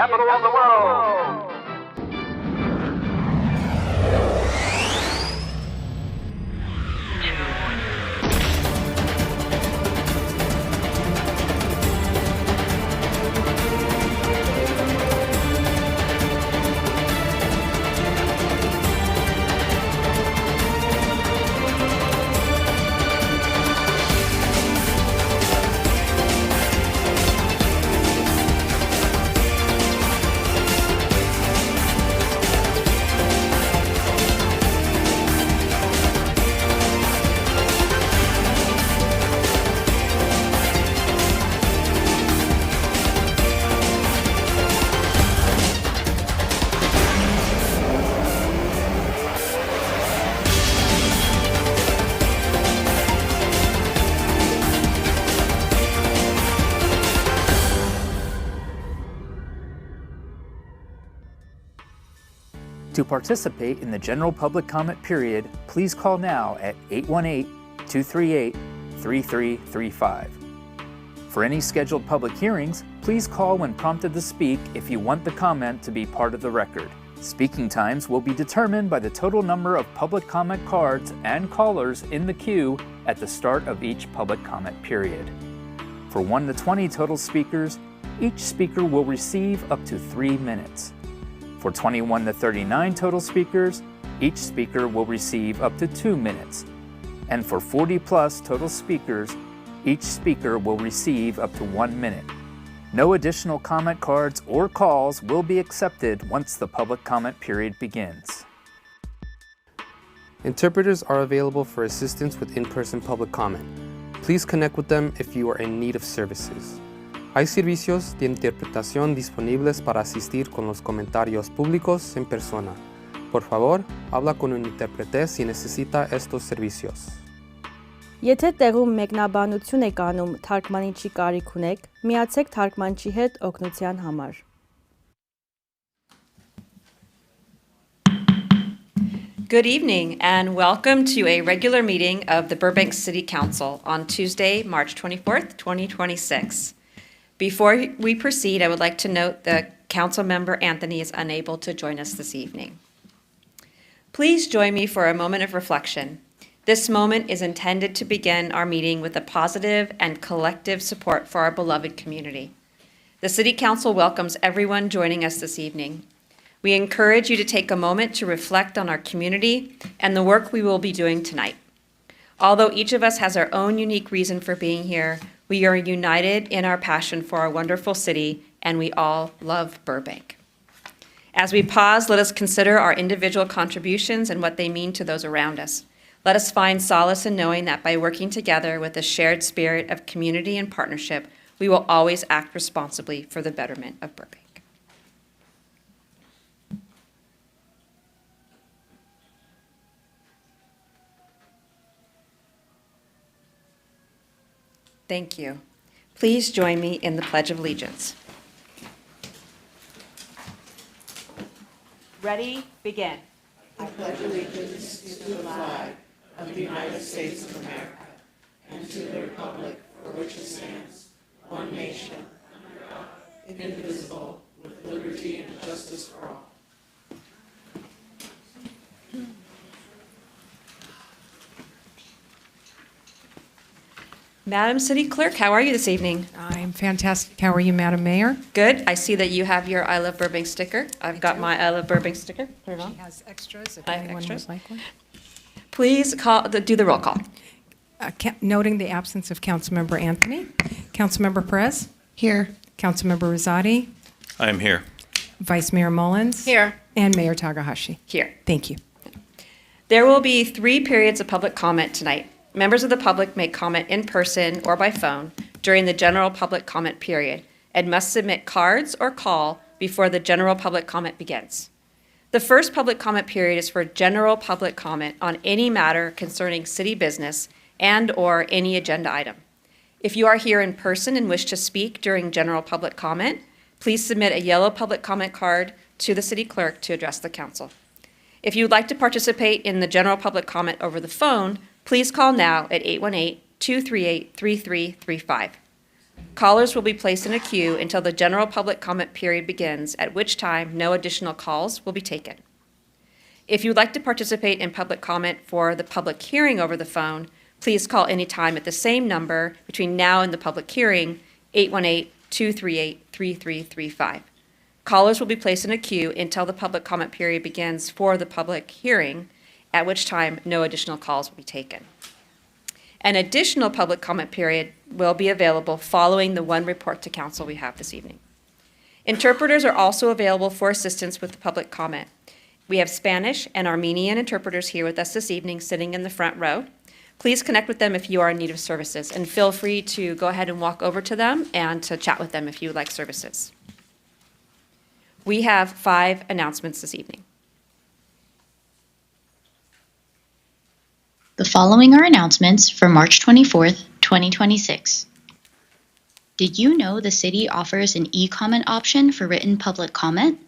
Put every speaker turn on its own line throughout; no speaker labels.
capital of the world.
To participate in the general public comment period, please call now at 818-238-3335. For any scheduled public hearings, please call when prompted to speak if you want the comment to be part of the record. Speaking times will be determined by the total number of public comment cards and callers in the queue at the start of each public comment period. For 1 to 20 total speakers, each speaker will receive up to 3 minutes. For 21 to 39 total speakers, each speaker will receive up to 2 minutes. And for 40 plus total speakers, each speaker will receive up to 1 minute. No additional comment cards or calls will be accepted once the public comment period begins.
Interpreters are available for assistance with in-person public comment. Please connect with them if you are in need of services. Hay servicios de interpretación disponibles para asistir con los comentarios públicos en persona. Por favor, habla con un intérprete si necesita estos servicios.
Եթե տեղում մեկնաբանություն եք անում թարգմանիչի կարիք ունեք, միացեք թարգմանչի հետ օգնության համար։
Good evening and welcome to a regular meeting of the Burbank City Council on Tuesday, March 24th, 2026. Before we proceed, I would like to note that Councilmember Anthony is unable to join us this evening. Please join me for a moment of reflection. This moment is intended to begin our meeting with a positive and collective support for our beloved community. The City Council welcomes everyone joining us this evening. We encourage you to take a moment to reflect on our community and the work we will be doing tonight. Although each of us has our own unique reason for being here, we are united in our passion for our wonderful city, and we all love Burbank. As we pause, let us consider our individual contributions and what they mean to those around us. Let us find solace in knowing that by working together with a shared spirit of community and partnership, we will always act responsibly for the betterment of Burbank. Thank you. Please join me in the Pledge of Allegiance. Ready, begin.
I pledge allegiance to the flag of the United States of America and to the republic for which it stands, one nation, under God, indivisible, with liberty and justice for all.
Madam City Clerk, how are you this evening?
I'm fantastic. How are you, Madam Mayor?
Good. I see that you have your I Love Burbank sticker. I've got my I Love Burbank sticker. Put it on.
She has extras if
I have
anyone
extras.
would like one.
Please do the roll call.
Noting the absence of Councilmember Anthony, Councilmember Perez,
Here.
Councilmember Rosati,
I am here.
Vice Mayor Mullins,
Here.
and Mayor Takahashi.
Here.
Thank you.
There will be 3 periods of public comment tonight. Members of the public may comment in person or by phone during the general public comment period and must submit cards or call before the general public comment begins. The first public comment period is for general public comment on any matter concerning city business and/or any agenda item. If you are here in person and wish to speak during general public comment, please submit a yellow public comment card to the city clerk to address the council. If you would like to participate in the general public comment over the phone, please call now at 818-238-3335. Callers will be placed in a queue until the general public comment period begins, at which time no additional calls will be taken. If you would like to participate in public comment for the public hearing over the phone, please call anytime at the same number between now and the public hearing, 818-238-3335. Callers will be placed in a queue until the public comment period begins for the public hearing, at which time no additional calls will be taken. An additional public comment period will be available following the one report to council we have this evening. Interpreters are also available for assistance with the public comment. We have Spanish and Armenian interpreters here with us this evening, sitting in the front row. Please connect with them if you are in need of services, and feel free to go ahead and walk over to them and to chat with them if you would like services. We have 5 announcements this evening.
The following are announcements for March 24th, 2026. Did you know the city offers an e-comment option for written public comment?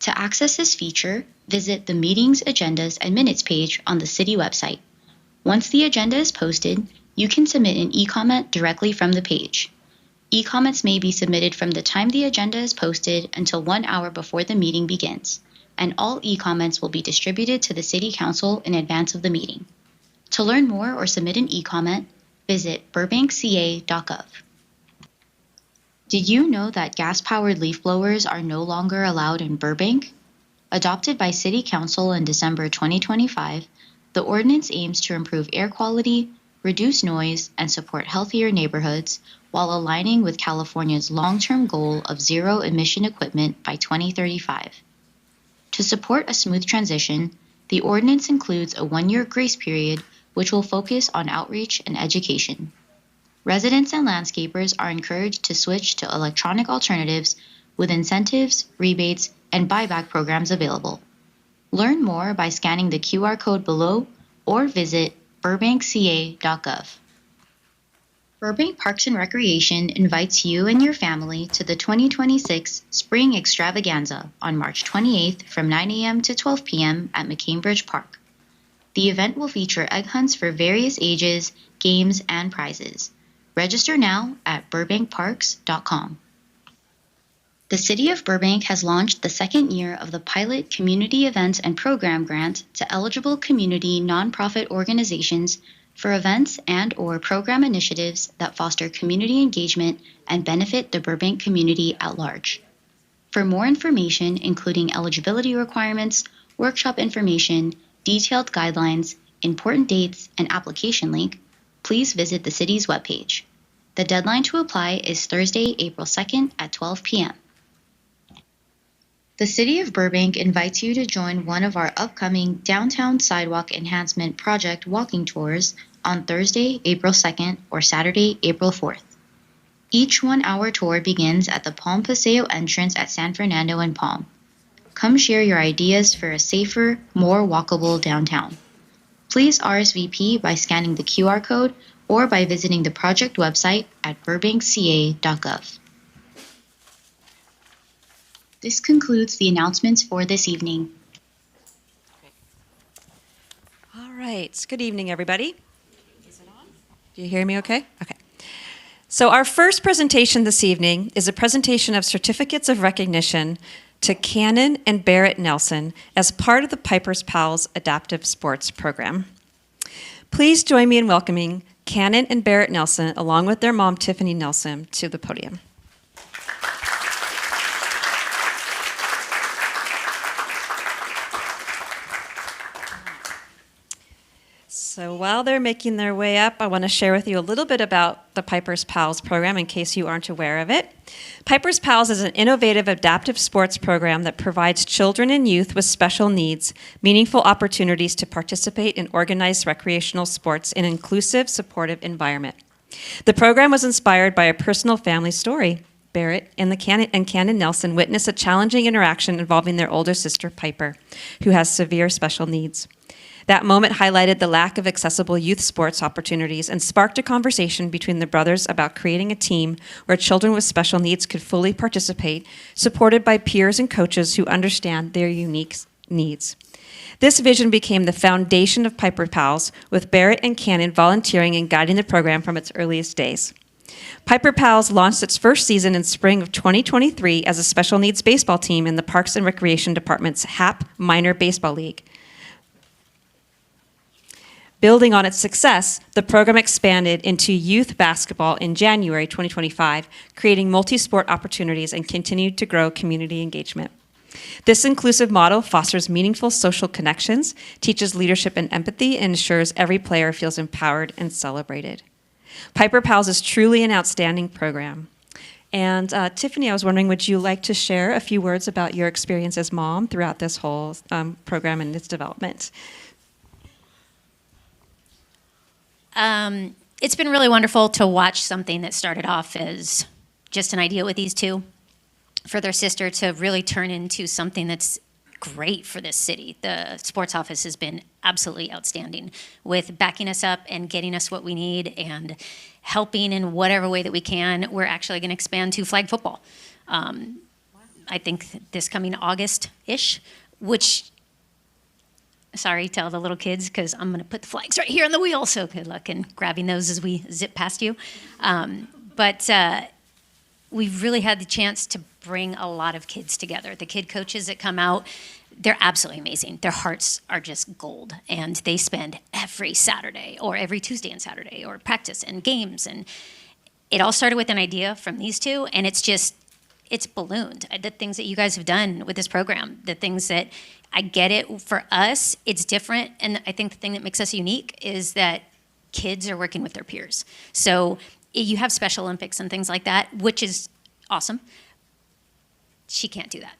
To access this feature, visit the Meetings, Agendas, and Minutes page on the city website. Once the agenda is posted, you can submit an e-comment directly from the page. E-comments may be submitted from the time the agenda is posted until 1 hour before the meeting begins, and all e-comments will be distributed to the City Council in advance of the meeting. To learn more or submit an e-comment, visit burbankca.gov. Did you know that gas-powered leaf blowers are no longer allowed in Burbank? Adopted by City Council in December 2025, the ordinance aims to improve air quality, reduce noise, and support healthier neighborhoods while aligning with California's long-term goal of zero-emission equipment by 2035. To support a smooth transition, the ordinance includes a 1-year grace period which will focus on outreach and education. Residents and landscapers are encouraged to switch to electronic alternatives with incentives, rebates, and buyback programs available. Learn more by scanning the QR code below or visit burbankca.gov. Burbank Parks and Recreation invites you and your family to the 2026 Spring Extravaganza on March 28th from 9 a.m. to 12 p.m. at McCambridge Park. The event will feature egg hunts for various ages, games, and prizes. Register now at burbankparks.com. The City of Burbank has launched the second year of the Pilot Community Events and Program Grant to eligible community nonprofit organizations for events and/or program initiatives that foster community engagement and benefit the Burbank community at large. For more information, including eligibility requirements, workshop information, detailed guidelines, important dates, and application link, please visit the city's webpage. The deadline to apply is Thursday, April 2nd at 12 p.m. The City of Burbank invites you to join one of our upcoming Downtown Sidewalk Enhancement Project walking tours on Thursday, April 2nd or Saturday, April 4th. Each 1-hour tour begins at the Palm Paseo entrance at San Fernando and Palm. Come share your ideas for a safer, more walkable downtown. Please RSVP by scanning the QR code or by visiting the project website at burbankca.gov. This concludes the announcements for this evening.
All right. Good evening, everybody. Is it on? Do you hear me okay? Okay. So our first presentation this evening is a presentation of certificates of recognition to Cannon and Barrett Nelson as part of the Piper's Pals Adaptive Sports Program. Please join me in welcoming Cannon and Barrett Nelson, along with their mom, Tiffany Nelson, to the podium. So while they're making their way up, I want to share with you a little bit about the Piper's Pals program in case you aren't aware of it. Piper's Pals is an innovative adaptive sports program that provides children and youth with special needs meaningful opportunities to participate in organized recreational sports in an inclusive, supportive environment. The program was inspired by a personal family story. Barrett and Cannon Nelson witnessed a challenging interaction involving their older sister, Piper, who has severe special needs. That moment highlighted the lack of accessible youth sports opportunities and sparked a conversation between the brothers about creating a team where children with special needs could fully participate, supported by peers and coaches who understand their unique needs. This vision became the foundation of Piper Pals, with Barrett and Cannon volunteering and guiding the program from its earliest days. Piper Pals launched its first season in spring of 2023 as a special needs baseball team in the Parks and Recreation Department's HAP Minor Baseball League. Building on its success, the program expanded into youth basketball in January 2025, creating multi-sport opportunities and continued to grow community engagement. This inclusive model fosters meaningful social connections, teaches leadership and empathy, and ensures every player feels empowered and celebrated. Piper Pals is truly an outstanding program. And Tiffany, I was wondering, would you like to share a few words about your experience as mom throughout this whole program and its development?
It's been really wonderful to watch something that started off as just an idea with these two for their sister to really turn into something that's great for this city. The sports office has been absolutely outstanding with backing us up and getting us what we need and helping in whatever way that we can. We're actually going to expand to flag football. I think this coming August-ish, which, sorry, tell the little kids, because I'm going to put the flags right here on the wheel, so good luck in grabbing those as we zip past you. But we've really had the chance to bring a lot of kids together. The kid coaches that come out, they're absolutely amazing. Their hearts are just gold, and they spend every Saturday or every Tuesday and Saturday or practice and games. And it all started with an idea from these two, and it's ballooned. The things that you guys have done with this program, the things that I get it for us, it's different. And I think the thing that makes us unique is that kids are working with their peers. So you have Special Olympics and things like that, which is awesome. She can't do that.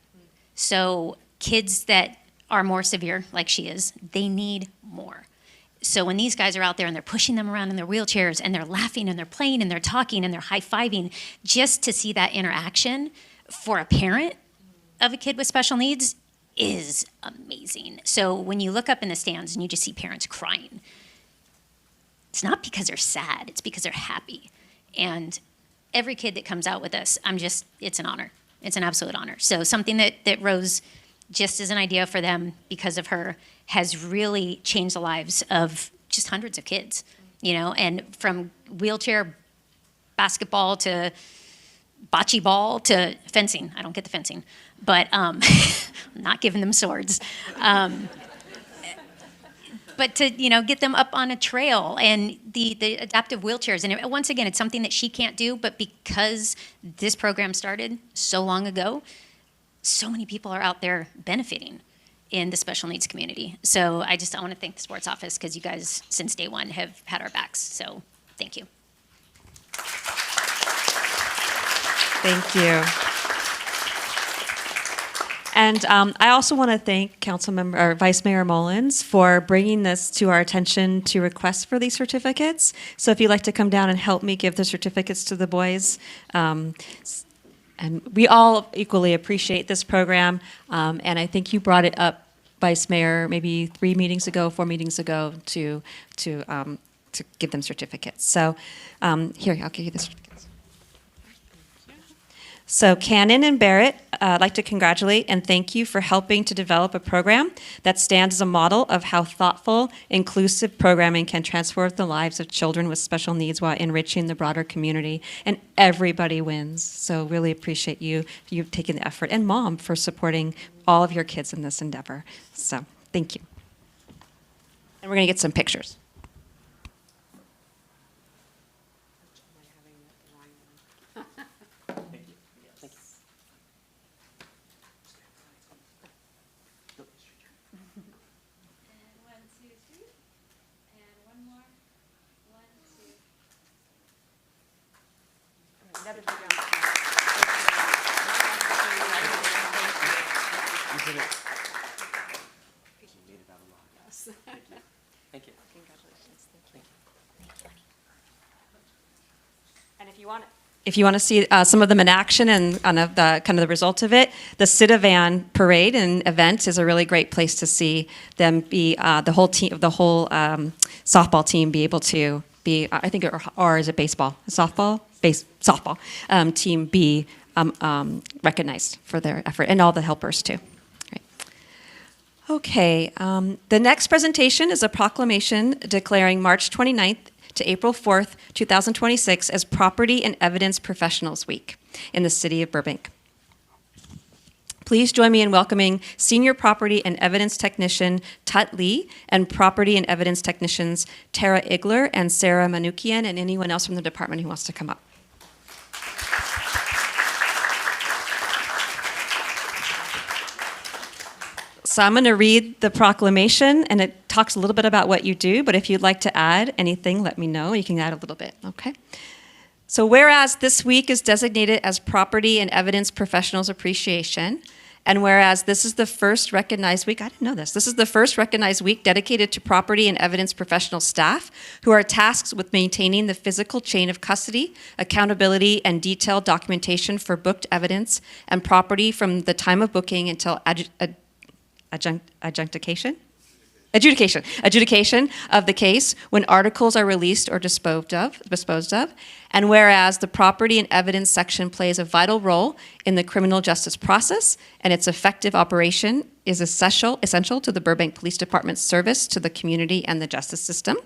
So kids that are more severe, like she is, they need more. So when these guys are out there and they're pushing them around in their wheelchairs and they're laughing and they're playing and they're talking and they're high-fiving, just to see that interaction for a parent of a kid with special needs is amazing. So when you look up in the stands and you just see parents crying, it's not because they're sad, it's because they're happy. And every kid that comes out with us, it's an honor. It's an absolute honor. So something that rose just as an idea for them because of her has really changed the lives of just hundreds of kids, and from wheelchair basketball to bocce ball to fencing. I don't get the fencing, but I'm not giving them swords. But to get them up on a trail and the adaptive wheelchairs. And once again, it's something that she can't do, but because this program started so long ago, so many people are out there benefiting in the special needs community. So I want to thank the sports office because you guys, since day one, have had our backs. So thank you.
Thank you. And I also want to thank Vice Mayor Mullins for bringing this to our attention to request for these certificates. So if you'd like to come down and help me give the certificates to the boys. And we all equally appreciate this program. And I think you brought it up, Vice Mayor, maybe 4 meetings ago, to give them certificates. So here, I'll give you the certificates. So Cannon and Barrett, I'd like to congratulate and thank you for helping to develop a program that stands as a model of how thoughtful, inclusive programming can transform the lives of children with special needs while enriching the broader community. And everybody wins. So really appreciate you taking the effort, and Mom for supporting all of your kids in this endeavor. So thank you. And we're going to get some pictures.
Thank you.
Congratulations. Thank you. And if you want to see some of them in action and the kind of the result of it, the Citavan parade and event is a really great place to see them be the whole softball team be able to be. I think or is it baseball? Softball team be recognized for their effort, and all the helpers too. Okay, the next presentation is a proclamation declaring March 29th to April 4th, 2026 as Property and Evidence Professionals Week in the city of Burbank. Please join me in welcoming Senior Property and Evidence Technician Tut Lee and Property and Evidence Technicians Tara Igler and Sarah Manukian and anyone else from the department who wants to come up. So I'm going to read the proclamation, and it talks a little bit about what you do, but if you'd like to add anything, let me know. You can add a little bit, okay? So whereas this week is designated as Property and Evidence Professionals Appreciation, and whereas this is the first recognized week, I didn't know this is the first recognized week dedicated to property and evidence professional staff who are tasked with maintaining the physical chain of custody, accountability, and detailed documentation for booked evidence and property from the time of booking until adjudication of the case when articles are released or disposed of. And whereas the property and evidence section plays a vital role in the criminal justice process and its effective operation is essential to the Burbank Police Department's service to the community and the justice system.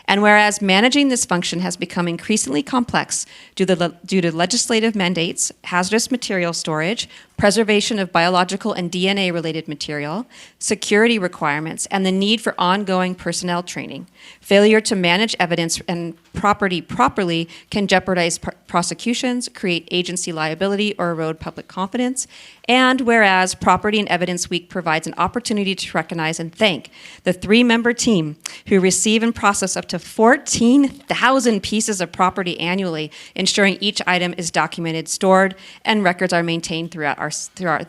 And whereas managing this function has become increasingly complex due to legislative mandates, hazardous material storage, preservation of biological and DNA-related material, security requirements, and the need for ongoing personnel training, failure to manage evidence and property properly can jeopardize prosecutions, create agency liability, or erode public confidence. And whereas Property and Evidence Week provides an opportunity to recognize and thank the 3-member team who receive and process up to 14,000 pieces of property annually, ensuring each item is documented, stored, and records are maintained throughout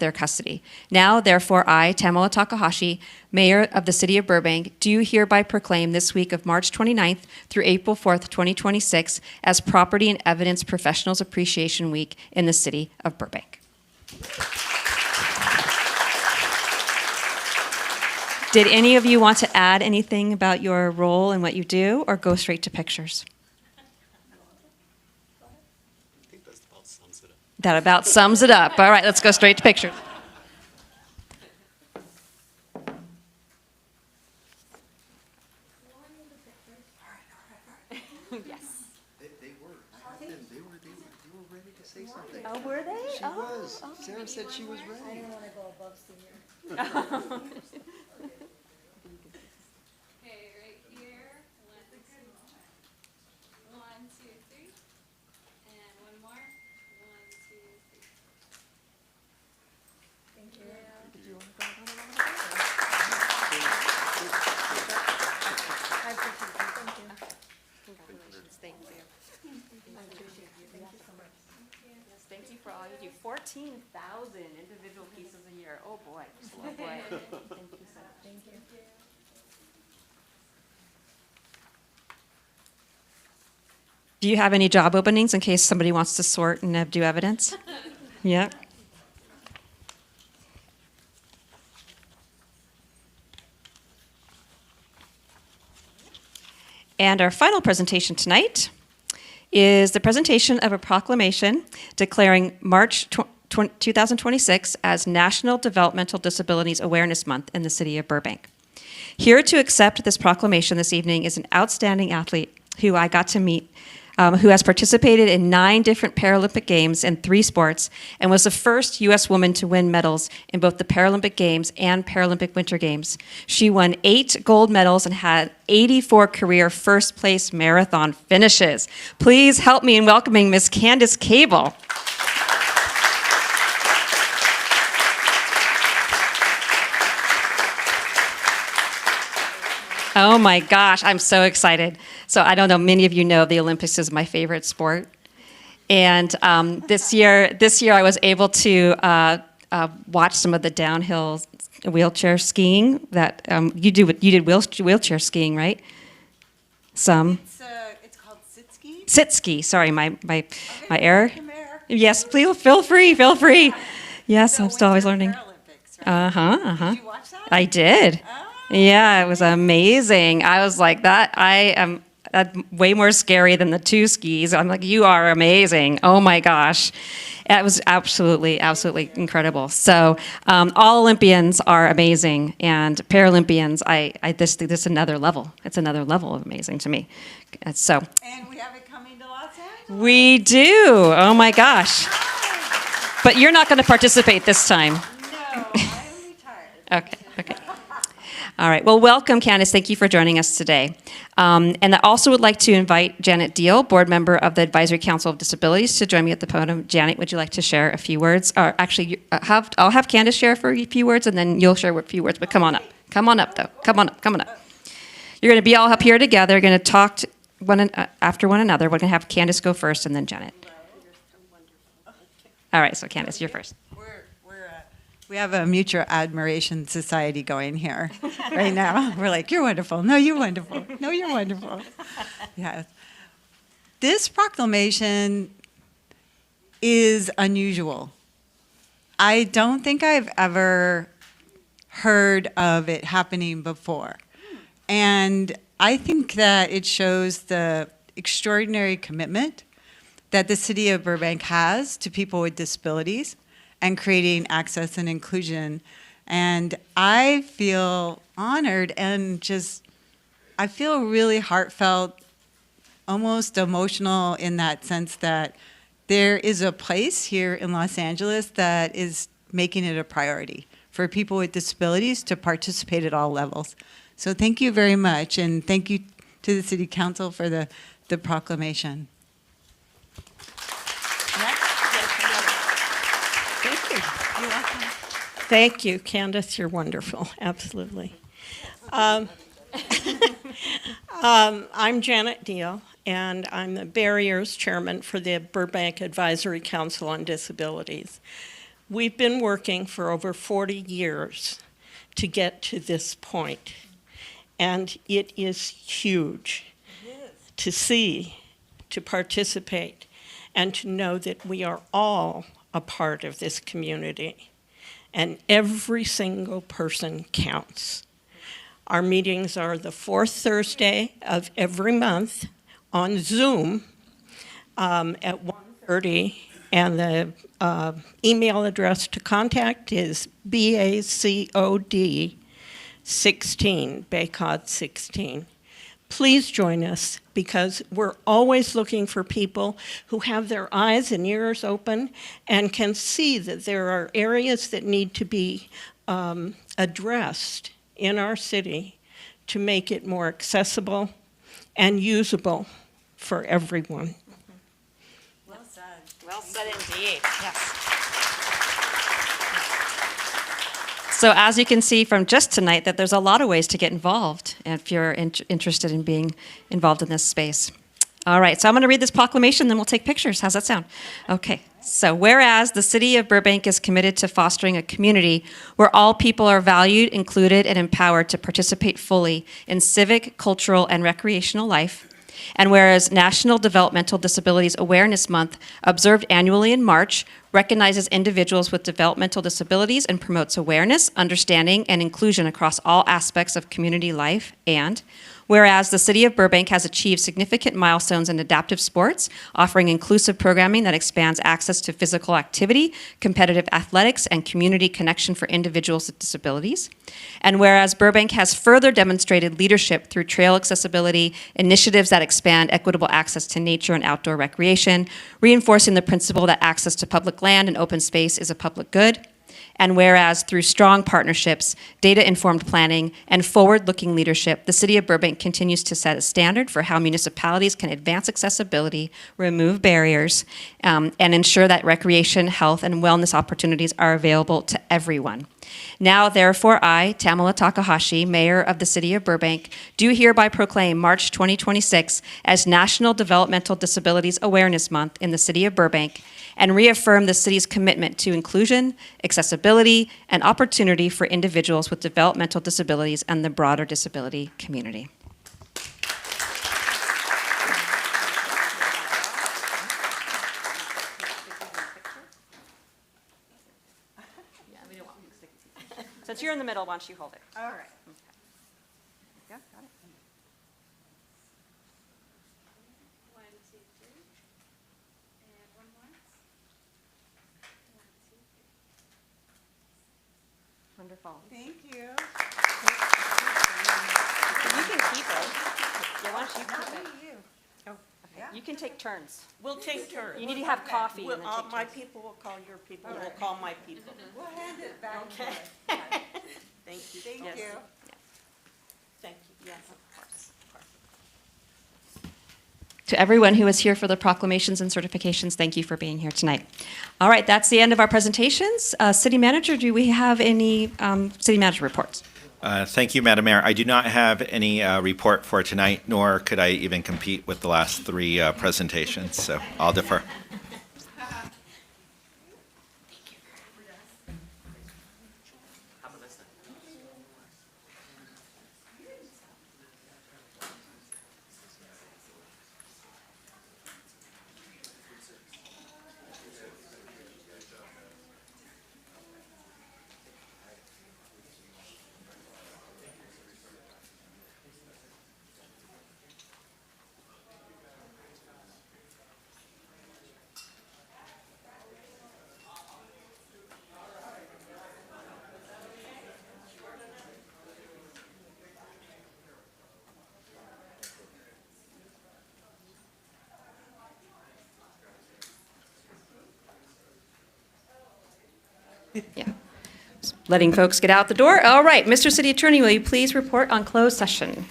their custody. Now, therefore, I, Tamala Takahashi, Mayor of the City of Burbank, do hereby proclaim this week of March 29th through April 4th, 2026 as Property and Evidence Professionals Appreciation Week in the City of Burbank. Did any of you want to add anything about your role and what you do, or go straight to pictures?
I think that about sums it up.
That about sums it up. All right, let's go straight to pictures.
Oh, were they? She was. Sarah said she was ready. I didn't want to go above senior.
Okay, right here. One, two, three. And one more. One, two, three. Thank you. Did you want to go on a little bit? I appreciate it. Thank you. Congratulations. Thank you. I appreciate you. Thank you so much.
Yes, thank you for all you do. 14,000 individual pieces a year. Oh boy. Oh boy. Thank you so much.
Thank you.
Do you have any job openings in case somebody wants to sort and do evidence? Yeah. And our final presentation tonight is the presentation of a proclamation declaring March 2026 as National Developmental Disabilities Awareness Month in the city of Burbank. Here to accept this proclamation this evening is an outstanding athlete who I got to meet, who has participated in 9 different Paralympic Games in 3 sports and was the first U.S. woman to win medals in both the Paralympic Games and Paralympic Winter Games. She won 8 gold medals and had 84 career first-place marathon finishes. Please help me in welcoming Miss Candace Cable. Oh my gosh, I'm so excited. So I don't know, many of you know the Olympics is my favorite sport. And this year I was able to watch some of the downhill wheelchair skiing that you did wheelchair skiing, right? Some.
It's called sit ski.
Sit ski, sorry, my error. Yes, please, feel free. Yes, I'm still always learning.
Right? Did you watch that?
I did.
Oh.
Yeah, it was amazing. I was like that. I am That's way more scary than the 2 skis. I'm like, you are amazing. Oh my gosh. It was absolutely, absolutely incredible. So all Olympians are amazing, and Paralympians, this is another level. It's another level of amazing to me. So.
And we have it coming to Los Angeles.
We do. Oh my gosh. But you're not going to participate this time.
No, I'm retired.
Okay. All right. Well, welcome, Candace. Thank you for joining us today. And I also would like to invite Janet Deal, board member of the Advisory Council of Disabilities, to join me at the podium. Janet, would you like to share a few words? Or actually, I'll have Candace share for a few words, and then you'll share a few words. But come on up. Come on up, though. Come on up. You're going to be all up here together. You're going to talk after one another. We're going to have Candace go first, and then Janet. All right. So, Candace, you're first.
We have a mutual admiration society going here right now. We're like, you're wonderful. No, you're wonderful. No, you're wonderful. Yes. This proclamation is unusual. I don't think I've ever heard of it happening before. And I think that it shows the extraordinary commitment that the city of Burbank has to people with disabilities and creating access and inclusion. And I feel honored and I feel really heartfelt, almost emotional in that sense that there is a place here in Los Angeles that is making it a priority for people with disabilities to participate at all levels. So thank you very much, and thank you to the City Council for the proclamation.
Thank you, Candace. You're wonderful. Absolutely. I'm Janet Deal, and I'm the Barriers Chairman for the Burbank Advisory Council on Disabilities. We've been working for over 40 years to get to this point, and it is huge to see, to participate, and to know that we are all a part of this community. And every single person counts. Our meetings are the 4th Thursday of every month on Zoom at 1:30, and the email address to contact is BACOD16, BACOD16. Please join us, because we're always looking for people who have their eyes and ears open and can see that there are areas that need to be addressed in our city to make it more accessible and usable for everyone.
Well said. Well said indeed. Yes. So as you can see from just tonight, that there's a lot of ways to get involved if you're interested in being involved in this space. All right, so I'm going to read this proclamation, then we'll take pictures. How's that sound? Okay, so whereas the City of Burbank is committed to fostering a community where all people are valued, included, and empowered to participate fully in civic, cultural, and recreational life, and whereas National Developmental Disabilities Awareness Month, observed annually in March, recognizes individuals with developmental disabilities and promotes awareness, understanding, and inclusion across all aspects of community life, and whereas the City of Burbank has achieved significant milestones in adaptive sports, offering inclusive programming that expands access to physical activity, competitive athletics, and community connection for individuals with disabilities. And whereas Burbank has further demonstrated leadership through trail accessibility, initiatives that expand equitable access to nature and outdoor recreation, reinforcing the principle that access to public land and open space is a public good. And whereas through strong partnerships, data-informed planning, and forward-looking leadership, the City of Burbank continues to set a standard for how municipalities can advance accessibility, remove barriers, and ensure that recreation, health, and wellness opportunities are available to everyone. Now, therefore, I, Tamala Takahashi, Mayor of the City of Burbank, do hereby proclaim March 2026 as National Developmental Disabilities Awareness Month in the City of Burbank, and reaffirm the city's commitment to inclusion, accessibility, and opportunity for individuals with developmental disabilities and the broader disability community. Since you're in the middle, why don't you hold it?
All right.
Okay. Yeah, got it. microphone.
Thank you.
You can keep it. Yeah, why don't you keep it?
Oh,
Okay. You can take turns.
We'll take turns.
You need to have coffee and then take
My
turns.
people will call your people, we'll call my people.
We'll hand it back.
Okay. Thank you.
Thank
Yes.
you.
Thank you, yes, of course.
To everyone who is here for the proclamations and certifications, thank you for being here tonight. All right, that's the end of our presentations. City Manager, do we have any City Manager reports?
Thank you, Madam Mayor. I do not have any report for tonight, nor could I even compete with the last three presentations, so I'll defer.
Yeah. Just letting folks get out the door. All right, Mr. City Attorney, will you please report on closed session?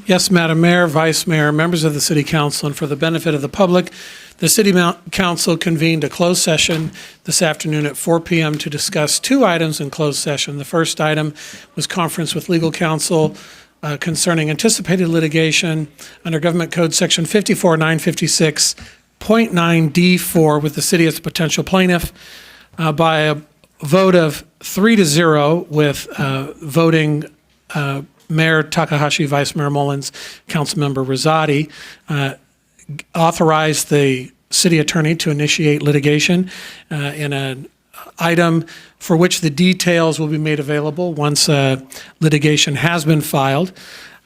Yes, Madam Mayor, Vice Mayor, members of the City Council, and for the benefit of the public, the City Council convened a closed session this afternoon at 4 p.m. to discuss two items in closed session. The first item was conference with legal counsel concerning anticipated litigation under Government Code Section 54956.9D4 with the city as a potential plaintiff by a vote of 3-0 with voting Mayor Takahashi, Vice Mayor Mullins, Councilmember Rosati, authorized the city attorney to initiate litigation in an item for which the details will be made available once litigation has been filed.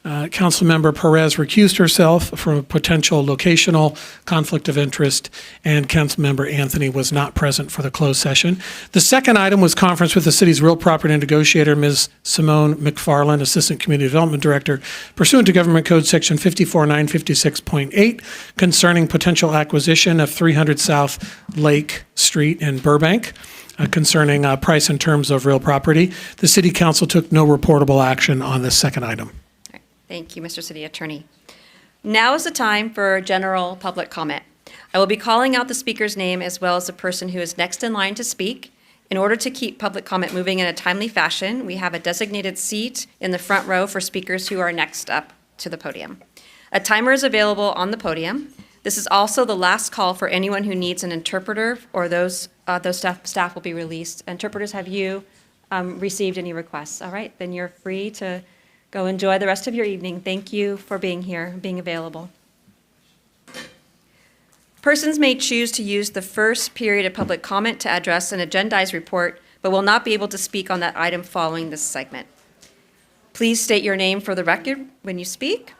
Councilmember Perez recused herself from a potential locational conflict of interest, and Councilmember Anthony was not present for the closed session. The second item was conference with the city's real property negotiator, Ms. Simone McFarland, Assistant Community Development Director, pursuant to Government Code Section 54956.8, concerning potential acquisition of 300 South Lake Street in Burbank. Concerning price and terms of real property. The City Council took no reportable action on this second item.
Thank you, Mr. City Attorney. Now is the time for general public comment. I will be calling out the speaker's name as well as the person who is next in line to speak. In order to keep public comment moving in a timely fashion, we have a designated seat in the front row for speakers who are next up to the podium. A timer is available on the podium. This is also the last call for anyone who needs an interpreter, or those staff will be released. Interpreters, have you received any requests? All right, then you're free to go enjoy the rest of your evening. Thank you for being here, being available. Persons may choose to use the first period of public comment to address an agendized report, but will not be able to speak on that item following this segment. Please state your name for the record when you speak.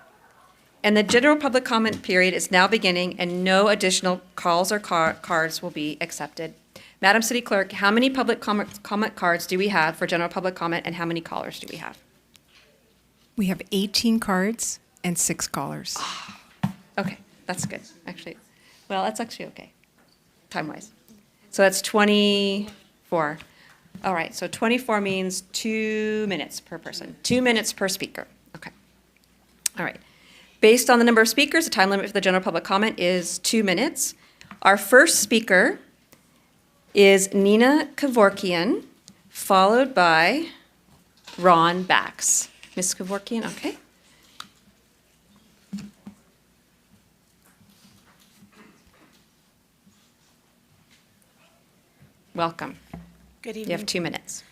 And the general public comment period is now beginning, and no additional calls or cards will be accepted. Madam City Clerk, how many public comment cards do we have for general public comment, and how many callers do we have?
We have 18 cards and 6 callers.
Okay, that's good, actually. Well, that's actually okay, time-wise. So that's 24. All right, so 24 means 2 minutes per person, 2 minutes per speaker. Okay. All right. Based on the number of speakers, the time limit for the general public comment is 2 minutes. Our first speaker is Nina Kevorkian, followed by Ron Bax. Ms. Kevorkian, okay. Welcome.
Good evening.
You have 2 minutes.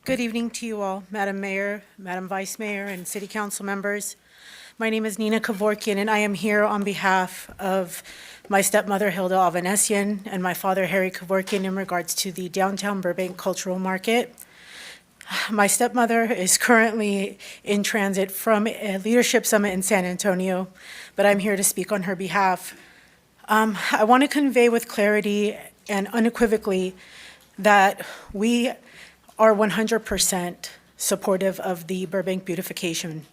Good evening to you all, Madam Mayor, Madam Vice Mayor, and City Council members. My name is Nina Kevorkian, and I am here on behalf of my stepmother, Hilda Alvanesian, and my father, Harry Kevorkian, in regards to the downtown Burbank Cultural Market. My stepmother is currently in transit from a leadership summit in San Antonio, but I'm here to speak on her behalf. I want to convey with clarity and unequivocally that we are 100% supportive of the Burbank beautification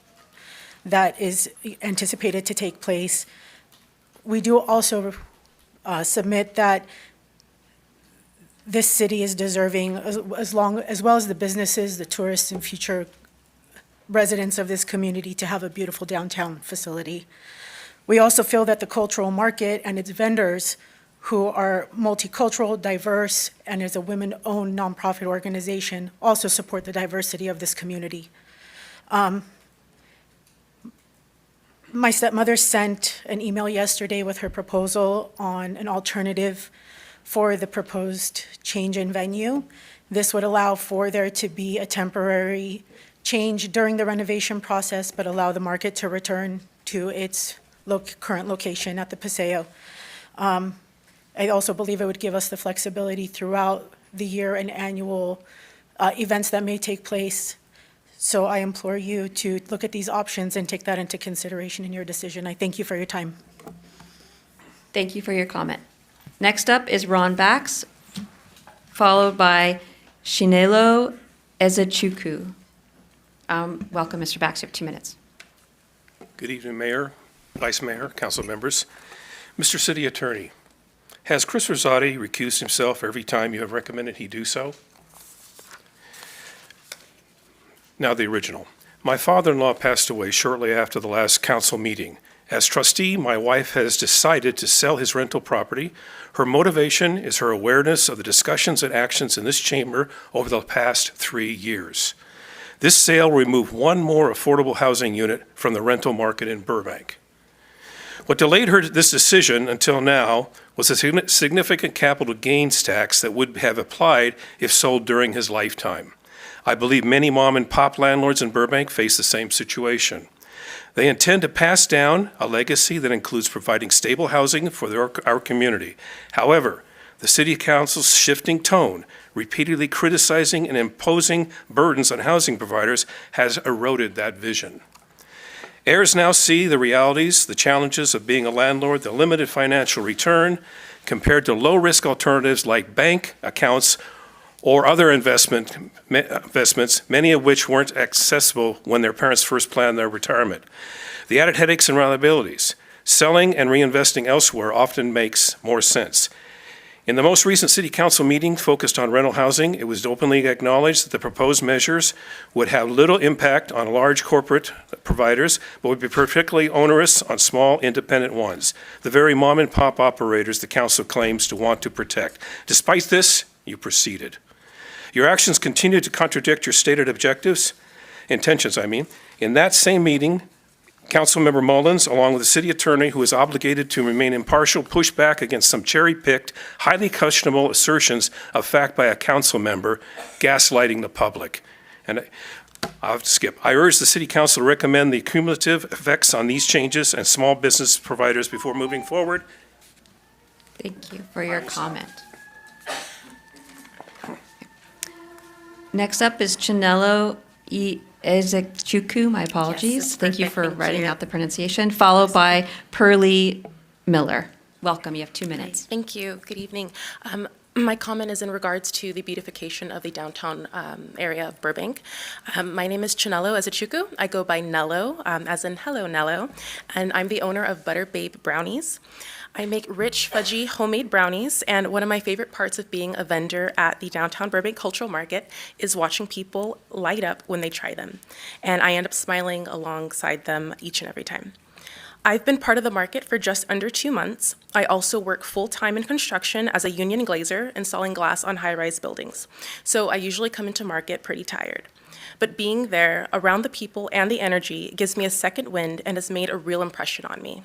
that is anticipated to take place. We do also submit that this city is deserving, as well as the businesses, the tourists, and future residents of this community, to have a beautiful downtown facility. We also feel that the cultural market and its vendors, who are multicultural, diverse, and is a women-owned nonprofit organization, also support the diversity of this community. My stepmother sent an email yesterday with her proposal on an alternative for the proposed change in venue. This would allow for there to be a temporary change during the renovation process, but allow the market to return to its current location at the Paseo. I also believe it would give us the flexibility throughout the year and annual events that may take place. So I implore you to look at these options and take that into consideration in your decision. I thank you for your time.
Thank you for your comment. Next up is Ron Bax, followed by Shinelo Ezechukwu. Welcome, Mr. Bax. You have 2 minutes.
Good evening, Mayor, Vice Mayor, Council members. Mr. City Attorney, has Chris Rosati recused himself every time you have recommended he do so? Now the original. My father-in-law passed away shortly after the last council meeting. As trustee, my wife has decided to sell his rental property. Her motivation is her awareness of the discussions and actions in this chamber over the past 3 years. This sale will remove one more affordable housing unit from the rental market in Burbank. What delayed this decision until now was a significant capital gains tax that would have applied if sold during his lifetime. I believe many mom and pop landlords in Burbank face the same situation. They intend to pass down a legacy that includes providing stable housing for our community. However, the City Council's shifting tone, repeatedly criticizing and imposing burdens on housing providers, has eroded that vision. Heirs now see the realities, the challenges of being a landlord, the limited financial return compared to low-risk alternatives like bank accounts or other investments, many of which weren't accessible when their parents first planned their retirement. The added headaches and liabilities. Selling and reinvesting elsewhere often makes more sense. In the most recent City Council meeting focused on rental housing, it was openly acknowledged that the proposed measures would have little impact on large corporate providers, but would be particularly onerous on small independent ones, the very mom and pop operators the council claims to want to protect. Despite this, you proceeded. Your actions continue to contradict your stated intentions. In that same meeting, Councilmember Mullins, along with the city attorney who is obligated to remain impartial, pushed back against some cherry-picked, highly questionable assertions of fact by a council member, gaslighting the public. And I'll skip. I urge the City Council to recommend the cumulative effects on these changes and small business providers before moving forward.
Thank you for your comment. Next up is Chinelo Ezechukwu, my apologies.
Yes,
Thank you
perfect.
for
Thank
writing
you.
out the pronunciation, followed by Pearlie Miller. Welcome, you have 2 minutes.
Thank you. Good evening. My comment is in regards to the beautification of the downtown area of Burbank. My name is Chinelo Ezechukwu. I go by Nello, as in hello, Nello, and I'm the owner of Butter Babe Brownies. I make rich, fudgy, homemade brownies, and one of my favorite parts of being a vendor at the downtown Burbank Cultural Market is watching people light up when they try them, and I end up smiling alongside them each and every time. I've been part of the market for just under 2 months. I also work full-time in construction as a union glazer, installing glass on high-rise buildings, so I usually come into market pretty tired. But being there, around the people and the energy, gives me a second wind and has made a real impression on me.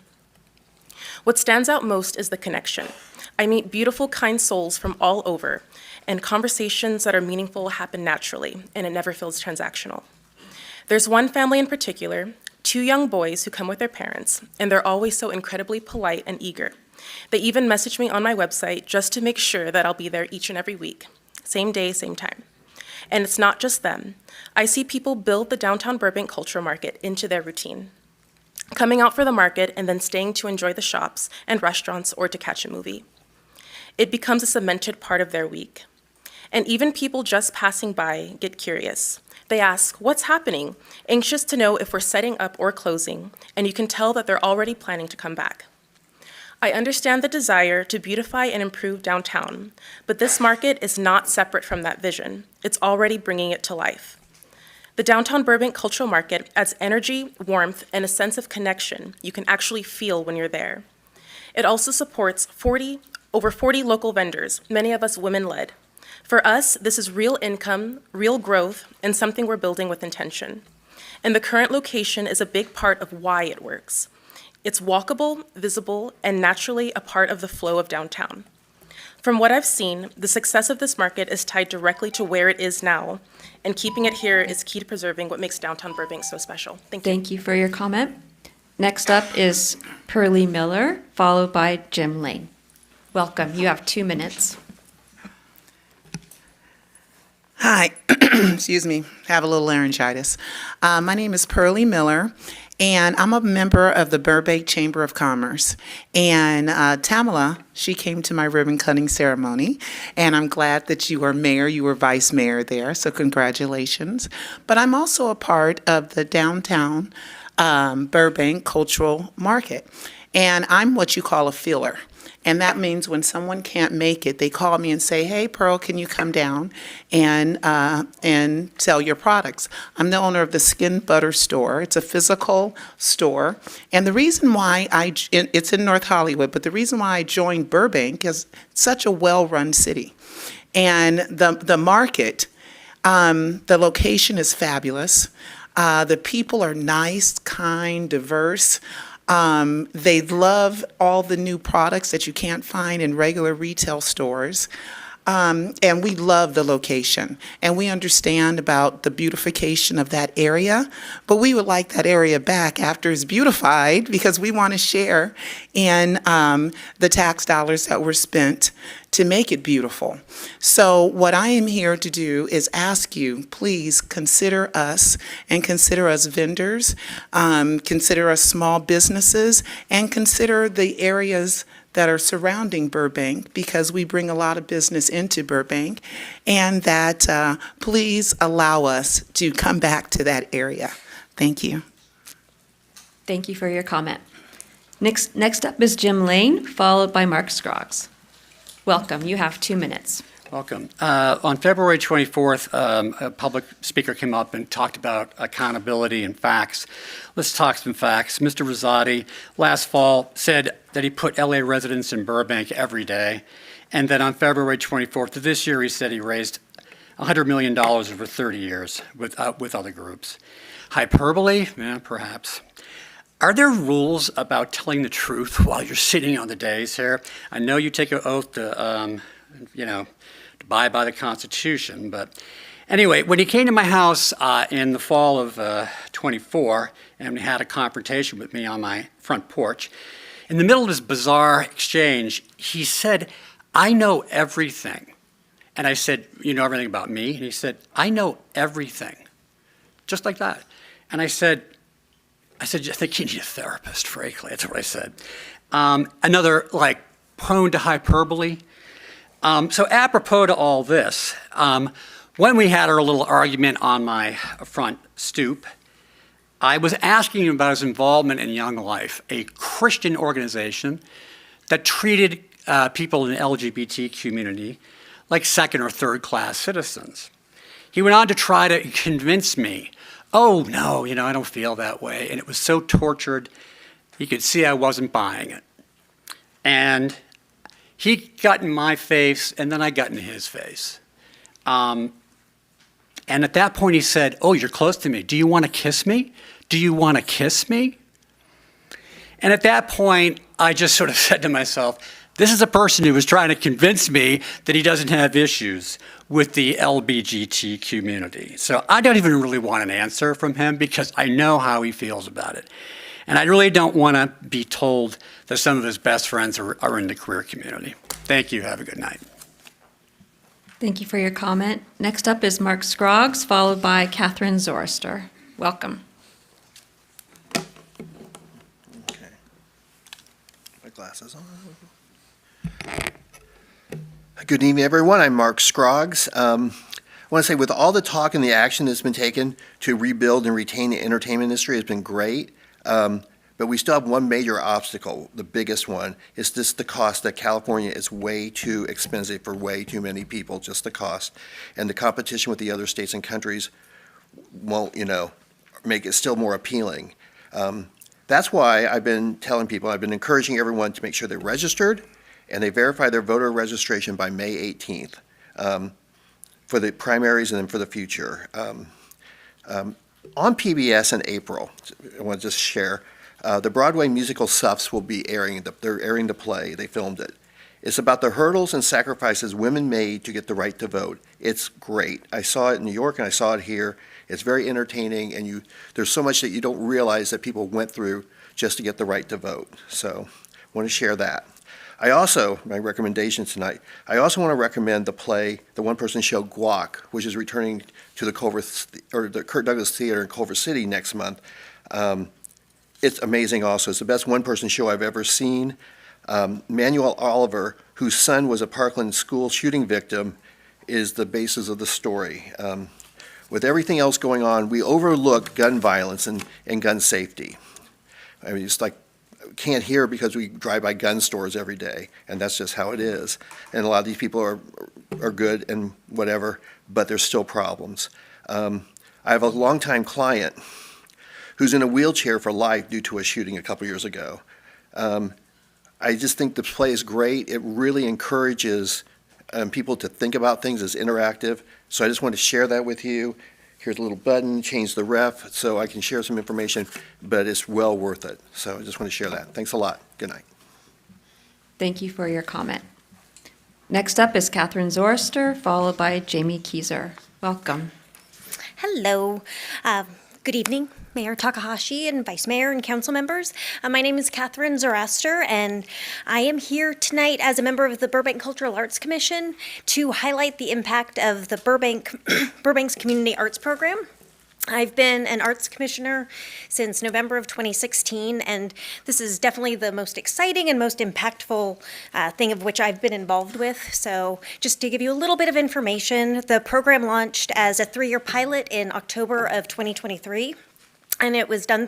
What stands out most is the connection. I meet beautiful, kind souls from all over, and conversations that are meaningful happen naturally, and it never feels transactional. There's one family in particular, 2 young boys who come with their parents, and they're always so incredibly polite and eager. They even message me on my website just to make sure that I'll be there each and every week, same day, same time. And it's not just them. I see people build the downtown Burbank Cultural Market into their routine, coming out for the market and then staying to enjoy the shops and restaurants or to catch a movie. It becomes a cemented part of their week. And even people just passing by get curious. They ask, "What's happening?" anxious to know if we're setting up or closing, and you can tell that they're already planning to come back. I understand the desire to beautify and improve downtown, but this market is not separate from that vision. It's already bringing it to life. The Downtown Burbank Cultural Market adds energy, warmth, and a sense of connection you can actually feel when you're there. It also supports over 40 local vendors, many of us women-led. For us, this is real income, real growth, and something we're building with intention. And the current location is a big part of why it works. It's walkable, visible, and naturally a part of the flow of downtown. From what I've seen, the success of this market is tied directly to where it is now, and keeping it here is key to preserving what makes downtown Burbank so special. Thank you.
Thank you for your comment. Next up is Pearlie Miller, followed by Jim Lane. Welcome. You have 2 minutes.
Hi, excuse me, have a little laryngitis. My name is Pearlie Miller, and I'm a member of the Burbank Chamber of Commerce. And Tamala, she came to my ribbon cutting ceremony, and I'm glad that you were mayor, you were vice mayor there, so congratulations. But I'm also a part of the downtown Burbank Cultural Market, and I'm what you call a filler. And that means when someone can't make it, they call me and say, "Hey, Pearl, can you come down and sell your products?" I'm the owner of the Skin Butter Store. It's a physical store. And the reason why it's in North Hollywood, but the reason why I joined Burbank is it's such a well-run city. And the market, the location is fabulous. The people are nice, kind, diverse. They love all the new products that you can't find in regular retail stores. And we love the location. And we understand about the beautification of that area. But we would like that area back after it's beautified because we want to share in the tax dollars that were spent to make it beautiful. So what I am here to do is ask you, please consider us and consider us vendors, consider us small businesses, and consider the areas that are surrounding Burbank because we bring a lot of business into Burbank, and that please allow us to come back to that area. Thank you.
Thank you for your comment. Next up is Jim Lane, followed by Mark Scroggs. Welcome. You have 2 minutes.
Welcome. On February 24th, a public speaker came up and talked about accountability and facts. Let's talk some facts. Mr. Rosati last fall said that he put LA residents in Burbank every day. And then on February 24th of this year, he said he raised $100 million over 30 years with other groups. Hyperbole? Yeah, perhaps. Are there rules about telling the truth while you're sitting on the dais here? I know you take an oath to, abide by the Constitution, but anyway, when he came to my house in the fall of 24 and he had a confrontation with me on my front porch, in the middle of this bizarre exchange, he said, "I know everything." And I said, "You know everything about me?" And he said, "I know everything." Just like that. And I said, "I think you need a therapist, frankly." That's what I said. Another, prone to hyperbole. So apropos to all this, when we had our little argument on my front stoop, I was asking him about his involvement in Young Life, a Christian organization that treated people in the LGBT community like second or third class citizens. He went on to try to convince me, "Oh, no, I don't feel that way." And it was so tortured, he could see I wasn't buying it. And he got in my face, and then I got in his face. And at that point, he said, "Oh, you're close to me. Do you want to kiss me? Do you want to kiss me?" And at that point, I just sort of said to myself, this is a person who was trying to convince me that he doesn't have issues with the LBGT community. So I don't even really want an answer from him because I know how he feels about it. And I really don't want to be told that some of his best friends are in the queer community. Thank you. Have a good night.
Thank you for your comment. Next up is Mark Scroggs, followed by Catherine Zorister. Welcome.
Okay. My glasses on. Good evening, everyone. I'm Mark Scroggs. want to say with all the talk and the action that's been taken to rebuild and retain the entertainment industry has been great. But we still have one major obstacle. The biggest one is just the cost that California is way too expensive for way too many people, just the cost. And the competition with the other states and countries won't, make it still more appealing. That's why I've been telling people, I've been encouraging everyone to make sure they're registered and they verify their voter registration by May 18th for the primaries and then for the future. On PBS in April, I want to just share, the Broadway musical Suffs will be airing. They're airing the play. They filmed it. It's about the hurdles and sacrifices women made to get the right to vote. It's great. I saw it in New York and I saw it here. It's very entertaining, and there's so much that you don't realize that people went through just to get the right to vote. So I want to share that. My recommendation tonight, I also want to recommend the play, the one-person show Guac, which is returning to the Kirk Douglas Theater in Culver City next month. It's amazing also. It's the best one-person show I've ever seen. Manuel Oliver, whose son was a Parkland school shooting victim, is the basis of the story. With everything else going on, we overlook gun violence and gun safety. I mean, it's like, can't hear because we drive by gun stores every day, and that's just how it is. And a lot of these people are good and whatever, but there's still problems. I have a longtime client who's in a wheelchair for life due to a shooting a couple years ago. I just think the play is great. It really encourages people to think about things as interactive. So I just want to share that with you. Here's a little button, change the ref, so I can share some information, but it's well worth it. So I just want to share that. Thanks a lot. Good night.
Thank you for your comment. Next up is Catherine Zorister, followed by Jamie Keyser. Welcome.
Hello. Good evening, Mayor Takahashi and Vice Mayor and council members. My name is Catherine Zoroaster, and I am here tonight as a member of the Burbank Cultural Arts Commission to highlight the impact of the Burbank's Community Arts Program. I've been an arts commissioner since November of 2016, and this is definitely the most exciting and most impactful thing of which I've been involved with. So just to give you a little bit of information, the program launched as a 3-year pilot in October of 2023. And it is done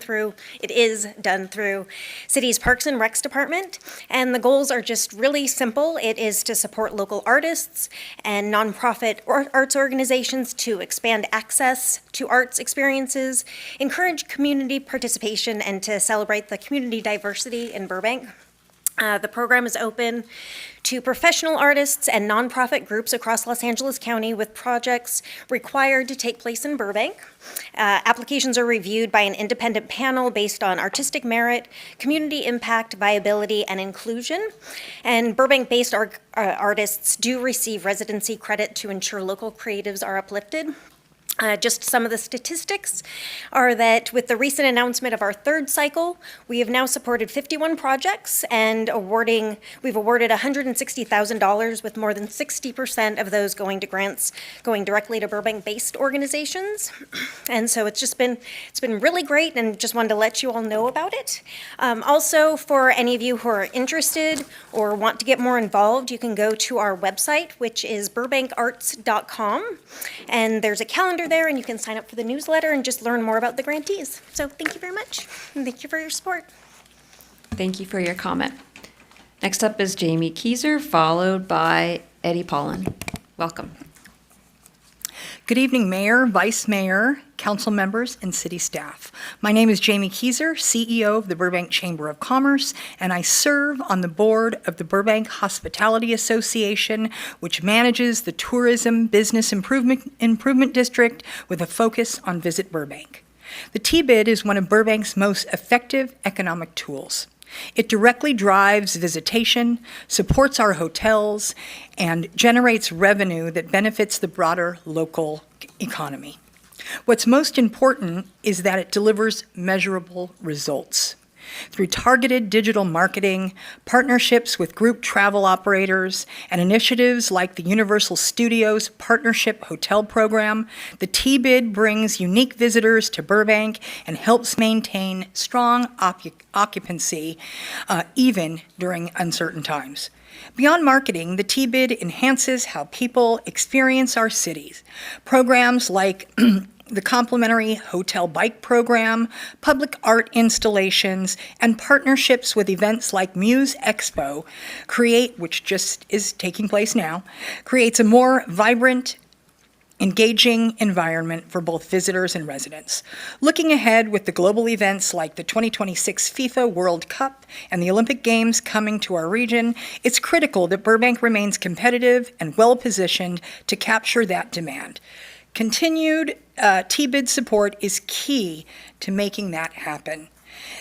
through City's Parks and Recs Department. And the goals are just really simple. It is to support local artists and nonprofit arts organizations to expand access to arts experiences, encourage community participation, and to celebrate the community diversity in Burbank. The program is open to professional artists and nonprofit groups across Los Angeles County with projects required to take place in Burbank. Applications are reviewed by an independent panel based on artistic merit, community impact, viability, and inclusion. And Burbank-based artists do receive residency credit to ensure local creatives are uplifted. Just some of the statistics are that with the recent announcement of our 3rd cycle, we have now supported 51 projects and we've awarded $160,000 with more than 60% of those going to grants going directly to Burbank-based organizations. And so it's been really great, and just wanted to let you all know about it. Also, for any of you who are interested or want to get more involved, you can go to our website, which is burbankarts.com, and there's a calendar there, and you can sign up for the newsletter and just learn more about the grantees. So thank you very much, and thank you for your support.
Thank you for your comment. Next up is Jamie Keyser, followed by Eddie Paulin. Welcome.
Good evening, Mayor, Vice Mayor, council members, and city staff. My name is Jamie Keyser, CEO of the Burbank Chamber of Commerce, and I serve on the board of the Burbank Hospitality Association, which manages the Tourism Business Improvement District with a focus on Visit Burbank. The T-Bid is one of Burbank's most effective economic tools. It directly drives visitation, supports our hotels, and generates revenue that benefits the broader local economy. What's most important is that it delivers measurable results. Through targeted digital marketing, partnerships with group travel operators, and initiatives like the Universal Studios Partnership Hotel Program, the T-Bid brings unique visitors to Burbank and helps maintain strong occupancy even during uncertain times. Beyond marketing, the T-Bid enhances how people experience our cities. Programs like the complimentary hotel bike program, public art installations, and partnerships with events like Muse Expo which just is taking place now, creates a more vibrant, engaging environment for both visitors and residents. Looking ahead with the global events like the 2026 FIFA World Cup and the Olympic Games coming to our region, it's critical that Burbank remains competitive and well-positioned to capture that demand. Continued T-Bid support is key to making that happen.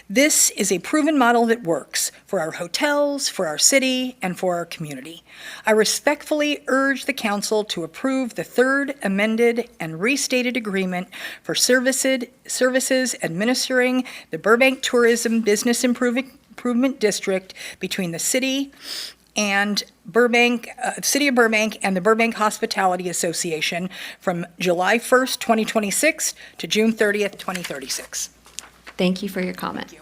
This is a proven model that works for our hotels, for our city, and for our community. I respectfully urge the council to approve the third amended and restated agreement for services administering the Burbank Tourism Business Improvement District between the city and City of Burbank and the Burbank Hospitality Association from July 1st, 2026 to June 30th, 2036.
Thank you for your comment.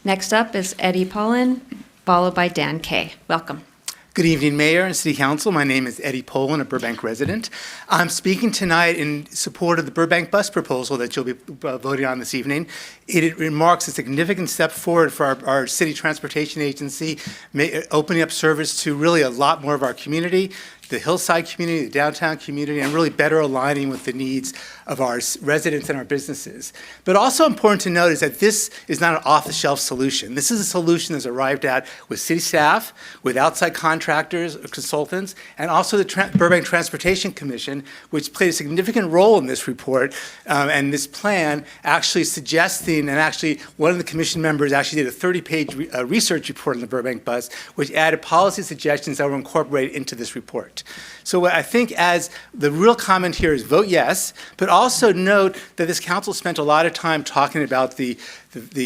Next up is Eddie Pollin, followed by Dan Kay. Welcome.
Good evening, Mayor and City Council. My name is Eddie Pollin, a Burbank resident. I'm speaking tonight in support of the Burbank bus proposal that you'll be voting on this evening. It marks a significant step forward for our city transportation agency, opening up service to really a lot more of our community, the hillside community, the downtown community, and really better aligning with the needs of our residents and our businesses. But also important to note is that this is not an off-the-shelf solution. This is a solution that's arrived at with city staff, with outside contractors, consultants, and also the Burbank Transportation Commission, which played a significant role in this report and this plan, actually suggesting, and actually one of the commission members actually did a 30-page research report on the Burbank bus, which added policy suggestions that were incorporated into this report. So what I think as the real comment here is vote yes, but also note that this council spent a lot of time talking about the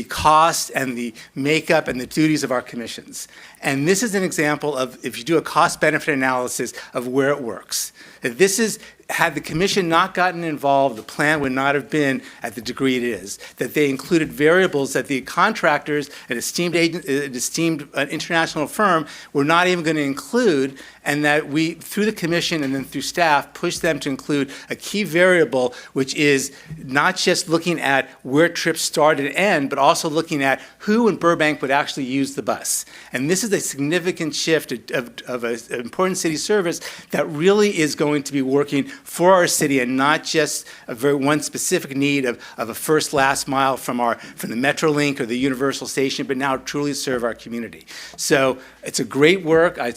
cost and the makeup and the duties of our commissions. And this is an example of, if you do a cost-benefit analysis, of where it works. This is, had the commission not gotten involved, the plan would not have been at the degree it is. That they included variables that the contractors, an esteemed international firm, were not even going to include, and that we, through the commission and then through staff, pushed them to include a key variable, which is not just looking at where trips start and end, but also looking at who in Burbank would actually use the bus. And this is a significant shift of an important city service that really is going to be working for our city and not just one specific need of a first last mile from the Metrolink or the Universal Station, but now truly serve our community. So it's a great work. I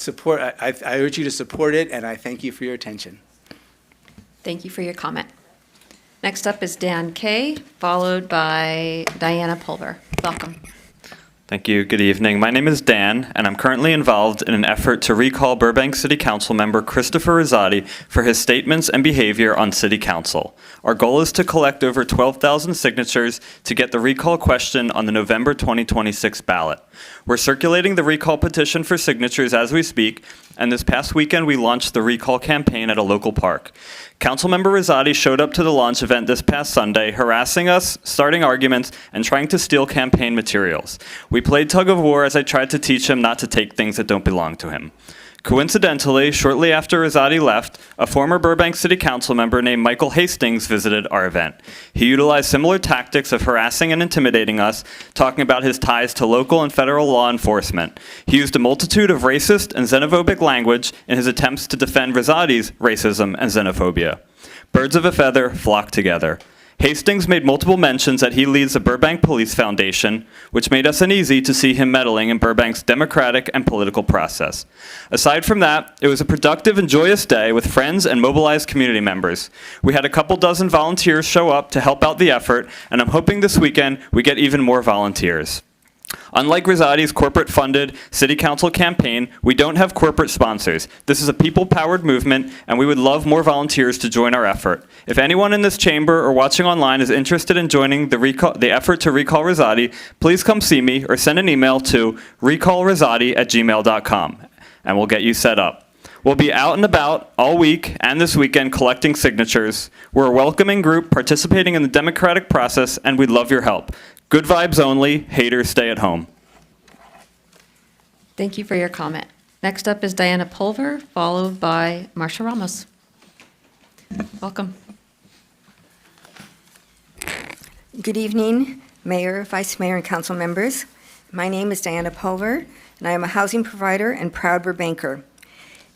urge you to support it, and I thank you for your attention.
Thank you for your comment. Next up is Dan Kay, followed by Diana Pulver. Welcome.
Thank you. Good evening. My name is Dan, and I'm currently involved in an effort to recall Burbank City Council member Christopher Rosati for his statements and behavior on City Council. Our goal is to collect over 12,000 signatures to get the recall question on the November 2026 ballot. We're circulating the recall petition for signatures as we speak, and this past weekend we launched the recall campaign at a local park. Councilmember Rosati showed up to the launch event this past Sunday, harassing us, starting arguments, and trying to steal campaign materials. We played tug of war as I tried to teach him not to take things that don't belong to him. Coincidentally, shortly after Rosati left, a former Burbank City Council member named Michael Hastings visited our event. He utilized similar tactics of harassing and intimidating us, talking about his ties to local and federal law enforcement. He used a multitude of racist and xenophobic language in his attempts to defend Rosati's racism and xenophobia. Birds of a feather flock together. Hastings made multiple mentions that he leads the Burbank Police Foundation, which made us uneasy to see him meddling in Burbank's democratic and political process. Aside from that, it was a productive and joyous day with friends and mobilized community members. We had a couple dozen volunteers show up to help out the effort, and I'm hoping this weekend we get even more volunteers. Unlike Rosati's corporate-funded city council campaign, we don't have corporate sponsors. This is a people-powered movement, and we would love more volunteers to join our effort. If anyone in this chamber or watching online is interested in joining the effort to recall Rosati, please come see me or send an email to recallrosati@gmail.com, and we'll get you set up. We'll be out and about all week and this weekend collecting signatures. We're a welcoming group participating in the democratic process, and we'd love your help. Good vibes only, haters stay at home.
Thank you for your comment. Next up is Diana Pulver, followed by Marcia Ramos. Welcome.
Good evening, Mayor, Vice Mayor, and Council members. My name is Diana Pulver, and I am a housing provider and proud Burbanker.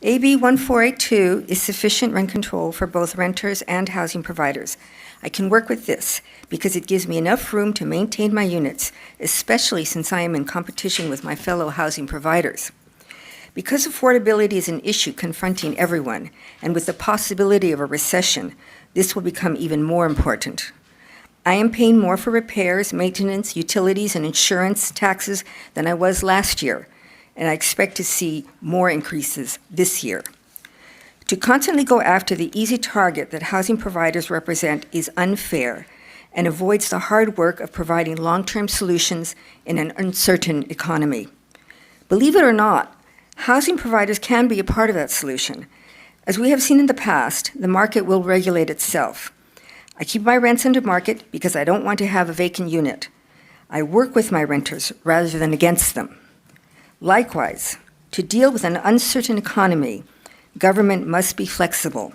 AB 1482 is sufficient rent control for both renters and housing providers. I can work with this because it gives me enough room to maintain my units, especially since I am in competition with my fellow housing providers. Because affordability is an issue confronting everyone, and with the possibility of a recession, this will become even more important. I am paying more for repairs, maintenance, utilities, and insurance taxes than I was last year, and I expect to see more increases this year. To constantly go after the easy target that housing providers represent is unfair and avoids the hard work of providing long-term solutions in an uncertain economy. Believe it or not, housing providers can be a part of that solution. As we have seen in the past, the market will regulate itself. I keep my rents under market because I don't want to have a vacant unit. I work with my renters rather than against them. Likewise, to deal with an uncertain economy, government must be flexible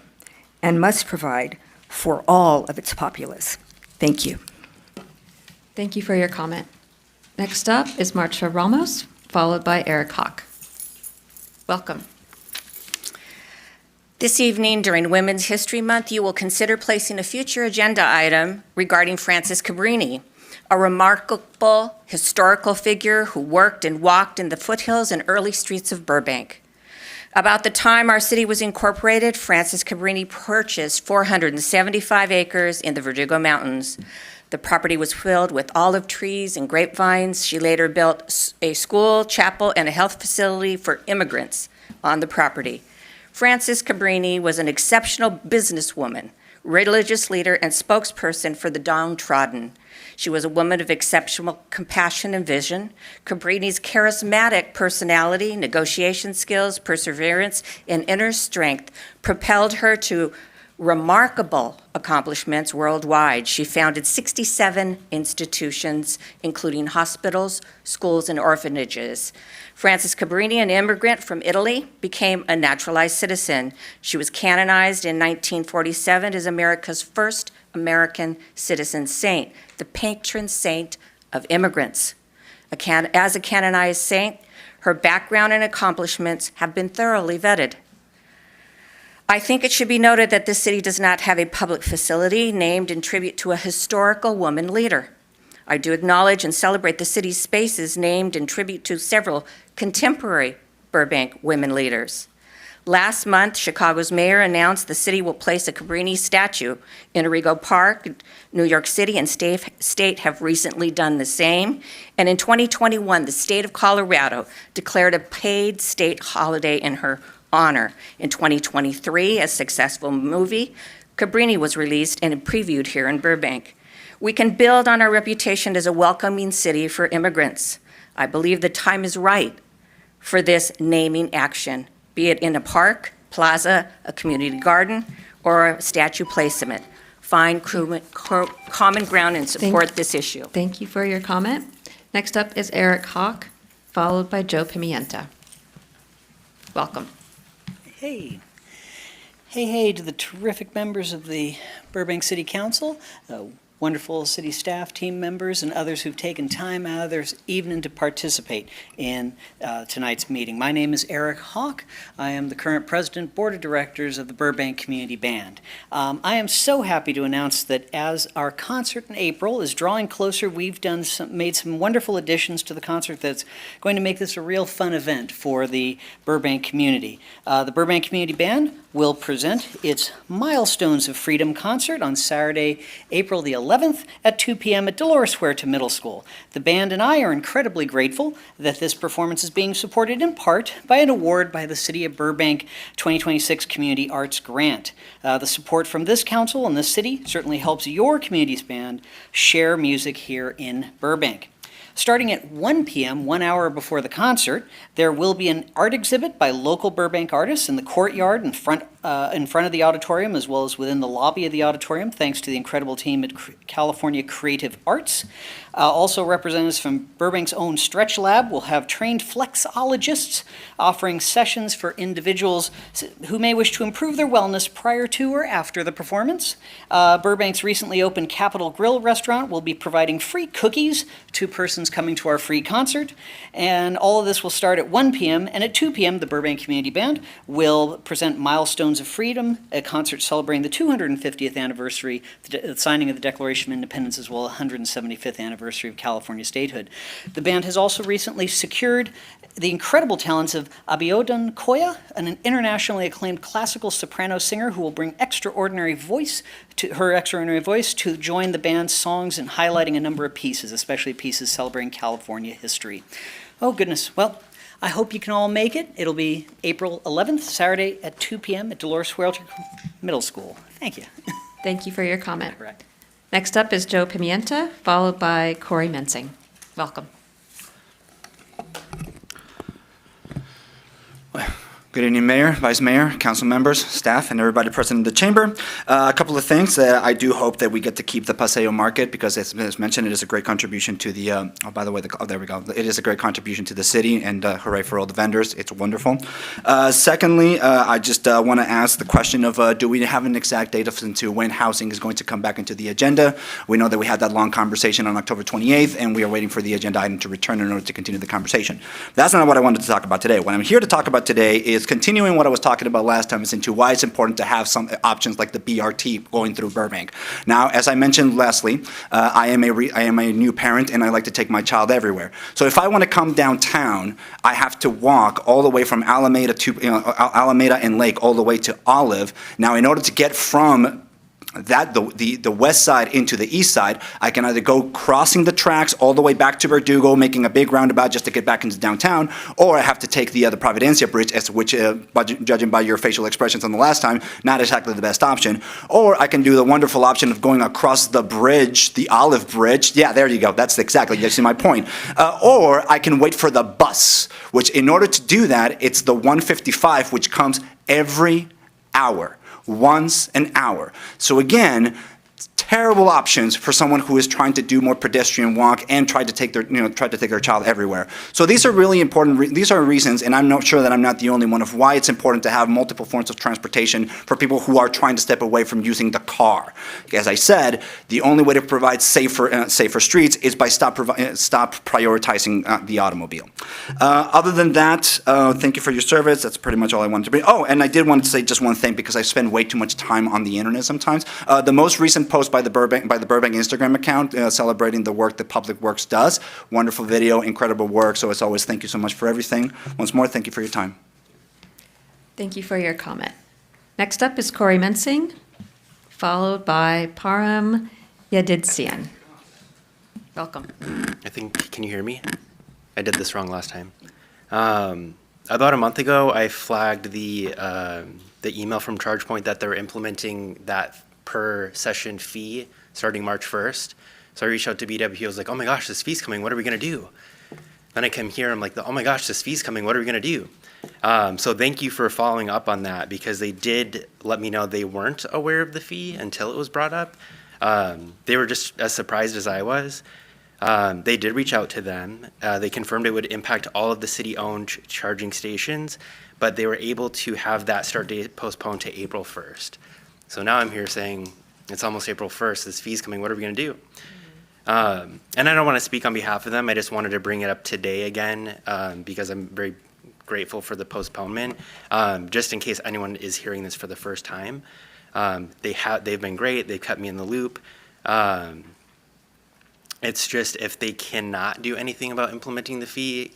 and must provide for all of its populace. Thank you.
Thank you for your comment. Next up is Marcia Ramos, followed by Eric Hawk. Welcome.
This evening, during Women's History Month, you will consider placing a future agenda item regarding Frances Cabrini, a remarkable historical figure who worked and walked in the foothills and early streets of Burbank. About the time our city was incorporated, Frances Cabrini purchased 475 acres in the Verdugo Mountains. The property was filled with olive trees and grapevines. She later built a school, chapel, and a health facility for immigrants on the property. Frances Cabrini was an exceptional businesswoman, religious leader, and spokesperson for the downtrodden. She was a woman of exceptional compassion and vision. Cabrini's charismatic personality, negotiation skills, perseverance, and inner strength propelled her to remarkable accomplishments worldwide. She founded 67 institutions, including hospitals, schools, and orphanages. Frances Cabrini, an immigrant from Italy, became a naturalized citizen. She was canonized in 1947 as America's first American citizen saint, the patron saint of immigrants. As a canonized saint, her background and accomplishments have been thoroughly vetted. I think it should be noted that this city does not have a public facility named in tribute to a historical woman leader. I do acknowledge and celebrate the city's spaces named in tribute to several contemporary Burbank women leaders. Last month, Chicago's mayor announced the city will place a Cabrini statue in Arrigo Park. New York City and state have recently done the same. And in 2021, the state of Colorado declared a paid state holiday in her honor. In 2023, a successful movie, Cabrini, was released and previewed here in Burbank. We can build on our reputation as a welcoming city for immigrants. I believe the time is right for this naming action, be it in a park, plaza, a community garden, or a statue placement. Find common ground and support this issue.
Thank you for your comment. Next up is Eric Hawk, followed by Joe Pimienta. Welcome.
Hey. Hey to the terrific members of the Burbank City Council, wonderful city staff, team members, and others who've taken time out of their evening to participate in tonight's meeting. My name is Eric Hawk. I am the current president, board of directors of the Burbank Community Band. I am so happy to announce that as our concert in April is drawing closer, we've made some wonderful additions to the concert that's going to make this a real fun event for the Burbank community. The Burbank Community Band will present its Milestones of Freedom concert on Saturday, April the 11th 11th at 2 p.m. at Dolores Huerta Middle School. The band and I are incredibly grateful that this performance is being supported in part by an award by the City of Burbank 2026 Community Arts Grant. The support from this council and this city certainly helps your community's band share music here in Burbank. Starting at 1 p.m., 1 hour before the concert, there will be an art exhibit by local Burbank artists in the courtyard in front of the auditorium, as well as within the lobby of the auditorium, thanks to the incredible team at California Creative Arts. Also, representatives from Burbank's own Stretch Lab will have trained flexologists offering sessions for individuals who may wish to improve their wellness prior to or after the performance. Burbank's recently opened Capitol Grill restaurant will be providing free cookies to persons coming to our free concert. And all of this will start at 1 p.m. And at 2 p.m., the Burbank Community Band will present Milestones of Freedom, a concert celebrating the 250th anniversary, the signing of the Declaration of Independence, as well as 175th anniversary of California statehood. The band has also recently secured the incredible talents of Abiodun Koya, an internationally acclaimed classical soprano singer who will bring her extraordinary voice to join the band's songs and highlighting a number of pieces, especially pieces celebrating California history. Oh, goodness. Well, I hope you can all make it. It'll be April 11th, Saturday at 2 p.m. at Dolores Huerta Middle School. Thank you.
Thank you for your comment.
Correct.
Next up is Joe Pimienta, followed by Corey Mensing. Welcome.
Good evening, Mayor, Vice Mayor, council members, staff, and everybody present in the chamber. A couple of things. I do hope that we get to keep the Paseo Market because, as mentioned, it is a great contribution to the, by the way, there we go. It is a great contribution to the city, and hooray for all the vendors. It's wonderful. Secondly, I just want to ask the question of, do we have an exact date into when housing is going to come back into the agenda? We know that we had that long conversation on October 28th, and we are waiting for the agenda item to return in order to continue the conversation. That's not what I wanted to talk about today. What I'm here to talk about today is continuing what I was talking about last time is into why it's important to have some options like the BRT going through Burbank. Now, as I mentioned lastly, I am a new parent and I like to take my child everywhere. So if I want to come downtown, I have to walk all the way from Alameda Alameda and Lake all the way to Olive. Now, in order to get from the west side into the east side, I can either go crossing the tracks all the way back to Verdugo, making a big roundabout just to get back into downtown, or I have to take the Providencia Bridge, which, judging by your facial expressions on the last time, not exactly the best option. Or I can do the wonderful option of going across the bridge, the Olive Bridge. Yeah, there you go. That's exactly, you see my point. Or I can wait for the bus, which in order to do that, it's the 155, which comes every hour. Once an hour. So again, terrible options for someone who is trying to do more pedestrian walk and try to take their child everywhere. So these are really important. These are reasons, and I'm not sure that I'm not the only one, of why it's important to have multiple forms of transportation for people who are trying to step away from using the car. As I said, the only way to provide safer streets is by stop prioritizing the automobile. Other than that, thank you for your service. That's pretty much all I wanted to bring. Oh, and I did want to say just one thing because I spend way too much time on the internet sometimes. The most recent post by the Burbank Instagram account celebrating the work that Public Works does. Wonderful video, incredible work. So as always, thank you so much for everything. Once more, thank you for your time.
Thank you for your comment. Next up is Corey Mensing, followed by Param Yedidzian. Welcome.
I think, can you hear me? I did this wrong last time. About a month ago, I flagged the email from ChargePoint that they're implementing that per session fee starting March 1st. So I reached out to BW. I was like, oh my gosh, this fee's coming. What are we going to do? Then I come here. I'm like, oh my gosh, this fee's coming. What are we going to do? So thank you for following up on that because they did let me know they weren't aware of the fee until it was brought up. They were just as surprised as I was. They did reach out to them. They confirmed it would impact all of the city-owned charging stations, but they were able to have that start date postponed to April 1st. So now I'm here saying, it's almost April 1st, this fee's coming, what are we gonna do? And I don't wanna speak on behalf of them, I just wanted to bring it up today again because I'm very grateful for the postponement. Just in case anyone is hearing this for the first time, they've been great, they've kept me in the loop. It's just if they cannot do anything about implementing the fee,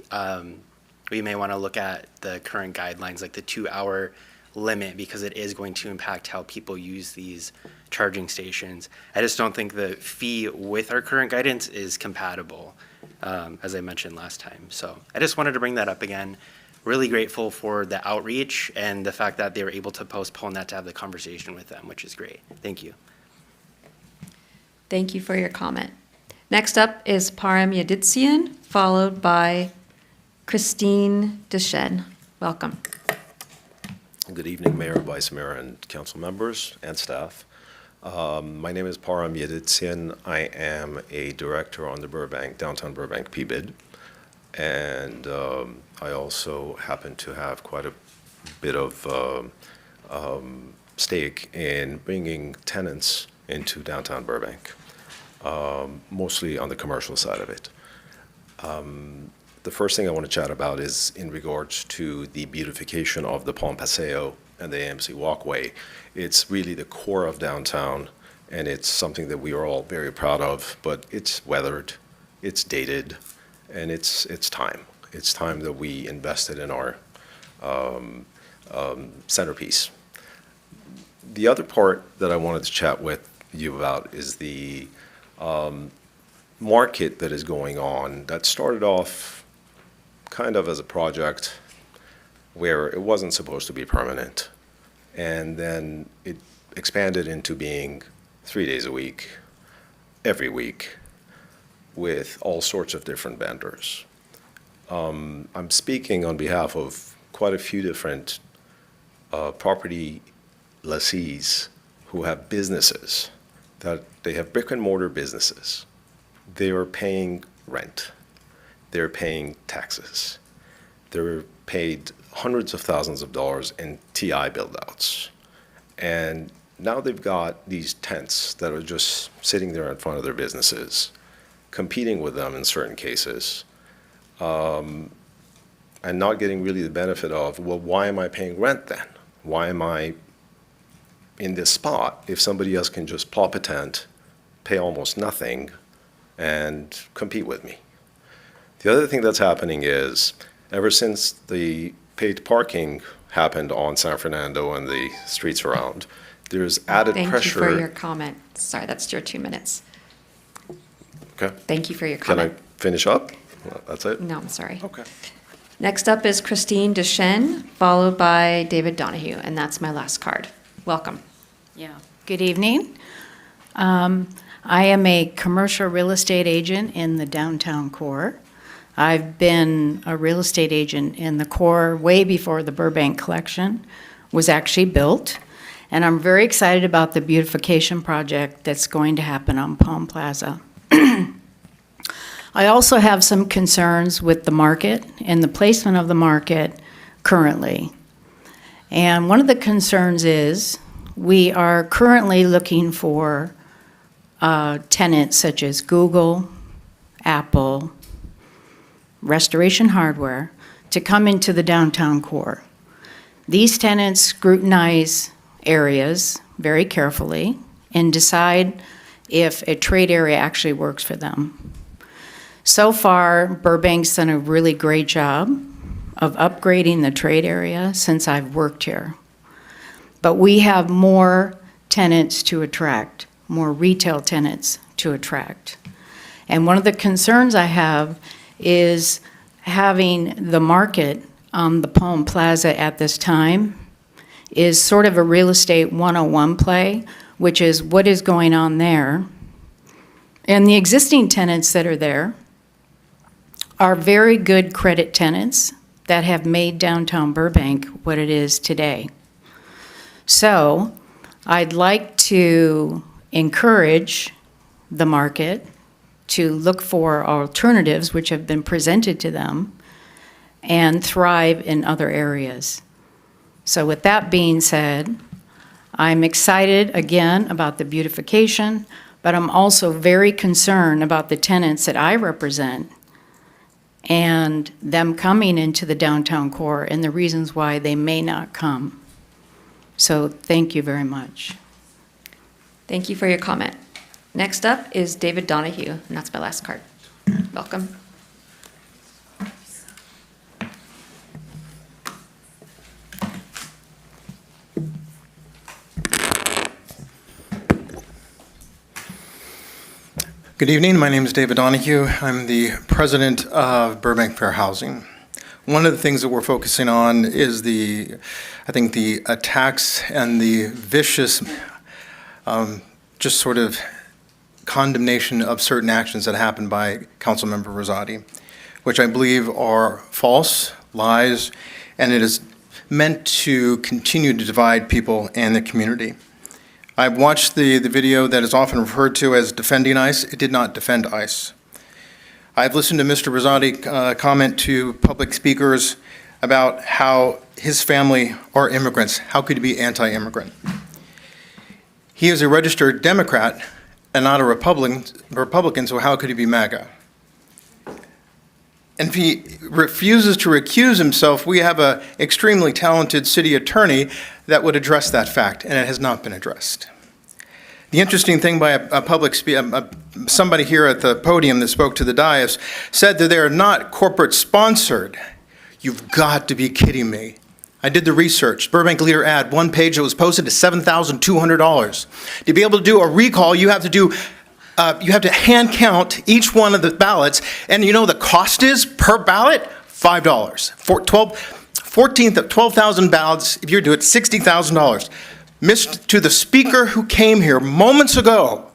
we may wanna look at the current guidelines, like the 2-hour limit because it is going to impact how people use these charging stations. I just don't think the fee with our current guidance is compatible, as I mentioned last time. So I just wanted to bring that up again. Really grateful for the outreach and the fact that they were able to postpone that to have the conversation with them, which is great. Thank you.
Thank you for your comment. Next up is Param Yeditsian, followed by Christine Deschênes. Welcome.
Good evening, Mayor, Vice Mayor, and council members and staff. My name is Param Yeditsian. I am a director on the Burbank, downtown Burbank PBID. And I also happen to have quite a bit of stake in bringing tenants into downtown Burbank, mostly on the commercial side of it. The first thing I want to chat about is in regards to the beautification of the Palm Paseo and the AMC Walkway. It's really the core of downtown, and it's something that we are all very proud of, but it's weathered, it's dated, and it's time. It's time that we invested in our centerpiece. The other part that I wanted to chat with you about is the market that is going on that started off kind of as a project where it wasn't supposed to be permanent. And then it expanded into being 3 days a week, every week, with all sorts of different vendors. I'm speaking on behalf of quite a few different property lessees who have businesses, that they have brick and mortar businesses. They are paying rent. They're paying taxes. They're paid hundreds of thousands of dollars in TI build-outs. And now they've got these tents that are just sitting there in front of their businesses, competing with them in certain cases, and not getting really the benefit of, well, why am I paying rent then? Why am I in this spot if somebody else can just plop a tent, pay almost nothing, and compete with me? The other thing that's happening is, ever since the paid parking happened on San Fernando and the streets around, there's added pressure.
Thank you for your comment. Sorry, that's your 2 minutes.
Okay.
Thank you for your comment.
Can I finish up? That's it?
No, I'm sorry.
Okay.
Next up is Christine Deschênes, followed by David Donahue, and that's my last card. Welcome.
Yeah. Good evening. I am a commercial real estate agent in the downtown core. I've been a real estate agent in the core way before the Burbank collection was actually built. And I'm very excited about the beautification project that's going to happen on Palm Plaza. I also have some concerns with the market and the placement of the market currently. And one of the concerns is we are currently looking for tenants such as Google, Apple, Restoration Hardware to come into the downtown core. These tenants scrutinize areas very carefully and decide if a trade area actually works for them. So far, Burbank's done a really great job of upgrading the trade area since I've worked here. But we have more tenants to attract, more retail tenants to attract. And one of the concerns I have is having the market on the Palm Plaza at this time is sort of a real estate 101 play, which is what is going on there. And the existing tenants that are there are very good credit tenants that have made downtown Burbank what it is today. So I'd like to encourage the market to look for alternatives which have been presented to them and thrive in other areas. So with that being said, I'm excited again about the beautification, but I'm also very concerned about the tenants that I represent and them coming into the downtown core and the reasons why they may not come. So thank you very much.
Thank you for your comment. Next up is David Donahue, and that's my last card. Welcome.
Good evening. My name is David Donahue. I'm the president of Burbank Fair Housing. One of the things that we're focusing on is the attacks and the vicious, just sort of condemnation of certain actions that happened by Councilmember Rosati, which I believe are false, lies, and it is meant to continue to divide people and the community. I've watched the video that is often referred to as defending ICE. It did not defend ICE. I've listened to Mr. Rosati comment to public speakers about how his family are immigrants. How could he be anti-immigrant? He is a registered Democrat and not a Republican, so how could he be MAGA? And if he refuses to recuse himself, we have an extremely talented city attorney that would address that fact, and it has not been addressed. The interesting thing by somebody here at the podium that spoke to the dais said that they are not corporate sponsored. You've got to be kidding me. I did the research. Burbank Leader ad, one page that was posted is $7,200. To be able to do a recall, you have to hand count each one of the ballots, and you know the cost is per ballot? $5. For 12,000 ballots, if you do it, $60,000. To the speaker who came here moments ago,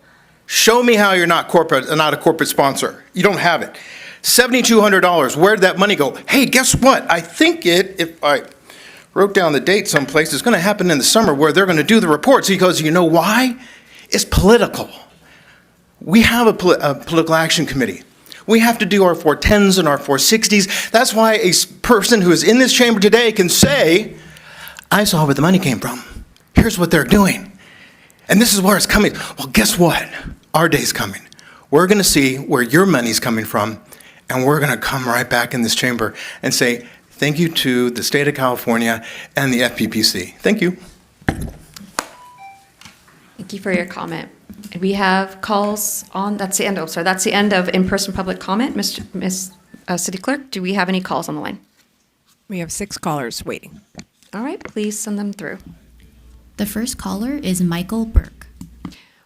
show me how you're not a corporate sponsor. You don't have it. $7,200, where did that money go? Hey, guess what? I think if I wrote down the date someplace, it's going to happen in the summer where they're going to do the reports. He goes, you know why? It's political. We have a political action committee. We have to do our 410s and our 460s. That's why a person who is in this chamber today can say, I saw where the money came from. Here's what they're doing. And this is where it's coming. Well, guess what? Our day's coming. We're going to see where your money's coming from, and we're going to come right back in this chamber and say, thank you to the state of California and the FPPC. Thank you.
Thank you for your comment. We have calls on, that's the end of in-person public comment. Ms. City Clerk, do we have any calls on the line?
We have 6 callers waiting.
All right, please send them through.
The first caller is Michael Burke.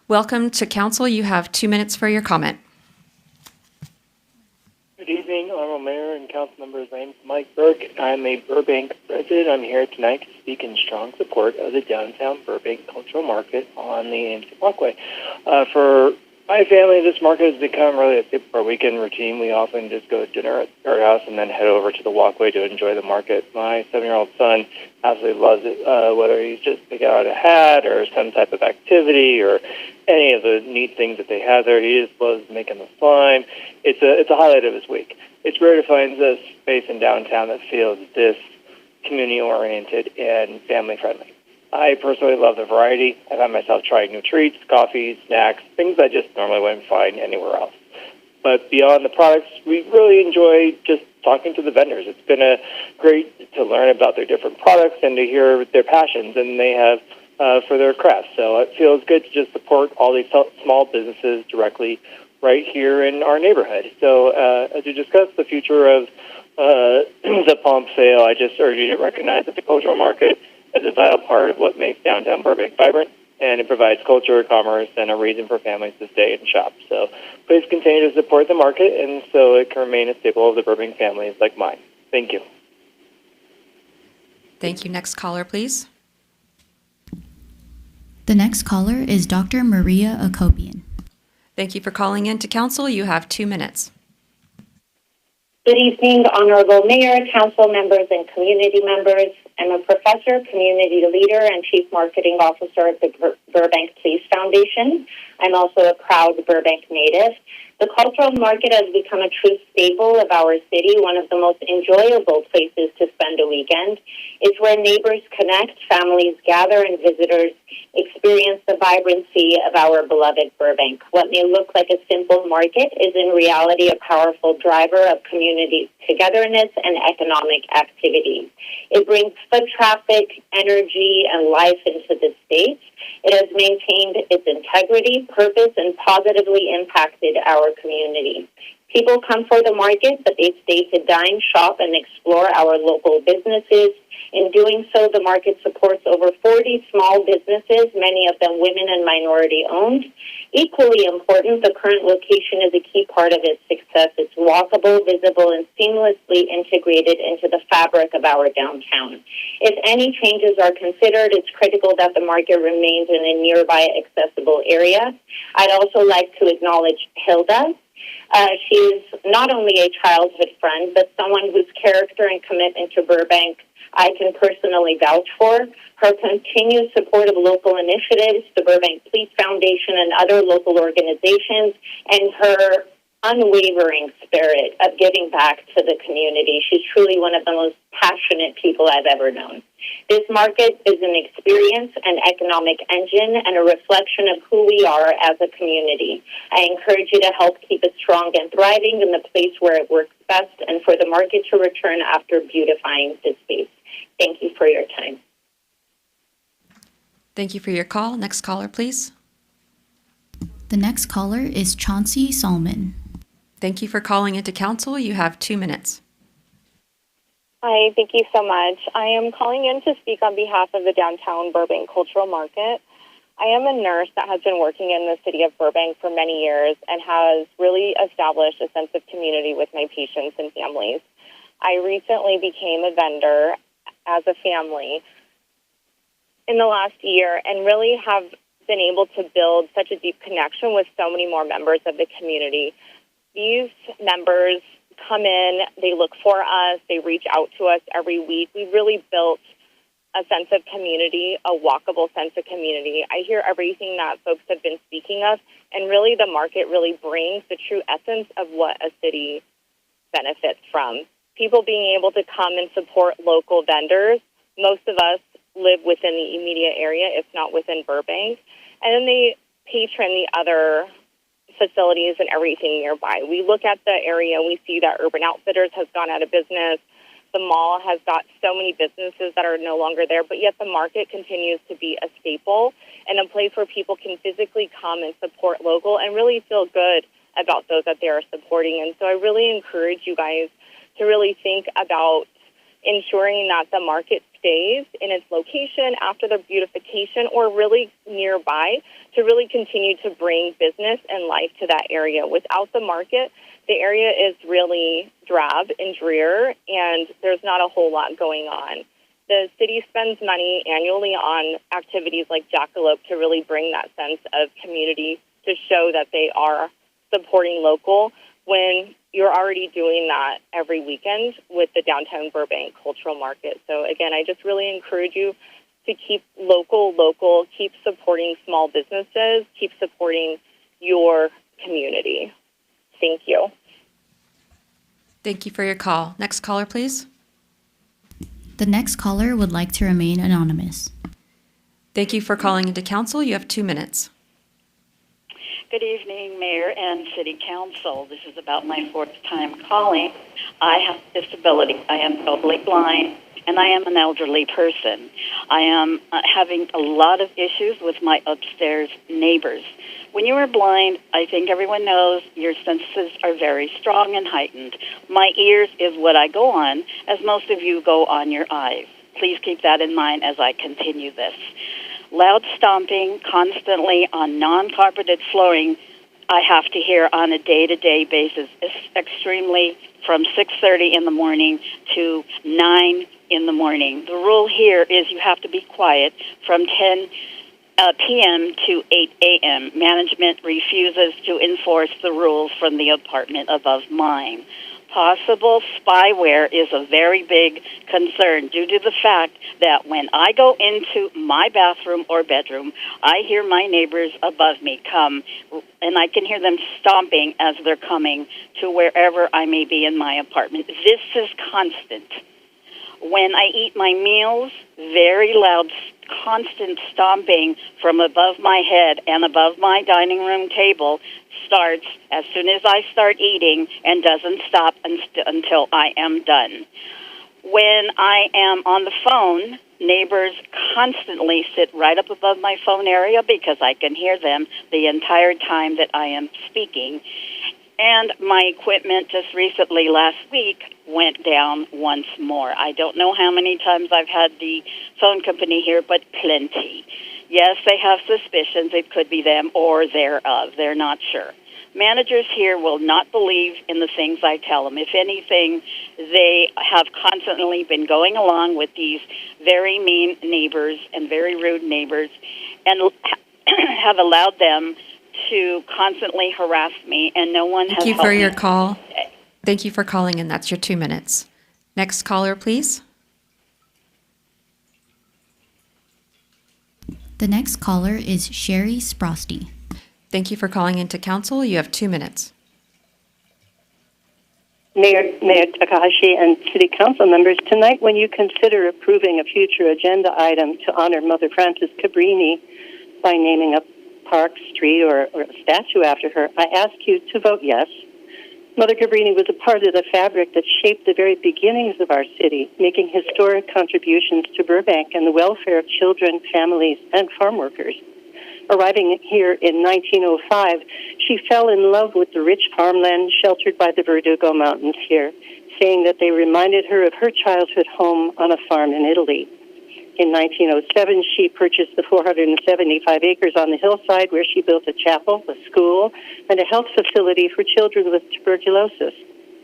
Welcome to council. You have 2 minutes for your comment.
Good evening, Honorable Mayor and council members. My name is Mike Burke. I'm a Burbank resident. I'm here tonight to speak in strong support of the downtown Burbank cultural market on the AMC Walkway. For my family, this market has become really a bit of our weekend routine. We often just go to dinner at our house and then head over to the Walkway to enjoy the market. My 7-year-old son absolutely loves it, whether he's just picking out a hat or some type of activity or any of the neat things that they have there. He just loves making the slime. It's a highlight of his week. It's rare to find a space in downtown that feels this community-oriented and family-friendly. I personally love the variety. I find myself trying new treats, coffees, snacks, things I just normally wouldn't find anywhere else. But beyond the products, we really enjoy just talking to the vendors. It's been great to learn about their different products and to hear their passions and they have for their crafts. So it feels good to just support all these small businesses directly right here in our neighborhood. So as we discuss the future of the pump sale, I just urge you to recognize that the cultural market is a vital part of what makes downtown Burbank vibrant, and it provides culture, commerce, and a reason for families to stay and shop. So please continue to support the market, and so it can remain a staple of the Burbank families like mine. Thank you.
Thank you. Next caller, please.
The next caller is Dr. Maria Akopian.
Thank you for calling in to council. You have 2 minutes.
Good evening, Honorable Mayor, council members, and community members. I'm a professor, community leader, and chief marketing officer at the Burbank Police Foundation. I'm also a proud Burbank native. The cultural market has become a true staple of our city, one of the most enjoyable places to spend a weekend. It's where neighbors connect, families gather, and visitors experience the vibrancy of our beloved Burbank. What may look like a simple market is in reality a powerful driver of community togetherness and economic activity. It brings foot traffic, energy, and life into the state. It has maintained its integrity, purpose, and positively impacted our community. People come for the market, but they stay to dine, shop, and explore our local businesses. In doing so, the market supports over 40 small businesses, many of them women and minority-owned. Equally important, the current location is a key part of its success. It's walkable, visible, and seamlessly integrated into the fabric of our downtown. If any changes are considered, it's critical that the market remains in a nearby accessible area. I'd also like to acknowledge Hilda. She is not only a childhood friend, but someone whose character and commitment to Burbank I can personally vouch for. Her continued support of local initiatives, the Burbank Police Foundation, and other local organizations, and her unwavering spirit of giving back to the community. She's truly one of the most passionate people I've ever known. This market is an experience, an economic engine, and a reflection of who we are as a community. I encourage you to help keep it strong and thriving in the place where it works best, and for the market to return after beautifying this space. Thank you for your time.
Thank you for your call. Next caller, please.
The next caller is Chauncey Solomon.
Thank you for calling into council. You have 2 minutes.
Hi, thank you so much. I am calling in to speak on behalf of the downtown Burbank Cultural Market. I am a nurse that has been working in the city of Burbank for many years and has really established a sense of community with my patients and families. I recently became a vendor as a family in the last year and really have been able to build such a deep connection with so many more members of the community. These members come in, they look for us, they reach out to us every week. We've really built a sense of community, a walkable sense of community. I hear everything that folks have been speaking of, and really the market really brings the true essence of what a city benefits from. People being able to come and support local vendors. Most of us live within the immediate area, if not within Burbank, and then they patron the other facilities and everything nearby. We look at the area, we see that Urban Outfitters has gone out of business. The mall has got so many businesses that are no longer there, but yet the market continues to be a staple and a place where people can physically come and support local and really feel good about those that they are supporting. And so I really encourage you guys to really think about ensuring that the market stays in its location after the beautification or really nearby to really continue to bring business and life to that area. Without the market, the area is really drab and drear, and there's not a whole lot going on. The city spends money annually on activities like Jackalope to really bring that sense of community to show that they are supporting local when you're already doing that every weekend with the downtown Burbank Cultural Market. So again, I just really encourage you to keep local, keep supporting small businesses, keep supporting your community. Thank you.
Thank you for your call. Next caller, please.
The next caller would like to remain anonymous.
Thank you for calling into council. You have 2 minutes.
Good evening, Mayor and City Council. This is about my 4th time calling. I have a disability. I am totally blind, and I am an elderly person. I am having a lot of issues with my upstairs neighbors. When you are blind, I think everyone knows your senses are very strong and heightened. My ears is what I go on, as most of you go on your eyes. Please keep that in mind as I continue this. Loud stomping constantly on non-carpeted flooring I have to hear on a day-to-day basis, extremely from 6:30 in the morning to 9 in the morning. The rule here is you have to be quiet from 10 p.m. to 8 a.m. Management refuses to enforce the rules from the apartment above mine. Possible spyware is a very big concern due to the fact that when I go into my bathroom or bedroom, I hear my neighbors above me come, and I can hear them stomping as they're coming to wherever I may be in my apartment. This is constant. When I eat my meals, very loud, constant stomping from above my head and above my dining room table starts as soon as I start eating and doesn't stop until I am done. When I am on the phone, neighbors constantly sit right up above my phone area because I can hear them the entire time that I am speaking. And my equipment just recently last week went down once more. I don't know how many times I've had the phone company here, but plenty. Yes, they have suspicions it could be them or thereof. They're not sure. Managers here will not believe in the things I tell them. If anything, they have constantly been going along with these very mean neighbors and very rude neighbors and have allowed them to constantly harass me, and no one has
Thank you
helped
for your
me.
call. Thank you for calling, and that's your 2 minutes. Next caller, please.
The next caller is Sherry Sprosty.
Thank you for calling into council. You have 2 minutes.
Mayor Takahashi and City Council members, tonight when you consider approving a future agenda item to honor Mother Frances Cabrini by naming a park, street, or a statue after her, I ask you to vote yes. Mother Cabrini was a part of the fabric that shaped the very beginnings of our city, making historic contributions to Burbank and the welfare of children, families, and farm workers. Arriving here in 1905, she fell in love with the rich farmland sheltered by the Verdugo Mountains here, saying that they reminded her of her childhood home on a farm in Italy. In 1907, she purchased the 475 acres on the hillside where she built a chapel, a school, and a health facility for children with tuberculosis.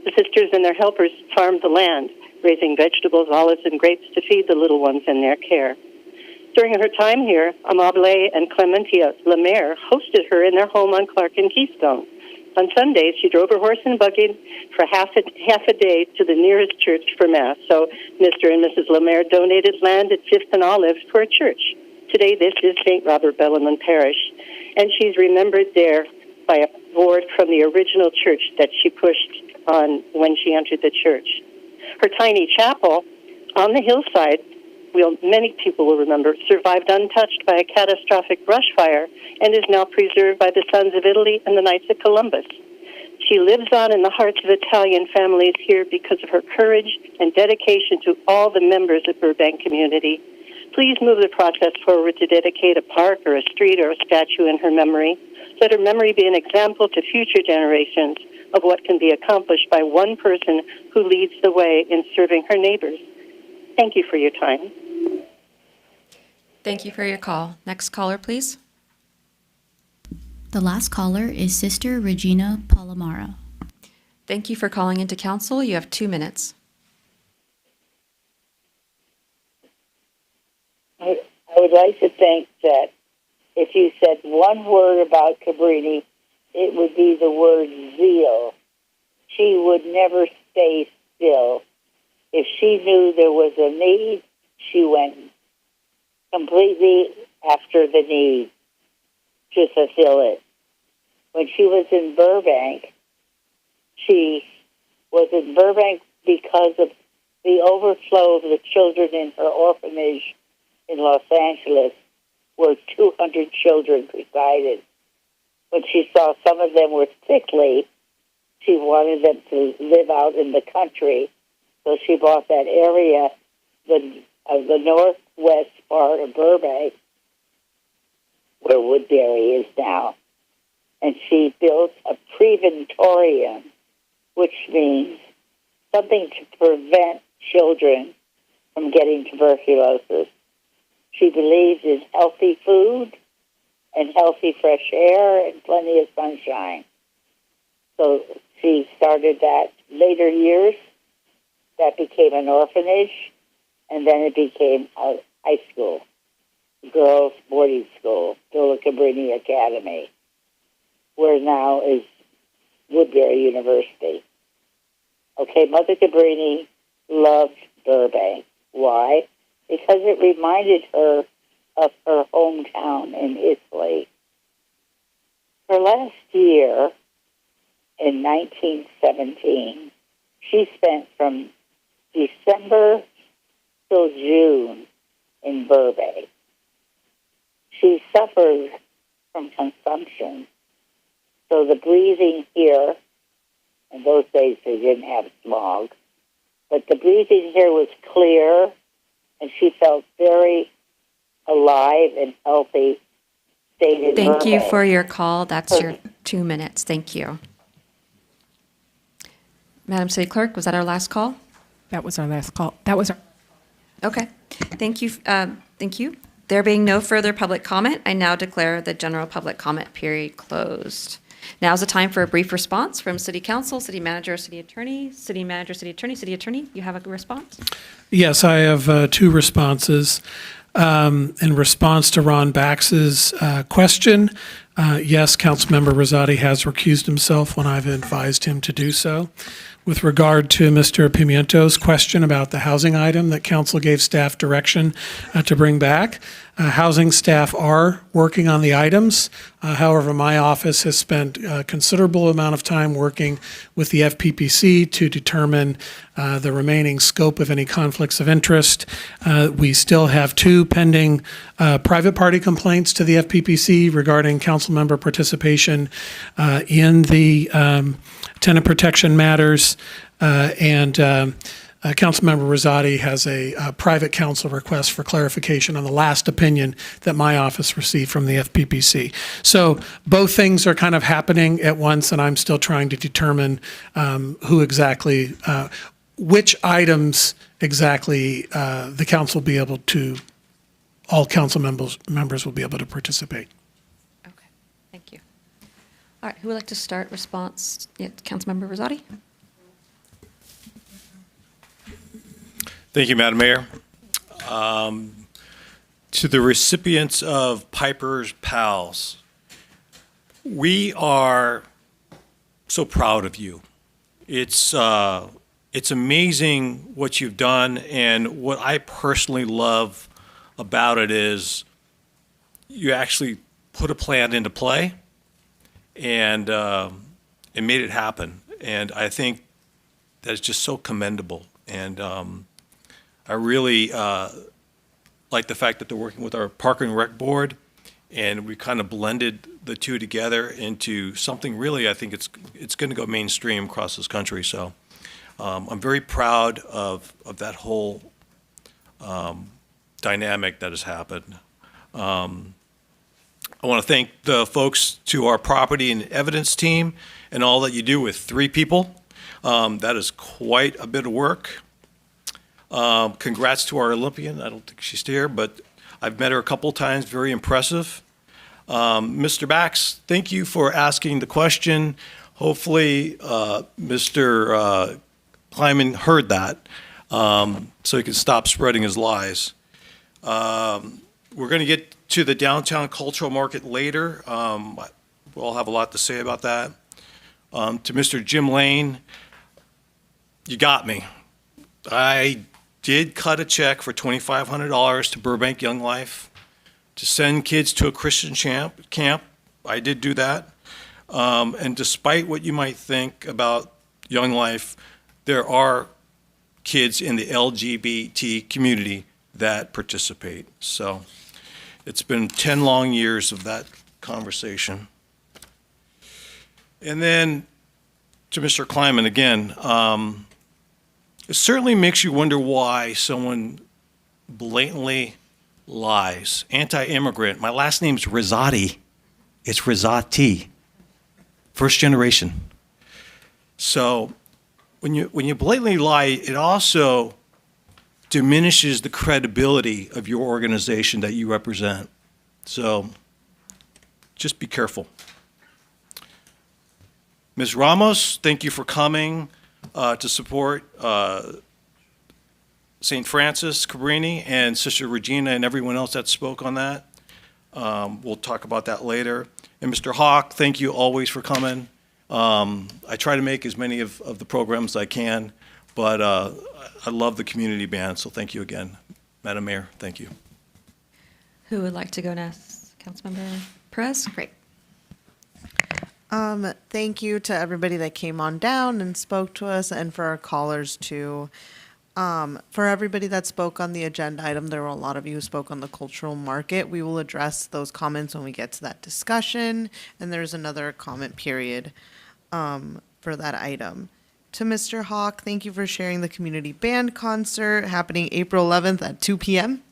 The sisters and their helpers farmed the land, raising vegetables, olives, and grapes to feed the little ones in their care. During her time here, Amable and Clementia Lemaire hosted her in their home on Clark and Keystone. On Sundays, she drove her horse and buggy for half a day to the nearest church for Mass. So Mr. and Mrs. Lemaire donated land at 5th and Olive for a church. Today, this is St. Robert Bellarmine Parish, and she's remembered there by a board from the original church that she pushed on when she entered the church. Her tiny chapel on the hillside, many people will remember, survived untouched by a catastrophic brush fire and is now preserved by the Sons of Italy and the Knights of Columbus. She lives on in the hearts of Italian families here because of her courage and dedication to all the members of the Burbank community. Please move the process forward to dedicate a park or a street or a statue in her memory. Let her memory be an example to future generations of what can be accomplished by one person who leads the way in serving her neighbors. Thank you for your time.
Thank you for your call. Next caller, please.
The last caller is Sister Regina Palomara.
Thank you for calling into council. You have 2 minutes.
I would like to think that if you said one word about Cabrini, it would be the word zeal. She would never stay still. If she knew there was a need, she went completely after the need to fulfill it. When she was in Burbank, she was in Burbank because of the overflow of the children in her orphanage in Los Angeles, where 200 children resided. When she saw some of them were sickly, she wanted them to live out in the country. So she bought that area of the northwest part of Burbank, where Woodbury is now. And she built a preventorium, which means something to prevent children from getting tuberculosis. She believed in healthy food and healthy fresh air and plenty of sunshine. So she started that later years. That became an orphanage, and then it became a high school, girls' boarding school, Villa Cabrini Academy, where now is Woodbury University. Okay, Mother Cabrini loved Burbank. Why? Because it reminded her of her hometown in Italy. Her last year, in 1917, she spent from December till June in Burbank. She suffered from consumption. So the breathing here, in those days they didn't have smog, but the breathing here was clear, and she felt very alive and healthy. Stayed in
Thank you
Burbank.
for your call. That's your 2 minutes. Thank you. Madam City Clerk, was that our last call?
That was our last call. That was our.
Okay, thank you. Thank you. There being no further public comment, I now declare the general public comment period closed. Now is the time for a brief response from City Council, City Manager, City Attorney, City Manager, City Attorney, City Attorney. You have a response?
Yes, I have two responses. In response to Ron Bax's question, yes, Councilmember Rosati has recused himself when I've advised him to do so. With regard to Mr. Pimiento's question about the housing item that council gave staff direction to bring back, housing staff are working on the items. However, my office has spent a considerable amount of time working with the FPPC to determine the remaining scope of any conflicts of interest. We still have two pending private party complaints to the FPPC regarding council member participation in the tenant protection matters, and Councilmember Rosati has a private counsel request for clarification on the last opinion that my office received from the FPPC. So both things are kind of happening at once, and I'm still trying to determine who exactly, which items exactly the council will be able to, all council members will be able to participate.
Thank you. All right, who would like to start response? Yeah, Councilmember Rosati.
Thank you, Madam Mayor. To the recipients of Piper's Pals, we are so proud of you. It's amazing what you've done, and what I personally love about it is you actually put a plan into play and made it happen. And I think that's just so commendable. And I really like the fact that they're working with our Park and Rec Board, and we kind of blended the two together into something really, I think it's going to go mainstream across this country. So I'm very proud of that whole dynamic that has happened. I want to thank the folks to our property and evidence team and all that you do with 3 people. That is quite a bit of work. Congrats to our Olympian. I don't think she's here, but I've met her a couple times. Very impressive. Mr. Bax, thank you for asking the question. Hopefully, Mr. Kleiman heard that, so he can stop spreading his lies. We're going to get to the downtown cultural market later. We'll have a lot to say about that. To Mr. Jim Lane, you got me. I did cut a check for $2,500 to Burbank Young Life to send kids to a Christian camp. I did do that. And despite what you might think about Young Life, there are kids in the LGBT community that participate. So it's been 10 long years of that conversation. And then to Mr. Kleiman again, it certainly makes you wonder why someone blatantly lies. Anti-immigrant. My last name's Rosati. It's Rosati. First generation. So when you blatantly lie, it also diminishes the credibility of your organization that you represent. So just be careful. Ms. Ramos, thank you for coming to support St. Francis Cabrini and Sister Regina and everyone else that spoke on that. We'll talk about that later. And Mr. Hawk, thank you always for coming. I try to make as many of the programs as I can, but I love the community band, so thank you again. Madam Mayor, thank you.
Who would like to go next? Councilmember Perez? Great.
Thank you to everybody that came on down and spoke to us, and for our callers too. For everybody that spoke on the agenda item, there were a lot of you who spoke on the cultural market. We will address those comments when we get to that discussion, and there's another comment period for that item. To Mr. Hawk, thank you for sharing the community band concert happening April 11th at 2 p.m.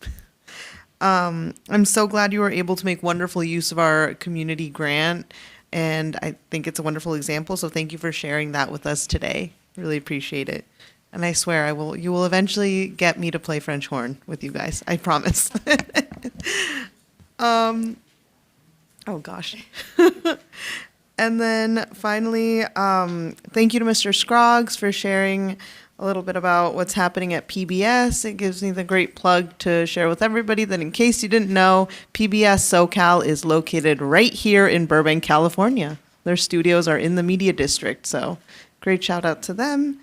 I'm so glad you were able to make wonderful use of our community grant, and I think it's a wonderful example, so thank you for sharing that with us today. Really appreciate it. And I swear you will eventually get me to play French horn with you guys. I promise. Oh gosh. And then finally, thank you to Mr. Scroggs for sharing a little bit about what's happening at PBS. It gives me the great plug to share with everybody that in case you didn't know, PBS SoCal is located right here in Burbank, California. Their studios are in the Media District, so great shout out to them.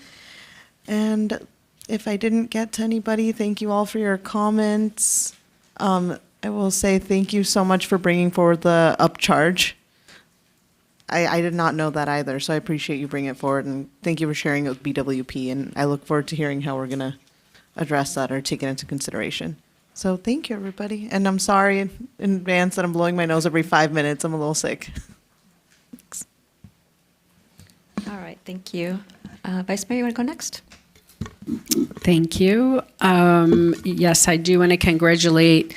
And if I didn't get to anybody, thank you all for your comments. I will say thank you so much for bringing forward the upcharge. I did not know that either, so I appreciate you bringing it forward, and thank you for sharing it with BWP, and I look forward to hearing how we're going to address that or take it into consideration. So thank you, everybody, and I'm sorry in advance that I'm blowing my nose every 5 minutes. I'm a little sick. Thanks.
All right, thank you. Vice Mayor, you want to go next?
Thank you. Yes, I do want to congratulate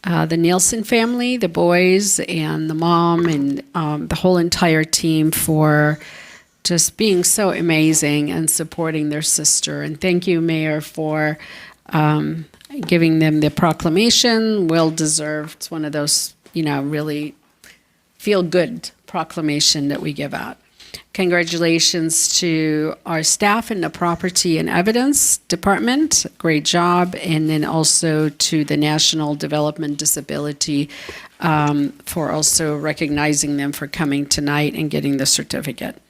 the Nielsen family, the boys and the mom and the whole entire team for just being so amazing and supporting their sister. And thank you, Mayor, for giving them the proclamation. Well deserved. It's one of those, really feel good proclamation that we give out. Congratulations to our staff in the Property and Evidence Department. Great job. And then also to the National Development Disability for also recognizing them for coming tonight and getting the certificate.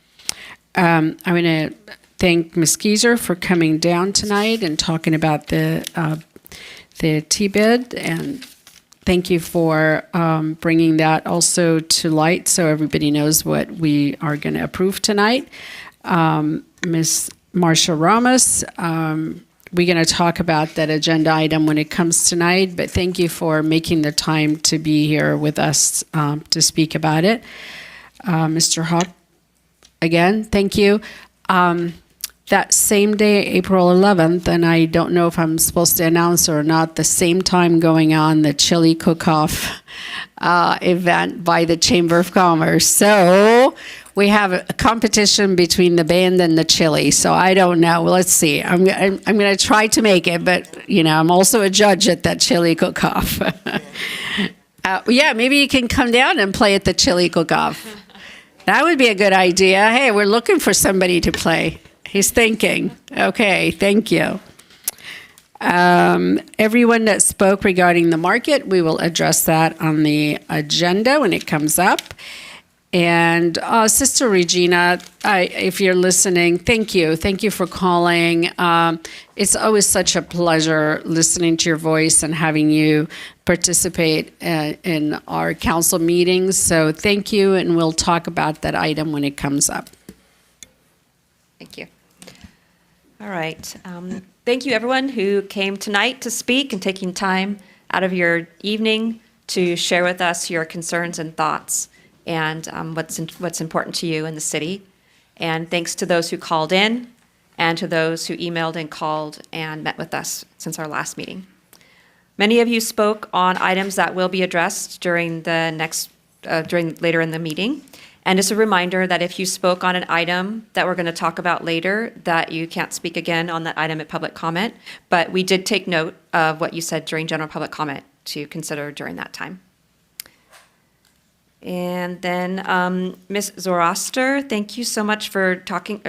I'm going to thank Ms. Kieser for coming down tonight and talking about the T-bid, and thank you for bringing that also to light so everybody knows what we are going to approve tonight. Ms. Marsha Ramos, we're going to talk about that agenda item when it comes tonight, but thank you for making the time to be here with us to speak about it. Mr. Hawk, again, thank you. That same day, April 11th, and I don't know if I'm supposed to announce or not, the same time going on the chili cook-off event by the Chamber of Commerce. So we have a competition between the band and the chili. So I don't know. Well, let's see. I'm going to try to make it, but I'm also a judge at that chili cook-off. Yeah, maybe you can come down and play at the chili cook-off. That would be a good idea. Hey, we're looking for somebody to play. He's thinking. Okay, thank you. Everyone that spoke regarding the market, we will address that on the agenda when it comes up. And Sister Regina, if you're listening, thank you. Thank you for calling. It's always such a pleasure listening to your voice and having you participate in our council meetings. So thank you, and we'll talk about that item when it comes up.
Thank you. All right. Thank you, everyone who came tonight to speak and taking time out of your evening to share with us your concerns and thoughts and what's important to you in the city. And thanks to those who called in and to those who emailed and called and met with us since our last meeting. Many of you spoke on items that will be addressed during later in the meeting. And just a reminder that if you spoke on an item that we're going to talk about later, that you can't speak again on that item at public comment. But we did take note of what you said during general public comment to consider during that time. And then Ms. Zoroaster, thank you so much for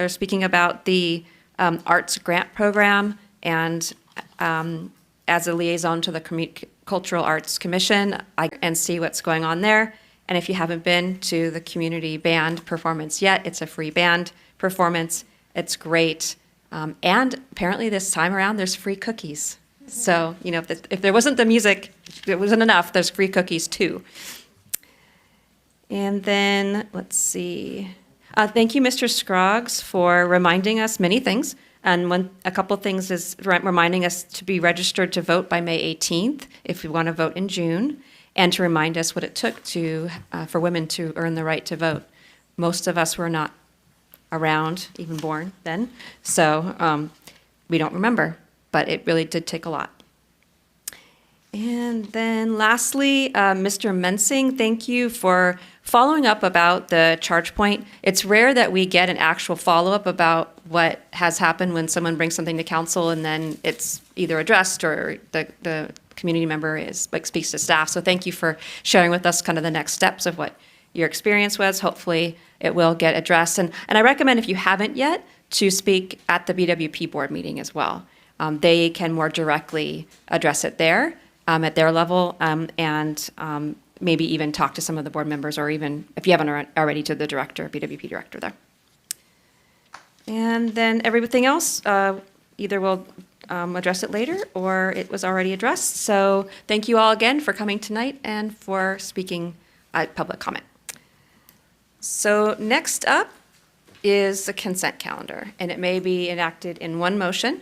speaking about the arts grant program. And as a liaison to the Cultural Arts Commission, I can see what's going on there. And if you haven't been to the community band performance yet, it's a free band performance. It's great. And apparently this time around, there's free cookies. So, if there wasn't the music, it wasn't enough, there's free cookies too. And then, let's see. Thank you, Mr. Scroggs, for reminding us many things. And a couple things is reminding us to be registered to vote by May 18th if we want to vote in June. And to remind us what it took for women to earn the right to vote. Most of us were not around, even born then, so we don't remember, but it really did take a lot. And then lastly, Mr. Mensing, thank you for following up about the charge point, it's rare that we get an actual follow-up about what has happened when someone brings something to council and then it's either addressed or the community member speaks to staff. So thank you for sharing with us kind of the next steps of what your experience was. Hopefully it will get addressed. And I recommend, if you haven't yet, to speak at the BWP board meeting as well. They can more directly address it there at their level, and maybe even talk to some of the board members, or even, if you haven't already, to the director, BWP director there. And then everything else, either we'll address it later or it was already addressed. So thank you all again for coming tonight and for speaking at public comment. So next up is the consent calendar, and it may be enacted in one motion.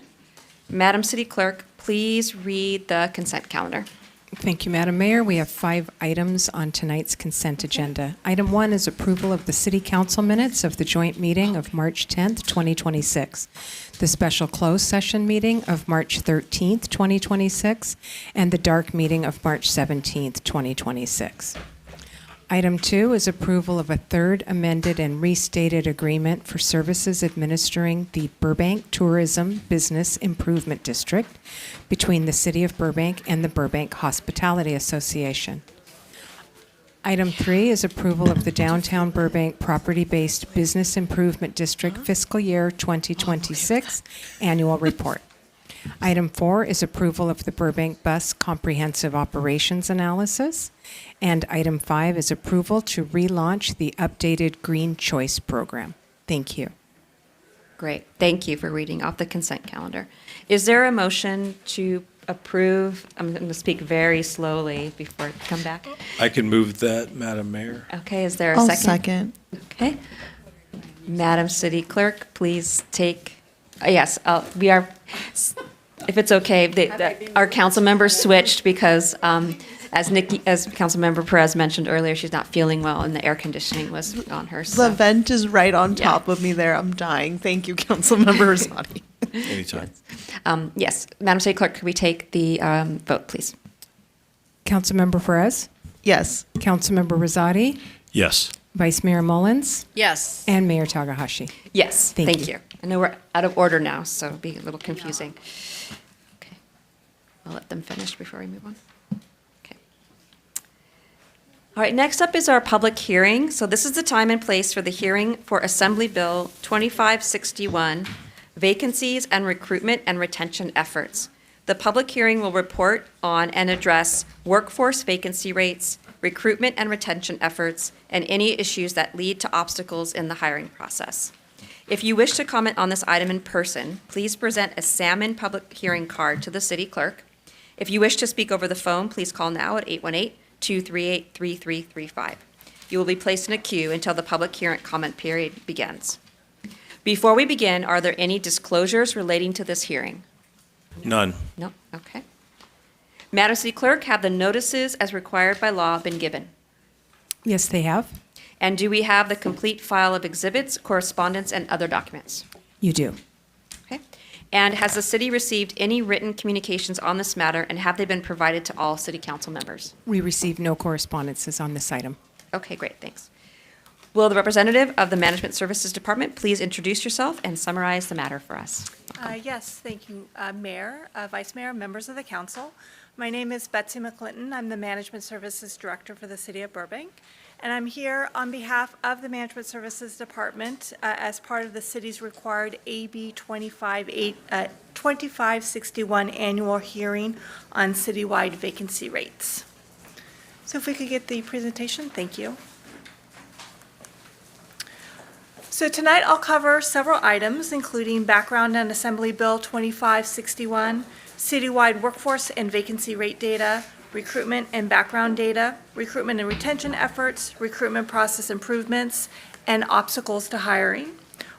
Madam City Clerk, please read the consent calendar.
Thank you, Madam Mayor. We have 5 items on tonight's consent agenda. Item 1 is approval of the City Council minutes of the joint meeting of March 10th, 2026, the special closed session meeting of March 13th, 2026, and the dark meeting of March 17th, 2026. Item 2 is approval of a third amended and restated agreement for services administering the Burbank Tourism Business Improvement District between the City of Burbank and the Burbank Hospitality Association. Item 3 is approval of the Downtown Burbank Property-Based Business Improvement District Fiscal Year 2026 Annual Report. Item 4 is approval of the Burbank Bus Comprehensive Operations Analysis. And item 5 is approval to relaunch the updated Green Choice Program. Thank you.
Great. Thank you for reading off the consent calendar. Is there a motion to approve? I'm going to speak very slowly before I come back.
I can move that, Madam Mayor.
Okay, is there a
I'll
second? Okay. Madam City Clerk, please take, yes, we are, if it's okay, our council members switched because as Councilmember Perez mentioned earlier, she's not feeling well and the air conditioning was on her. So.
The vent is right on top of me there. I'm dying. Thank you, Councilmember Rosati.
Anytime.
Yes, Madam City Clerk, could we take the vote, please?
Councilmember Perez?
Yes.
Councilmember Rosati?
Yes.
Vice Mayor Mullins?
Yes.
And Mayor Takahashi?
Yes,
Thank
you. I know we're out of order now, so it'll be a little confusing. Okay. I'll let them finish before we move on. All right, next up is our public hearing. So this is the time and place for the hearing for Assembly Bill 2561, Vacancies and Recruitment and Retention Efforts. The public hearing will report on and address workforce vacancy rates, recruitment and retention efforts, and any issues that lead to obstacles in the hiring process. If you wish to comment on this item in person, please present a Salmon public hearing card to the city clerk. If you wish to speak over the phone, please call now at 818-238-3335. You will be placed in a queue until the public hearing comment period begins. Before we begin, are there any disclosures relating to this hearing?
None.
No? Okay. Madam City Clerk, have the notices as required by law been given?
Yes, they have.
And do we have the complete file of exhibits, correspondence, and other documents?
You do.
Okay. And has the city received any written communications on this matter, and have they been provided to all city council members?
We received no correspondences on this item.
Okay, great, thanks. Will the representative of the Management Services Department please introduce yourself and summarize the matter for us?
Yes, thank you, Mayor, Vice Mayor, members of the council. My name is Betsy McClinton. I'm the Management Services Director for the City of Burbank. And I'm here on behalf of the Management Services Department as part of the city's required AB 2561 annual hearing on citywide vacancy rates. So if we could get the presentation, thank you. So tonight I'll cover several items, including background on Assembly Bill 2561, citywide workforce and vacancy rate data, recruitment and background data, recruitment and retention efforts, recruitment process improvements, and obstacles to hiring.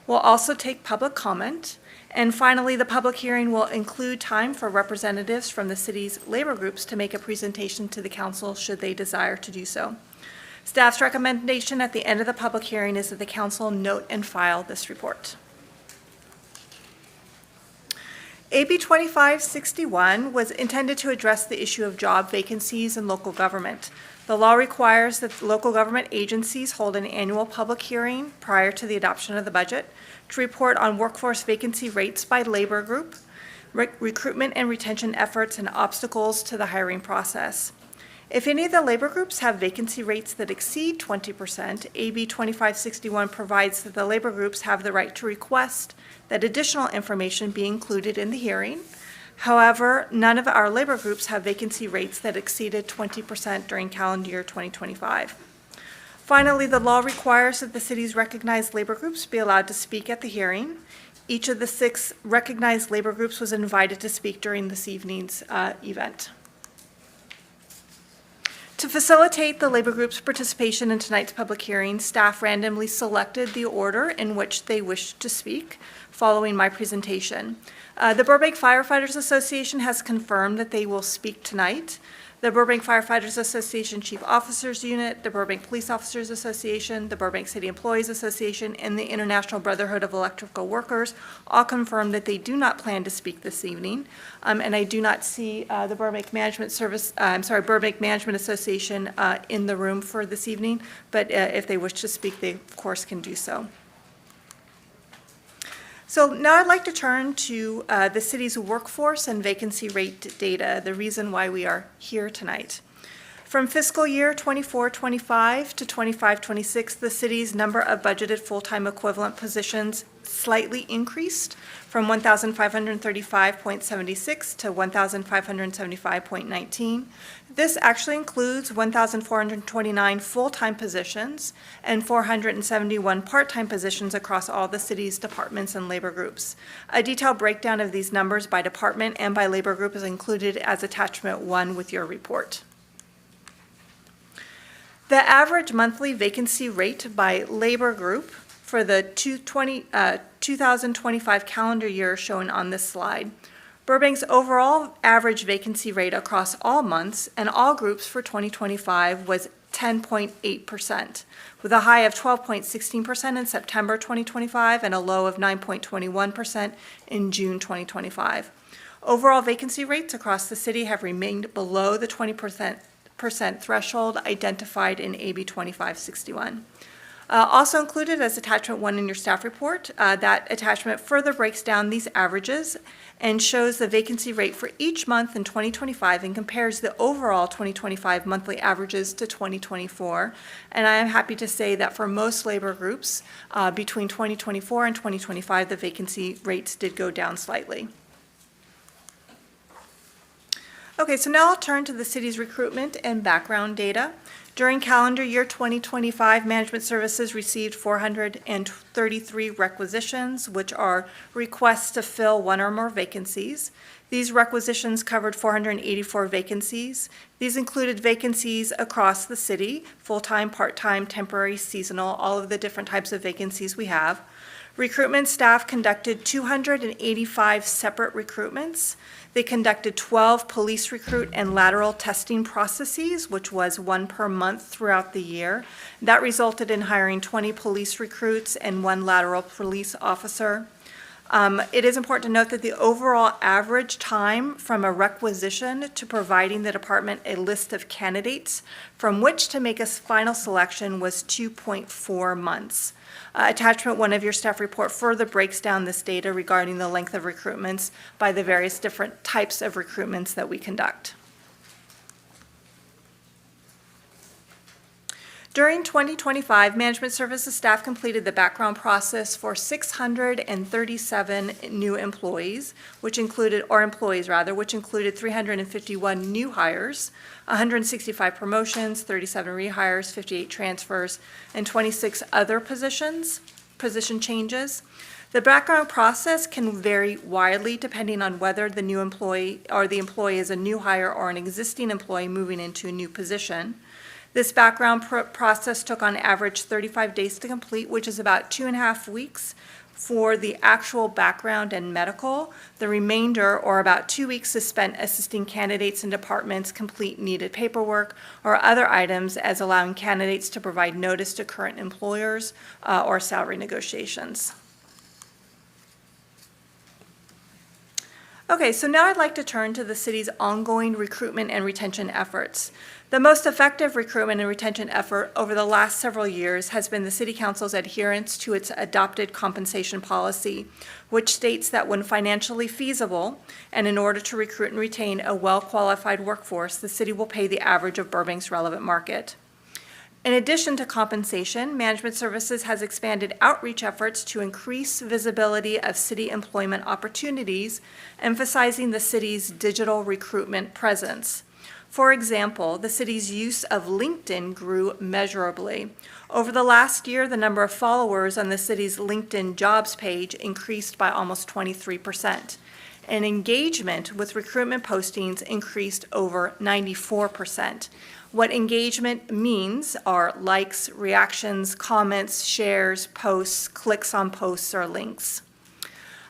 We'll also take public comment. And finally, the public hearing will include time for representatives from the city's labor groups to make a presentation to the council should they desire to do so. Staff's recommendation at the end of the public hearing is that the council note and file this report. AB 2561 was intended to address the issue of job vacancies in local government. The law requires that local government agencies hold an annual public hearing prior to the adoption of the budget to report on workforce vacancy rates by labor group, recruitment and retention efforts, and obstacles to the hiring process. If any of the labor groups have vacancy rates that exceed 20%, AB 2561 provides that the labor groups have the right to request that additional information be included in the hearing. However, none of our labor groups have vacancy rates that exceeded 20% during calendar year 2025. Finally, the law requires that the city's recognized labor groups be allowed to speak at the hearing. Each of the 6 recognized labor groups was invited to speak during this evening's event. To facilitate the labor group's participation in tonight's public hearing, staff randomly selected the order in which they wished to speak following my presentation. The Burbank Firefighters Association has confirmed that they will speak tonight. The Burbank Firefighters Association Chief Officers Unit, the Burbank Police Officers Association, the Burbank City Employees Association, and the International Brotherhood of Electrical Workers all confirmed that they do not plan to speak this evening. And I do not see the Burbank Management Burbank Management Association in the room for this evening, but if they wish to speak, they of course can do so. So now I'd like to turn to the city's workforce and vacancy rate data, the reason why we are here tonight. From fiscal year 24-25 to 25-26, the city's number of budgeted full-time equivalent positions slightly increased from 1,535.76 to 1,575.19. This actually includes 1,429 full-time positions and 471 part-time positions across all the city's departments and labor groups. A detailed breakdown of these numbers by department and by labor group is included as attachment 1 with your report. The average monthly vacancy rate by labor group for the 2025 calendar year shown on this slide. Burbank's overall average vacancy rate across all months and all groups for 2025 was 10.8%, with a high of 12.16% in September 2025 and a low of 9.21% in June 2025. Overall vacancy rates across the city have remained below the 20% threshold identified in AB 2561. Also included as attachment 1 in your staff report, that attachment further breaks down these averages and shows the vacancy rate for each month in 2025 and compares the overall 2025 monthly averages to 2024. And I am happy to say that for most labor groups, between 2024 and 2025, the vacancy rates did go down slightly. Okay, so now I'll turn to the city's recruitment and background data. During calendar year 2025, Management Services received 433 requisitions, which are requests to fill 1 or more vacancies. These requisitions covered 484 vacancies. These included vacancies across the city, full-time, part-time, temporary, seasonal, all of the different types of vacancies we have. Recruitment staff conducted 285 separate recruitments. They conducted 12 police recruit and lateral testing processes, which was 1 per month throughout the year. That resulted in hiring 20 police recruits and 1 lateral police officer. It is important to note that the overall average time from a requisition to providing the department a list of candidates from which to make a final selection was 2.4 months. Attachment 1 of your staff report further breaks down this data regarding the length of recruitments by the various different types of recruitments that we conduct. During 2025, Management Services staff completed the background process for 637 new employees, which included 351 new hires, 165 promotions, 37 rehires, 58 transfers, and 26 other position changes. The background process can vary widely depending on whether the new employee or the employee is a new hire or an existing employee moving into a new position. This background process took on average 35 days to complete, which is about 2.5 weeks for the actual background and medical. The remainder, or about 2 weeks, is spent assisting candidates and departments complete needed paperwork or other items, as allowing candidates to provide notice to current employers or salary negotiations. Okay, so now I'd like to turn to the city's ongoing recruitment and retention efforts. The most effective recruitment and retention effort over the last several years has been the City Council's adherence to its adopted compensation policy, which states that when financially feasible and in order to recruit and retain a well-qualified workforce, the city will pay the average of Burbank's relevant market. In addition to compensation, Management Services has expanded outreach efforts to increase visibility of city employment opportunities, emphasizing the city's digital recruitment presence. For example, the city's use of LinkedIn grew measurably. Over the last year, the number of followers on the city's LinkedIn jobs page increased by almost 23%, and engagement with recruitment postings increased over 94%. What engagement means are likes, reactions, comments, shares, posts, clicks on posts or links.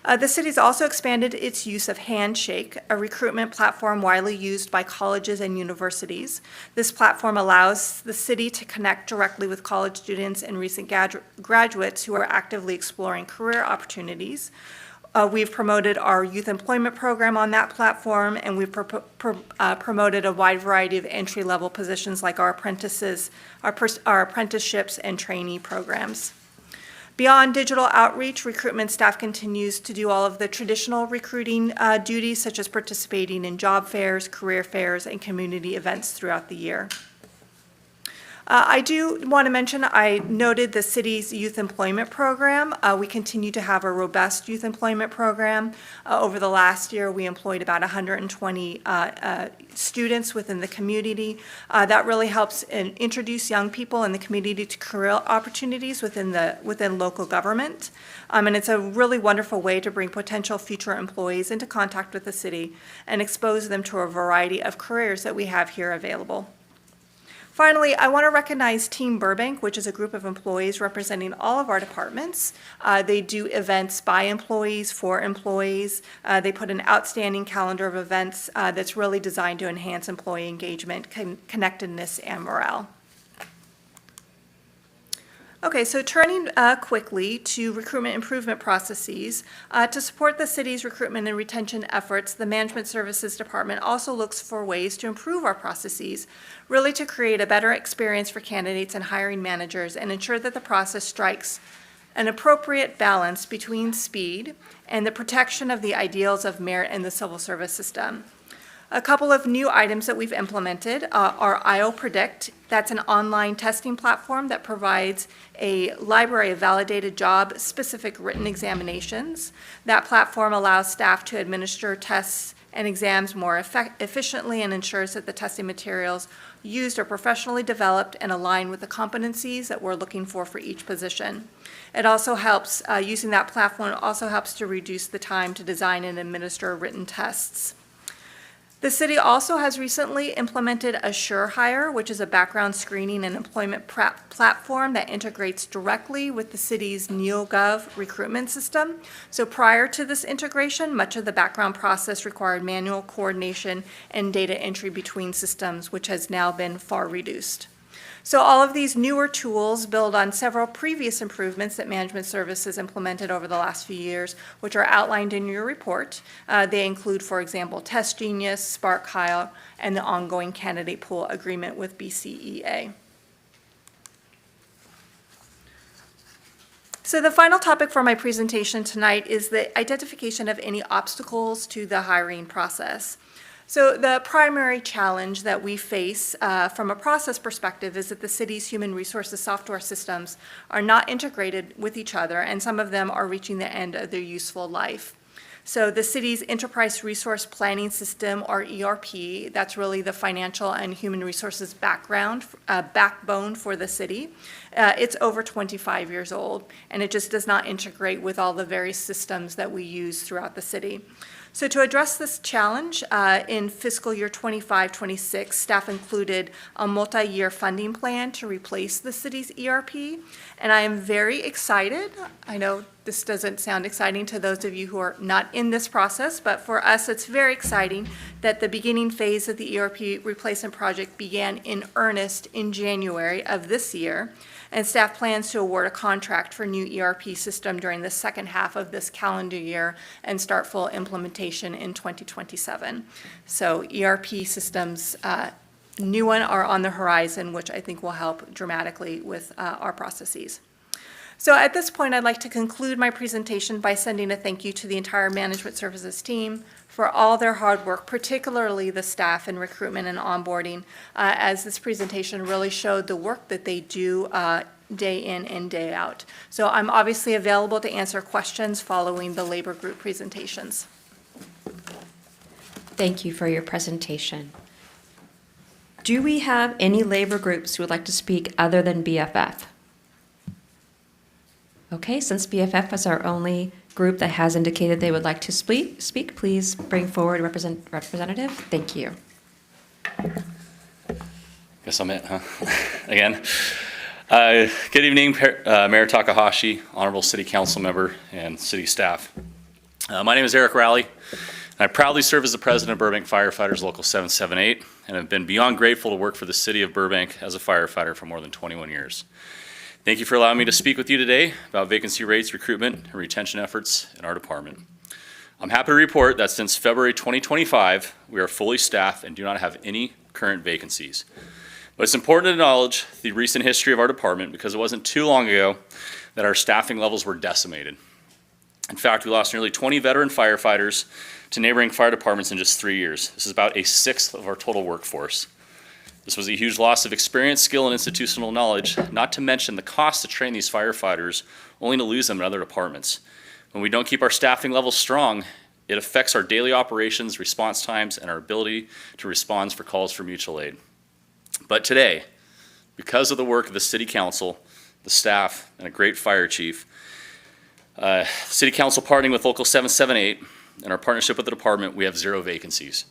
The city's also expanded its use of Handshake, a recruitment platform widely used by colleges and universities. This platform allows the city to connect directly with college students and recent graduates who are actively exploring career opportunities. We've promoted our youth employment program on that platform, and we've promoted a wide variety of entry-level positions like our apprentices, our apprenticeships and trainee programs. Beyond digital outreach, recruitment staff continues to do all of the traditional recruiting duties, such as participating in job fairs, career fairs, and community events throughout the year. I do want to mention, I noted the city's youth employment program. We continue to have a robust youth employment program. Over the last year, we employed about 120 students within the community. That really helps introduce young people in the community to career opportunities within local government. And it's a really wonderful way to bring potential future employees into contact with the city and expose them to a variety of careers that we have here available. Finally, I want to recognize Team Burbank, which is a group of employees representing all of our departments. They do events by employees, for employees. They put an outstanding calendar of events that's really designed to enhance employee engagement, connectedness, and morale. Okay, so turning quickly to recruitment improvement processes. To support the city's recruitment and retention efforts, the Management Services Department also looks for ways to improve our processes, really to create a better experience for candidates and hiring managers and ensure that the process strikes an appropriate balance between speed and the protection of the ideals of merit in the civil service system. A couple of new items that we've implemented are IO Predict. That's an online testing platform that provides a library of validated job-specific written examinations. That platform allows staff to administer tests and exams more efficiently and ensures that the testing materials used are professionally developed and align with the competencies that we're looking for each position. It also helps, using that platform also helps to reduce the time to design and administer written tests. The city also has recently implemented a SureHire, which is a background screening and employment platform that integrates directly with the city's NeoGov recruitment system. So prior to this integration, much of the background process required manual coordination and data entry between systems, which has now been far reduced. So all of these newer tools build on several previous improvements that Management Services implemented over the last few years, which are outlined in your report. They include, for example, Test Genius, Spark Hire, and the ongoing candidate pool agreement with BCEA. So the final topic for my presentation tonight is the identification of any obstacles to the hiring process. So the primary challenge that we face from a process perspective is that the city's human resources software systems are not integrated with each other, and some of them are reaching the end of their useful life. So the city's enterprise resource planning system, or ERP, that's really the financial and human resources backbone for the city. It's over 25 years old, and it just does not integrate with all the various systems that we use throughout the city. So to address this challenge, in fiscal year 25-26, staff included a multi-year funding plan to replace the city's ERP, and I am very excited. I know this doesn't sound exciting to those of you who are not in this process, but for us, it's very exciting that the beginning phase of the ERP replacement project began in earnest in January of this year, and staff plans to award a contract for new ERP system during the second half of this calendar year and start full implementation in 2027. So ERP systems, new one are on the horizon, which I think will help dramatically with our processes. So at this point, I'd like to conclude my presentation by sending a thank you to the entire management services team for all their hard work, particularly the staff in recruitment and onboarding, as this presentation really showed the work that they do day in and day out. So I'm obviously available to answer questions following the labor group presentations.
Thank you for your presentation. Do we have any labor groups who would like to speak other than BFF? Okay, since BFF is our only group that has indicated they would like to speak, please bring forward representative. Thank you.
Guess I'm it, huh? Again. Good evening, Mayor Takahashi, Honorable City Council member, and city staff. My name is Eric Rowley, and I proudly serve as the president of Burbank Firefighters Local 778, and have been beyond grateful to work for the city of Burbank as a firefighter for more than 21 years. Thank you for allowing me to speak with you today about vacancy rates, recruitment, and retention efforts in our department. I'm happy to report that since February 2025, we are fully staffed and do not have any current vacancies. But it's important to acknowledge the recent history of our department because it wasn't too long ago that our staffing levels were decimated. In fact, we lost nearly 20 veteran firefighters to neighboring fire departments in just 3 years. This is about a sixth of our total workforce. This was a huge loss of experience, skill, and institutional knowledge, not to mention the cost to train these firefighters, only to lose them in other departments. When we don't keep our staffing levels strong, it affects our daily operations, response times, and our ability to respond for calls for mutual aid. But today, because of the work of the City Council, the staff, and a great fire chief, City Council partnering with Local 778 and our partnership with the department, we have 0 vacancies.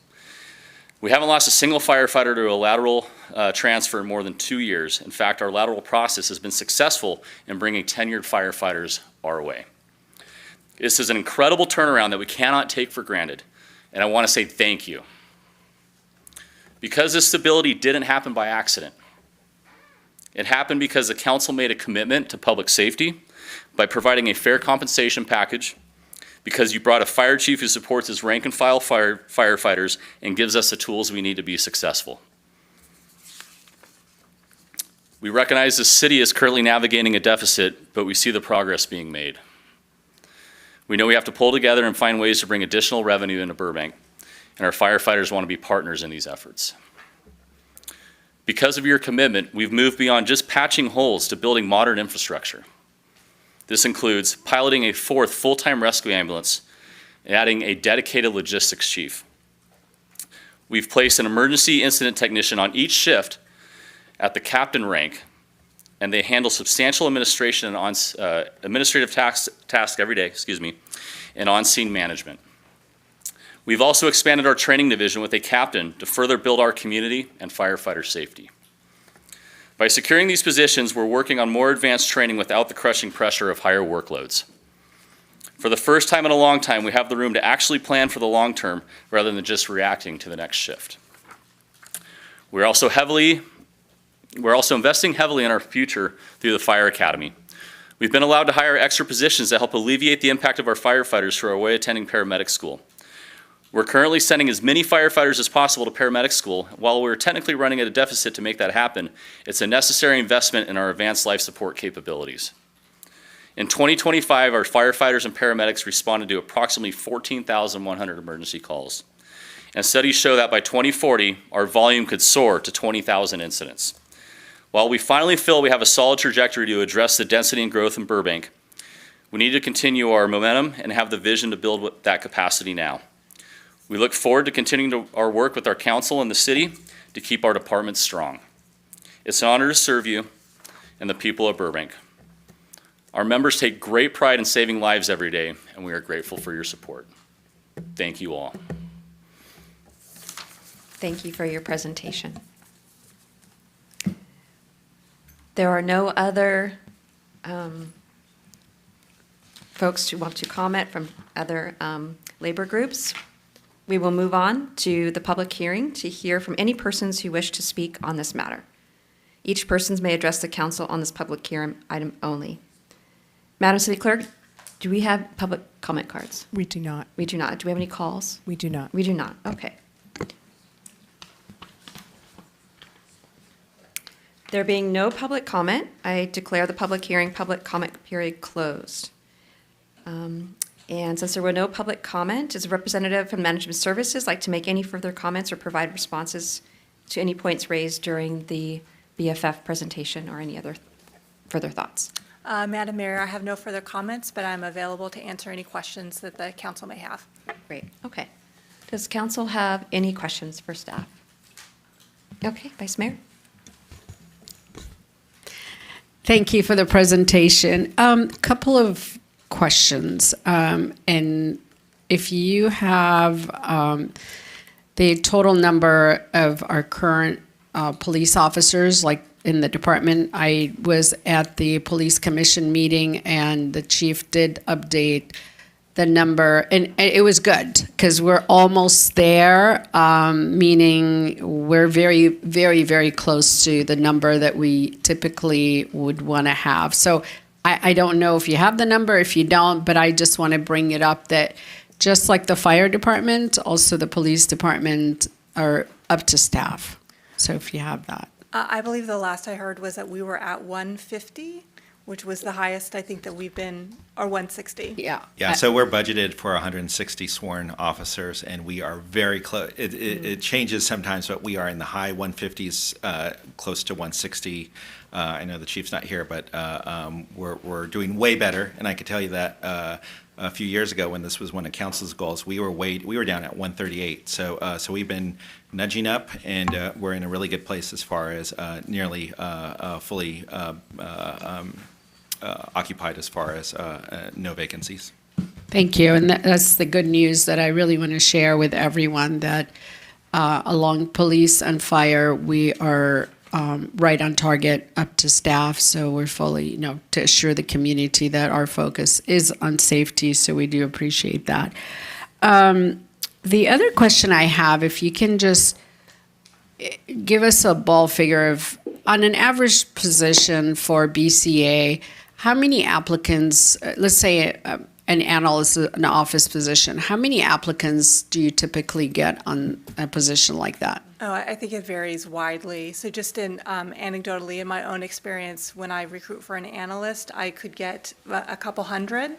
We haven't lost a single firefighter to a lateral transfer in more than 2 years. In fact, our lateral process has been successful in bringing tenured firefighters our way. This is an incredible turnaround that we cannot take for granted, and I want to say thank you. Because this stability didn't happen by accident. It happened because the council made a commitment to public safety by providing a fair compensation package, because you brought a fire chief who supports his rank and file firefighters and gives us the tools we need to be successful. We recognize the city is currently navigating a deficit, but we see the progress being made. We know we have to pull together and find ways to bring additional revenue into Burbank, and our firefighters want to be partners in these efforts. Because of your commitment, we've moved beyond just patching holes to building modern infrastructure. This includes piloting a 4th full-time rescue ambulance and adding a dedicated logistics chief. We've placed an emergency incident technician on each shift at the captain rank, and they handle substantial administration and administrative tasks every day, and on-scene management. We've also expanded our training division with a captain to further build our community and firefighter safety. By securing these positions, we're working on more advanced training without the crushing pressure of higher workloads. For the first time in a long time, we have the room to actually plan for the long term rather than just reacting to the next shift. We're also investing heavily in our future through the Fire Academy. We've been allowed to hire extra positions that help alleviate the impact of our firefighters who are away attending paramedic school. We're currently sending as many firefighters as possible to paramedic school. While we're technically running at a deficit to make that happen, it's a necessary investment in our advanced life support capabilities. In 2025, our firefighters and paramedics responded to approximately 14,100 emergency calls. And studies show that by 2040, our volume could soar to 20,000 incidents. While we finally feel we have a solid trajectory to address the density and growth in Burbank, we need to continue our momentum and have the vision to build that capacity now. We look forward to continuing our work with our council and the city to keep our department strong. It's an honor to serve you and the people of Burbank. Our members take great pride in saving lives every day, and we are grateful for your support. Thank you all.
Thank you for your presentation. There are no other folks who want to comment from other labor groups. We will move on to the public hearing to hear from any persons who wish to speak on this matter. Each person may address the council on this public hearing item only. Madam City Clerk, do we have public comment cards?
We do not.
We do not. Do we have any calls?
We do not.
We do not. Okay. There being no public comment, I declare the public hearing, public comment period closed. And since there were no public comment, does a representative from Management Services like to make any further comments or provide responses to any points raised during the BFF presentation or any other further thoughts?
Madam Mayor, I have no further comments, but I'm available to answer any questions that the council may have.
Great. Okay. Does council have any questions for staff? Okay, Vice Mayor.
Thank you for the presentation. Couple of questions. And if you have the total number of our current police officers, like in the department, I was at the police commission meeting and the chief did update the number, and it was good because we're almost there, meaning we're very, very, very close to the number that we typically would want to have. So I don't know if you have the number, if you don't, but I just want to bring it up that just like the fire department, also the police department are up to staff. So if you have that.
I believe the last I heard was that we were at 150, which was the highest I think that we've been, or 160.
Yeah.
Yeah, so we're budgeted for 160 sworn officers, and we are very close. It changes sometimes, but we are in the high 150s, close to 160. I know the chief's not here, but we're doing way better. And I can tell you that a few years ago, when this was one of council's goals, we were down at 138. So we've been nudging up, and we're in a really good place as far as nearly fully occupied as far as no vacancies.
Thank you. And that's the good news that I really want to share with everyone, that along police and fire, we are right on target up to staff. So we're fully, to assure the community that our focus is on safety. So we do appreciate that. The other question I have, if you can just give us a ball figure of, on an average position for BCA, how many applicants, let's say an analyst, an office position, how many applicants do you typically get on a position like that?
Oh, I think it varies widely. So just in anecdotally, in my own experience, when I recruit for an analyst, I could get a couple hundred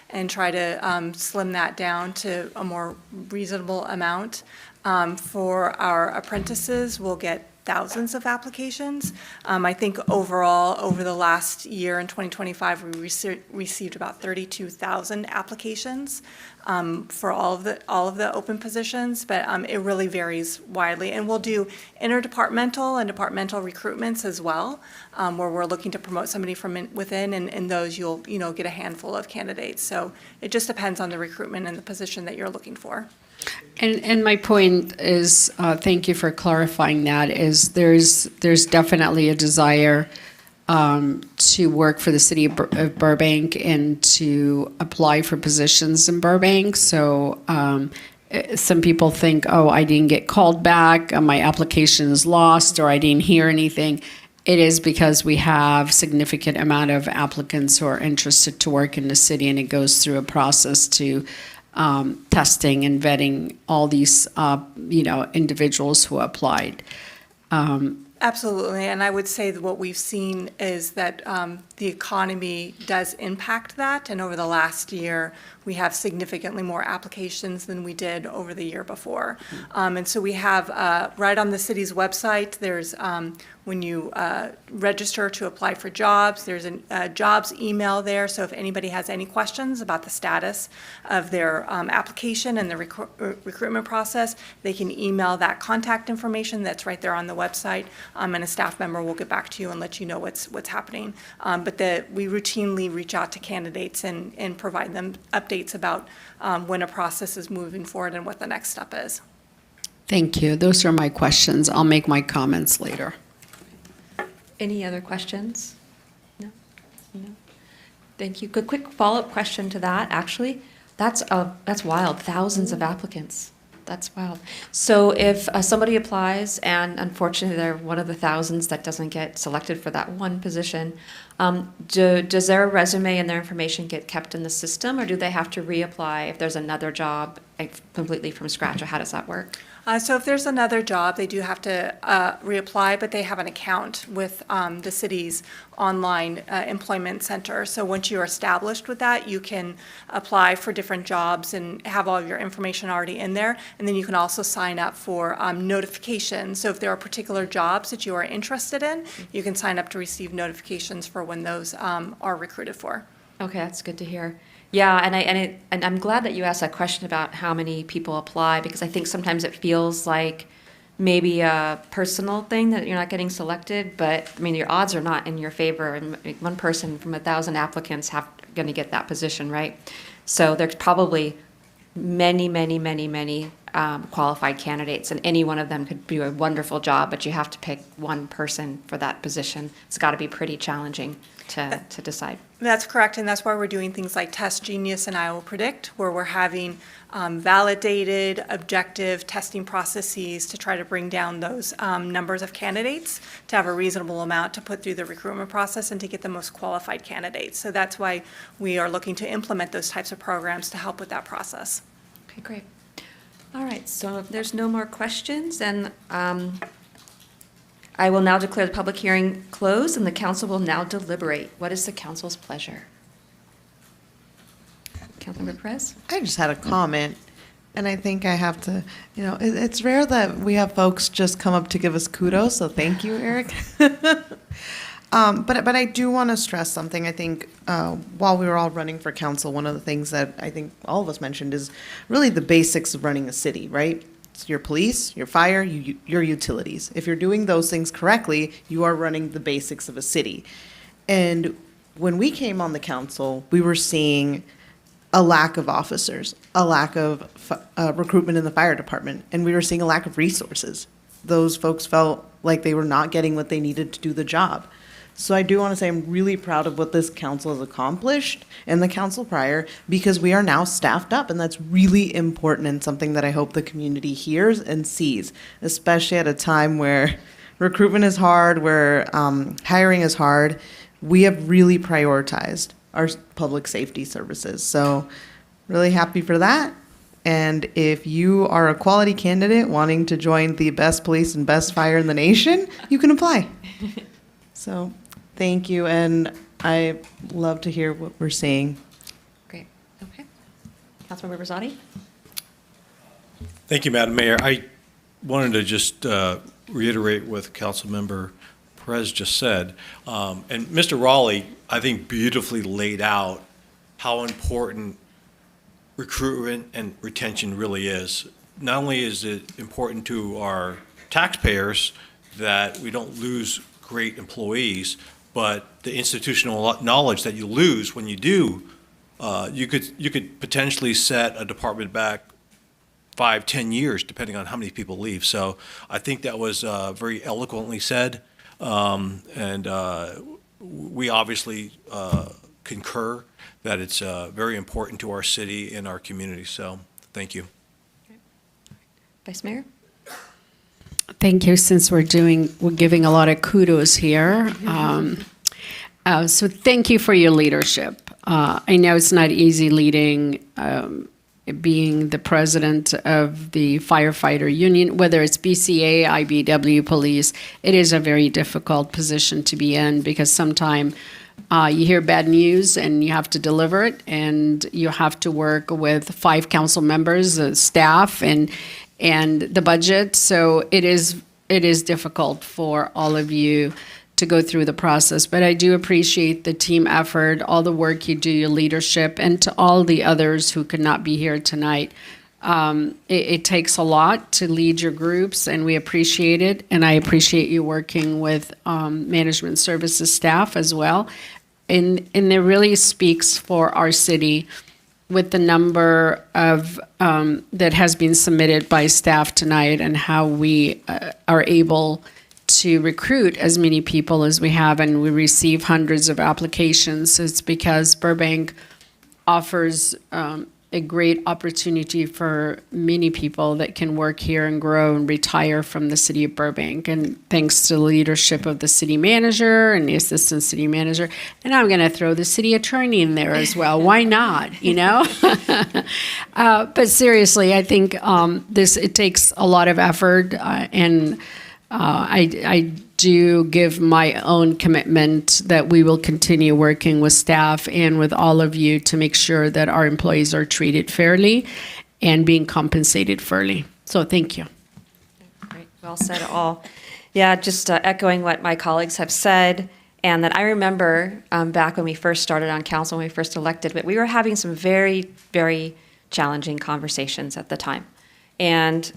and try to slim that down to a more reasonable amount. For our apprentices, we'll get thousands of applications. I think overall, over the last year in 2025, we received about 32,000 applications for all of the open positions, but it really varies widely. And we'll do interdepartmental and departmental recruitments as well, where we're looking to promote somebody from within, and those you'll get a handful of candidates. So it just depends on the recruitment and the position that you're looking for.
And my point is, thank you for clarifying that, is there's definitely a desire to work for the city of Burbank and to apply for positions in Burbank. So some people think, oh, I didn't get called back, my application is lost, or I didn't hear anything. It is because we have significant amount of applicants who are interested to work in the city, and it goes through a process to testing and vetting all these, individuals who applied.
Absolutely, and I would say that what we've seen is that the economy does impact that, and over the last year, we have significantly more applications than we did over the year before. And so we have, right on the city's website, there's, when you register to apply for jobs, there's a jobs email there, so if anybody has any questions about the status of their application and the recruitment process, they can email that contact information that's right there on the website, and a staff member will get back to you and let you know what's happening. But we routinely reach out to candidates and provide them updates about when a process is moving forward and what the next step is.
Thank you. Those are my questions. I'll make my comments later.
Any other questions? No? Thank you. Good quick follow-up question to that, actually. That's wild, thousands of applicants. That's wild. So if somebody applies and unfortunately they're one of the thousands that doesn't get selected for that one position, does their resume and their information get kept in the system, or do they have to reapply if there's another job completely from scratch, or how does that work?
So if there's another job, they do have to reapply, but they have an account with the city's online employment center. So once you're established with that, you can apply for different jobs and have all of your information already in there. And then you can also sign up for notifications. So if there are particular jobs that you are interested in, you can sign up to receive notifications for when those are recruited for.
Okay, that's good to hear. Yeah, and I'm glad that you asked that question about how many people apply, because I think sometimes it feels like maybe a personal thing that you're not getting selected, but I mean, your odds are not in your favor. And one person from 1,000 applicants going to get that position, right? So there's probably many qualified candidates, and any one of them could do a wonderful job, but you have to pick one person for that position. It's got to be pretty challenging to decide.
That's correct, and that's why we're doing things like Test Genius and I Will Predict, where we're having validated, objective testing processes to try to bring down those numbers of candidates, to have a reasonable amount to put through the recruitment process and to get the most qualified candidates. So that's why we are looking to implement those types of programs to help with that process.
Okay, great. All right, so if there's no more questions, then I will now declare the public hearing closed, and the council will now deliberate. What is the council's pleasure? Councilmember Perez?
I just had a comment, and I think I have to, it's rare that we have folks just come up to give us kudos, so thank you, Eric. But I do want to stress something. I think while we were all running for council, one of the things that I think all of us mentioned is really the basics of running a city, right? It's your police, your fire, your utilities. If you're doing those things correctly, you are running the basics of a city. And when we came on the council, we were seeing a lack of officers, a lack of recruitment in the fire department, and we were seeing a lack of resources. Those folks felt like they were not getting what they needed to do the job. So I do want to say I'm really proud of what this council has accomplished and the council prior, because we are now staffed up, and that's really important and something that I hope the community hears and sees, especially at a time where recruitment is hard, where hiring is hard. We have really prioritized our public safety services. So really happy for that. And if you are a quality candidate wanting to join the best police and best fire in the nation, you can apply. So thank you, and I love to hear what we're seeing.
Great. Okay. Councilmember Rosati?
Thank you, Madam Mayor. I wanted to just reiterate what Councilmember Perez just said. And Mr. Raleigh, I think, beautifully laid out how important recruitment and retention really is. Not only is it important to our taxpayers that we don't lose great employees, but the institutional knowledge that you lose when you do, you could potentially set a department back 5-10 years, depending on how many people leave. So I think that was very eloquently said, and we obviously concur that it's very important to our city and our community. So thank you.
Vice Mayor?
Thank you. Since we're giving a lot of kudos here. So thank you for your leadership. I know it's not easy leading, being the president of the firefighter union, whether it's BCA, IBW, police. It is a very difficult position to be in, because sometimes you hear bad news and you have to deliver it, and you have to work with 5 council members, staff, and the budget. So it is difficult for all of you to go through the process. But I do appreciate the team effort, all the work you do, your leadership, and to all the others who could not be here tonight. It takes a lot to lead your groups, and we appreciate it. And I appreciate you working with management services staff as well. And it really speaks for our city with the number of that has been submitted by staff tonight, and how we are able to recruit as many people as we have, and we receive hundreds of applications, it's because Burbank offers a great opportunity for many people that can work here and grow and retire from the city of Burbank. And thanks to the leadership of the city manager and the assistant city manager, and I'm going to throw the city attorney in there as well. Why not? You know. But seriously, I think it takes a lot of effort, and I do give my own commitment that we will continue working with staff and with all of you to make sure that our employees are treated fairly and being compensated fairly. So thank you.
Great, well said all. Yeah, just echoing what my colleagues have said, and that I remember back when we first started on council, when we first elected, but we were having some very, very challenging conversations at the time. And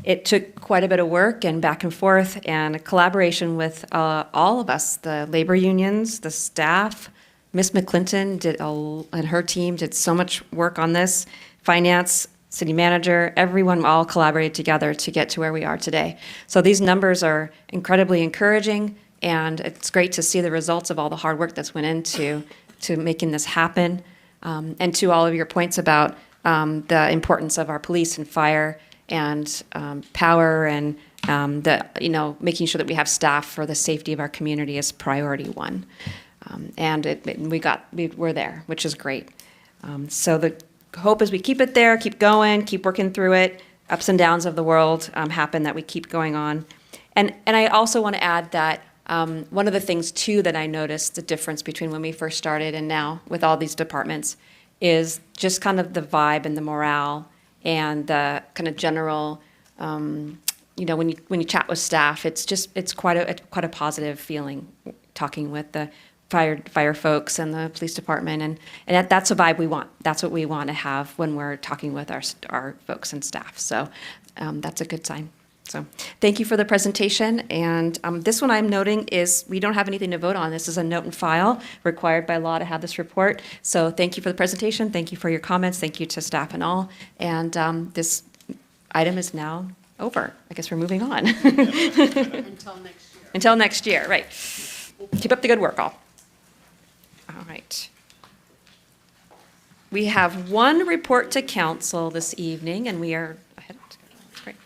it took quite a bit of work and back and forth and a collaboration with all of us, the labor unions, the staff. Miss McClinton and her team did so much work on this. Finance, city manager, everyone all collaborated together to get to where we are today. So these numbers are incredibly encouraging, and it's great to see the results of all the hard work that's went into making this happen. And to all of your points about the importance of our police and fire and power, and making sure that we have staff for the safety of our community is priority one. We're there, which is great. So the hope is we keep it there, keep going, keep working through it. Ups and downs of the world happen, that we keep going on. And I also want to add that one of the things too that I noticed the difference between when we first started and now with all these departments is just kind of the vibe and the morale and the kind of general, when you chat with staff, it's quite a positive feeling talking with the fire folks and the police department, and that's a vibe we want. That's what we want to have when we're talking with our folks and staff. So that's a good sign. So thank you for the presentation. And this one I'm noting is we don't have anything to vote on. This is a note and file required by law to have this report. So thank you for the presentation. Thank you for your comments. Thank you to staff and all. And this item is now over. I guess we're moving on.
Until next year.
Until next year, right. Keep up the good work, all. All right. We have one report to council this evening, and we are ahead. Great.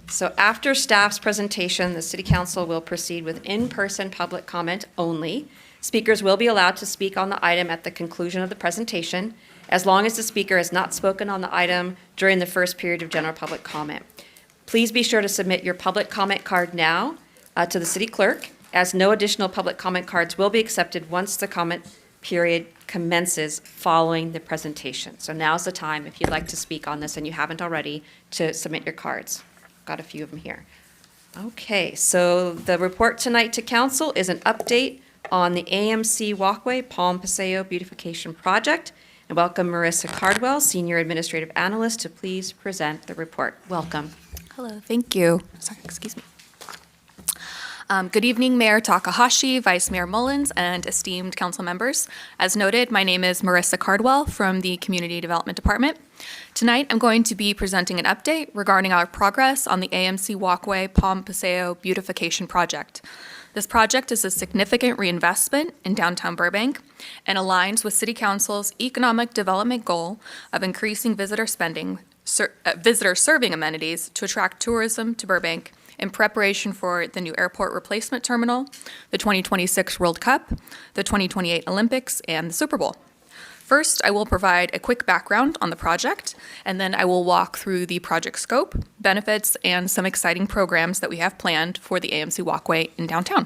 So after staff's presentation, the City Council will proceed with in-person public comment only. Speakers will be allowed to speak on the item at the conclusion of the presentation, as long as the speaker has not spoken on the item during the first period of general public comment. Please be sure to submit your public comment card now to the city clerk, as no additional public comment cards will be accepted once the comment period commences following the presentation. So now's the time, if you'd like to speak on this and you haven't already, to submit your cards. Got a few of them here. Okay, so the report tonight to council is an update on the AMC Walkway Palm Paseo Beautification Project. And welcome Marissa Cardwell, Senior Administrative Analyst, to please present the report. Welcome.
Hello, thank you. Sorry, excuse me. Good evening, Mayor Takahashi, Vice Mayor Mullins, and esteemed council members. As noted, my name is Marissa Cardwell from the Community Development Department. Tonight, I'm going to be presenting an update regarding our progress on the AMC Walkway Palm Paseo Beautification Project. This project is a significant reinvestment in downtown Burbank and aligns with City Council's economic development goal of increasing visitor serving amenities to attract tourism to Burbank in preparation for the new airport replacement terminal, the 2026 World Cup, the 2028 Olympics, and the Super Bowl. First, I will provide a quick background on the project, and then I will walk through the project scope, benefits, and some exciting programs that we have planned for the AMC Walkway in downtown.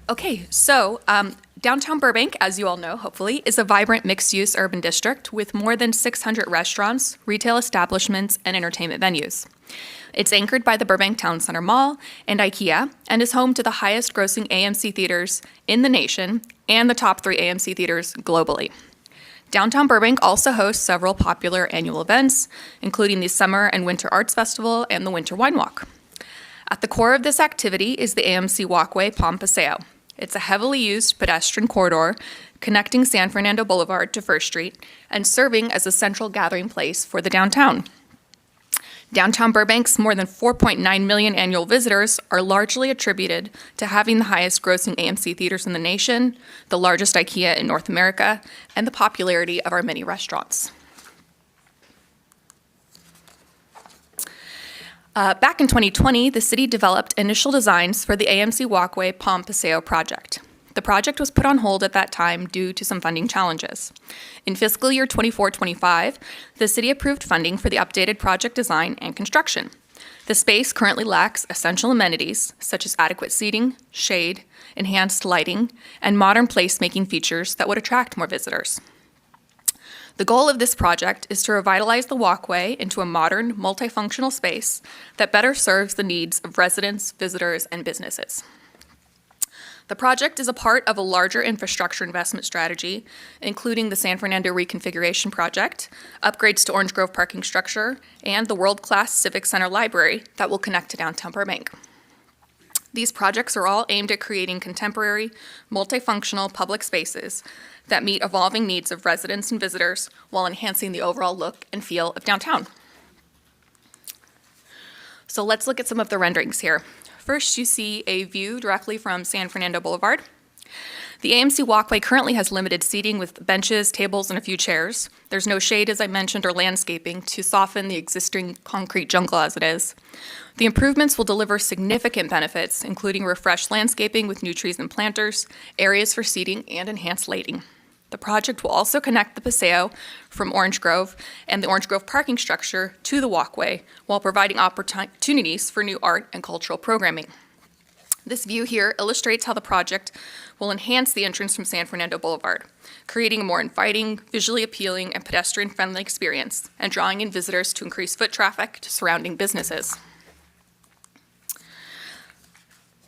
Okay, so downtown Burbank, as you all know, hopefully, is a vibrant mixed-use urban district with more than 600 restaurants, retail establishments, and entertainment venues. It's anchored by the Burbank Town Center Mall and IKEA, and is home to the highest-grossing AMC theaters in the nation and the top 3 AMC theaters globally. Downtown Burbank also hosts several popular annual events, including the Summer and Winter Arts Festival and the Winter Wine Walk. At the core of this activity is the AMC Walkway Palm Paseo. It's a heavily used pedestrian corridor connecting San Fernando Boulevard to First Street and serving as a central gathering place for the downtown. Downtown Burbank's more than 4.9 million annual visitors are largely attributed to having the highest grossing AMC theaters in the nation, the largest IKEA in North America, and the popularity of our many restaurants. Back in 2020, the city developed initial designs for the AMC Walkway Palm Paseo project. The project was put on hold at that time due to some funding challenges. In fiscal year 24-25, the city approved funding for the updated project design and construction. The space currently lacks essential amenities such as adequate seating, shade, enhanced lighting, and modern placemaking features that would attract more visitors. The goal of this project is to revitalize the walkway into a modern, multifunctional space that better serves the needs of residents, visitors, and businesses. The project is a part of a larger infrastructure investment strategy, including the San Fernando Reconfiguration Project, upgrades to Orange Grove parking structure, and the world-class Civic Center Library that will connect to downtown Burbank. These projects are all aimed at creating contemporary, multifunctional public spaces that meet evolving needs of residents and visitors while enhancing the overall look and feel of downtown. So let's look at some of the renderings here. First, you see a view directly from San Fernando Boulevard. The AMC Walkway currently has limited seating with benches, tables, and a few chairs. There's no shade, as I mentioned, or landscaping to soften the existing concrete jungle as it is. The improvements will deliver significant benefits, including refreshed landscaping with new trees and planters, areas for seating, and enhanced lighting. The project will also connect the Paseo from Orange Grove and the Orange Grove parking structure to the walkway while providing opportunities for new art and cultural programming. This view here illustrates how the project will enhance the entrance from San Fernando Boulevard, creating a more inviting, visually appealing, and pedestrian-friendly experience, and drawing in visitors to increase foot traffic to surrounding businesses.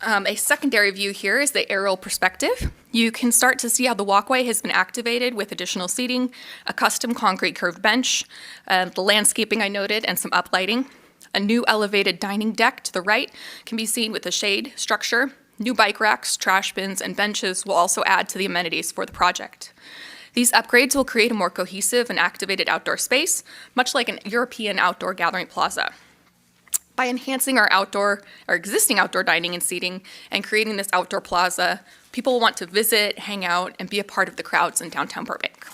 A secondary view here is the aerial perspective. You can start to see how the walkway has been activated with additional seating, a custom concrete curved bench, the landscaping I noted, and some uplighting. A new elevated dining deck to the right can be seen with a shade structure. New bike racks, trash bins, and benches will also add to the amenities for the project. These upgrades will create a more cohesive and activated outdoor space, much like an European outdoor gathering plaza. By enhancing our existing outdoor dining and seating and creating this outdoor plaza, people will want to visit, hang out, and be a part of the crowds in downtown Burbank.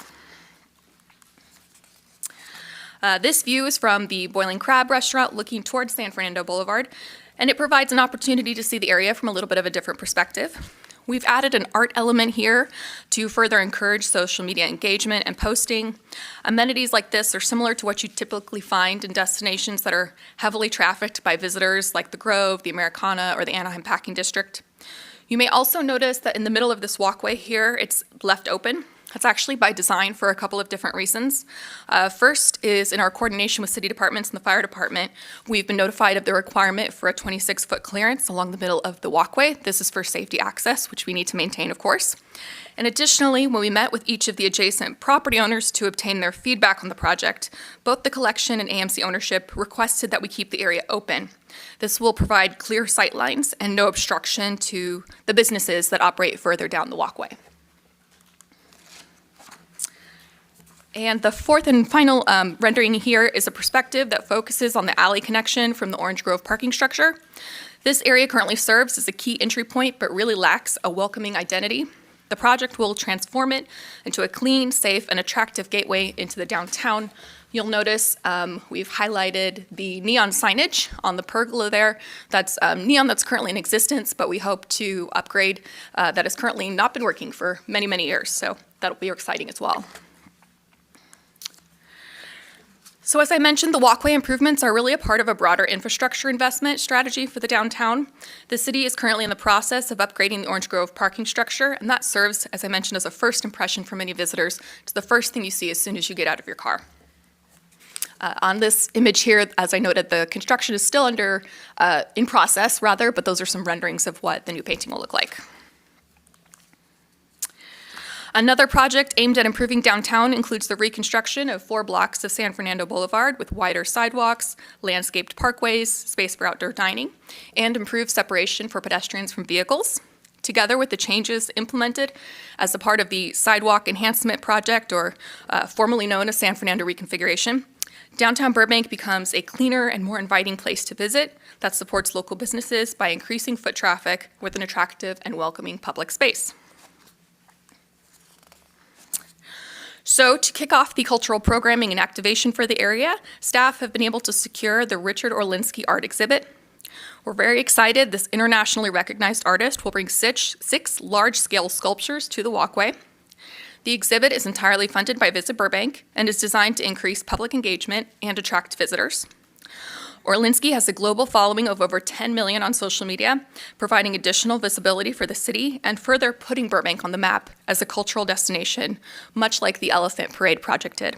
This view is from the Boiling Crab restaurant looking towards San Fernando Boulevard, and it provides an opportunity to see the area from a little bit of a different perspective. We've added an art element here to further encourage social media engagement and posting. Amenities like this are similar to what you typically find in destinations that are heavily trafficked by visitors like the Grove, the Americana, or the Anaheim Packing District. You may also notice that in the middle of this walkway here, it's left open. That's actually by design for a couple of different reasons. First is in our coordination with city departments and the fire department, we've been notified of the requirement for a 26-foot clearance along the middle of the walkway. This is for safety access, which we need to maintain, of course. And additionally, when we met with each of the adjacent property owners to obtain their feedback on the project, both the collection and AMC ownership requested that we keep the area open. This will provide clear sight lines and no obstruction to the businesses that operate further down the walkway. And the fourth and final rendering here is a perspective that focuses on the alley connection from the Orange Grove parking structure. This area currently serves as a key entry point, but really lacks a welcoming identity. The project will transform it into a clean, safe, and attractive gateway into the downtown. You'll notice we've highlighted the neon signage on the pergola there. That's neon that's currently in existence, but we hope to upgrade that has currently not been working for many, many years. So that'll be exciting as well. So as I mentioned, the walkway improvements are really a part of a broader infrastructure investment strategy for the downtown. The city is currently in the process of upgrading the Orange Grove parking structure, and that serves, as I mentioned, as a first impression for many visitors. It's the first thing you see as soon as you get out of your car. On this image here, as I noted, the construction is still in process, but those are some renderings of what the new painting will look like. Another project aimed at improving downtown includes the reconstruction of 4 blocks of San Fernando Boulevard with wider sidewalks, landscaped parkways, space for outdoor dining, and improved separation for pedestrians from vehicles. Together with the changes implemented as a part of the Sidewalk Enhancement Project, or formerly known as San Fernando Reconfiguration, Downtown Burbank becomes a cleaner and more inviting place to visit that supports local businesses by increasing foot traffic with an attractive and welcoming public space. So to kick off the cultural programming and activation for the area, staff have been able to secure the Richard Orlinsky art exhibit. We're very excited this internationally recognized artist will bring six large-scale sculptures to the Walkway. The exhibit is entirely funded by Visit Burbank and is designed to increase public engagement and attract visitors. Orlinsky has a global following of over 10 million on social media, providing additional visibility for the city and further putting Burbank on the map as a cultural destination, much like the Elephant Parade project did.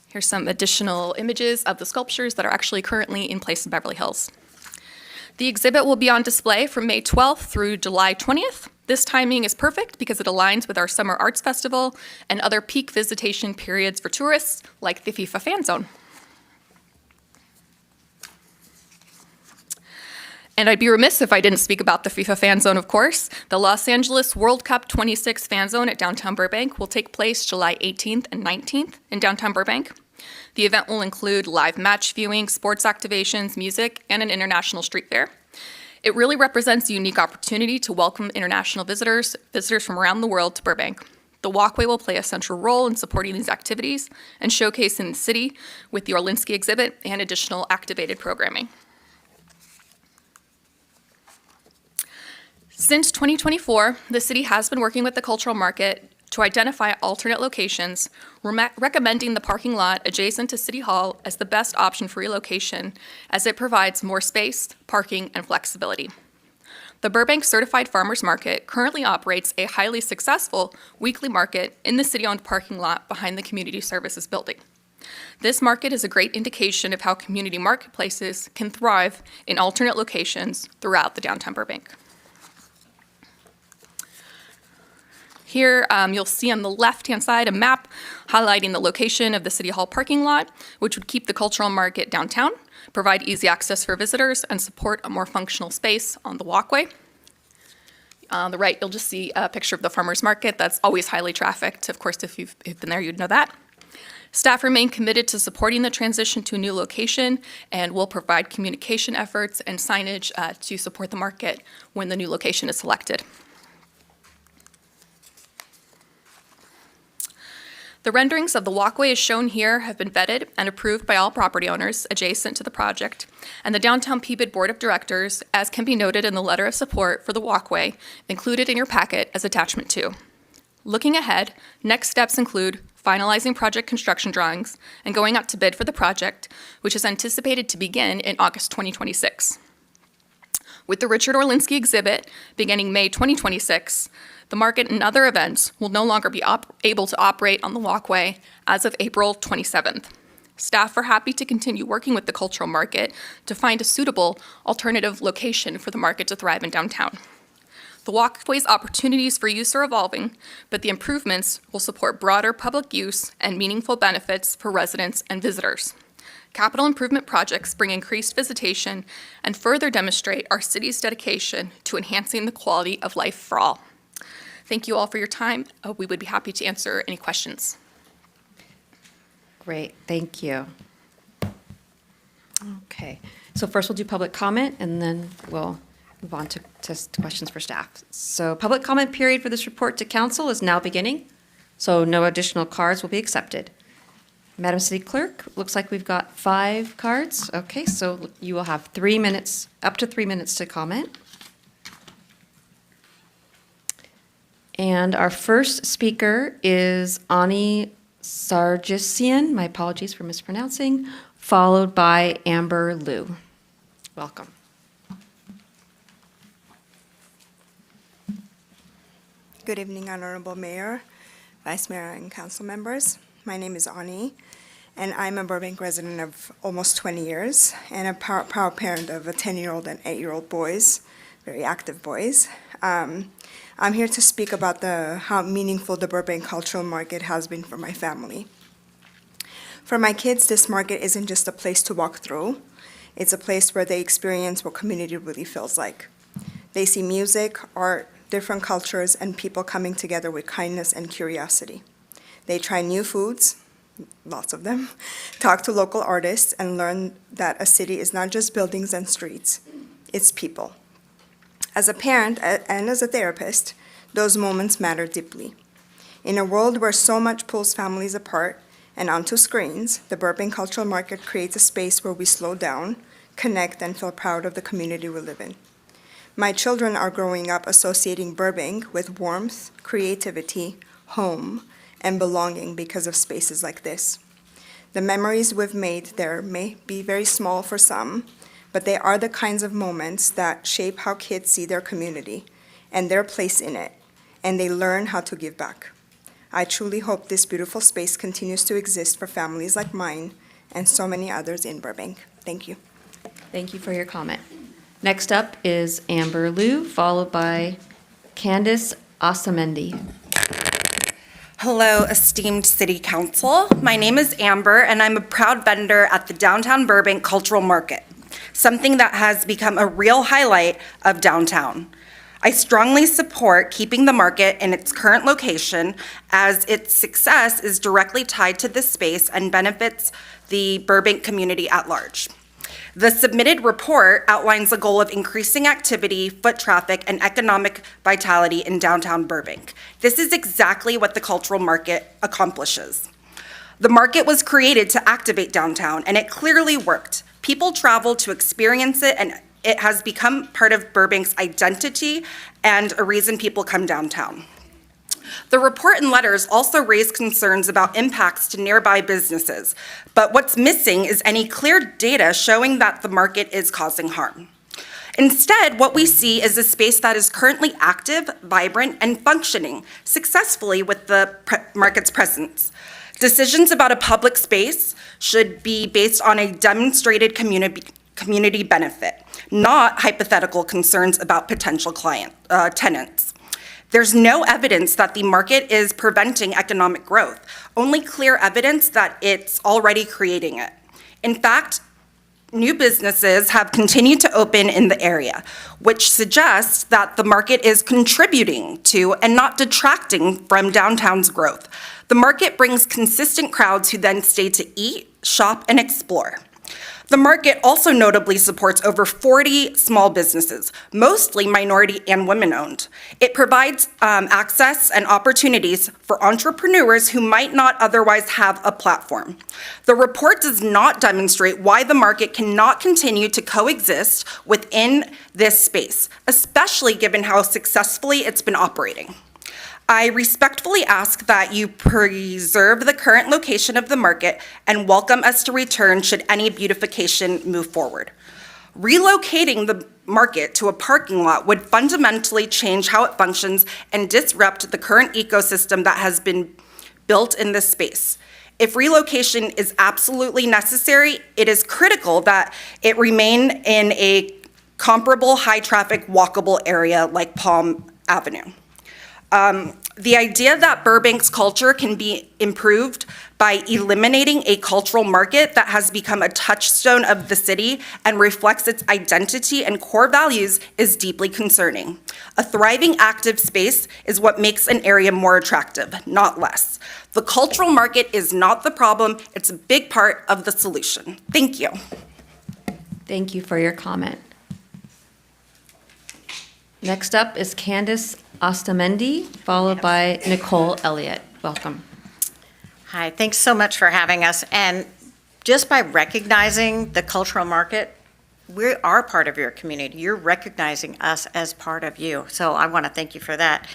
Here's some additional images of the sculptures that are actually currently in place in Beverly Hills. The exhibit will be on display from May 12th through July 20th. This timing is perfect because it aligns with our Summer Arts Festival and other peak visitation periods for tourists, like the FIFA Fan Zone. And I'd be remiss if I didn't speak about the FIFA Fan Zone, of course. The Los Angeles World Cup 26 Fan Zone at downtown Burbank will take place July 18th and 19th in downtown Burbank. The event will include live match viewing, sports activations, music, and an international street fair. It really represents a unique opportunity to welcome international visitors from around the world to Burbank. The Walkway will play a central role in supporting these activities and showcasing the city with the Orlinsky exhibit and additional activated programming. Since 2024, the city has been working with the cultural market to identify alternate locations, recommending the parking lot adjacent to City Hall as the best option for relocation, as it provides more space, parking, and flexibility. The Burbank Certified Farmers Market currently operates a highly successful weekly market in the city-owned parking lot behind the Community Services Building. This market is a great indication of how community marketplaces can thrive in alternate locations throughout the downtown Burbank. Here, you'll see on the left-hand side a map highlighting the location of the City Hall parking lot, which would keep the cultural market downtown, provide easy access for visitors, and support a more functional space on the Walkway. On the right, you'll just see a picture of the farmers market that's always highly trafficked. Of course, if you've been there, you'd know that. Staff remain committed to supporting the transition to a new location and will provide communication efforts and signage to support the market when the new location is selected. The renderings of the Walkway as shown here have been vetted and approved by all property owners adjacent to the project, and the Downtown PBID Board of Directors, as can be noted in the letter of support for the Walkway, included in your packet as attachment 2. Looking ahead, next steps include finalizing project construction drawings and going out to bid for the project, which is anticipated to begin in August 2026. With the Richard Orlinsky exhibit beginning May 2026, the market and other events will no longer be able to operate on the Walkway as of April 27th. Staff are happy to continue working with the cultural market to find a suitable alternative location for the market to thrive in downtown. The Walkway's opportunities for use are evolving, but the improvements will support broader public use and meaningful benefits for residents and visitors. Capital improvement projects bring increased visitation and further demonstrate our city's dedication to enhancing the quality of life for all. Thank you all for your time. We would be happy to answer any questions.
Great, thank you. Okay, so first we'll do public comment and then we'll move on to questions for staff. So public comment period for this report to council is now beginning, so no additional cards will be accepted. Madam City Clerk, looks like we've got 5 cards. Okay, so you will have 3 minutes, up to 3 minutes to comment. And our first speaker is Ani Sargisian, my apologies for mispronouncing, followed by Amber Liu. Welcome.
Good evening, Honorable Mayor, Vice Mayor, and council members. My name is Ani, and I'm a Burbank resident of almost 20 years and a proud parent of a 10-year-old and 8-year-old boys, very active boys. I'm here to speak about how meaningful the Burbank cultural market has been for my family. For my kids, this market isn't just a place to walk through. It's a place where they experience what community really feels like. They see music, art, different cultures, and people coming together with kindness and curiosity. They try new foods, lots of them, talk to local artists, and learn that a city is not just buildings and streets, it's people. As a parent and as a therapist, those moments matter deeply. In a world where so much pulls families apart and onto screens, the Burbank Cultural Market creates a space where we slow down, connect, and feel proud of the community we live in. My children are growing up associating Burbank with warmth, creativity, home, and belonging because of spaces like this. The memories we've made there may be very small for some, but they are the kinds of moments that shape how kids see their community and their place in it, and they learn how to give back. I truly hope this beautiful space continues to exist for families like mine and so many others in Burbank. Thank you.
Thank you for your comment. Next up is Amber Liu, followed by Candace Asamendi.
Hello, esteemed City Council. My name is Amber, and I'm a proud vendor at the Downtown Burbank Cultural Market, something that has become a real highlight of downtown. I strongly support keeping the market in its current location, as its success is directly tied to this space and benefits the Burbank community at large. The submitted report outlines a goal of increasing activity, foot traffic, and economic vitality in downtown Burbank. This is exactly what the cultural market accomplishes. The market was created to activate downtown, and it clearly worked. People travel to experience it, and it has become part of Burbank's identity and a reason people come downtown. The report and letters also raise concerns about impacts to nearby businesses, but what's missing is any clear data showing that the market is causing harm. Instead, what we see is a space that is currently active, vibrant, and functioning successfully with the market's presence. Decisions about a public space should be based on a demonstrated community benefit, not hypothetical concerns about potential tenants. There's no evidence that the market is preventing economic growth, only clear evidence that it's already creating it. In fact, new businesses have continued to open in the area, which suggests that the market is contributing to and not detracting from downtown's growth. The market brings consistent crowds who then stay to eat, shop, and explore. The market also notably supports over 40 small businesses, mostly minority and women-owned. It provides access and opportunities for entrepreneurs who might not otherwise have a platform. The report does not demonstrate why the market cannot continue to coexist within this space, especially given how successfully it's been operating. I respectfully ask that you preserve the current location of the market and welcome us to return should any beautification move forward. Relocating the market to a parking lot would fundamentally change how it functions and disrupt the current ecosystem that has been built in this space. If relocation is absolutely necessary, it is critical that it remain in a comparable high-traffic walkable area like Palm Avenue. The idea that Burbank's culture can be improved by eliminating a cultural market that has become a touchstone of the city and reflects its identity and core values is deeply concerning. A thriving, active space is what makes an area more attractive, not less. The cultural market is not the problem, it's a big part of the solution. Thank you.
Thank you for your comment. Next up is Candace Ostamendi, followed by Nicole Elliott. Welcome.
Hi, thanks so much for having us. And just by recognizing the cultural market, we are part of your community. You're recognizing us as part of you. So I want to thank you for that.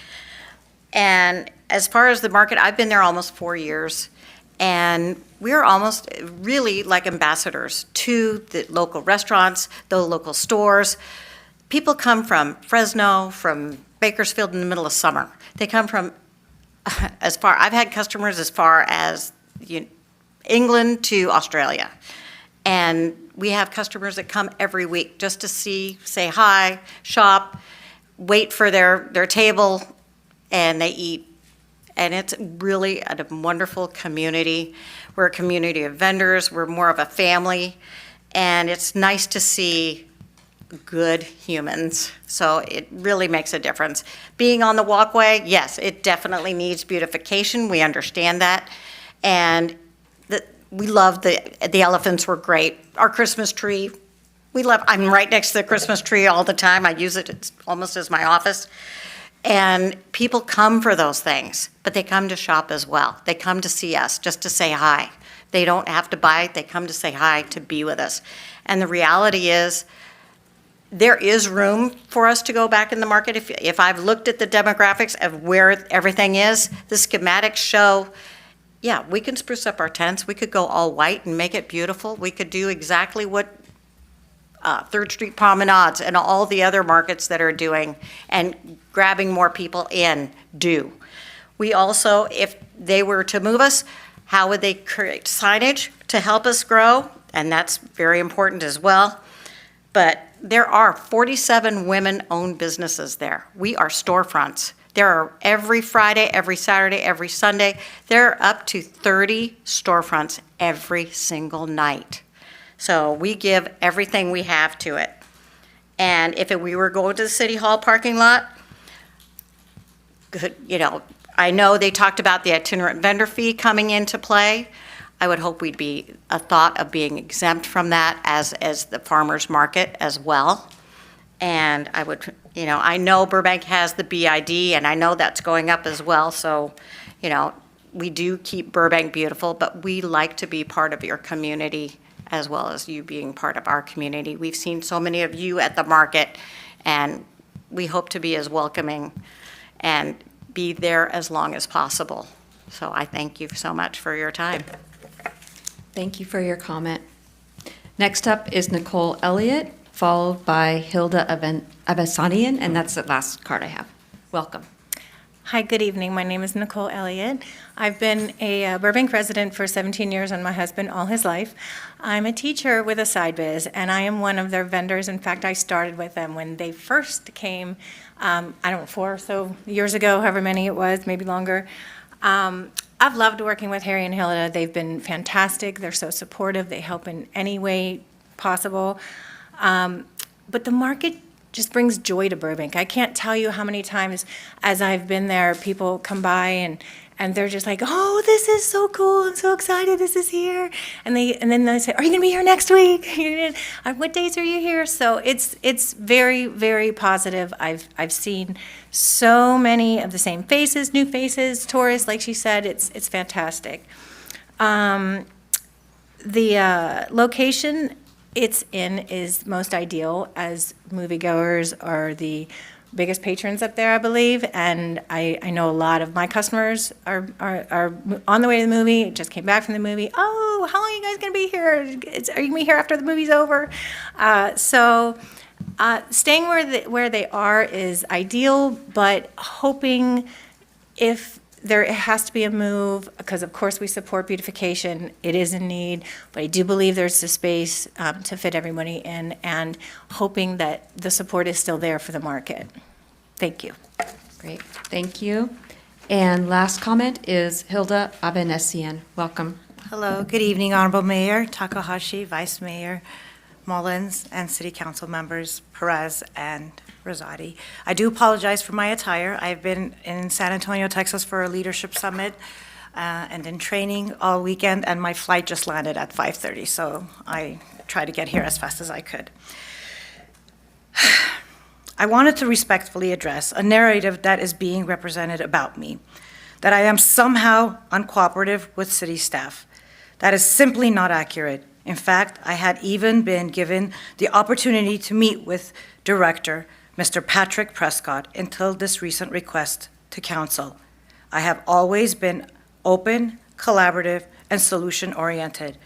And as far as the market, I've been there almost 4 years. And we're almost really like ambassadors to the local restaurants, the local stores. People come from Fresno, from Bakersfield in the middle of summer. They come from as far, I've had customers as far as England to Australia. And we have customers that come every week just to see, say hi, shop, wait for their table, and they eat. And it's really a wonderful community. We're a community of vendors. We're more of a family. And it's nice to see good humans. So it really makes a difference. Being on the walkway, yes, it definitely needs beautification. We understand that. And we love the elephants were great. Our Christmas tree, I'm right next to the Christmas tree all the time. I use it, it's almost as my office. And people come for those things, but they come to shop as well. They come to see us, just to say hi. They don't have to buy, they come to say hi, to be with us. And the reality is, there is room for us to go back in the market. If I've looked at the demographics of where everything is, the schematics show, yeah, we can spruce up our tents. We could go all white and make it beautiful. We could do exactly what 3rd Street Promenades and all the other markets that are doing and grabbing more people in do. We also, if they were to move us, how would they create signage to help us grow? And that's very important as well. But there are 47 women-owned businesses there. We are storefronts. There are every Friday, every Saturday, every Sunday, there are up to 30 storefronts every single night. So we give everything we have to it. And if we were going to the City Hall parking lot, I know they talked about the itinerant vendor fee coming into play. I would hope we'd be a thought of being exempt from that as the farmer's market as well. And I know Burbank has the BID, and I know that's going up as well. So, we do keep Burbank beautiful, but we like to be part of your community as well as you being part of our community. We've seen so many of you at the market, and we hope to be as welcoming and be there as long as possible. So I thank you so much for your time.
Thank you for your comment. Next up is Nicole Elliott, followed by Hilda Avesanian, and that's the last card I have. Welcome.
Hi, good evening. My name is Nicole Elliott. I've been a Burbank resident for 17 years and my husband all his life. I'm a teacher with a side biz, and I am one of their vendors. In fact, I started with them when they first came, 4 or so years ago, however many it was, maybe longer. I've loved working with Harry and Hilda. They've been fantastic. They're so supportive. They help in any way possible. But the market just brings joy to Burbank. I can't tell you how many times as I've been there, people come by and they're just like, oh, this is so cool. I'm so excited this is here. And then they say, are you going to be here next week? What days are you here? So it's very, very positive. I've seen so many of the same faces, new faces, tourists, like she said. It's fantastic. The location it's in is most ideal, as moviegoers are the biggest patrons up there, I believe, and I know a lot of my customers are on the way to the movie, just came back from the movie. Oh, how long are you guys going to be here? Are you going to be here after the movie's over? Staying where they are is ideal, but hoping if there has to be a move, because of course we support beautification, it is in need, but I do believe there's the space to fit everybody in, and hoping that the support is still there for the market. Thank you.
Great, thank you. And last comment is Hilda Abenesian. Welcome.
Hello, good evening, Honorable Mayor Takahashi, Vice Mayor Mullins, and City Council members Perez and Rosati. I do apologize for my attire. I've been in San Antonio, Texas for a leadership summit and in training all weekend, and my flight just landed at 5:30, so I tried to get here as fast as I could. I wanted to respectfully address a narrative that is being represented about me, that I am somehow uncooperative with city staff. That is simply not accurate. In fact, I had even been given the opportunity to meet with Director Mr. Patrick Prescott until this recent request to council. I have always been open, collaborative, and solution-oriented.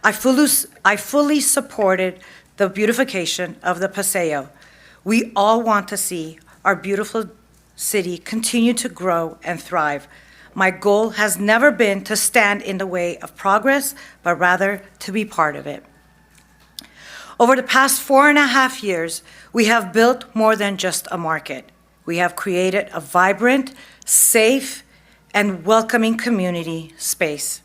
I fully supported the beautification of the Paseo. We all want to see our beautiful city continue to grow and thrive. My goal has never been to stand in the way of progress, but rather to be part of it. Over the past 4.5 years, we have built more than just a market. We have created a vibrant, safe, and welcoming community space.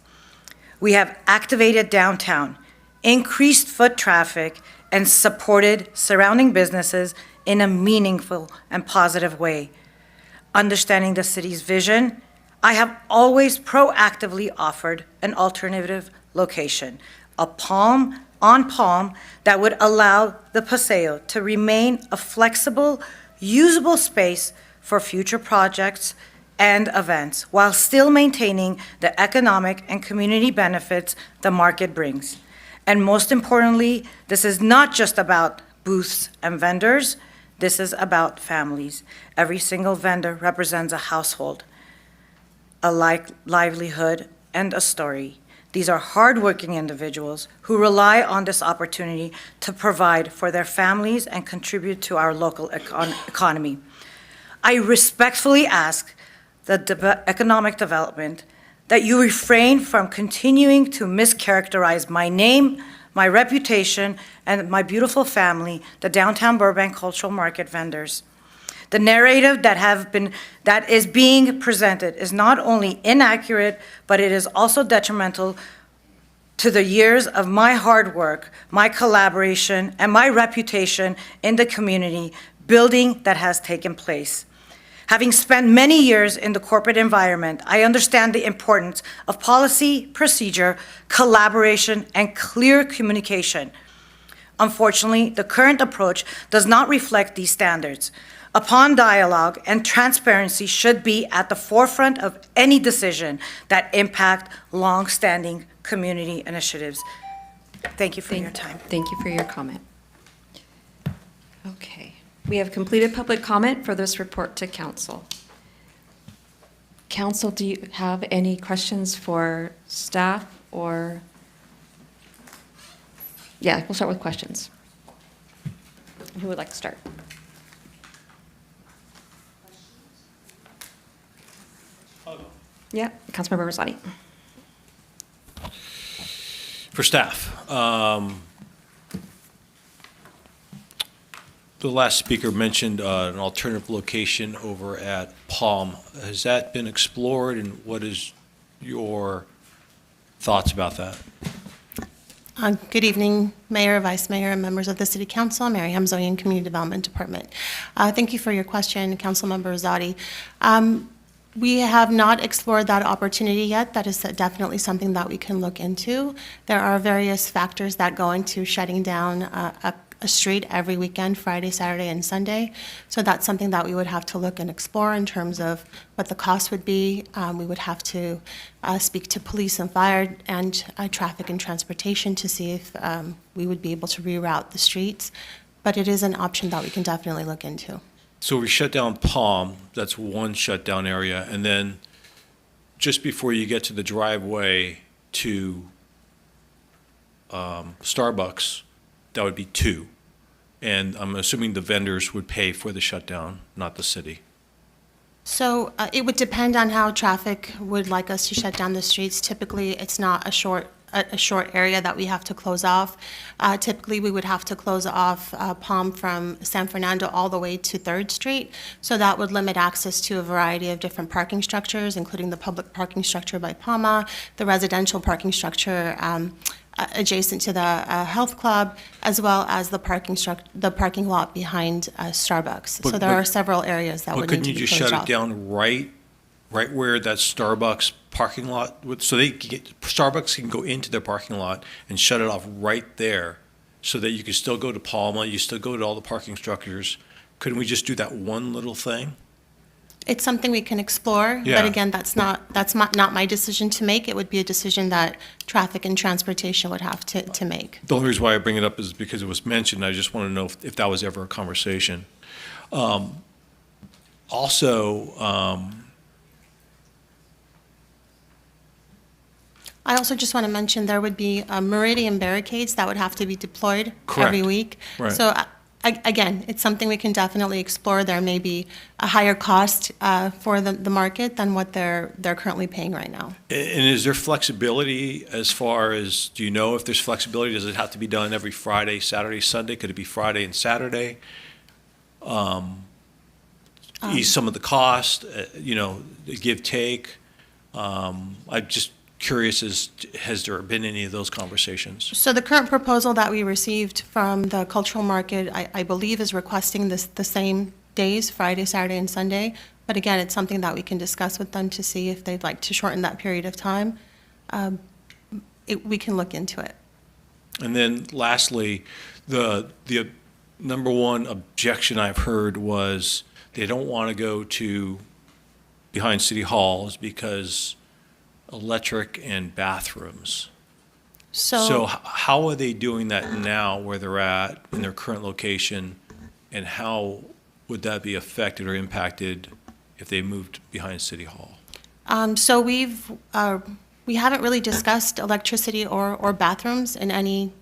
We have activated downtown, increased foot traffic, and supported surrounding businesses in a meaningful and positive way. Understanding the city's vision, I have always proactively offered an alternative location, a Palm on Palm that would allow the Paseo to remain a flexible, usable space for future projects and events while still maintaining the economic and community benefits the market brings. And most importantly, this is not just about booths and vendors, this is about families. Every single vendor represents a household, a livelihood, and a story. These are hardworking individuals who rely on this opportunity to provide for their families and contribute to our local economy. I respectfully ask the economic development that you refrain from continuing to mischaracterize my name, my reputation, and my beautiful family, the downtown Burbank Cultural Market vendors. The narrative that is being presented is not only inaccurate, but it is also detrimental to the years of my hard work, my collaboration, and my reputation in the community building that has taken place. Having spent many years in the corporate environment, I understand the importance of policy, procedure, collaboration, and clear communication. Unfortunately, the current approach does not reflect these standards. Upon dialogue and transparency should be at the forefront of any decision that impact long-standing community initiatives. Thank you for your time.
Thank you for your comment. Okay, we have completed public comment for this report to council. Council, do you have any questions for staff or? Yeah, we'll start with questions. Who would like to start? Yeah, Councilmember Rosati.
For staff, the last speaker mentioned an alternative location over at Palm. Has that been explored, and what is your thoughts about that?
Good evening, Mayor, Vice Mayor, and members of the City Council. Mary Hamzoian, Community Development Department. Thank you for your question, Councilmember Rosati. We have not explored that opportunity yet. That is definitely something that we can look into. There are various factors that go into shutting down a street every weekend, Friday, Saturday, and Sunday. So that's something that we would have to look and explore in terms of what the cost would be. We would have to speak to police and fire and traffic and transportation to see if we would be able to reroute the streets. But it is an option that we can definitely look into.
So we shut down Palm, that's one shutdown area, and then just before you get to the driveway to Starbucks, that would be two. And I'm assuming the vendors would pay for the shutdown, not the city.
So it would depend on how traffic would like us to shut down the streets. Typically, it's not a short area that we have to close off. Typically, we would have to close off Palm from San Fernando all the way to 3rd Street. So that would limit access to a variety of different parking structures, including the public parking structure by Palma, the residential parking structure adjacent to the health club, as well as the parking lot behind Starbucks. So there are several areas that would need to be closed off.
Couldn't you just shut it down right where that Starbucks parking lot would, so Starbucks can go into their parking lot and shut it off right there, so that you can still go to Palma, you still go to all the parking structures. Couldn't we just do that one little thing?
It's something we can explore,
Yeah.
but again, that's not my decision to make. It would be a decision that traffic and transportation would have to make.
The only reason why I bring it up is because it was mentioned. I just want to know if that was ever a conversation.
I also just want to mention there would be meridian barricades that would have to be deployed
Correct.
every week.
Right.
So again, it's something we can definitely explore. There may be a higher cost for the market than what they're currently paying right now.
And is there flexibility as far as, do you know if there's flexibility? Does it have to be done every Friday, Saturday, Sunday? Could it be Friday and Saturday? Ease some of the cost, give, take? I'm just curious, has there been any of those conversations?
So the current proposal that we received from the cultural market, I believe, is requesting the same days, Friday, Saturday, and Sunday. But But again, it's something that we can discuss with them to see if they'd like to shorten that period of time. We can look into it.
And then lastly, the number one objection I've heard was they don't want to go to behind City Hall is because electric and bathrooms. So how are they doing that now where they're at in their current location, and how would that be affected or impacted if they moved behind City Hall?
So we haven't really discussed electricity or bathrooms in any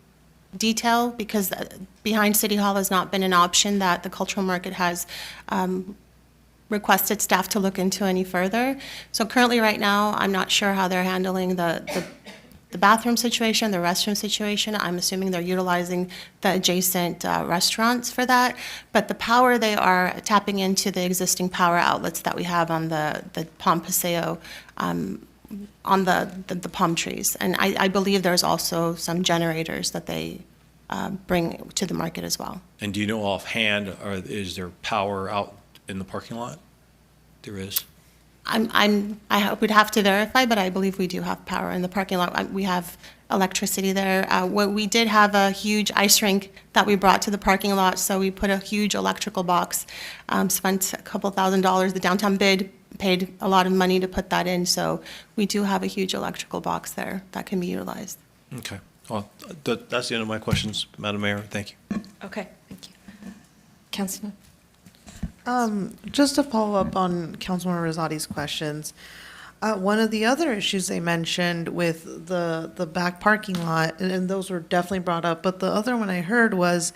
detail because behind City Hall has not been an option that the cultural market has requested staff to look into any further. So currently, right now, I'm not sure how they're handling the bathroom situation, the restroom situation. I'm assuming they're utilizing the adjacent restaurants for that. But the power, they are tapping into the existing power outlets that we have on the Palm Paseo, on the palm trees. And I believe there's also some generators that they bring to the market as well.
And do you know offhand, is there power out in the parking lot? There is.
I would have to verify, but I believe we do have power in the parking lot. We have electricity there. We did have a huge ice rink that we brought to the parking lot, so we put a huge electrical box, spent a couple $1,000s. The downtown bid paid a lot of money to put that in, so we do have a huge electrical box there that can be utilized.
Okay. Well, that's the end of my questions, Madam Mayor. Thank you.
Okay, thank you. Councilman?
Just to follow up on Councilmember Rosati's questions, one of the other issues they mentioned with the back parking lot, and those were definitely brought up, but the other one I heard was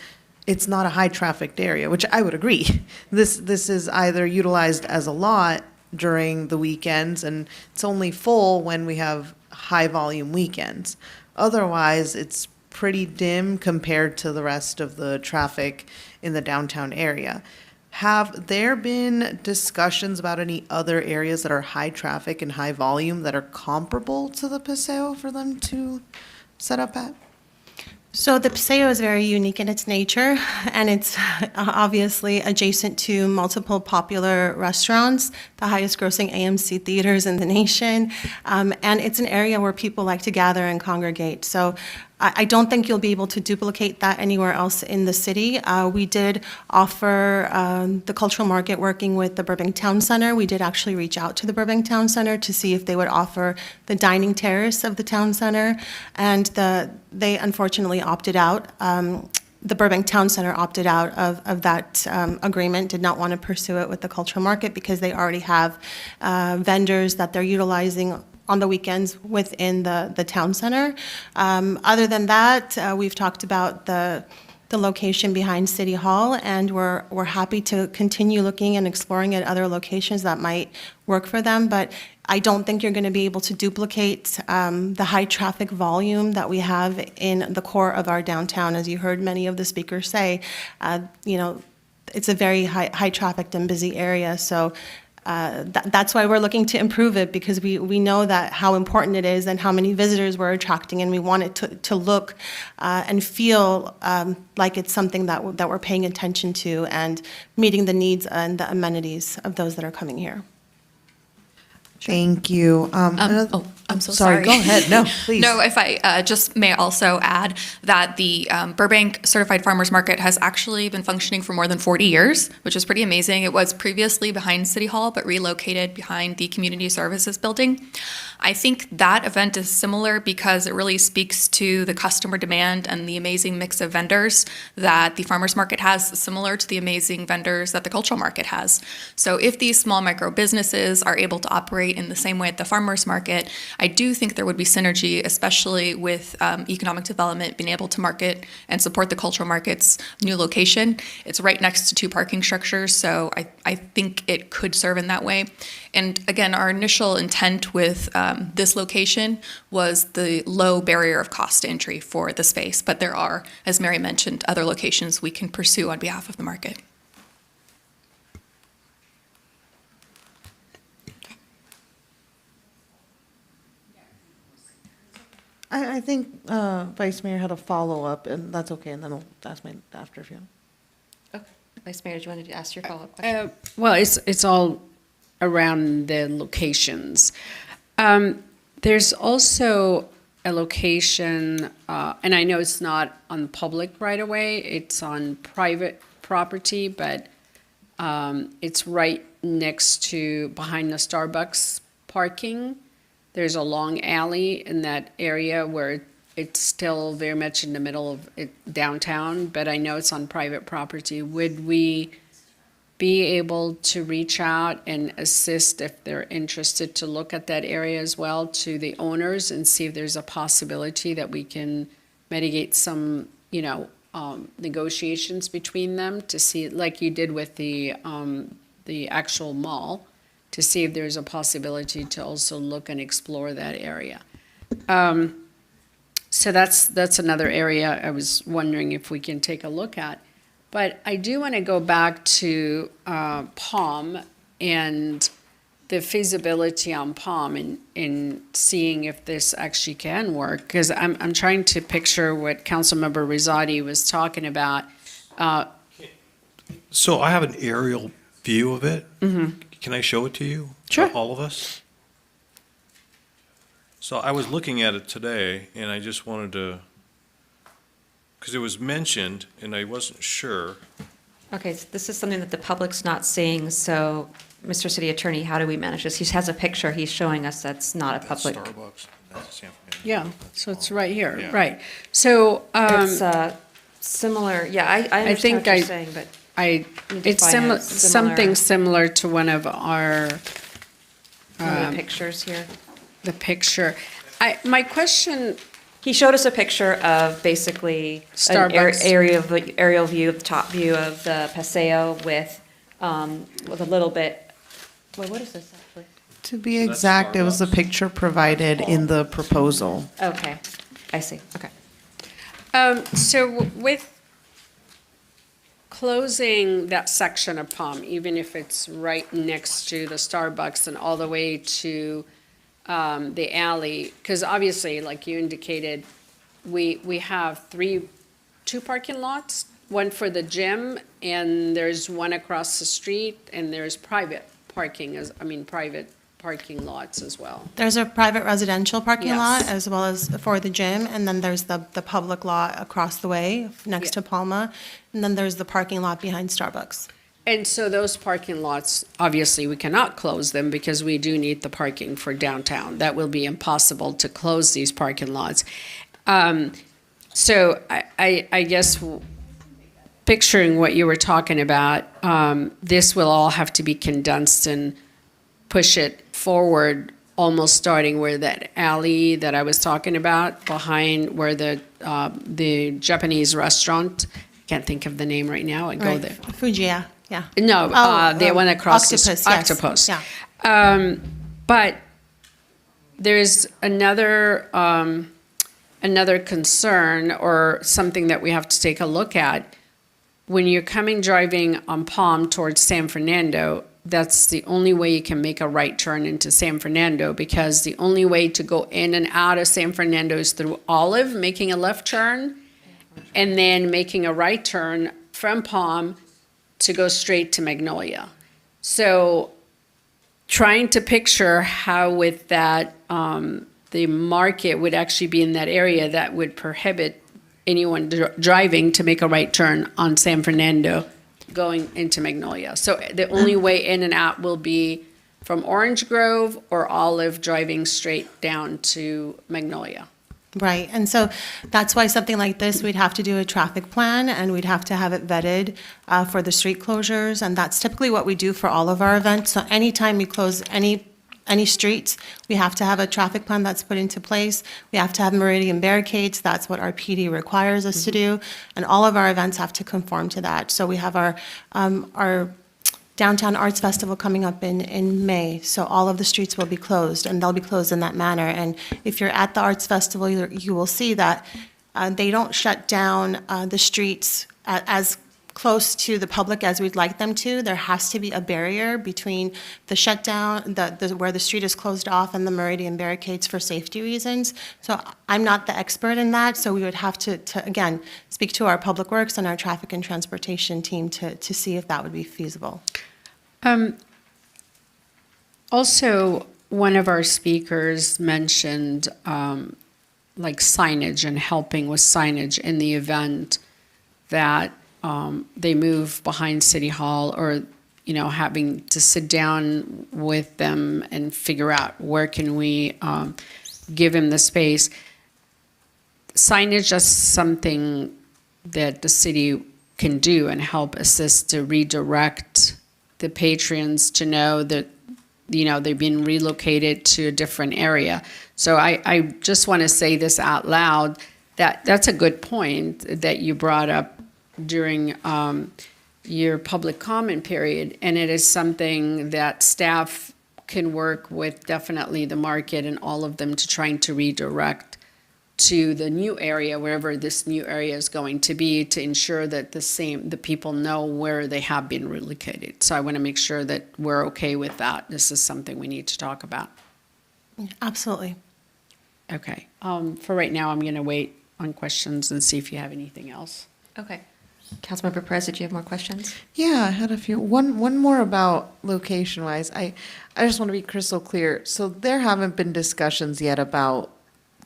it's not a high-trafficked area, which I would agree. This is either utilized as a lot during the weekends, and it's only full when we have high-volume weekends. Otherwise, it's pretty dim compared to the rest of the traffic in the downtown area. Have there been discussions about any other areas that are high traffic and high volume that are comparable to the Paseo for them to set up at?
So the Paseo is very unique in its nature, and it's obviously adjacent to multiple popular restaurants, the highest grossing AMC theaters in the nation, and it's an area where people like to gather and congregate. So I don't think you'll be able to duplicate that anywhere else in the city. We did offer the cultural market working with the Burbank Town Center. We did actually reach out to the Burbank Town Center to see if they would offer the dining terrace of the town center, and they unfortunately opted out. The Burbank Town Center opted out of that agreement, did not want to pursue it with the cultural market because they already have vendors that they're utilizing on the weekends within the town center. Other than that, we've talked about the location behind City Hall, and we're happy to continue looking and exploring at other locations that might work for them. But I don't think you're going to be able to duplicate the high traffic volume that we have in the core of our downtown. As you heard many of the speakers say, it's a very high trafficked and busy area. So that's why we're looking to improve it, because we know that how important it is and how many visitors we're attracting, and we want it to look and feel like it's something that we're paying attention to and meeting the needs and the amenities of those that are coming here.
Thank you.
I'm so sorry.
Go ahead. No, please.
No, if I just may also add that the Burbank Certified Farmers Market has actually been functioning for more than 40 years, which is pretty amazing. It was previously behind City Hall, but relocated behind the Community Services Building. I think that event is similar because it really speaks to the customer demand and the amazing mix of vendors that the farmers market has, similar to the amazing vendors that the cultural market has. So if these small micro businesses are able to operate in the same way at the farmers market, I do think there would be synergy, especially with economic development being able to market and support the cultural market's new location. It's right next to two parking structures, so I think it could serve in that way. And again, our initial intent with this location was the low barrier of cost to entry for the space, but there are, as Mary mentioned, other locations we can pursue on behalf of the market.
I think Vice Mayor had a follow-up, and that's okay, and then I'll ask mine after if you want.
Okay. Vice Mayor, do you want to ask your follow-up question?
Well, it's all around the locations. There's also a location, and I know it's not on public right away, it's on private property, but it's right next to, behind the Starbucks parking. There's a long alley in that area where it's still very much in the middle of downtown, but I know it's on private property. Would we be able to reach out and assist if they're interested to look at that area as well to the owners and see if there's a possibility that we can mitigate some, negotiations between them to see, like you did with the actual mall, to see if there's a possibility to also look and explore that area. So that's another area I was wondering if we can take a look at. But I do want to go back to Palm and the feasibility on Palm and seeing if this actually can work. Because I'm trying to picture what Councilmember Rosati was talking about.
So I have an aerial view of it.
Mm-hmm.
Can I show it to you?
Sure.
For all of us? So I was looking at it today, and I just wanted to, because it was mentioned, and I wasn't sure.
Okay, so this is something that the public's not seeing, so, Mr. City Attorney, how do we manage this? He has a picture he's showing us that's not a public.
Starbucks. That's San Fernando.
Yeah, so it's right here,
Yeah.
right. So
It's similar, yeah, I understand what you're saying, but.
It's something similar to one of our.
One of the pictures here.
The picture. My question.
He showed us a picture of basically
Starbucks.
an aerial view, the top view of the Paseo with a little bit, wait, what is this actually?
To be exact, it was a picture provided in the proposal.
Okay, I see, okay.
So with closing that section of Palm, even if it's right next to the Starbucks and all the way to the alley, because obviously, like you indicated, we have two parking lots, one for the gym, and there's one across the street, and there's private parking lots as well.
There's a private residential parking
Yes.
lot as well as for the gym, and then there's the public lot across the way next to Palma, and then there's the parking lot behind Starbucks.
And so those parking lots, obviously, we cannot close them because we do need the parking for downtown. That will be impossible to close these parking lots. So I guess picturing what you were talking about, this will all have to be condensed and push it forward, almost starting where that alley that I was talking about, behind where the Japanese restaurant, can't think of the name right now, I go
Right.
there.
Fujiya, yeah.
No, they went across
Octopus,
the
yes.
octopus.
Yeah.
But there's another concern or something that we have to take a look at. When you're driving on Palm towards San Fernando, that's the only way you can make a right turn into San Fernando, because the only way to go in and out of San Fernando is through Olive, making a left turn, and then making a right turn from Palm to go straight to Magnolia. So trying to picture how with that, the market would actually be in that area, that would prohibit anyone driving to make a right turn on San Fernando going into Magnolia. So the only way in and out will be from Orange Grove or Olive, driving straight down to Magnolia.
Right, and so that's why something like this, we'd have to do a traffic plan, and we'd have to have it vetted for the street closures, and that's typically what we do for all of our events. So anytime we close any streets, we have to have a traffic plan that's put into place. We have to have meridian barricades. That's what our PD requires us to do, and all of our events have to conform to that. So we have our Downtown Arts Festival coming up in May, so all of the streets will be closed, and they'll be closed in that manner. And if you're at the Arts Festival, you will see that they don't shut down the streets as close to the public as we'd like them to. There has to be a barrier between the shutdown, where the street is closed off, and the meridian barricades for safety reasons. So I'm not the expert in that, so we would have to again, speak to our Public Works and our Traffic and Transportation team to see if that would be feasible.
Also, one of our speakers mentioned like signage and helping with signage in the event that they move behind City Hall, or, having to sit down with them and figure out where can we give him the space. Signage is something that the city can do and help assist to redirect the patrons to know that, they've been relocated to a different area. So I just want to say this out loud, that's a good point that you brought up during your public comment period. And it is something that staff can work with definitely the market and all of them to trying to redirect to the new area, wherever this new area is going to be, to ensure that the people know where they have been relocated. So I want to make sure that we're okay with that. This is something we need to talk about.
Absolutely.
Okay. For right now, I'm going to wait on questions and see if you have anything else.
Okay. Councilmember Perez, did you have more questions?
Yeah, I had a few. One more about location-wise. I just want to be crystal clear. So there haven't been discussions yet about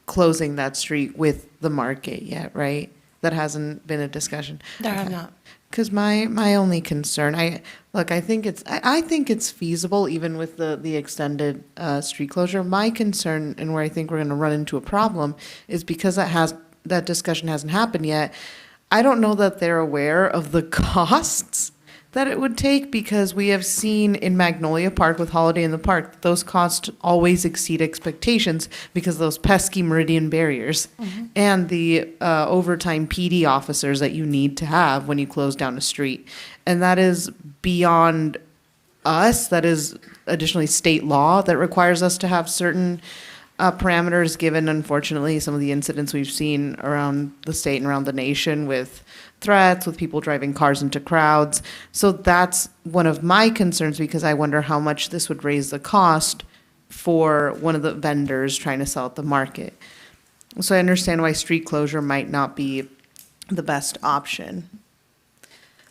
closing that street with the market yet, right? That hasn't been a discussion.
There have not.
Because my only concern, I think it's feasible even with the extended street closure. My concern, and where I think we're going to run into a problem, is because that discussion hasn't happened yet. I don't know that they're aware of the costs that it would take, because we have seen in Magnolia Park with Holiday in the Park, those costs always exceed expectations because of those pesky meridian barriers and the overtime PD officers that you need to have when you close down a street. And that is beyond us. That is additionally state law that requires us to have certain parameters, given, unfortunately, some of the incidents we've seen around the state and around the nation with threats, with people driving cars into crowds. So that's one of my concerns, because I wonder how much this would raise the cost for one of the vendors trying to sell at the market. So I understand why street closure might not be the best option.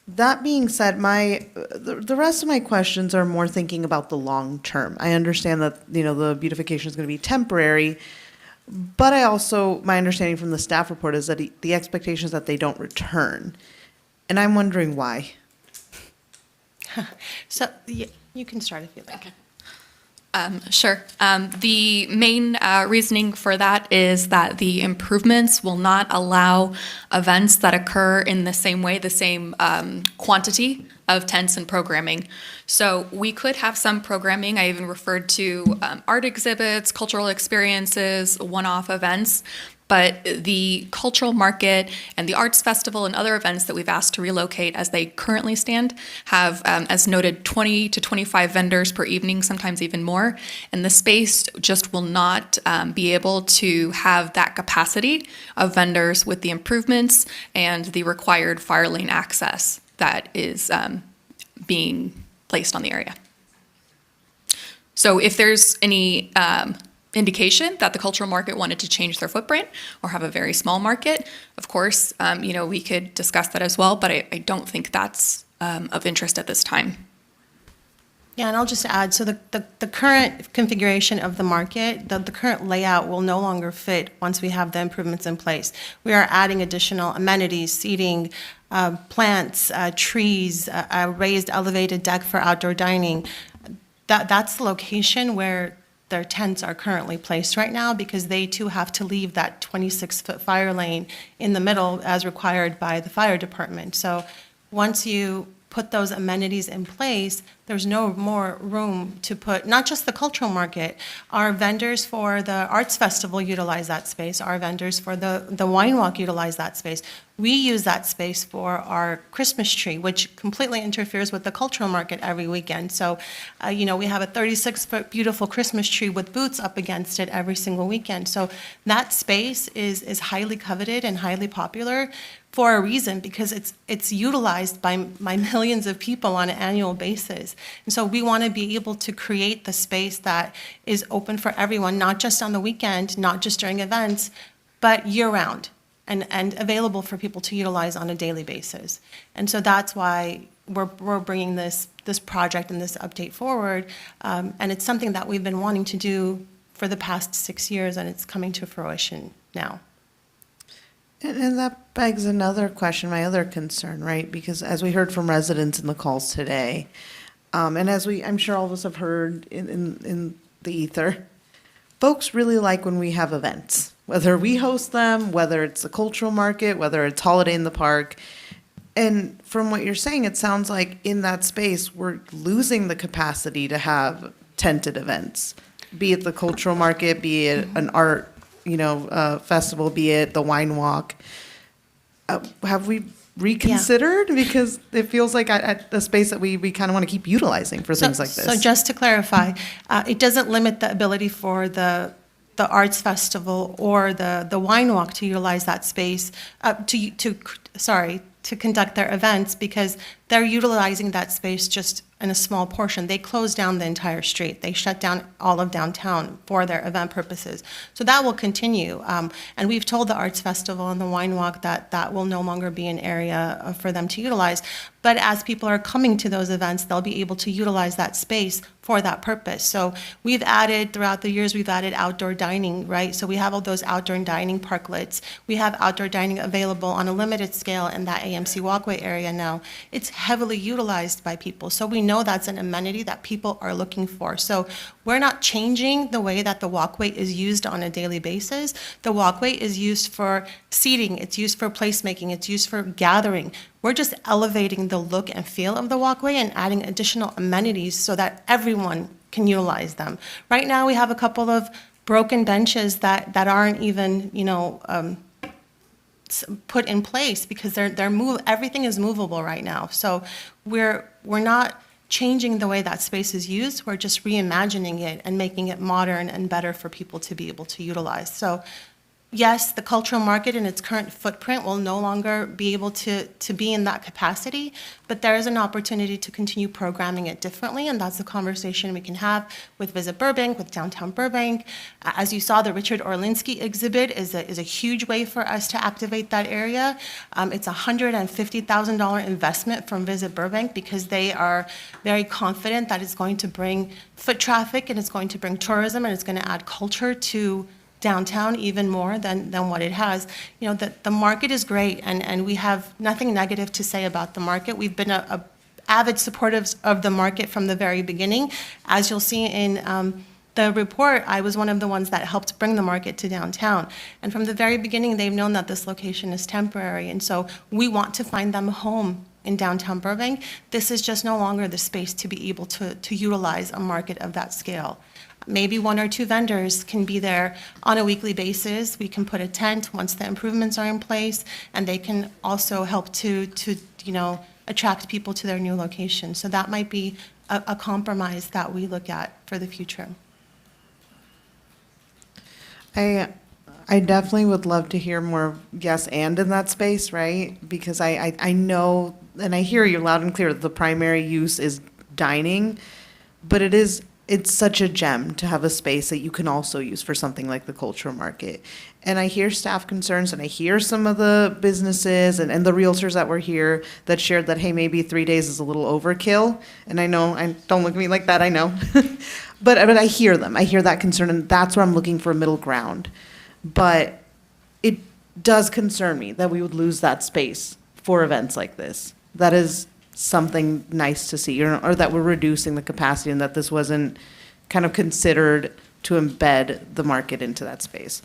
That being said, the rest of my questions are more thinking about the long term. I understand that, the beautification is going to be temporary, but my understanding from the staff report is that the expectation is that they don't return. And I'm wondering why.
So you can start if you like.
Okay. Sure. The main reasoning for that is that the improvements will not allow events that occur in the same way, the same quantity of tents and programming. So we could have some programming. I even referred to art exhibits, cultural experiences, one-off events. But the cultural market and the arts festival and other events that we've asked to relocate as they currently stand have, as noted, 20 to 25 vendors per evening, sometimes even more. And the space just will not be able to have that capacity of vendors with the improvements and the required fire lane access that is being placed on the area. So if there's any indication that the cultural market wanted to change their footprint or have a very small market, of course, we could discuss that as well, but I don't think that's of interest at this time.
Yeah, and I'll just add, so the current configuration of the market, the current layout will no longer fit once we have the improvements in place. We are adding additional amenities, seating, plants, trees, a raised elevated deck for outdoor dining. That's the location where their tents are currently placed right now, because they too have to leave that 26-foot fire lane in the middle as required by the fire department. So once you put those amenities in place, there's no more room to put, not just the cultural market, our vendors for the arts festival utilize that space, our vendors for the wine walk utilize that space. We use that space for our Christmas tree, which completely interferes with the cultural market every weekend. So, we have a 36-foot beautiful Christmas tree with booths up against it every single weekend. So that space is highly coveted and highly popular for a reason, because it's utilized by millions of people on an annual basis. And so we want to be able to create the space that is open for everyone, not just on the weekend, not just during events, but year-round, and available for people to utilize on a daily basis. And so that's why we're bringing this project and this update forward. And it's something that we've been wanting to do for the past 6 years, and it's coming to fruition now.
And that begs another question, my other concern, right? Because as we heard from residents in the calls today, and as I'm sure all of us have heard in the ether, folks really like when we have events, whether we host them, whether it's a cultural market, whether it's Holiday in the Park. And from what you're saying, it sounds like in that space, we're losing the capacity to have tented events, be it the cultural market, be it an art, festival, be it the wine walk. Have we reconsidered? Because it feels like at a space that we kind of want to keep utilizing for things like this.
So just to clarify, it doesn't limit the ability for the arts festival or the wine walk to utilize that space, to conduct their events, because they're utilizing that space just in a small portion. They closed down the entire street. They shut down all of downtown for their event purposes. So that will continue. And we've told the Arts Festival and the Wine Walk that that will no longer be an area for them to utilize. But as people are coming to those events, they'll be able to utilize that space for that purpose. So we've added, throughout the years, we've added outdoor dining, right? So we have all those outdoor dining parklets. We have outdoor dining available on a limited scale in that AMC Walkway area now. It's heavily utilized by people. So we know that's an amenity that people are looking for. So we're not changing the way that the walkway is used on a daily basis. The walkway is used for seating, it's used for placemaking, it's used for gathering. We're just elevating the look and feel of the walkway and adding additional amenities so that everyone can utilize them. Right now, we have a couple of broken benches that aren't even, put in place because everything is movable right now. So we're not changing the way that space is used. We're just reimagining it and making it modern and better for people to be able to utilize. So yes, the cultural market in its current footprint will no longer be able to be in that capacity, but there is an opportunity to continue programming it differently, and that's a conversation we can have with Visit Burbank, with Downtown Burbank. As you saw, the Richard Orlinsky exhibit is a huge way for us to activate that area. It's a $150,000 investment from Visit Burbank because they are very confident that it's going to bring foot traffic and it's going to bring tourism and it's going to add culture to downtown even more than what it has. The market is great, and we have nothing negative to say about the market. We've been a avid supporters of the market from the very beginning. As you'll see in the report, I was one of the ones that helped bring the market to downtown. And from the very beginning, they've known that this location is temporary, and so we want to find them a home in downtown Burbank. This is just no longer the space to be able to utilize a market of that scale. Maybe one or two vendors can be there on a weekly basis. We can put a tent once the improvements are in place, and they can also help to attract people to their new location. So that might be a compromise that we look at for the future.
I definitely would love to hear more yes and in that space, right? Because I know, and I hear you loud and clear, the primary use is dining, but it's such a gem to have a space that you can also use for something like the cultural market. And I hear staff concerns, and I hear some of the businesses and the realtors that were here that shared that, hey, maybe 3 days is a little overkill. And I know, don't look at me like that, I know. but I hear them. I hear that concern, and that's where I'm looking for a middle ground. But it does concern me that we would lose that space for events like this. That is something nice to see, or that we're reducing the capacity and that this wasn't kind of considered to embed the market into that space.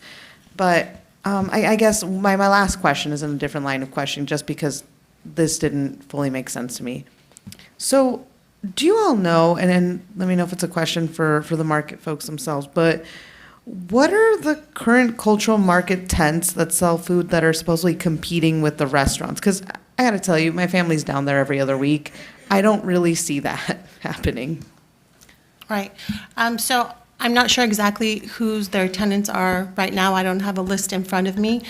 But I guess my last question is in a different line of questioning, just because this didn't fully make sense to me. So do you all know, and then let me know if it's a question for the market folks themselves, but what are the current cultural market tents that sell food that are supposedly competing with the restaurants? Because I got to tell you, my family's down there every other week. I don't really see that happening.
Right. So I'm not sure exactly whose their tenants are right now. I don't have a list in front of me.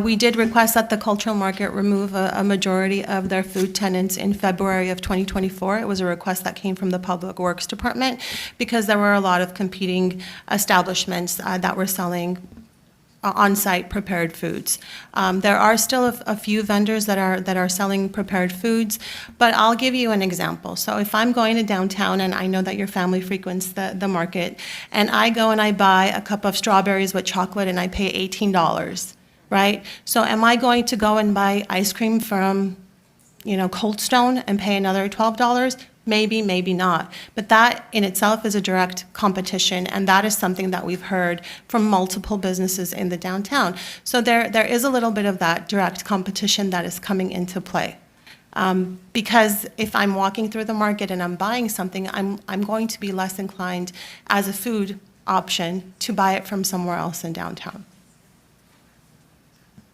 We did request that the cultural market remove a majority of their food tenants in February of 2024. It was a request that came from the Public Works Department because there were a lot of competing establishments that were selling on-site prepared foods. There are still a few vendors that are selling prepared foods, but I'll give you an example. So if I'm going to downtown, and I know that your family frequents the market, and I go and I buy a cup of strawberries with chocolate and I pay $18, right? So am I going to go and buy ice cream from, Cold Stone and pay another $12? Maybe, maybe not. But that in itself is a direct competition, and that is something that we've heard from multiple businesses in the downtown. So there is a little bit of that direct competition that is coming into play. Because if I'm walking through the market and I'm buying something, I'm going to be less inclined as a food option to buy it from somewhere else in downtown.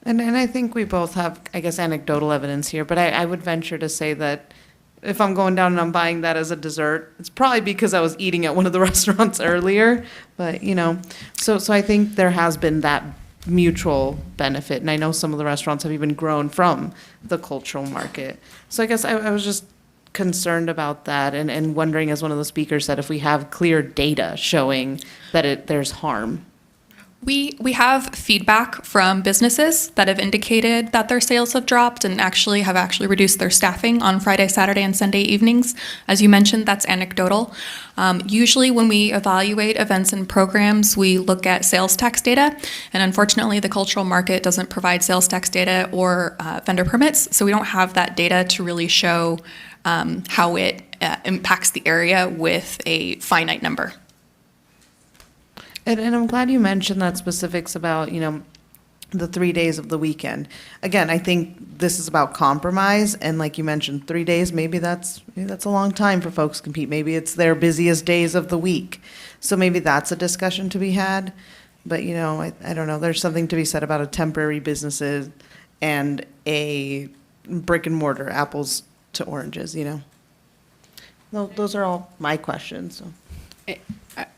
And I think we both have, I guess, anecdotal evidence here, but I would venture to say that if I'm going down and I'm buying that as a dessert, it's probably because I was eating at one of the restaurants earlier. But, so I think there has been that mutual benefit. And I know some of the restaurants have even grown from the cultural market. So I guess I was just concerned about that and wondering, as one of the speakers said, if we have clear data showing that there's harm.
We have feedback from businesses that have indicated that their sales have dropped and have reduced their staffing on Friday, Saturday, and Sunday evenings. As you mentioned, that's anecdotal. Usually when we evaluate events and programs, we look at sales tax data, and unfortunately the cultural market doesn't provide sales tax data or vendor permits, so we don't have that data to really show how it impacts the area with a finite number.
And I'm glad you mentioned that specifics about, the 3 days of the weekend. Again, I think this is about compromise, and like you mentioned, 3 days, maybe that's a long time for folks to compete. Maybe it's their busiest days of the week. So maybe that's a discussion to be had. But, I don't know, there's something to be said about a temporary businesses and a brick and mortar, apples to oranges, Those are all my questions, so.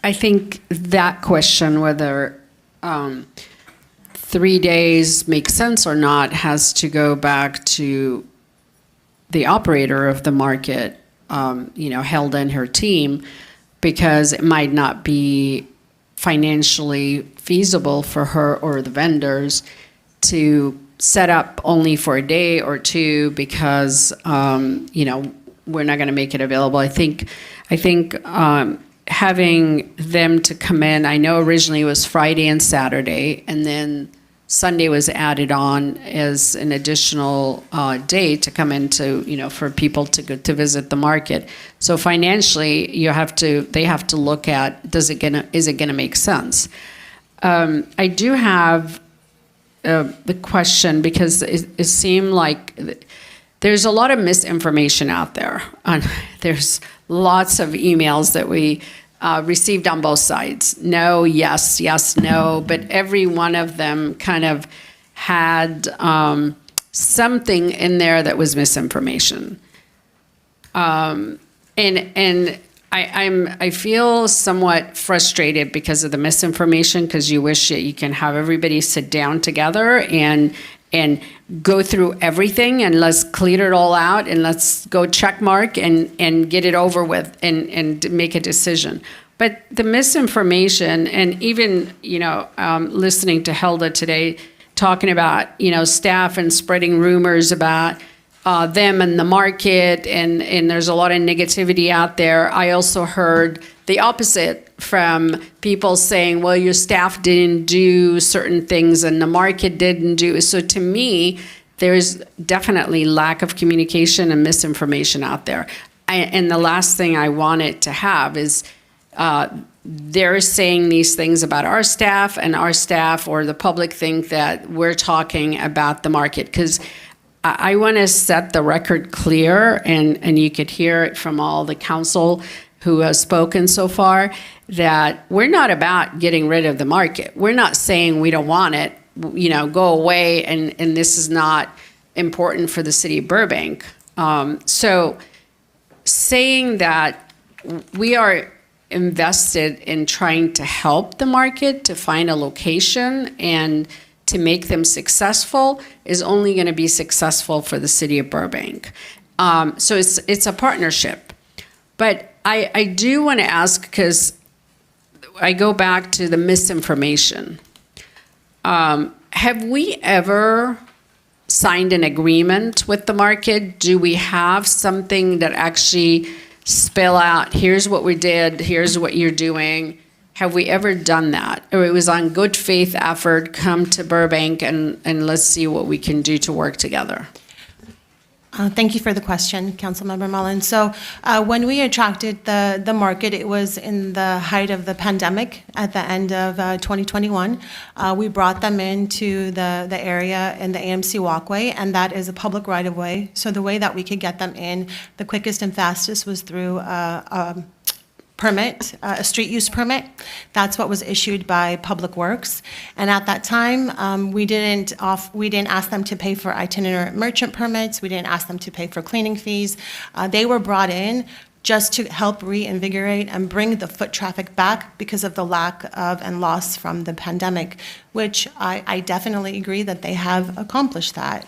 I think that question, whether 3 days makes sense or not, has to go back to the operator of the market, Hilda and her team, because it might not be financially feasible for her or the vendors to set up only for a day or two because, we're not going to make it available. I think having them to come in, I know originally it was Friday and Saturday, and then Sunday was added on as an additional day to come into, for people to go to visit the market. So financially, they have to look at, is it gonna make sense? I do have the question, because it seemed like there's a lot of misinformation out there. There's lots of emails that we received on both sides. No, yes, yes, no. But every one of them kind of had something in there that was misinformation. And I feel somewhat frustrated because of the misinformation, because you wish that you can have everybody sit down together and go through everything, and let's clear it all out, and let's go check mark and get it over with and make a decision. But the misinformation, and even, listening to Hilda today talking about, staff and spreading rumors about them and the market, and there's a lot of negativity out there. I also heard the opposite from people saying, well, your staff didn't do certain things and the market didn't do. So to me, there's definitely lack of communication and misinformation out there. And the last thing I wanted to have is they're saying these things about our staff, and our staff or the public think that we're talking about the market. Because I want to set the record clear, and you could hear it from all the council who has spoken so far, that we're not about getting rid of the market. We're not saying we don't want it, go away, and this is not important for the city of Burbank. So saying that we are invested in trying to help the market to find a location and to make them successful is only going to be successful for the city of Burbank. So it's a partnership. But I do want to ask, because I go back to the misinformation. Have we ever signed an agreement with the market? Do we have something that actually spell out, here's what we did, here's what you're doing? Have we ever done that? Or it was on good faith effort, come to Burbank and let's see what we can do to work together?
Thank you for the question, Councilmember Mullen. So when we attracted the market, it was in the height of the pandemic at the end of 2021. We brought them into the area in the AMC Walkway, and that is a public right-of-way. So the way that we could get them in the quickest and fastest was through permit, a street use permit. That's what was issued by Public Works. And at that time, we didn't ask them to pay for itinerant merchant permits. We didn't ask them to pay for cleaning fees. They were brought in just to help reinvigorate and bring the foot traffic back because of the lack of and loss from the pandemic, which I definitely agree that they have accomplished that,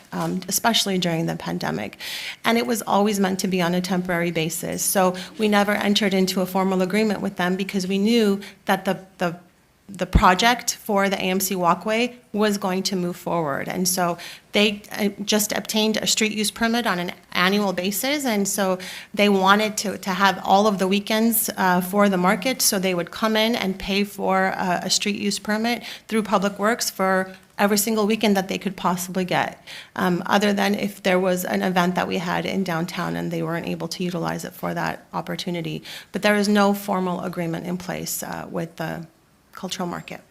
especially during the pandemic. And it was always meant to be on a temporary basis. So we never entered into a formal agreement with them because we knew that the project for the AMC Walkway was going to move forward. And so they just obtained a street use permit on an annual basis. And so they wanted to have all of the weekends for the market. So they would come in and pay for a street use permit through Public Works for every single weekend that they could possibly get, other than if there was an event that we had in downtown and they weren't able to utilize it for that opportunity. But there is no formal agreement in place with the cultural market.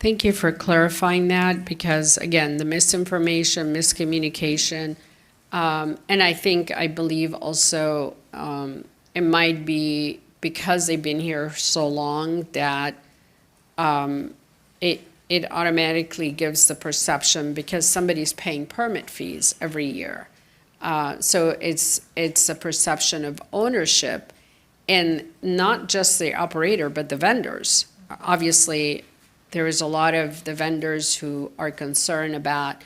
Thank you for clarifying that, because again, the misinformation, miscommunication, and I believe also it might be because they've been here so long that it automatically gives the perception because somebody's paying permit fees every year. So it's a perception of ownership, and not just the operator, but the vendors. Obviously, there is a lot of the vendors who are concerned about,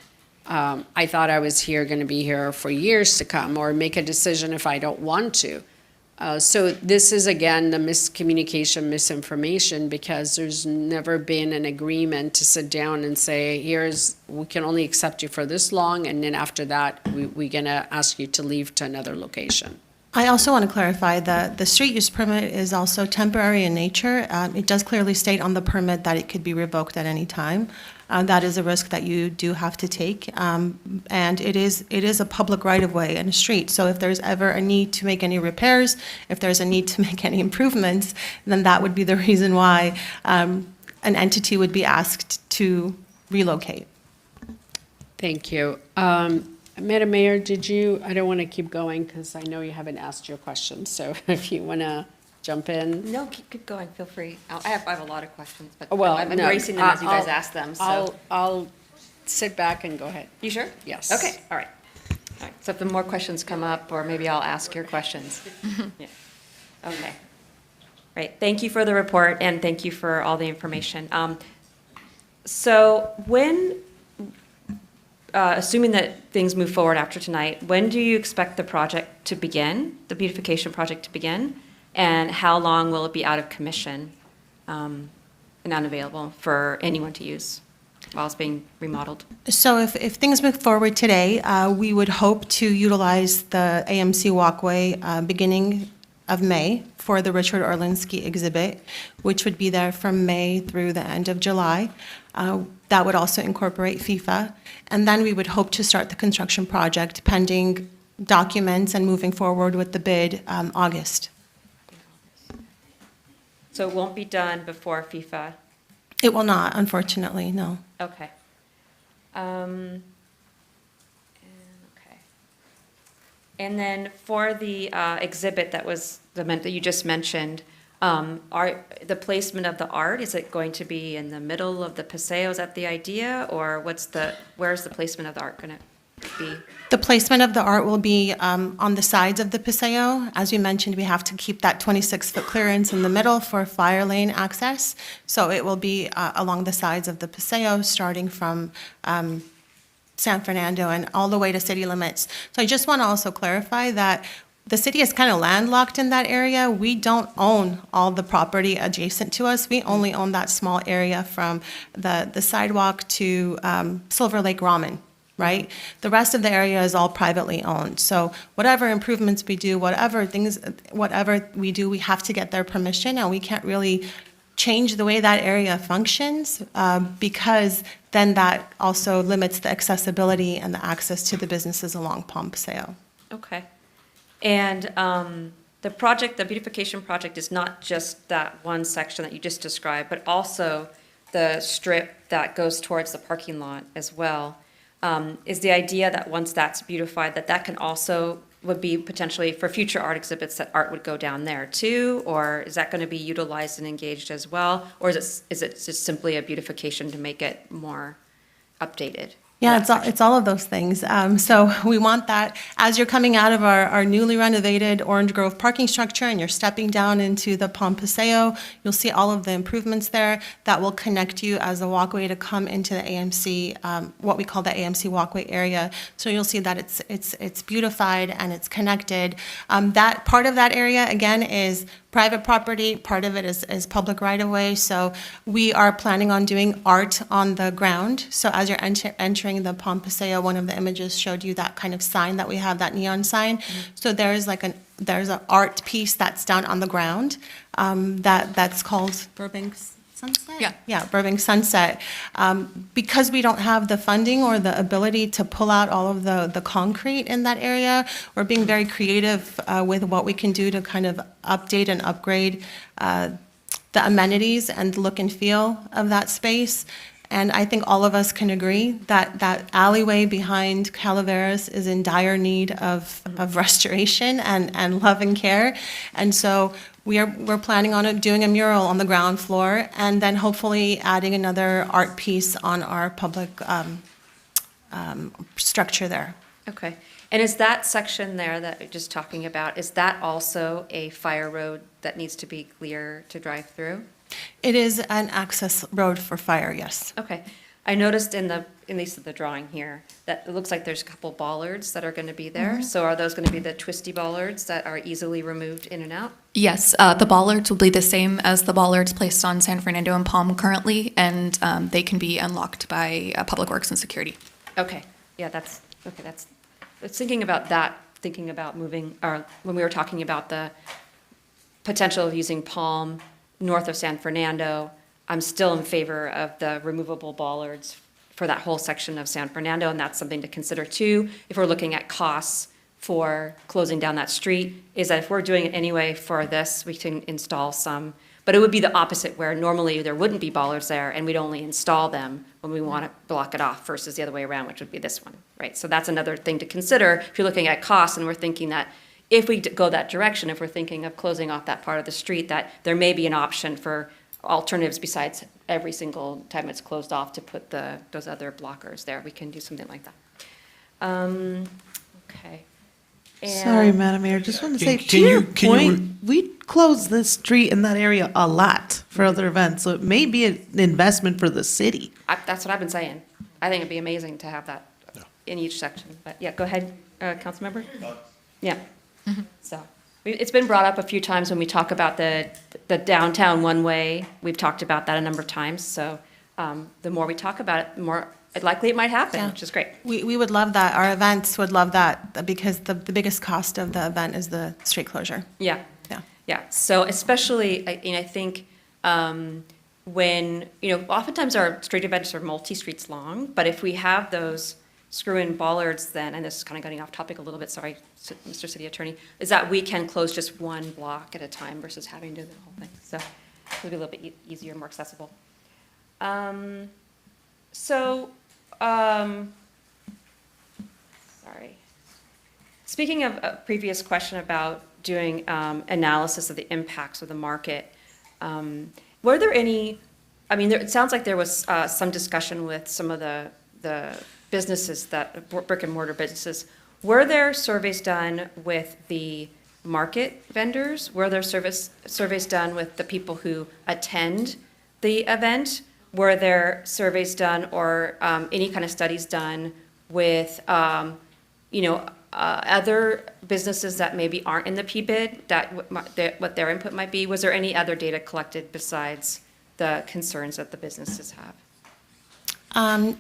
I thought I was going to be here for years to come, or make a decision if I don't want to. So this is, again, the miscommunication, misinformation, because there's never been an agreement to sit down and say, we can only accept you for this long, and then after that, we're going to ask you to leave to another location.
I also want to clarify that the street use permit is also temporary in nature. It does clearly state on the permit that it could be revoked at any time. That is a risk that you do have to take. And it is a public right-of-way and a street. So if there's ever a need to make any repairs, if there's a need to make any improvements, then that would be the reason why an entity would be asked to relocate.
Thank you. Madam Mayor, I don't want to keep going because I know you haven't asked your questions, so if you want to jump in.
No, keep going, feel free. I have a lot of questions, but I'm
no,
embracing them as you guys ask them, so.
I'll sit back and go ahead.
You sure?
Yes.
Okay, all right. So if the more questions come up, or maybe I'll ask your questions. Yeah. Okay. Right, thank you for the report, and thank you for all the information. So when, assuming that things move forward after tonight, when do you expect the project to begin, the beautification project to begin? And how long will it be out of commission and unavailable for anyone to use while it's being remodeled?
So if things move forward today, we would hope to utilize the AMC Walkway beginning of May for the Richard Orlinski exhibit, which would be there from May through the end of July. That would also incorporate FIFA. And then we would hope to start the construction project pending documents and moving forward with the bid August.
So it won't be done before FIFA?
It will not, unfortunately, no.
Okay. Okay. And then for the exhibit that you just mentioned, the placement of the art, is it going to be in the middle of the paseo? Is that the idea, or where's the placement of the art going to be?
The placement of the art will be on the sides of the paseo. As we mentioned, we have to keep that 26-foot clearance in the middle for fire lane access. So it will be along the sides of the paseo, starting from San Fernando and all the way to city limits. So I just want to also clarify that the city is kind of landlocked in that area. We don't own all the property adjacent to us. We only own that small area from the sidewalk to Silver Lake Ramen, right? The rest of the area is all privately owned. So whatever improvements we do, whatever we do, we have to get their permission, and we can't really change the way that area functions because then that also limits the accessibility and the access to the businesses along Palm Paseo.
Okay. And the project, the beautification project, is not just that one section that you just described, but also the strip that goes towards the parking lot as well. Is the idea that once that's beautified, that can also would be potentially for future art exhibits, that art would go down there too? Or is that going to be utilized and engaged as well? Or is it just simply a beautification to make it more updated?
Yeah, it's all of those things. So we want that as you're coming out of our newly renovated Orange Grove parking structure and you're stepping down into the Palm Paseo, you'll see all of the improvements there that will connect you as a walkway to come into the AMC, what we call the AMC walkway area. So you'll see that it's beautified and it's connected. That part of that area, again, is private property, part of it is public right-of-way, so we are planning on doing art on the ground. So as you're entering the Palm Paseo, one of the images showed you that kind of sign that we have, that neon sign. So there's an art piece that's down on the ground that's called Burbank's Sunset? Yeah, Burbank Sunset. Because we don't have the funding or the ability to pull out all of the concrete in that area, we're being very creative with what we can do to kind of update and upgrade the amenities and look and feel of that space. And I think all of us can agree that that alleyway behind Calaveras is in dire need of restoration and love and care. And so we're planning on doing a mural on the ground floor and then hopefully adding another art piece on our public structure there.
Okay. And is that section there that you're just talking about, is that also a fire road that needs to be clear to drive through?
It is an access road for fire, yes.
Okay. I noticed in least of the drawing here, that it looks like there's a couple bollards that are going to be there.
Mhm.
So are those going to be the twisty bollards that are easily removed in and out?
Yes, the bollards will be the same as the bollards placed on San Fernando and Palm currently, and they can be unlocked by Public Works and Security.
Okay. Yeah, that's, okay, I was thinking about that, thinking about moving, or when we were talking about the potential of using Palm north of San Fernando, I'm still in favor of the removable bollards for that whole section of San Fernando, and that's something to consider too, if we're looking at costs for closing down that street, is that if we're doing it anyway for this, we can install some, but it would be the opposite, where normally there wouldn't be bollards there, and we'd only install them when we want to block it off, versus the other way around, which would be this one, right? So that's another thing to consider if you're looking at costs, and we're thinking that if we go that direction, if we're thinking of closing off that part of the street, that there may be an option for alternatives besides every single time it's closed off to put those other blockers there. We can do something like that. Okay.
Sorry, Madam Mayor, just want to say, to your point, we close this street in that area a lot for other events, so it may be an investment for the city.
That's what I've been saying. I think it'd be amazing to have that in each section. But yeah, go ahead, council member. Yeah. So it's been brought up a few times when we talk about the downtown one-way. We've talked about that a number of times. So the more we talk about it, the more likely it might happen, which is great.
We would love that. Our events would love that because the biggest cost of the event is the street closure.
Yeah. Yeah. So especially, I think when, oftentimes our street events are multi-streets long, but if we have those screw-in bollards then, and this is kind of getting off topic a little bit, sorry, Mr. City Attorney, is that we can close just one block at a time versus having to do the whole thing. So it'll be a little bit easier, more accessible. Sorry. Speaking of a previous question about doing analysis of the impacts of the market, were there any, it sounds like there was some discussion with some of the businesses, that brick and mortar businesses. Were there surveys done with the market vendors? Were there surveys done with the people who attend the event? Were there surveys done or any kind of studies done with, other businesses that maybe aren't in the P-bid, what their input might be? Was there any other data collected besides the concerns that the businesses have?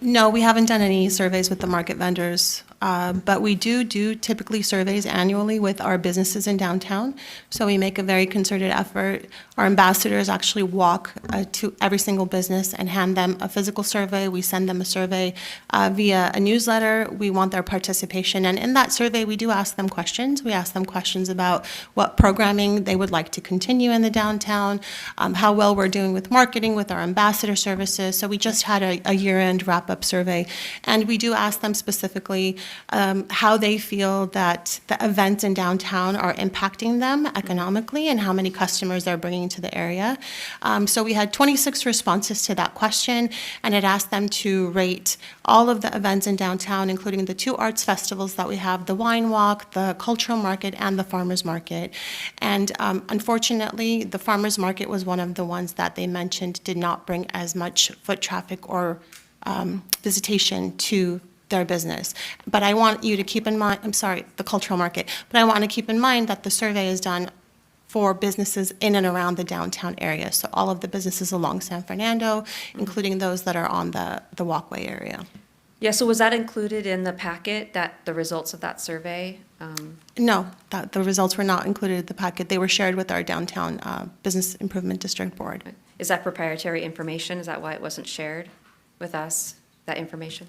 No, we haven't done any surveys with the market vendors, but we do typically surveys annually with our businesses in downtown. So we make a very concerted effort. Our ambassadors actually walk to every single business and hand them a physical survey. We send them a survey via a newsletter. We want their participation. And in that survey, we do ask them questions. We ask them questions about what programming they would like to continue in the downtown, how well we're doing with marketing, with our ambassador services. So we just had a year-end wrap-up survey. And we do ask them specifically how they feel that the events in downtown are impacting them economically and how many customers they're bringing to the area. So we had 26 responses to that question, and it asked them to rate all of the events in downtown, including the 2 arts festivals that we have, the wine walk, the cultural market, and the farmers market. And unfortunately, the farmers market was one of the ones that they mentioned did not bring as much foot traffic or visitation to their business. But I want you to keep in mind, the cultural market, but I want to keep in mind that the survey is done for businesses in and around the downtown area. So all of the businesses along San Fernando, including those that are on the Walkway area.
Yeah, so was that included in the packet, the results of that survey?
No, the results were not included in the packet. They were shared with our downtown Business Improvement District Board.
Is that proprietary information? Is that why it wasn't shared with us, that information?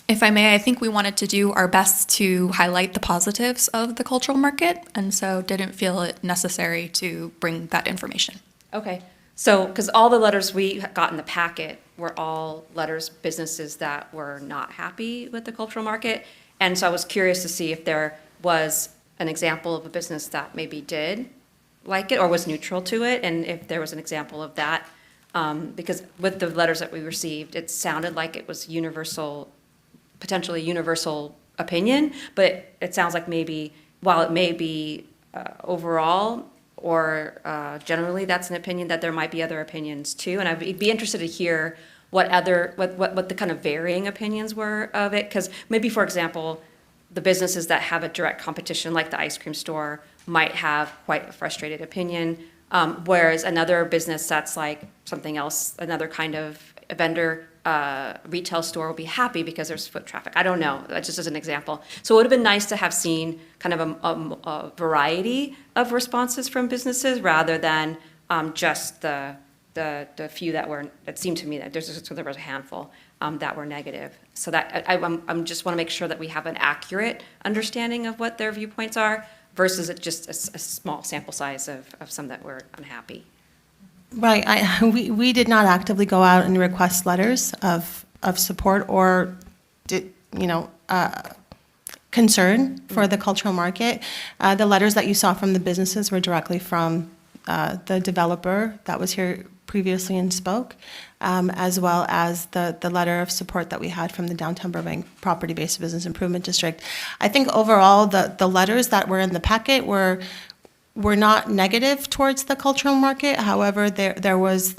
If I may, I think we wanted to do our best to highlight the positives of the cultural market, and so didn't feel it necessary to bring that information.
Okay, so, because all the letters we got in the packet were all letters, businesses that were not happy with the cultural market, and so I was curious to see if there was an example of a business that maybe did like it or was neutral to it, and if there was an example of that, because with the letters that we received, it sounded like it was potentially universal opinion, but it sounds like maybe, while it may be overall or generally that's an opinion, that there might be other opinions too. And I'd be interested to hear what the kind of varying opinions were of it. Because maybe, for example, the businesses that have a direct competition, like the ice cream store, might have quite a frustrated opinion, whereas another business that's like something else, another kind of vendor, retail store will be happy because there's foot traffic. I don't know, that's just as an example. So it would have been nice to have seen kind of a variety of responses from businesses rather than just the few that seemed to me that there was a handful that were negative. So that I'm just want to make sure that we have an accurate understanding of what their viewpoints are versus just a small sample size of some that were unhappy.
Right. We did not actively go out and request letters of support or, concern for the cultural market. The letters that you saw from the businesses were directly from the developer that was here previously and spoke, as well as the letter of support that we had from the Downtown Burbank Property-Based Business Improvement District. I think overall, the letters that were in the packet were not negative towards the cultural market. However, there was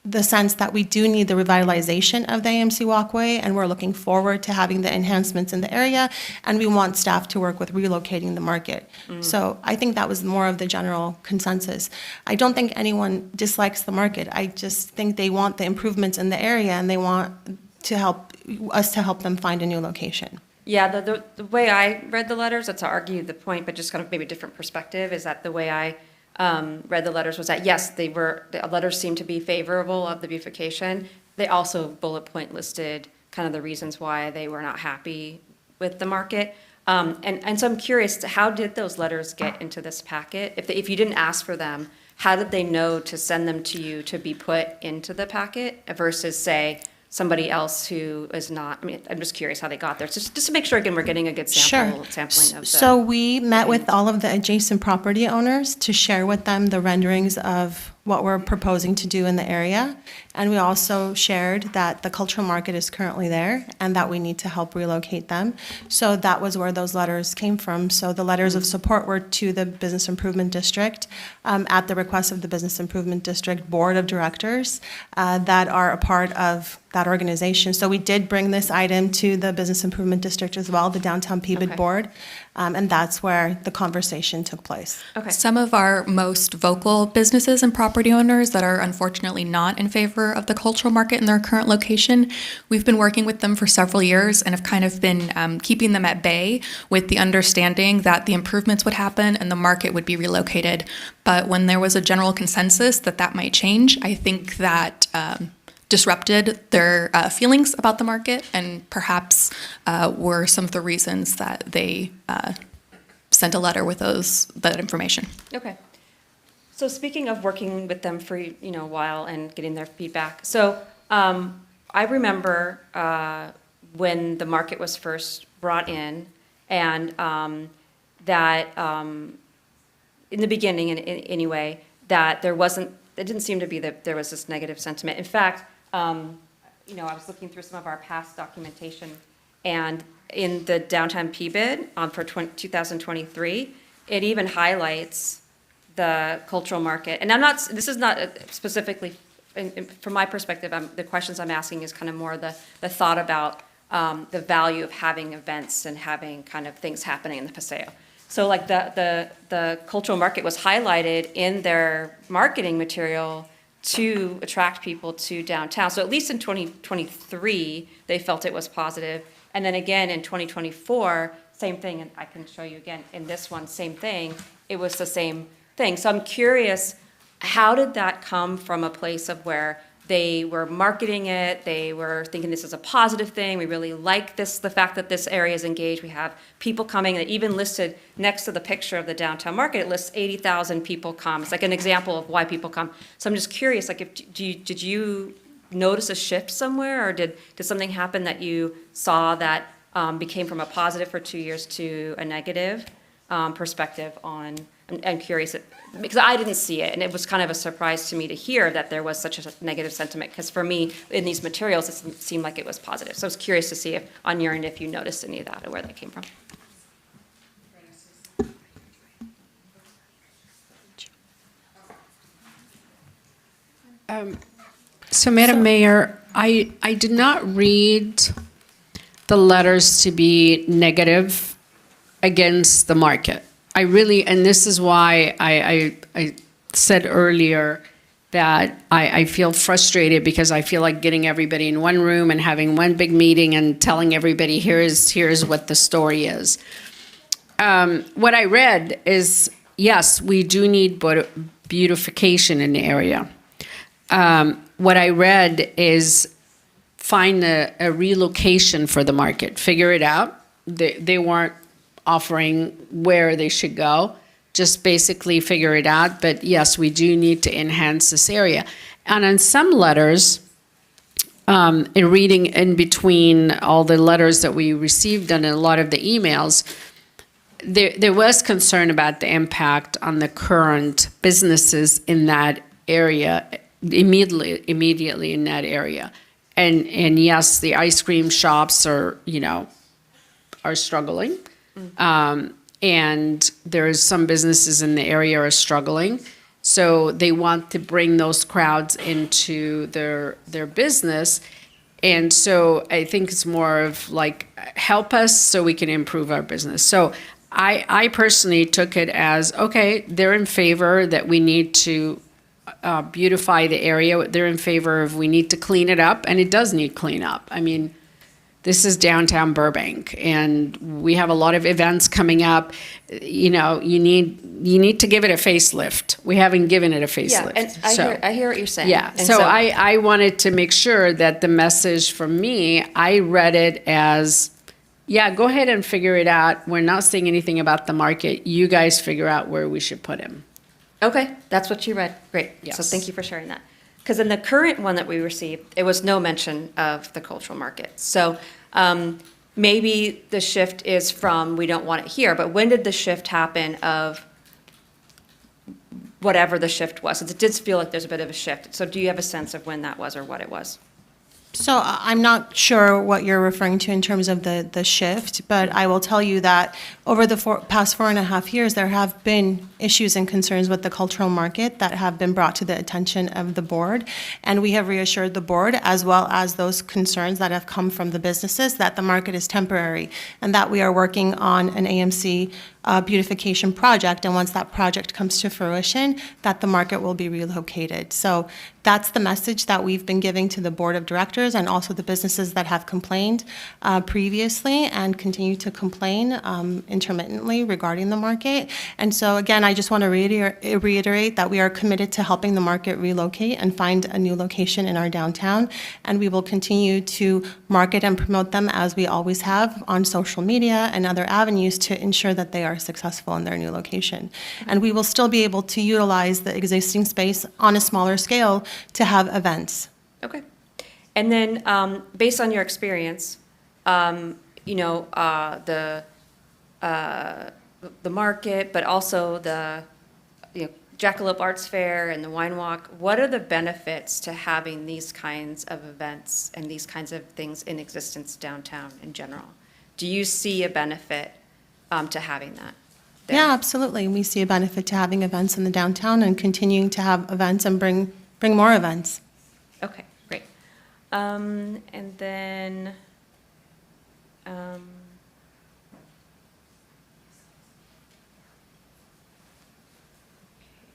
the sense that we do need the revitalization of the AMC Walkway, and we're looking forward to having the enhancements in the area, and we want staff to work with relocating the market. So I think that was more of the general consensus. I don't think anyone dislikes the market. I just think they want the improvements in the area, and they want to help them find a new location.
Yeah, the way I read the letters, that's to argue the point, but just kind of maybe a different perspective, is that the way I read the letters was that, yes, the letters seemed to be favorable of the beautification. They also bullet point listed kind of the reasons why they were not happy with the market. And so I'm curious, how did those letters get into this packet? If you didn't ask for them, how did they know to send them to you to be put into the packet versus, say, somebody else who is not? I mean, I'm just curious how they got there. So just to make sure, again, we're getting a good sampling of the.
So we met with all of the adjacent property owners to share with them the renderings of what we're proposing to do in the area. And we also shared that the cultural market is currently there and that we need to help relocate them. So that was where those letters came from. So the letters of support were to the Business Improvement District at the request of the Business Improvement District Board of Directors that are a part of that organization. So we did bring this item to the Business Improvement District as well, the Downtown PBID Board, and that's where the conversation took place.
Some of our most vocal businesses and property owners that are unfortunately not in favor of the cultural market in their current location, we've been working with them for several years and have kind of been keeping them at bay with the understanding that the improvements would happen and the market would be relocated. But when there was a general consensus that that might change, I think that disrupted their feelings about the market and perhaps were some of the reasons that they sent a letter with that information.
Okay. So speaking of working with them for a while and getting their feedback, so I remember when the market was first brought in, and that in the beginning, anyway, that it didn't seem to be that there was this negative sentiment. In fact, I was looking through some of our past documentation, and in the downtown PBID for 2023, it even highlights the cultural market. And this is not specifically, from my perspective, the questions I'm asking is kind of more the thought about the value of having events and having kind of things happening in the Paseo. So like the cultural market was highlighted in their marketing material to attract people to downtown. So at least in 2023, they felt it was positive. And then again in 2024, same thing, and I can show you again in this one, same thing, it was the same thing. So I'm curious, how did that come from a place of where they were marketing it, they were thinking this is a positive thing, we really like the fact that this area is engaged, we have people coming, and even listed next to the picture of the downtown market, it lists 80,000 people come. It's like an example of why people come. So I'm just curious, like, did you notice a shift somewhere, or did something happen that you saw that became from a positive for 2 years to a negative perspective on? I'm curious, because I didn't see it, and it was kind of a surprise to me to hear that there was such a negative sentiment, because for me, in these materials, it seemed like it was positive. So I was curious to see if, on your end, if you noticed any of that or where that came from.
So, Madam Mayor, I did not read the letters to be negative against the market. I really, and this is why I said earlier that I feel frustrated, because I feel like getting everybody in one room and having one big meeting and telling everybody here's what the story is. What I read is, yes, we do need beautification in the area. What I read is find a relocation for the market, figure it out. They weren't offering where they should go, just basically figure it out. But yes, we do need to enhance this area. And in some letters, in reading in between all the letters that we received and a lot of the emails, there was concern about the impact on the current businesses in that area, immediately in that area. And yes, the ice cream shops are struggling. And there's some businesses in the area are struggling. So they want to bring those crowds into their business. And so I think it's more of like, help us so we can improve our business. So I personally took it as, okay, they're in favor that we need to beautify the area. They're in favor of we need to clean it up, and it does need clean up. I mean, this is downtown Burbank, and we have a lot of events coming up. You need to give it a facelift. We haven't given it a facelift.
Yeah, and I hear what you're saying.
Yeah,
and
so I wanted to make sure that the message from me, I read it as, yeah, go ahead and figure it out. We're not saying anything about the market. You guys figure out where we should put him.
Okay, that's what you read. Great.
Yes.
So thank you for sharing that. Because in the current one that we received, it was no mention of the cultural market. So maybe the shift is from we don't want it here, but when did the shift happen of whatever the shift was. It did feel like there's a bit of a shift. So do you have a sense of when that was or what it was?
So I'm not sure what you're referring to in terms of the shift, but I will tell you that over the past 4.5 years, there have been issues and concerns with the cultural market that have been brought to the attention of the board. And we have reassured the board, as well as those concerns that have come from the businesses, that the market is temporary and that we are working on an AMC beautification project. And once that project comes to fruition, that the market will be relocated. So that's the message that we've been giving to the board of directors and also the businesses that have complained previously and continue to complain intermittently regarding the market. And so again, I just want to reiterate that we are committed to helping the market relocate and find a new location in our downtown. And we will continue to market and promote them as we always have on social media and other avenues to ensure that they are successful in their new location. And we will still be able to utilize the existing space on a smaller scale to have events.
Okay. And then, based on your experience, you know, the market, but also the Jackalope Arts Fair and the Wine Walk, what are the benefits to having these kinds of events and these kinds of things in existence downtown in general? Do you see a benefit to having that there?
Yeah, absolutely. We see a benefit to having events in the downtown and continuing to have events and bring more events.
Okay, great. And then,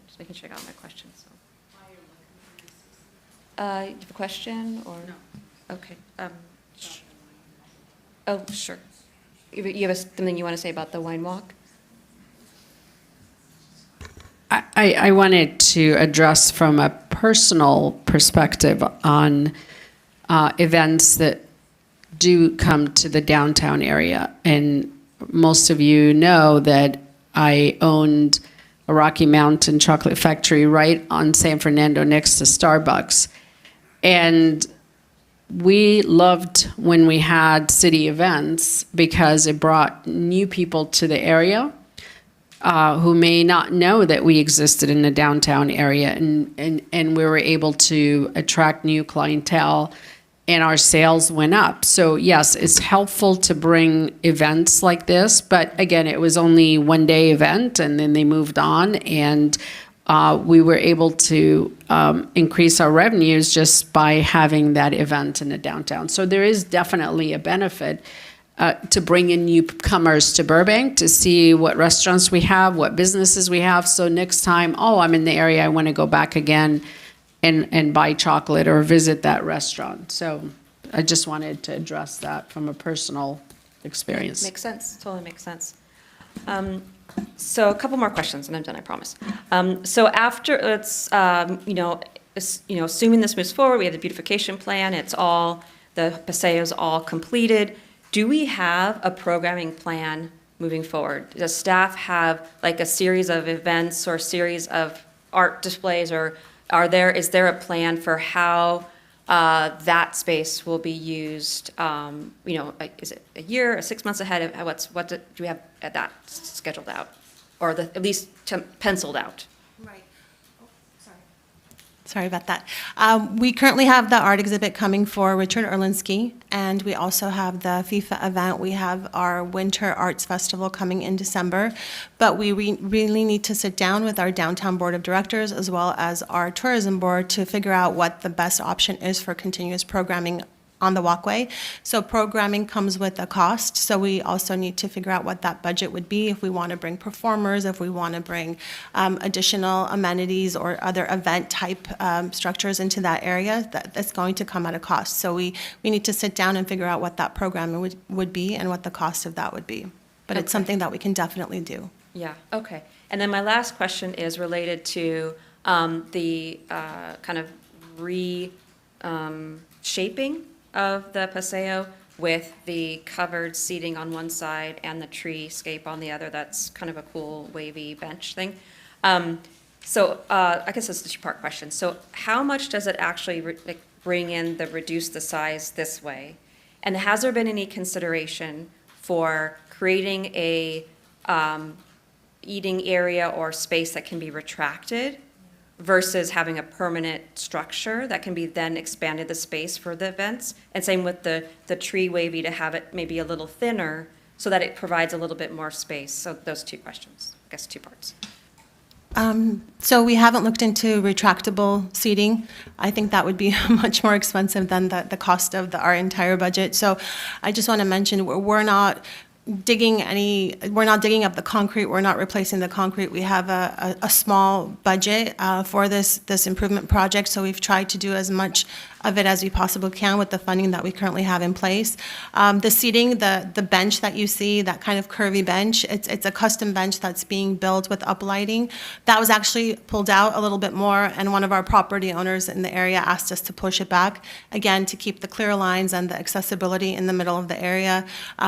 just making sure I got all my questions. You have a question or? No. Okay. Oh, sure. You have something you want to say about the wine walk?
I wanted to address from a personal perspective on events that do come to the downtown area. And most of you know that I owned a Rocky Mountain chocolate factory right on San Fernando next to Starbucks. And we loved when we had city events because it brought new people to the area who may not know that we existed in the downtown area, and we were able to attract new clientele, and our sales went up. So yes, it's helpful to bring events like this, but again, it was only one-day event, and then they moved on, and we were able to increase our revenues just by having that event in the downtown. So there is definitely a benefit to bring in newcomers to Burbank to see what restaurants we have, what businesses we have. So next time, oh, I'm in the area, I want to go back again and buy chocolate or visit that restaurant. So I just wanted to address that from a personal experience.
Makes sense, totally makes sense. So a couple more questions and I'm done, I promise. So after, let's, assuming this moves forward, we have the beautification plan, it's all, the paseo's all completed. Do we have a programming plan moving forward? Does staff have like a series of events or a series of art displays, or is there a plan for how that space will be used? Is it a year or 6 months ahead of what do we have at that scheduled out, or at least penciled out?
Right. Sorry about that. We currently have the art exhibit coming for Richard Erlinski, and we also have the FIFA event. We have our Winter Arts Festival coming in December, but we really need to sit down with our downtown board of directors as well as our tourism board to figure out what the best option is for continuous programming on the Walkway. So programming comes with a cost, so we also need to figure out what that budget would be if we want to bring performers, if we want to bring additional amenities or other event type structures into that area. That's going to come at a cost. So we need to sit down and figure out what that programming would be and what the cost of that would be. But it's something that we can definitely do.
Yeah, okay. And then my last question is related to the kind of reshaping of the paseo with the covered seating on one side and the treescape on the other. That's kind of a cool wavy bench thing. So I guess that's a two-part question. So how much does it actually bring in reduce the size this way? And has there been any consideration for creating a eating area or space that can be retracted versus having a permanent structure that can be then expanded the space for the events. And same with the tree wavy, to have it maybe a little thinner so that it provides a little bit more space. So those two questions, I guess 2 parts.
So we haven't looked into retractable seating. I think that would be much more expensive than the cost of our entire budget. So I just want to mention, we're not digging up the concrete, we're not replacing the concrete. We have a small budget for this improvement project, so we've tried to do as much of it as we possibly can with the funding that we currently have in place. The seating, the bench that you see, that kind of curvy bench, it's a custom bench that's being built with uplighting. That was actually pulled out a little bit more, and one of our property owners in the area asked us to push it back, again, to keep the clear lines and the accessibility in the middle of the area.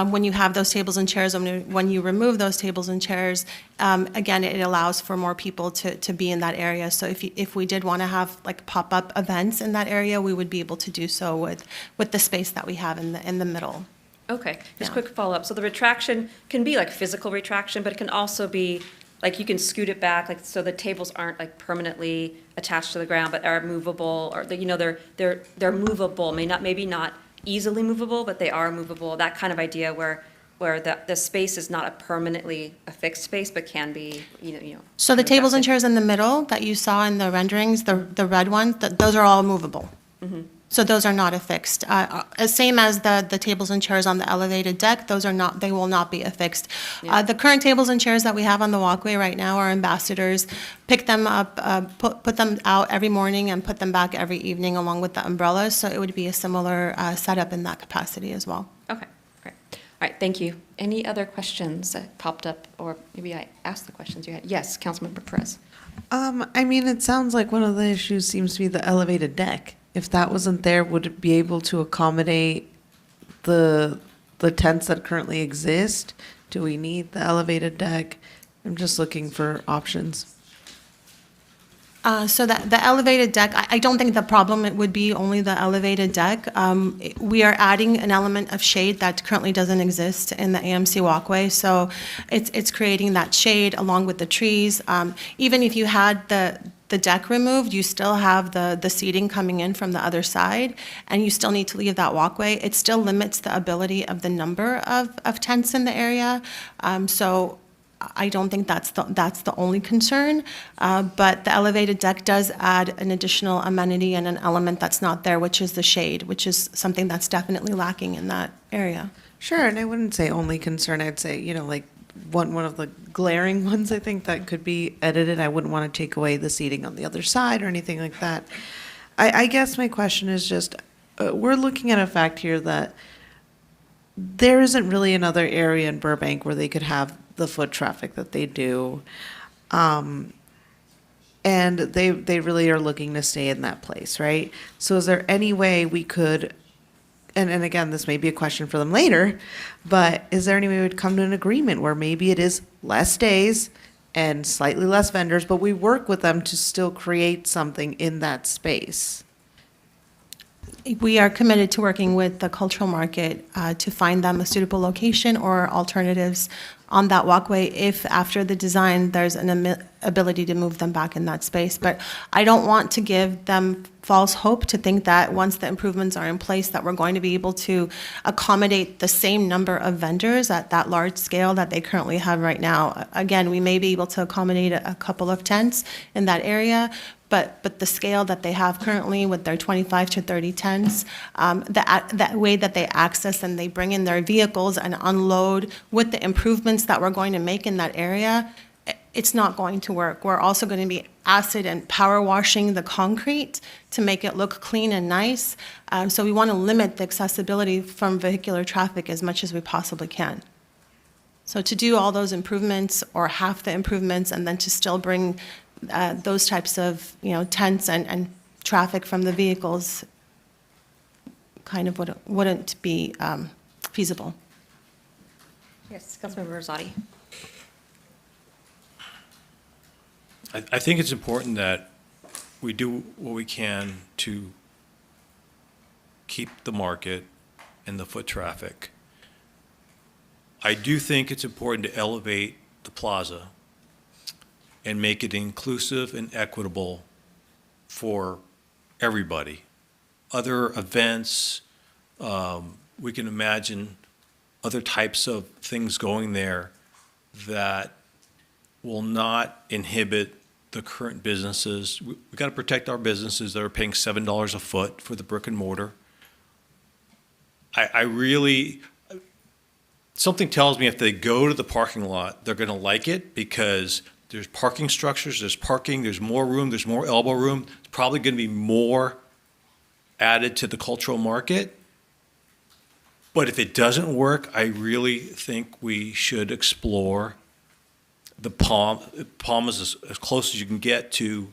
When you have those tables and chairs, when you remove those tables and chairs, again, it allows for more people to be in that area. So if we did want to have like pop-up events in that area, we would be able to do so with the space that we have in the middle.
Okay, just quick follow-up. So the retraction can be like physical retraction, but it can also be like you can scoot it back, like so the tables aren't like permanently attached to the ground, but are movable, or they're movable. Maybe not easily movable, but they are movable. That kind of idea where the space is not a permanently affixed space, but can be,
So the tables and chairs in the middle that you saw in the renderings, the red ones, those are all movable.
Mm-hmm.
So those are not affixed. Same as the tables and chairs on the elevated deck, they will not be affixed.
Yeah.
The current tables and chairs that we have on the walkway right now are ambassadors. Pick them up, put them out every morning and put them back every evening along with the umbrellas. So it would be a similar setup in that capacity as well.
Okay, great. All right, thank you. Any other questions that popped up, or maybe I asked the questions you had? Yes, Councilmember Perez.
I mean, it sounds like one of the issues seems to be the elevated deck. If that wasn't there, would it be able to accommodate the tents that currently exist? Do we need the elevated deck? I'm just looking for options.
So the elevated deck, I don't think the problem it would be only the elevated deck. We are adding an element of shade that currently doesn't exist in the AMC walkway. So it's creating that shade along with the trees. Even if you had the deck removed, you still have the seating coming in from the other side, and you still need to leave that walkway. It still limits the ability of the number of tents in the area. So I don't think that's the only concern, but the elevated deck does add an additional amenity and an element that's not there, which is the shade, which is something that's definitely lacking in that area.
Sure, and I wouldn't say only concern. I'd say, like one of the glaring ones I think that could be edited. I wouldn't want to take away the seating on the other side or anything like that. I guess my question is just, we're looking at a fact here that there isn't really another area in Burbank where they could have the foot traffic that they do. And they really are looking to stay in that place, right? So is there any way we could, and again, this may be a question for them later, but is there any way we would come to an agreement where maybe it is less days and slightly less vendors, but we work with them to still create something in that space?
We are committed to working with the cultural market to find them a suitable location or alternatives on that walkway if after the design there's an ability to move them back in that space. But I don't want to give them false hope to think that once the improvements are in place that we're going to be able to accommodate the same number of vendors at that large scale that they currently have right now. Again, we may be able to accommodate a couple of tents in that area, but the scale that they have currently with their 25 to 30 tents, that way that they access and they bring in their vehicles and unload with the improvements that we're going to make in that area, it's not going to work. We're also going to be acid and power washing the concrete to make it look clean and nice. So we want to limit the accessibility from vehicular traffic as much as we possibly can. So to do all those improvements or half the improvements and then to still bring those types of tents and traffic from the vehicles kind of wouldn't be feasible.
Yes, Councilmember Rosati.
I think it's important that we do what we can to keep the market and the foot traffic. I do think it's important to elevate the plaza and make it inclusive and equitable for everybody. Other events, we can imagine other types of things going there that will not inhibit the current businesses. We got to protect our businesses that are paying $7 a foot for the brick and mortar. I really, something tells me if they go to the parking lot, they're going to like it because there's parking structures, there's parking, there's more room, there's more elbow room. It's probably going to be more added to the cultural market. But if it doesn't work, I really think we should explore the Palm. Palm is as close as you can get to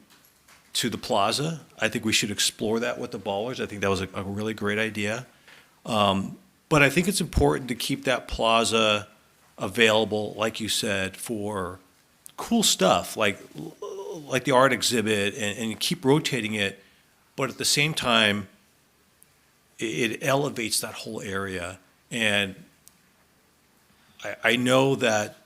the plaza. I think we should explore that with the ballers. I think that was a really great idea. But I think it's important to keep that plaza available, like you said, for cool stuff like the art exhibit, and you keep rotating it. But at the same time, it elevates that whole area. And I know that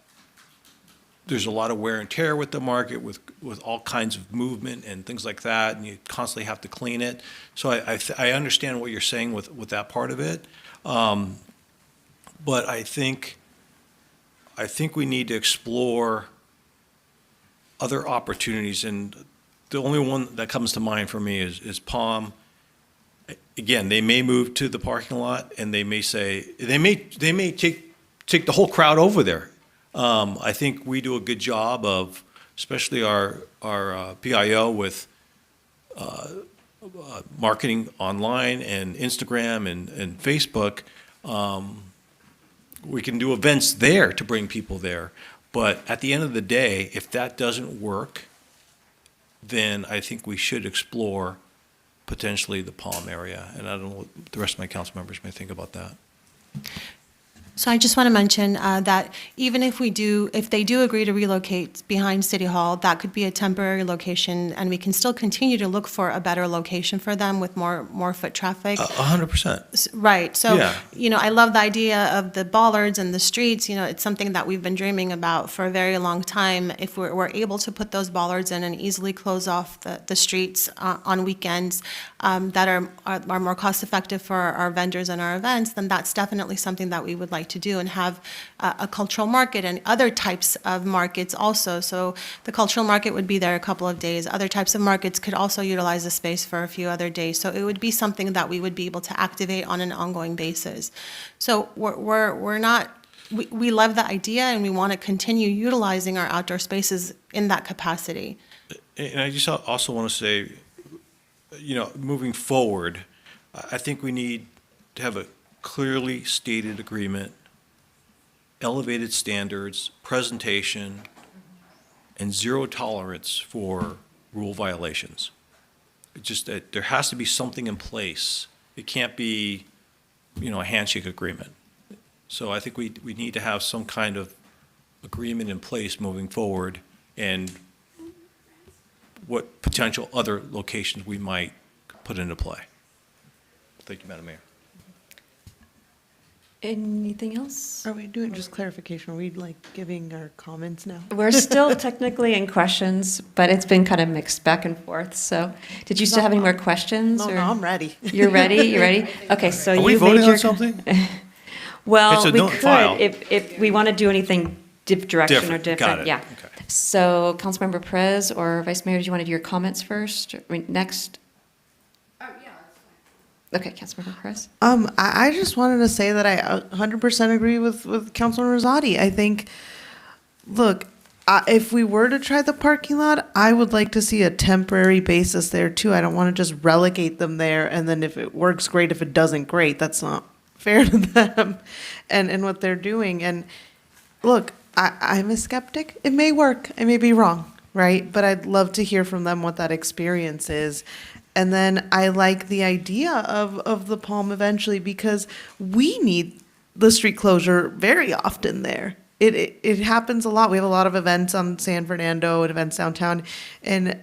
there's a lot of wear and tear with the market, with all kinds of movement and things like that, and you constantly have to clean it. So I understand what you're saying with that part of it. But I think we need to explore other opportunities, and the only one that comes to mind for me is Palm. Again, they may move to the parking lot, and they may take the whole crowd over there. I think we do a good job of, especially our PIO with marketing online and Instagram and Facebook. We can do events there to bring people there. But at the end of the day, if that doesn't work, then I think we should explore potentially the Palm area. And I don't know what the rest of my council members may think about that.
So I just want to mention that even if they do agree to relocate behind City Hall, that could be a temporary location, and we can still continue to look for a better location for them with more foot traffic.
100%.
Right. So,
Yeah.
I love the idea of the bollards and the streets. It's something that we've been dreaming about for a very long time. If we're able to put those bollards in and easily close off the streets on weekends that are more cost effective for our vendors and our events, then that's definitely something that we would like to do, and have a cultural market and other types of markets also. So the cultural market would be there a couple of days. Other types of markets could also utilize the space for a few other days. So it would be something that we would be able to activate on an ongoing basis. So we love the idea, and we want to continue utilizing our outdoor spaces in that capacity.
And I just also want to say, moving forward, I think we need to have a clearly stated agreement, elevated standards, presentation, and zero tolerance for rule violations. It's just that there has to be something in place. It can't be, a handshake agreement. So I think we need to have some kind of agreement in place moving forward, and what potential other locations we might put into play. Thank you, Madam Mayor.
Anything else?
Are we doing just clarification? Are we giving our comments now?
We're still technically in questions, but it's been kind of mixed back and forth. So did you still have any more questions?
No,
or?
no, I'm ready.
You're ready? You're ready? Okay, so
Are we
you
voting
made your...
on something?
Well,
It's a
we
note
could
file.
if we want to do anything direction or
Different.
different.
Got it.
Yeah.
Okay.
So Councilmember Perez or Vice Mayor, do you want to do your comments first? Next? Okay, Councilmember Perez.
I just wanted to say that I 100% agree with Councilman Rosati. I think, look, if we were to try the parking lot, I would like to see a temporary basis there too. I don't want to just relegate them there, and then if it works, great. If it doesn't, great. That's not fair to them and what they're doing. And look, I'm a skeptic. It may work. I may be wrong, right? But I'd love to hear from them what that experience is. And then I like the idea of the Palm eventually, because we need the street closure very often there. It happens a lot. We have a lot of events on San Fernando and events downtown. And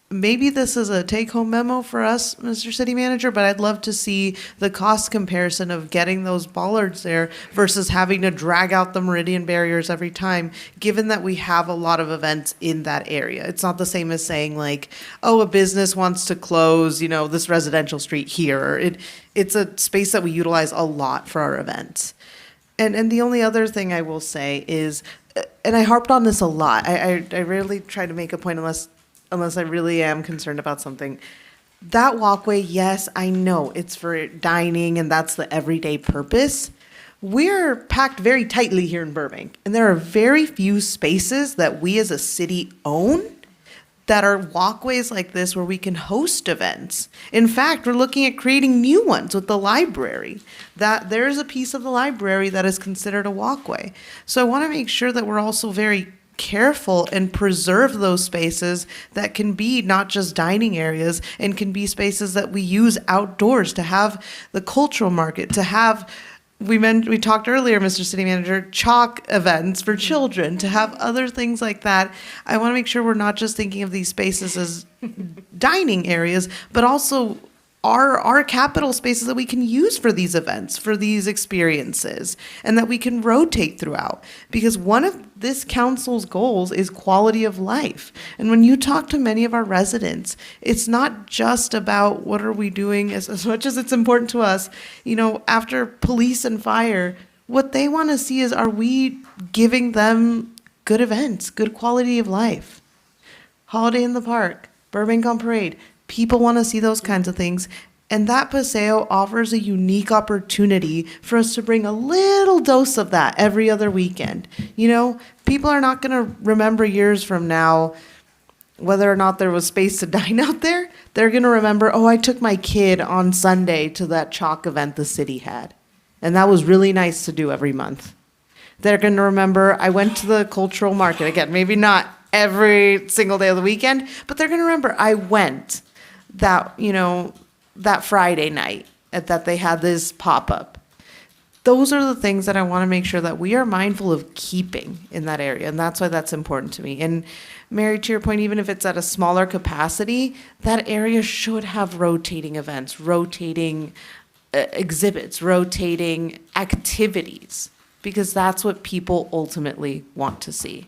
maybe this is a take-home memo for us, Mr. City Manager, but I'd love to see the cost comparison of getting those bollards there versus having to drag out the meridian barriers every time, given that we have a lot of events in that area. It's not the same as saying like, oh, a business wants to close, this residential street here. It's a space that we utilize a lot for our events. And the only other thing I will say is, and I harped on this a lot, I rarely try to make a point unless I really am concerned about something. That walkway, yes, I know it's for dining and that's the everyday purpose. We're packed very tightly here in Burbank, and there are very few spaces that we as a city own that are walkways like this where we can host events. In fact, we're looking at creating new ones with the library. That there's a piece of the library that is considered a walkway. So I want to make sure that we're also very careful and preserve those spaces that can be not just dining areas and can be spaces that we use outdoors to have the cultural market, to have, we talked earlier, Mr. City Manager, chalk events for children, to have other things like that. I want to make sure we're not just thinking of these spaces as dining areas, but also our capital spaces that we can use for these events, for these experiences, and that we can rotate throughout. Because one of this council's goals is quality of life. And when you talk to many of our residents, it's not just about what are we doing, as much as it's important to us, after police and fire, what they want to see is, are we giving them good events, good quality of life? Holiday in the Park, Burbank on Parade. People want to see those kinds of things. And that Paseo offers a unique opportunity for us to bring a little dose of that every other weekend. People are not going to remember years from now whether or not there was space to dine out there. They're going to remember, oh, I took my kid on Sunday to that chalk event the city had. And that was really nice to do every month. They're going to remember, I went to the cultural market. Again, maybe not every single day of the weekend, but they're going to remember, I went that Friday night that they had this pop-up. Those are the things that I want to make sure that we are mindful of keeping in that area, and that's why that's important to me. And Mary, to your point, even if it's at a smaller capacity, that area should have rotating events, rotating exhibits, rotating activities, because that's what people ultimately want to see.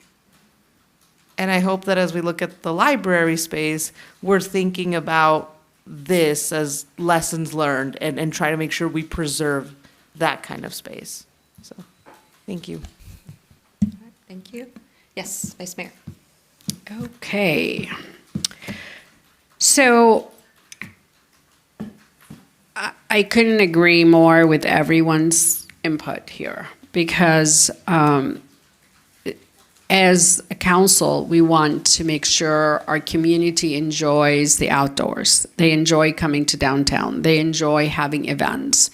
And I hope that as we look at the library space, we're thinking about this as lessons learned and try to make sure we preserve that kind of space. So, thank you.
Thank you. Yes, Vice Mayor.
Okay. So I couldn't agree more with everyone's input here because as a council, we want to make sure our community enjoys the outdoors. They enjoy coming to downtown. They enjoy having events.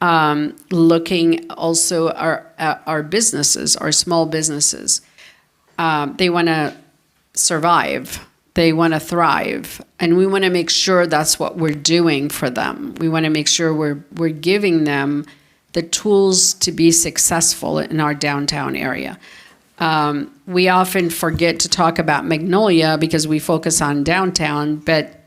Looking also at our businesses, our small businesses. They want to survive. They want to thrive. And we want to make sure that's what we're doing for them. We want to make sure we're giving them the tools to be successful in our downtown area. We often forget to talk about Magnolia because we focus on downtown, but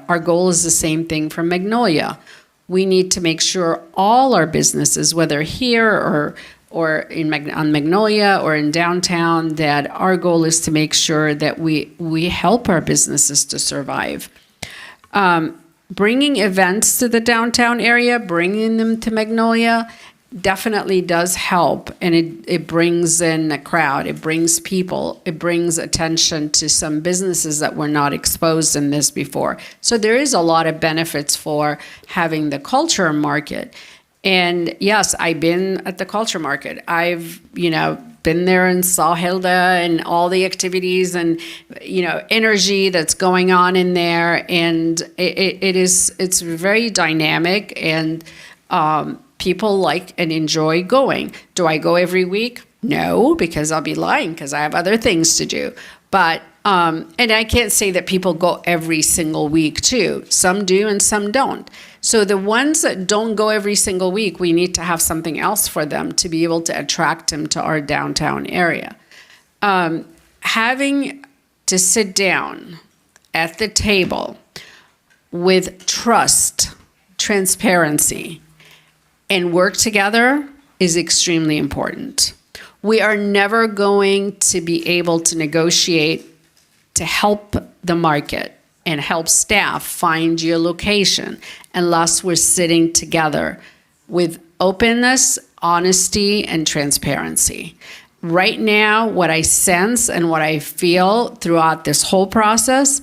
our goal is the same thing for Magnolia. We need to make sure all our businesses, whether here or on Magnolia or in downtown, that our goal is to make sure that we help our businesses to survive. Bringing events to the downtown area, bringing them to Magnolia, definitely does help, and it brings in a crowd, it brings people, it brings attention to some businesses that were not exposed in this before. So there is a lot of benefits for having the culture market. And yes, I've been at the culture market. I've, been there and saw Hilda and all the activities and, energy that's going on in there. And it's very dynamic and, people like and enjoy going. Do I go every week? No, because I'll be lying because I have other things to do. But, and I can't say that people go every single week too. Some do and some don't. So the ones that don't go every single week, we need to have something else for them to be able to attract them to our downtown area. Having to sit down at the table with trust, transparency, and work together is extremely important. We are never going to be able to negotiate to help the market and help staff find your location unless we're sitting together with openness, honesty, and transparency. Right now, what I sense and what I feel throughout this whole process,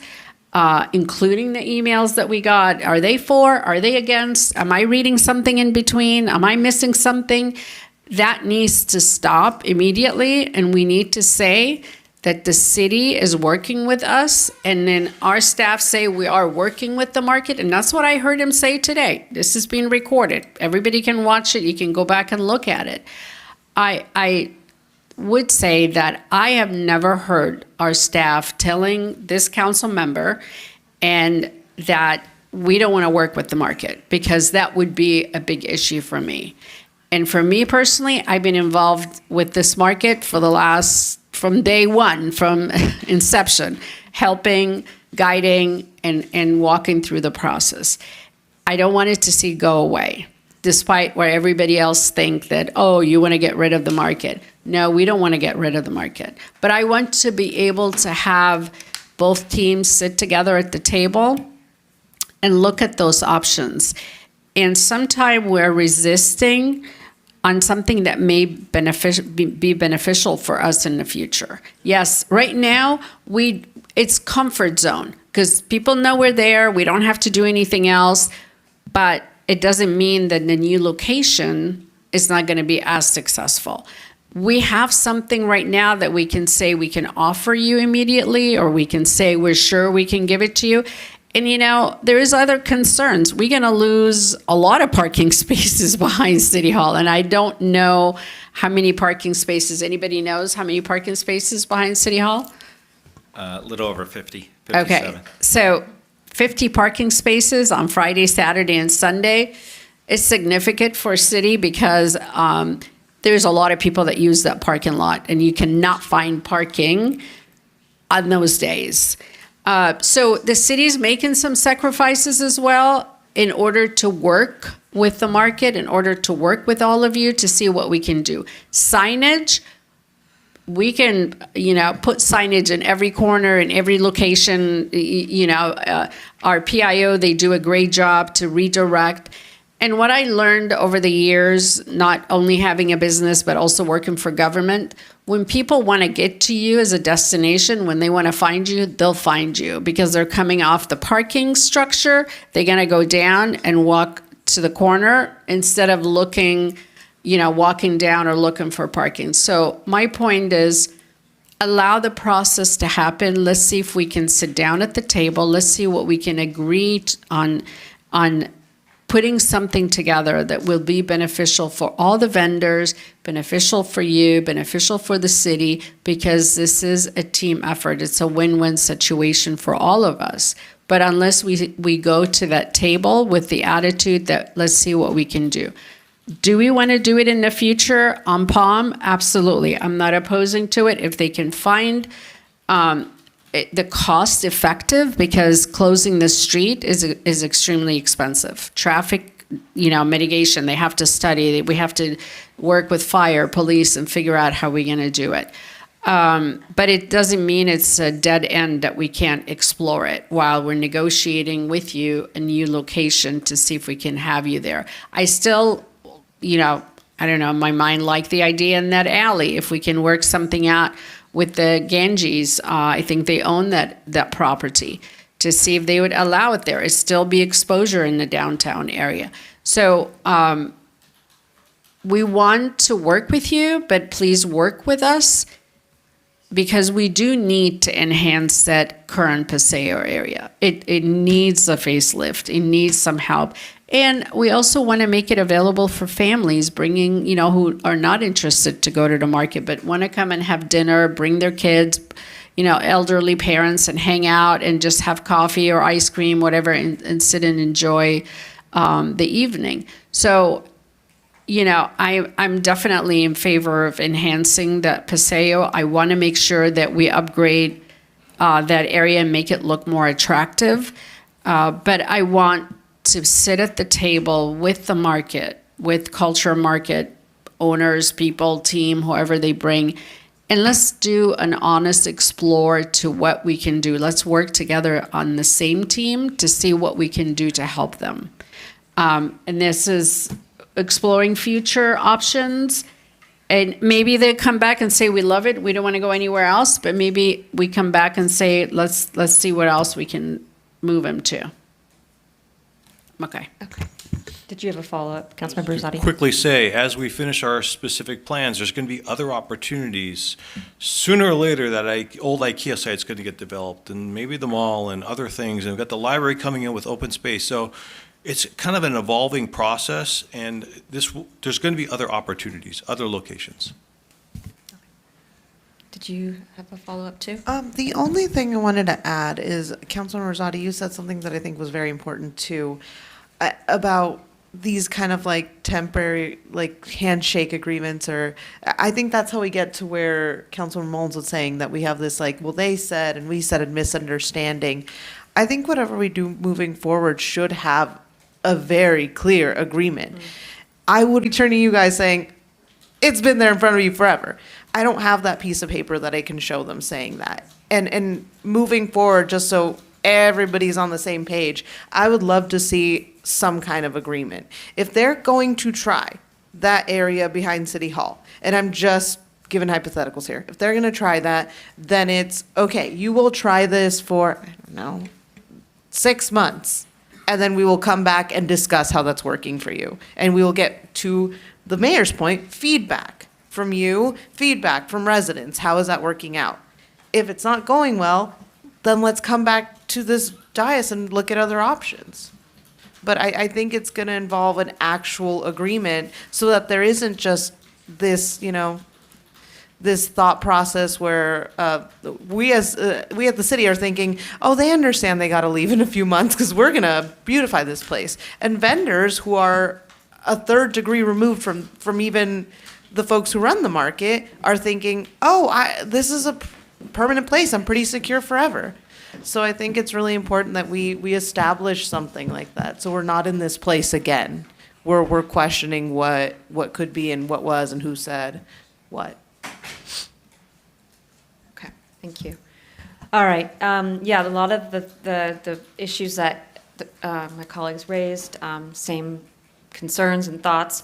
including the emails that we got, are they for, are they against? Am I reading something in between? Am I missing something? That needs to stop immediately, and we need to say that the city is working with us, and then our staff say we are working with the market, and that's what I heard him say today. This is being recorded. Everybody can watch it. You can go back and look at it. I would say that I have never heard our staff telling this council member and that we don't want to work with the market, because that would be a big issue for me. And for me personally, I've been involved with this market from day one, from inception, helping, guiding, and walking through the process. I don't want it to see go away, despite where everybody else think that, oh, you want to get rid of the market. No, we don't want to get rid of the market. But I want to be able to have both teams sit together at the table and look at those options. And sometimes we're resisting on something that may be beneficial for us in the future. Yes, right now, it's comfort zone, because people know we're there, we don't have to do anything else, but it doesn't mean that the new location is not going to be as successful. We have something right now that we can say we can offer you immediately, or we can say we're sure we can give it to you. And there is other concerns. We're going to lose a lot of parking spaces behind City Hall, and I don't know how many parking spaces. Anybody knows how many parking spaces behind City Hall?
A little over 50,
57. Okay, so 50 parking spaces on Friday, Saturday, and Sunday is significant for a city, because there's a lot of people that use that parking lot, and you cannot find parking on those days. So the city's making some sacrifices as well in order to work with the market, in order to work with all of you to see what we can do. Signage, we can, put signage in every corner, in every location. Our PIO, they do a great job to redirect. And what I learned over the years, not only having a business, but also working for government, when people want to get to you as a destination, when they want to find you, they'll find you, because they're coming off the parking structure. They're going to go down and walk to the corner instead of walking down or looking for parking. So my point is, allow the process to happen. Let's see if we can sit down at the table. Let's see what we can agree on putting something together that will be beneficial for all the vendors, beneficial for you, beneficial for the city, because this is a team effort. It's a win-win situation for all of us. But unless we go to that table with the attitude that let's see what we can do. Do we want to do it in the future on Palm? Absolutely. I'm not opposing to it if they can find the cost effective, because closing the street is extremely expensive. Traffic, mitigation, they have to study. We have to work with fire, police, and figure out how we're going to do it. But it doesn't mean it's a dead end that we can't explore it while we're negotiating with you a new location to see if we can have you there. I still, I don't know, in my mind, like the idea in that alley, if we can work something out with the Ganges, I think they own that property, to see if they would allow it there. It'd still be exposure in the downtown area. So we want to work with you, but please work with us, because we do need to enhance that current Paseo area. It needs a facelift. It needs some help. And we also want to make it available for families bringing, who are not interested to go to the market, but want to come and have dinner, bring their kids, elderly parents, and hang out and just have coffee or ice cream, whatever, and sit and enjoy the evening. So, I'm definitely in favor of enhancing that Paseo. I want to make sure that we upgrade that area and make it look more attractive. But I want to sit at the table with the market, with culture market owners, people, team, whoever they bring, and let's do an honest explore to what we can do. Let's work together on the same team to see what we can do to help them. And this is exploring future options. And maybe they come back and say, we love it, we don't want to go anywhere else. But maybe we come back and say, let's see what else we can move them to. Okay.
Did you have a follow-up, Councilmember Rosati?
Quickly say, as we finish our specific plans, there's going to be other opportunities. Sooner or later, that old IKEA site's going to get developed, and maybe the mall and other things, and we've got the library coming in with open space. So it's kind of an evolving process, and there's going to be other opportunities, other locations.
Did you have a follow-up too?
The only thing I wanted to add is, Councilman Rosati, you said something that I think was very important too, about these kind of like temporary like handshake agreements, or I think that's how we get to where Councilman Mullins was saying that we have this like, well, they said and we said and misunderstanding. I think whatever we do moving forward should have a very clear agreement. Mm-hmm. I would be turning to you guys saying, it's been there in front of you forever. I don't have that piece of paper that I can show them saying that. And moving forward, just so everybody's on the same page, I would love to see some kind of agreement. If they're going to try that area behind City Hall, and I'm just giving hypotheticals here, if they're going to try that, then it's, okay, you will try this for, I don't know, 6 months, and then we will come back and discuss how that's working for you. And we will get, to the mayor's point, feedback from you, feedback from residents. How is that working out? If it's not going well, then let's come back to this dais and look at other options. But I think it's going to involve an actual agreement so that there isn't just this, this thought process where we at the city are thinking, oh, they understand they got to leave in a few months because we're going to beautify this place. And vendors who are a third degree removed from even the folks who run the market are thinking, oh, this is a permanent place. I'm pretty secure forever. So I think it's really important that we establish something like that, so we're not in this place again, where we're questioning what could be and what was and who said what.
Okay, thank you. All right, yeah, a lot of the issues that my colleagues raised, same concerns and thoughts.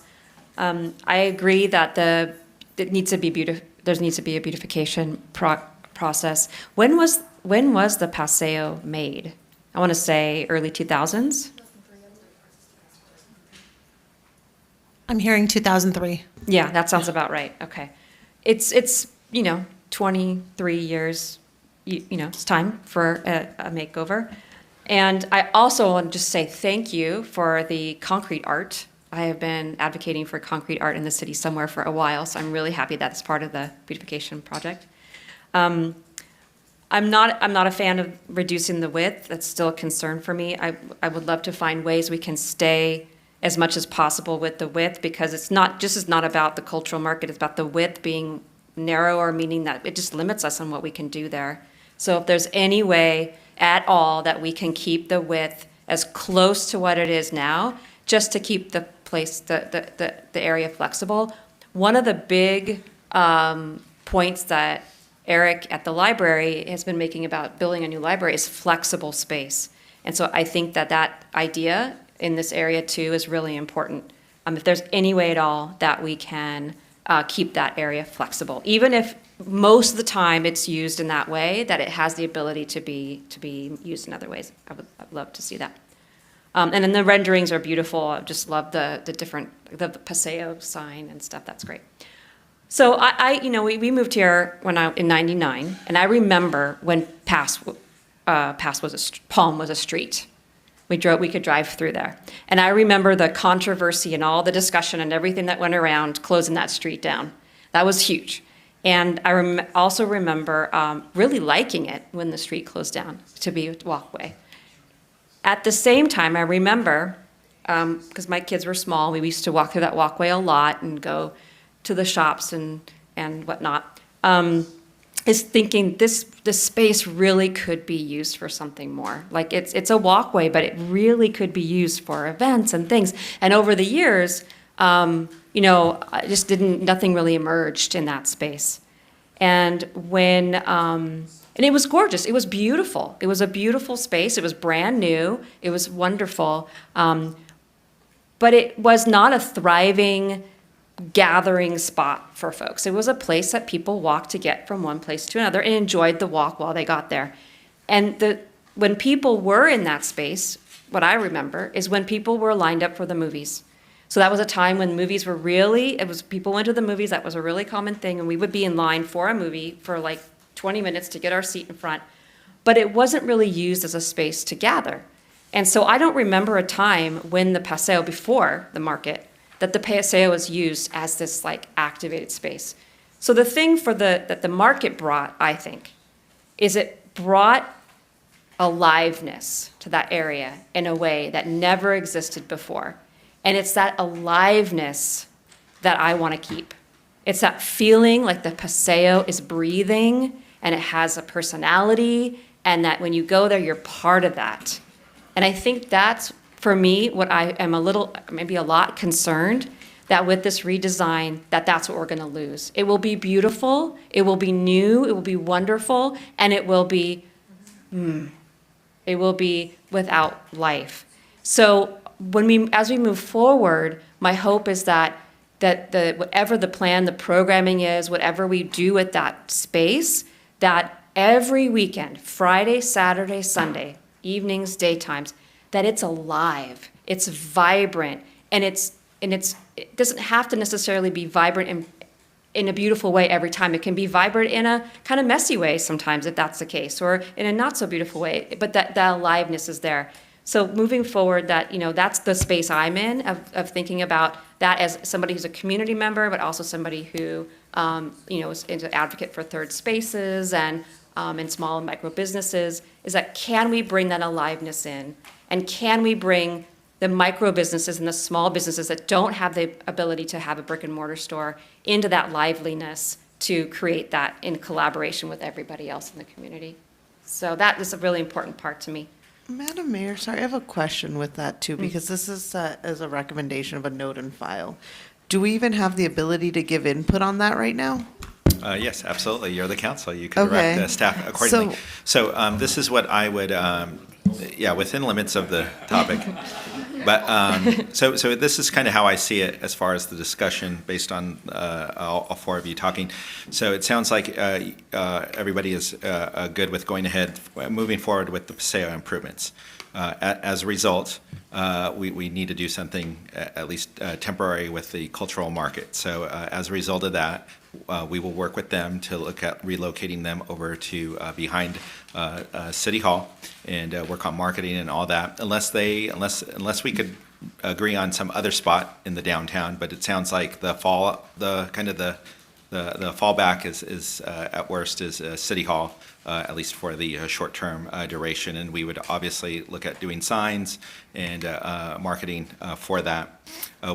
I agree that there needs to be a beautification process. When was the Paseo made? I want to say early 2000s.
I'm hearing 2003.
Yeah, that sounds about right. Okay. It's 23 years, it's time for a makeover. And I also want to just say thank you for the concrete art. I have been advocating for concrete art in the city somewhere for a while, so I'm really happy that's part of the beautification project. I'm not a fan of reducing the width. That's still a concern for me. I would love to find ways we can stay as much as possible with the width, because it's not about the cultural market. It's about the width being narrower, meaning that it just limits us on what we can do there. So if there's any way at all that we can keep the width as close to what it is now, just to keep the place, the area flexible. One of the big points that Eric at the library has been making about building a new library is flexible space. And so I think that idea in this area too is really important. If there's any way at all that we can keep that area flexible, even if most of the time it's used in that way, that it has the ability to be used in other ways. I'd love to see that. And then the renderings are beautiful. I just love the Paseo sign and stuff. That's great. So we moved here in '99, and I remember when Palm was a street. We could drive through there, and I remember the controversy and all the discussion and everything that went around closing that street down. That was huge, and I also remember really liking it when the street closed down to be Walkway. At the same time, I remember because my kids were small, we used to walk through that walkway a lot and go to the shops and whatnot. is thinking this space really could be used for something more. Like it's a walkway, but it really could be used for events and things. And over the years, I just nothing really emerged in that space. And and it was gorgeous. It was beautiful. It was a beautiful space. It was brand new. It was wonderful. But it was not a thriving gathering spot for folks. It was a place that people walked to get from one place to another and enjoyed the walk while they got there. And when people were in that space, what I remember is when people were lined up for the movies. So that was a time when movies were people went to the movies, that was a really common thing, and we would be in line for a movie for like 20 minutes to get our seat in front. But it wasn't really used as a space to gather. And so I don't remember a time when the Paseo, before the market, that the Paseo was used as this like activated space. So the thing that the market brought, I think, is it brought aliveness to that area in a way that never existed before. And it's that aliveness that I want to keep. It's that feeling like the Paseo is breathing and it has a personality, and that when you go there, you're part of that. And I think that's, for me, what I am maybe a lot concerned, that with this redesign, that's what we're going to lose. It will be beautiful, it will be new, it will be wonderful, and it will be without life. So as we move forward, my hope is that whatever the plan, the programming is, whatever we do with that space, that every weekend, Friday, Saturday, Sunday, evenings, daytimes, that it's alive, it's vibrant, and it doesn't have to necessarily be vibrant in a beautiful way every time. It can be vibrant in a kind of messy way sometimes, if that's the case, or in a not so beautiful way, but that aliveness is there. So moving forward, that's the space I'm in, of thinking about that as somebody who's a community member, but also somebody who is an advocate for third spaces and small and micro businesses, is that can we bring that aliveness in? And can we bring the micro businesses and the small businesses that don't have the ability to have a brick and mortar store into that liveliness to create that in collaboration with everybody else in the community? So that is a really important part to me.
Madam Mayor, sorry, I have a question with that too, because this is as a recommendation of a note and file. Do we even have the ability to give input on that right now?
Yes, absolutely. You're the council. You can direct the staff accordingly. So this is what I would, within limits of the topic. But so this is kind of how I see it as far as the discussion based on all four of you talking. So it sounds like everybody is good with going ahead, moving forward with the Paseo improvements. As a result, we need to do something at least temporary with the cultural market. So as a result of that, we will work with them to look at relocating them over to behind City Hall and work on marketing and all that. Unless we could agree on some other spot in the downtown, but it sounds like the fallback is at worst is City Hall, at least for the short-term duration. And we would obviously look at doing signs and marketing for that.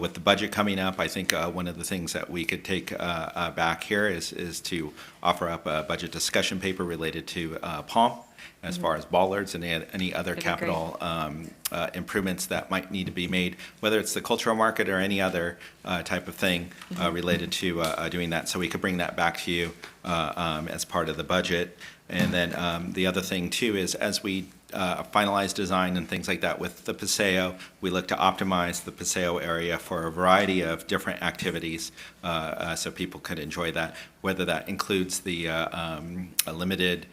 With the budget coming up, I think one of the things that we could take back here is to offer up a budget discussion paper related to Palm, as far as bollards and any other capital improvements that might need to be made, whether it's the cultural market or any other type of thing related to doing that. So we could bring that back to you as part of the budget. And then the other thing too is as we finalize design and things like that with the Paseo, we look to optimize the Paseo area for a variety of different activities so people could enjoy that, whether that includes the limited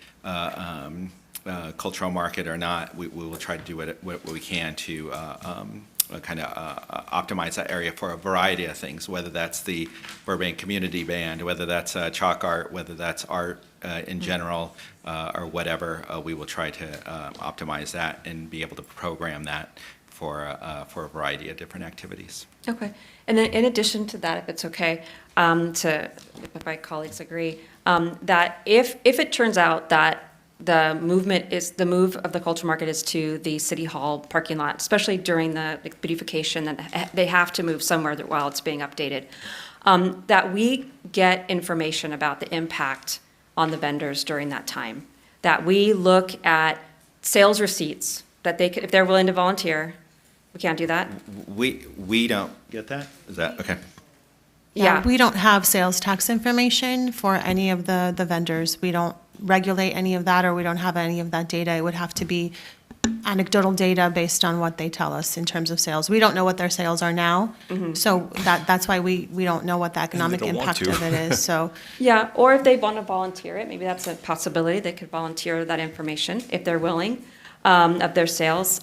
cultural market or not. We will try to do what we can to kind of optimize that area for a variety of things, whether that's the Burbank Community Band, whether that's chalk art, whether that's art in general, or whatever. We will try to optimize that and be able to program that for a variety of different activities.
Okay. And then in addition to that, if it's okay, if my colleagues agree, that if it turns out that the move of the cultural market is to the City Hall parking lot, especially during the beautification, that they have to move somewhere while it's being updated, that we get information about the impact on the vendors during that time. That we look at sales receipts, that they could, if they're willing to volunteer, we can't do that?
We don't get that? Is that, okay.
Yeah.
We don't have sales tax information for any of the vendors. We don't regulate any of that, or we don't have any of that data. It would have to be anecdotal data based on what they tell us in terms of sales. We don't know what their sales are now, so that's why we don't know what the economic
don't want
impact
to.
of it is, so.
Yeah, or if they want to volunteer it, maybe that's a possibility. They could volunteer that information if they're willing, of their sales.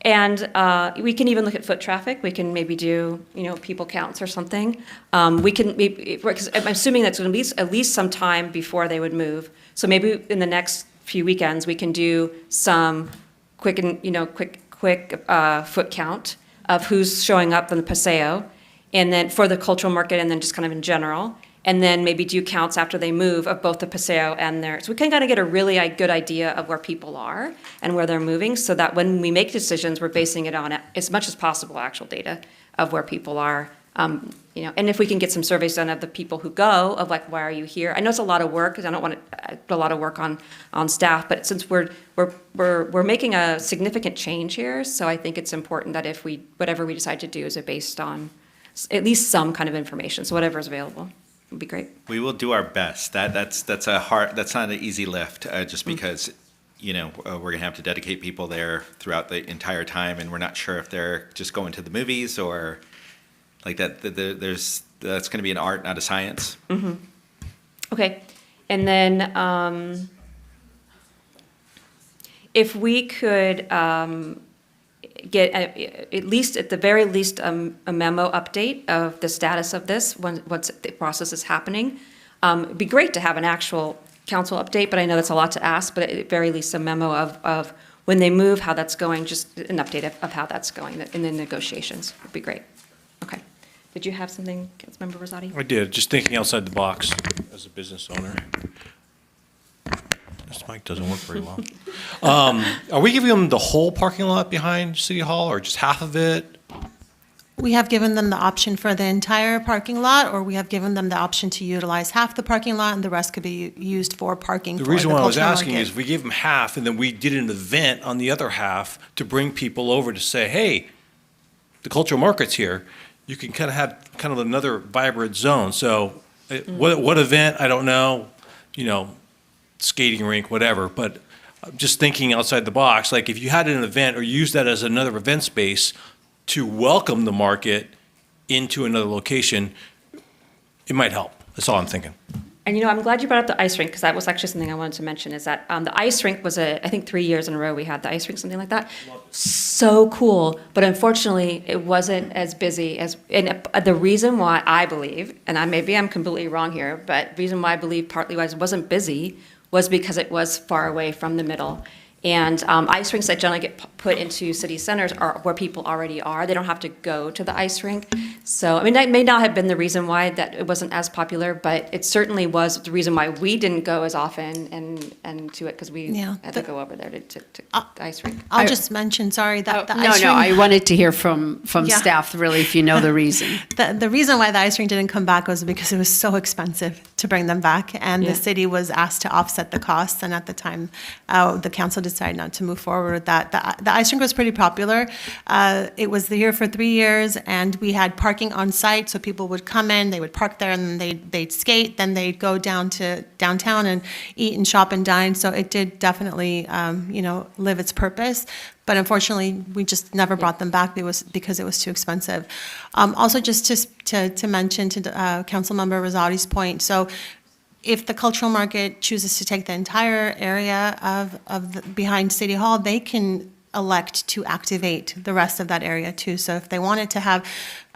And we can even look at foot traffic. We can maybe do, people counts or something. Because I'm assuming that's going to be at least some time before they would move. So maybe in the next few weekends, we can do some quick foot count of who's showing up on the Paseo, and then for the cultural market, and then just kind of in general. And then maybe do counts after they move of both the Paseo and their, so we can kind of get a really good idea of where people are and where they're moving, so that when we make decisions, we're basing it on as much as possible actual data of where people are. And if we can get some surveys done of the people who go, of like, why are you here? I know it's a lot of work, because I don't want to put a lot of work on staff, but since we're making a significant change here, so I think it's important that whatever we decide to do is based on at least some kind of information, so whatever is available. Would be great.
We will do our best. That's not an easy lift, just because, we're gonna have to dedicate people there throughout the entire time, and we're not sure if they're just going to the movies or like that. That's gonna be an art, not a science.
Mm-hmm. Okay, and then if we could get at the very least a memo update of the status of this once the process is happening. It'd be great to have an actual council update, but I know that's a lot to ask, but at the very least a memo of when they move, how that's going, just an update of how that's going in the negotiations would be great. Okay. Did you have something, Councilmember Rosati?
I did, just thinking outside the box as a business owner. This mic doesn't work very well. Are we giving them the whole parking lot behind City Hall, or just half of it?
We have given them the option for the entire parking lot, or we have given them the option to utilize half the parking lot, and the rest could be used for parking for
The
the
reason why I was
cultural
asking
market.
is if we gave them half, and then we did an event on the other half to bring people over to say, hey, the cultural market's here, you can kind of have kind of another vibrant zone. So what event, I don't know, skating rink, whatever, but just thinking outside the box, like if you had an event or use that as another event space to welcome the market into another location, it might help. That's all I'm thinking.
And I'm glad you brought up the ice rink, because that was actually something I wanted to mention, is that the ice rink was I think 3 years in a row we had the ice rink, something like that. So cool, but unfortunately it wasn't as busy as, and the reason why I believe, and maybe I'm completely wrong here, but the reason why I believe partly why it wasn't busy was because it was far away from the middle. And ice rinks that generally get put into city centers are where people already are. They don't have to go to the ice rink. So, that may not have been the reason why that it wasn't as popular, but it certainly was the reason why we didn't go as often and to it, because we had to go over there to the ice rink.
I'll just mention, sorry, that the
No,
ice rink.
I wanted to hear from
Yeah.
staff, really, if you know the reason.
The reason why the ice rink didn't come back was because it was so expensive to bring them back, and the city was asked to offset the costs, and at the time, the council decided not to move forward with that. The ice rink was pretty popular. It was here for 3 years, and we had parking on site, so people would come in, they would park there, and then they'd skate, then they'd go down to downtown and eat and shop and dine, so it did definitely, live its purpose. But unfortunately, we just never brought them back because it was too expensive. Also, just to mention to Councilmember Rosati's point, so if the cultural market chooses to take the entire area of behind City Hall, they can elect to activate the rest of that area too. So if they wanted to have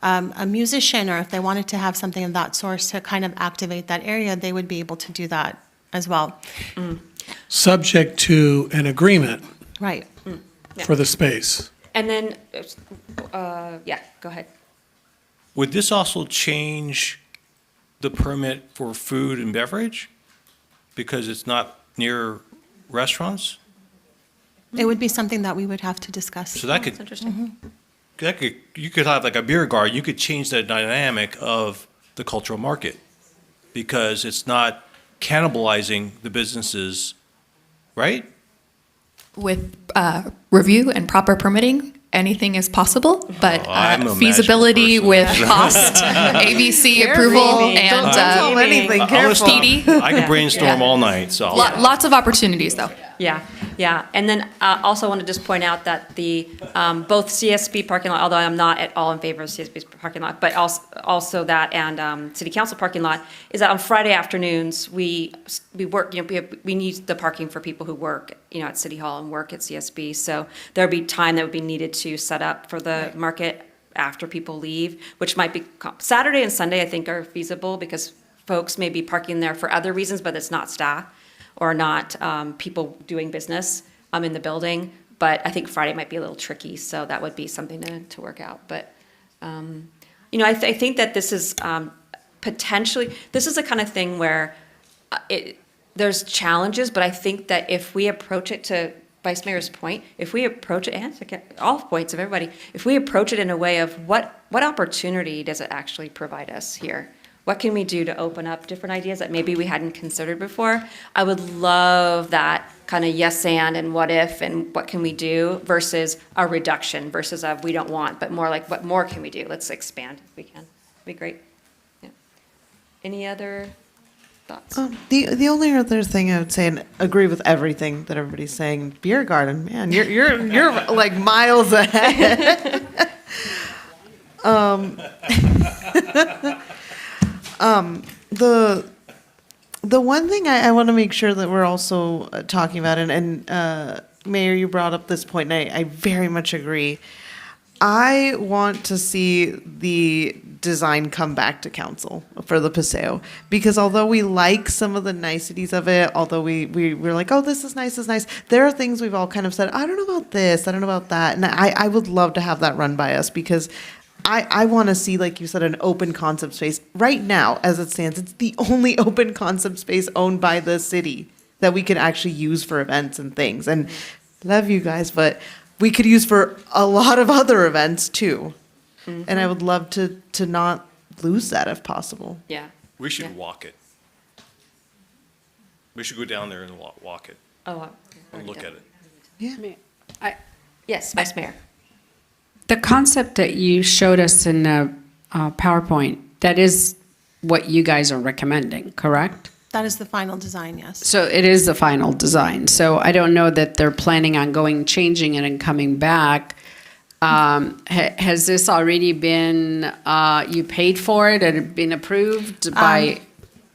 a musician, or if they wanted to have something of that sort to kind of activate that area, they would be able to do that as well.
Subject to an agreement
Right.
for the space.
And then, go ahead.
Would this also change the permit for food and beverage because it's not near restaurants?
It would be something that we would have to discuss.
So that could,
That's interesting.
you could have like a beer garden, you could change the dynamic of the cultural market because it's not cannibalizing the businesses, right?
With review and proper permitting, anything is possible, but
I'm a
feasibility
magical
with
person.
cost, ABC
Careful.
approval,
Don't
and
tell them anything.
I'm gonna stop.
PD.
I can brainstorm all night, so.
Lots of opportunities, though.
Yeah, yeah. And then also I want to just point out that the, both CSB parking lot, although I'm not at all in favor of CSB's parking lot, but also that and city council parking lot, is that on Friday afternoons, we work, we need the parking for people who work, at City Hall and work at CSB. So there'll be time that would be needed to set up for the market after people leave, which might be, Saturday and Sunday, I think, are feasible because folks may be parking there for other reasons, but it's not staff or not people doing business in the building. But I think Friday might be a little tricky, so that would be something to work out. But, I think that this is potentially, this is the kind of thing where there's challenges, but I think that if we approach it to Vice Mayor's point, if we approach it, and all points of everybody, if we approach it in a way of what opportunity does it actually provide us here? What can we do to open up different ideas that maybe we hadn't considered before? I would love that kind of yes and what if and what can we do versus a reduction versus a we don't want, but more like what more can we do? Let's expand if we can. It'd be great. Yeah. Any other thoughts?
The only other thing I would say, and agree with everything that everybody's saying, beer garden, man, you're like miles ahead. The one thing I want to make sure that we're also talking about, and Mayor, you brought up this point, and I very much agree. I want to see the design come back to council for the Paseo, because although we like some of the niceties of it, although we're like, oh, this is nice, there are things we've all kind of said, I don't know about this, I don't know about that, and I would love to have that run by us, because I want to see, like you said, an open concept space. Right now, as it stands, it's the only open concept space owned by the city that we could actually use for events and things. And love you guys, but we could use for a lot of other events too. Mm-hmm. And I would love to not lose that if possible.
Yeah.
We should walk it. We should go down there and walk it.
Oh,
and look at it.
Yeah.
Yes, Vice Mayor.
The concept that you showed us in the PowerPoint, that is what you guys are recommending, correct?
That is the final design, yes.
So it is the final design. So I don't know that they're planning on changing it and coming back. Has this already been, you paid for it and been approved by?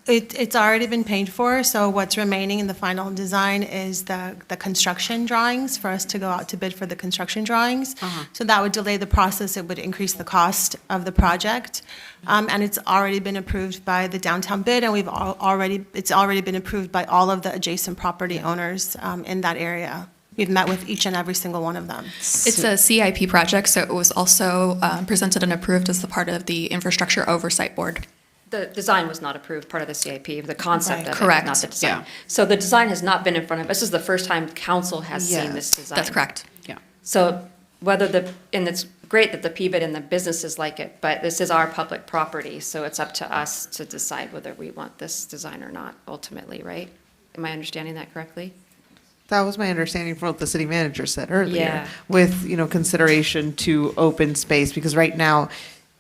It's already been paid for, so what's remaining in the final design is the construction drawings, for us to go out to bid for the construction drawings. So that would delay the process, it would increase the cost of the project. And it's already been approved by the downtown bid, and it's already been approved by all of the adjacent property owners in that area. We've met with each and every single one of them.
It's a CIP project, so it was also presented and approved as the part of the Infrastructure Oversight Board.
The design was not approved, part of the CIP, the concept of it,
Correct.
not the design.
Yeah.
So the design has not been in front of, this is the first time council has seen this design.
That's correct.
Yeah.
So and it's great that the PBID and the businesses like it, but this is our public property, so it's up to us to decide whether we want this design or not ultimately, right? Am I understanding that correctly?
That was my understanding from what the city manager said earlier,
Yeah.
with, consideration to open space, because right now,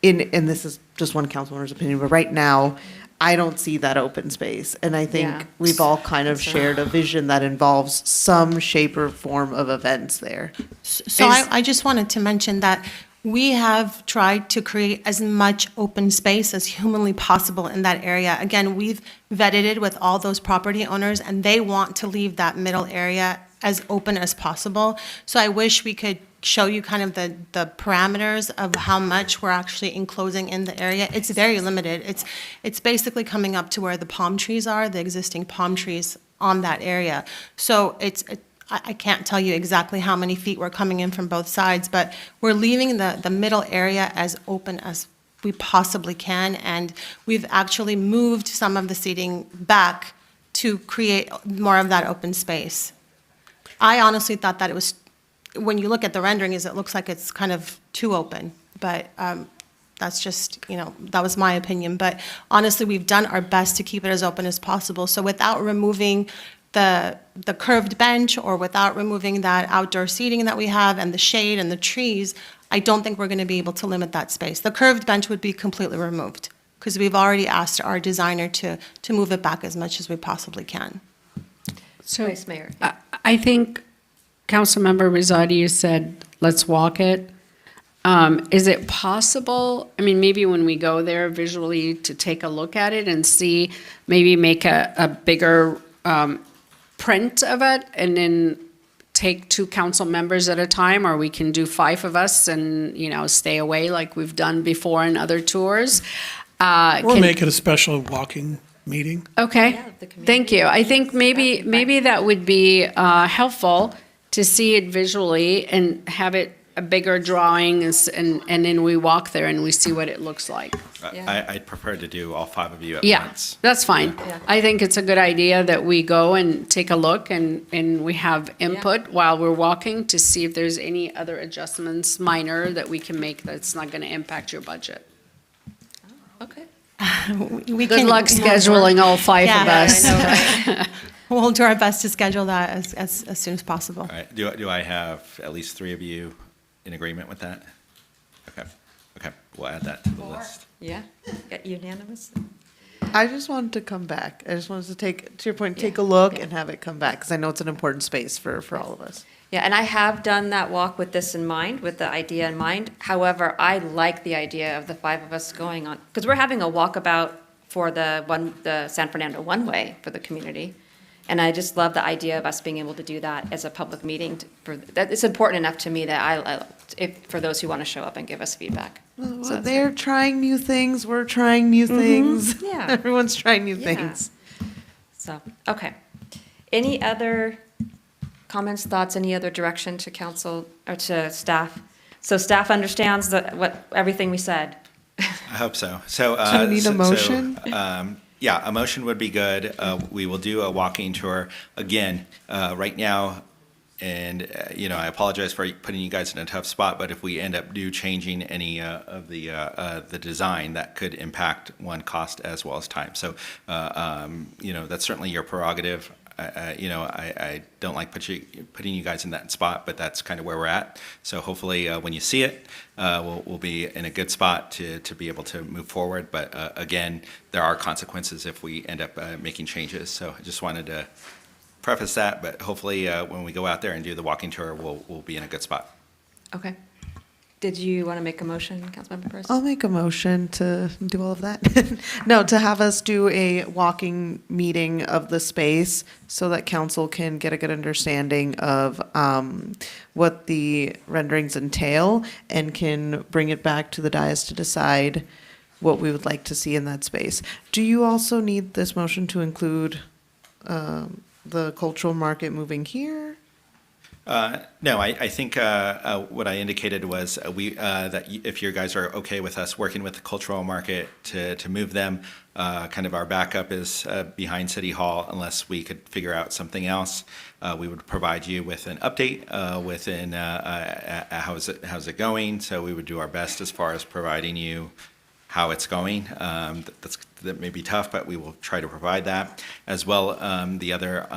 and this is just one council member's opinion, but right now, I don't see that open space. And I think
Yeah.
we've all kind of shared a vision that involves some shape or form of events there.
So I just wanted to mention that we have tried to create as much open space as humanly possible in that area. Again, we've vetted it with all those property owners, and they want to leave that middle area as open as possible. So I wish we could show you kind of the parameters of how much we're actually enclosing in the area. It's very limited. It's basically coming up to where the palm trees are, the existing palm trees on that area. So I can't tell you exactly how many feet we're coming in from both sides, but we're leaving the middle area as open as we possibly can, and we've actually moved some of the seating back to create more of that open space. I honestly thought that it was, when you look at the rendering, it looks like it's kind of too open, but That's just, that was my opinion. But honestly, we've done our best to keep it as open as possible. So without removing the curved bench or without removing that outdoor seating that we have and the shade and the trees, I don't think we're going to be able to limit that space. The curved bench would be completely removed because we've already asked our designer to move it back as much as we possibly can.
So
Vice Mayor.
I think Councilmember Rosati, you said, let's walk it. Is it possible, I mean, maybe when we go there visually to take a look at it and see, maybe make a bigger print of it and then take 2 council members at a time, or we can do 5 of us and, stay away like we've done before in other tours?
Or make it a special walking meeting.
Okay, thank you. I think maybe that would be helpful to see it visually and have it a bigger drawing and then we walk there and we see what it looks like.
I'd prefer to do all 5 of you at
Yeah,
once.
that's fine. I think it's a good idea that we go and take a look and we have input while we're walking to see if there's any other adjustments, minor, that we can make that's not going to impact your budget.
Okay.
Good luck scheduling all 5 of us.
We'll do our best to schedule that as soon as possible.
All right, do I have at least 3 of you in agreement with that? Okay, we'll add that to the list.
Yeah, got unanimous?
I just wanted to come back. I just wanted to to your point, take a look and have it come back, because I know it's an important space for all of us.
Yeah, and I have done that walk with this in mind, with the idea in mind. However, I like the idea of the 5 of us going on, because we're having a walkabout for the San Fernando one-way for the community. And I just love the idea of us being able to do that as a public meeting. It's important enough to me that for those who want to show up and give us feedback.
Well, they're trying new things. We're trying new things.
Yeah.
Everyone's trying new things.
So, okay. Any other comments, thoughts, any other direction to council or to staff? So staff understands everything we said.
I hope so. So,
do we need a motion?
Yeah, a motion would be good. We will do a walking tour again right now. And, I apologize for putting you guys in a tough spot, but if we end up changing any of the design, that could impact cost as well as time. So, that's certainly your prerogative. I don't like putting you guys in that spot, but that's kind of where we're at. So hopefully when you see it, we'll be in a good spot to be able to move forward. But again, there are consequences if we end up making changes. So I just wanted to preface that, but hopefully when we go out there and do the walking tour, we'll be in a good spot.
Okay. Did you want to make a motion, Councilmember Perez?
I'll make a motion to do all of that. No, to have us do a walking meeting of the space so that council can get a good understanding of what the renderings entail and can bring it back to the dais to decide what we would like to see in that space. Do you also need this motion to include the cultural market moving here?
No, I think what I indicated was that if you guys are okay with us working with the cultural market to move them, kind of our backup is behind City Hall unless we could figure out something else. We would provide you with an update within how's it going. So we would do our best as far as providing you how it's going. That may be tough, but we will try to provide that. As well, the other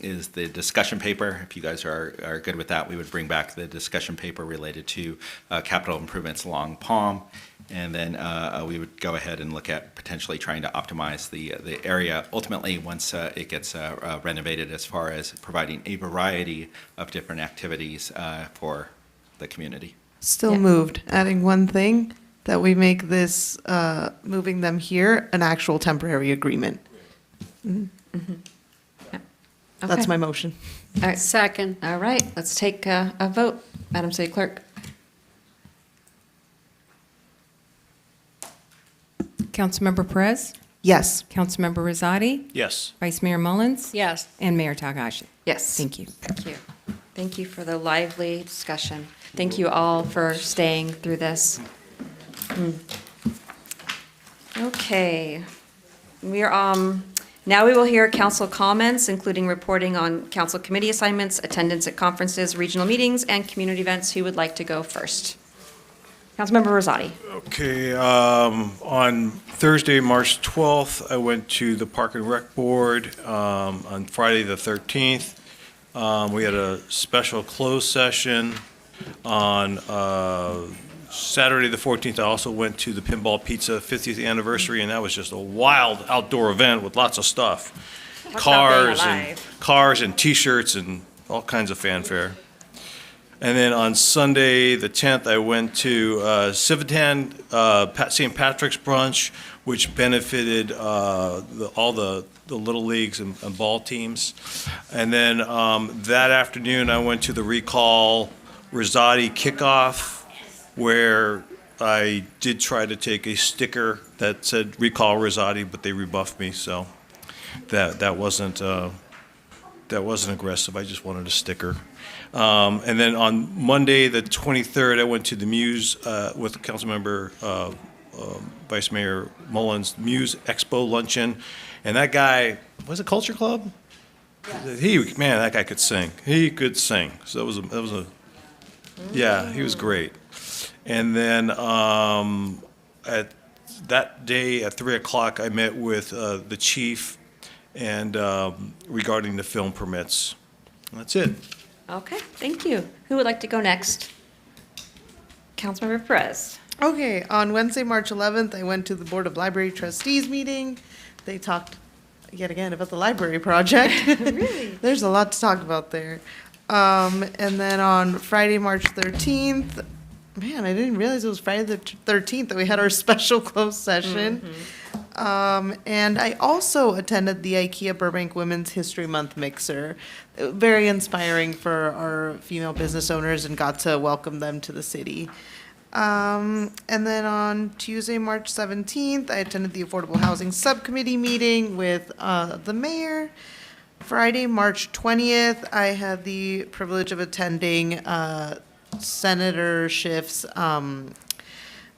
is the discussion paper. If you guys are good with that, we would bring back the discussion paper related to capital improvements along Palm. And then we would go ahead and look at potentially trying to optimize the area ultimately once it gets renovated, as far as providing a variety of different activities for the community.
Still moved. Adding one thing, that we make this, moving them here, an actual temporary agreement. Mhm.
Yeah.
That's
Okay.
my motion.
All right.
Second.
All right, let's take a vote. Madam City Clerk?
Councilmember Perez?
Yes.
Councilmember Rosati?
Yes.
Vice Mayor Mullins?
Yes.
And Mayor Takahashi?
Yes.
Thank you.
Thank you. Thank you for the lively discussion. Thank you all for staying through this. Okay. Now we will hear council comments, including reporting on council committee assignments, attendance at conferences, regional meetings, and community events. Who would like to go first? Councilmember Rosati.
Okay, on Thursday, March 12th, I went to the Park and Rec Board. On Friday, the 13th, we had a special closed session. On Saturday, the 14th, I also went to the Pinball Pizza 50th anniversary, and that was just a wild outdoor event with lots of stuff. Cars and T-shirts and all kinds of fanfare. And then on Sunday, the 10th, I went to Civitan St. Patrick's Brunch, which benefited all the Little Leagues and ball teams. And then that afternoon, I went to the Recall Rosati Kickoff, where I did try to take a sticker that said Recall Rosati, but they rebuffed me, so that wasn't aggressive. I just wanted a sticker. And then on Monday, the 23rd, I went to the Muse with Councilmember Vice Mayor Mullins, Muse Expo Luncheon. And that guy, was it Culture Club? Yes. Man, that guy could sing. He could sing. So that was a yeah, he was great. And then at that day at 3 o'clock, I met with the chief and regarding the film permits. That's it.
Okay, thank you. Who would like to go next? Councilmember Perez.
Okay, on Wednesday, March 11th, I went to the Board of Library Trustees meeting. They talked yet again about the library project.
Really?
There's a lot to talk about there. And then on Friday, March 13th, man, I didn't realize it was Friday the 13th that we had our special closed session. And I also attended the IKEA Burbank Women's History Month mixer. Very inspiring for our female business owners, and got to welcome them to the city. And then on Tuesday, March 17th, I attended the Affordable Housing Subcommittee meeting with the mayor. Friday, March 20th, I had the privilege of attending Senator Schiff's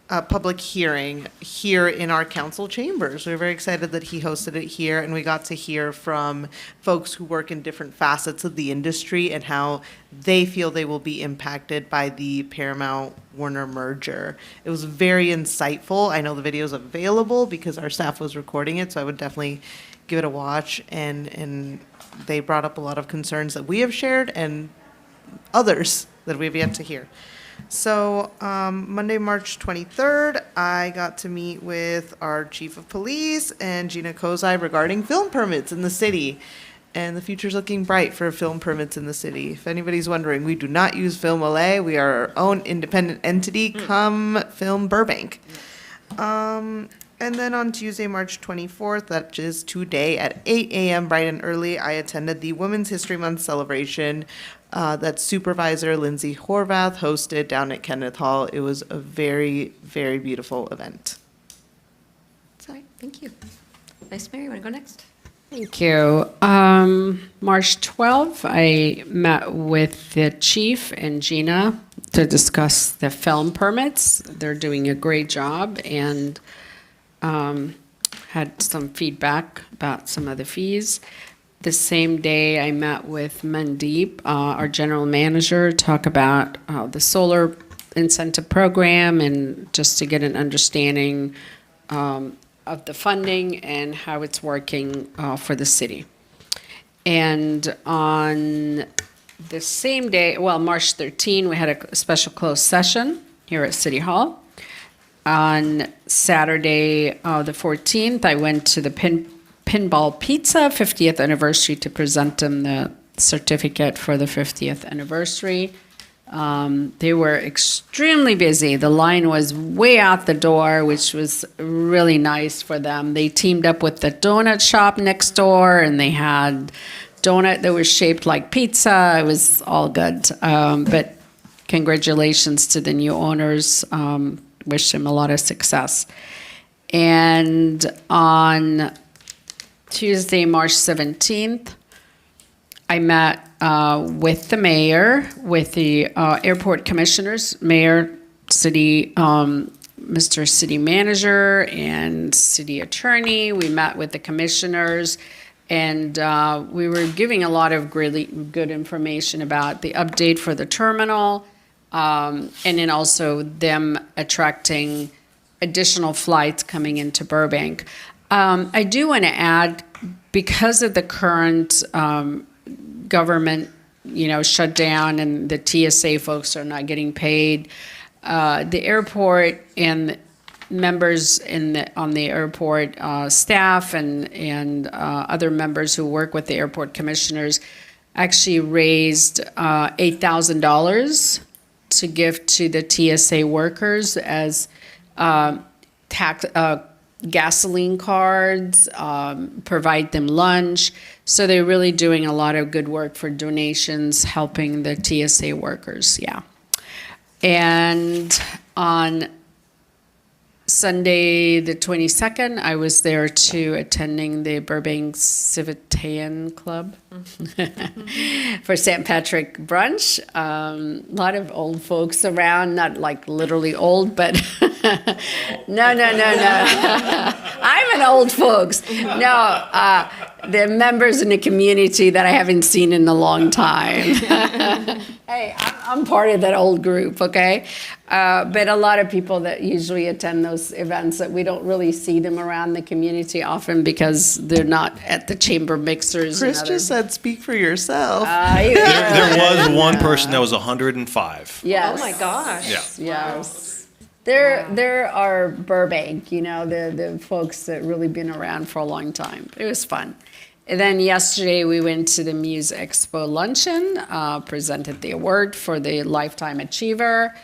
public hearing here in our council chambers. We're very excited that he hosted it here, and we got to hear from folks who work in different facets of the industry and how they feel they will be impacted by the Paramount-Warner merger. It was very insightful. I know the video is available because our staff was recording it, so I would definitely give it a watch. And they brought up a lot of concerns that we have shared and others that we've yet to hear. So Monday, March 23rd, I got to meet with our chief of police and Gina Kozai regarding film permits in the city. And the future's looking bright for film permits in the city. If anybody's wondering, we do not use Film LA. We are our own independent entity, come Film Burbank. And then on Tuesday, March 24th, that is today at 8 a.m. bright and early, I attended the Women's History Month celebration that Supervisor Lindsay Horvath hosted down at Kenneth Hall. It was a very, very beautiful event.
Sorry, thank you. Vice Mayor, you want to go next?
Thank you. March 12th, I met with the chief and Gina to discuss the film permits. They're doing a great job, and had some feedback about some of the fees. The same day, I met with Mandeep, our general manager, to talk about the solar incentive program and just to get an understanding of the funding and how it's working for the city. And on the same day, well, March 13, we had a special closed session here at City Hall. On Saturday, the 14th, I went to the Pinball Pizza 50th anniversary to present them the certificate for the 50th anniversary. They were extremely busy. The line was way out the door, which was really nice for them. They teamed up with the donut shop next door, and they had donut that was shaped like pizza. It was all good. But congratulations to the new owners. Wish them a lot of success. And on Tuesday, March 17th, I met with the mayor, with the airport commissioners, mayor, city, Mr. City Manager, and city attorney. We met with the commissioners, and we were giving a lot of really good information about the update for the terminal, and then also them attracting additional flights coming into Burbank. I do want to add, because of the current government, shutdown and the TSA folks are not getting paid, the airport and members on the airport staff and other members who work with the airport commissioners actually raised $8,000 to give to the TSA workers as gasoline cards, provide them lunch. So they're really doing a lot of good work for donations, helping the TSA workers, yeah. And on Sunday, the 22nd, I was there too, attending the Burbank Civitanian Club for St. Patrick brunch. A lot of old folks around, not like literally old, but no. I'm an old folks. No, the members in the community that I haven't seen in a long time. Hey, I'm part of that old group, okay? But a lot of people that usually attend those events that we don't really see them around the community often because they're not at the chamber mixers.
Chris just said, speak for yourself.
There was one person that was 105.
Yes.
Oh my gosh.
Yeah.
Yes. There are Burbank, the folks that really been around for a long time. It was fun. And then yesterday we went to the Muse Expo luncheon, presented the award for the Lifetime Achiever.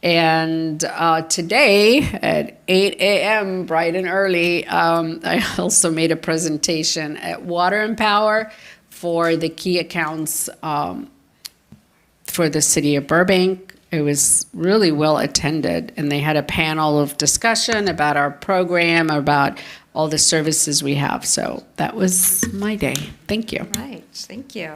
And today at 8 a.m., bright and early, I also made a presentation at Water and Power for the key accounts for the city of Burbank. It was really well attended, and they had a panel of discussion about our program, about all the services we have. So that was my day. Thank you.
Right, thank you.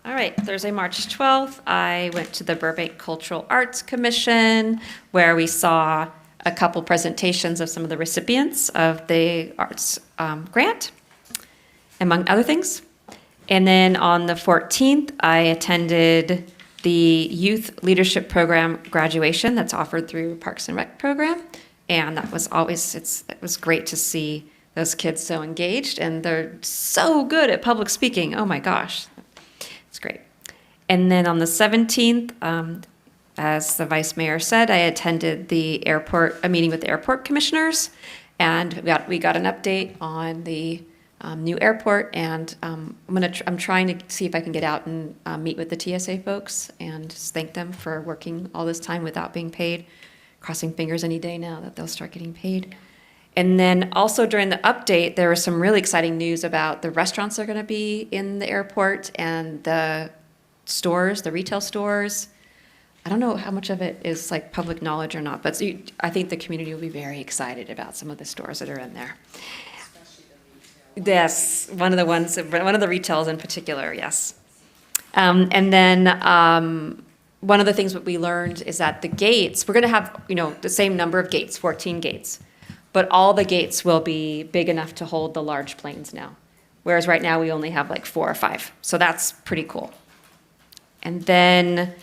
All right, Thursday, March 12th, I went to the Burbank Cultural Arts Commission, where we saw a couple presentations of some of the recipients of the arts grant, among other things. And then on the 14th, I attended the Youth Leadership Program graduation that's offered through Parks and Rec program. And that was it was great to see those kids so engaged, and they're so good at public speaking. Oh my gosh, it's great. And then on the 17th, as the vice mayor said, I attended a meeting with the airport commissioners, and we got an update on the new airport, and I'm trying to see if I can get out and meet with the TSA folks and just thank them for working all this time without being paid. Crossing fingers any day now that they'll start getting paid. And then also during the update, there was some really exciting news about the restaurants that are going to be in the airport and the stores, the retail stores. I don't know how much of it is like public knowledge or not, but I think the community will be very excited about some of the stores that are in there. Yes, one of the retails in particular, yes. And then one of the things that we learned is that the gates, we're going to have, the same number of gates, 14 gates, but all the gates will be big enough to hold the large planes now. Whereas right now we only have like 4 or 5. So that's pretty cool. And then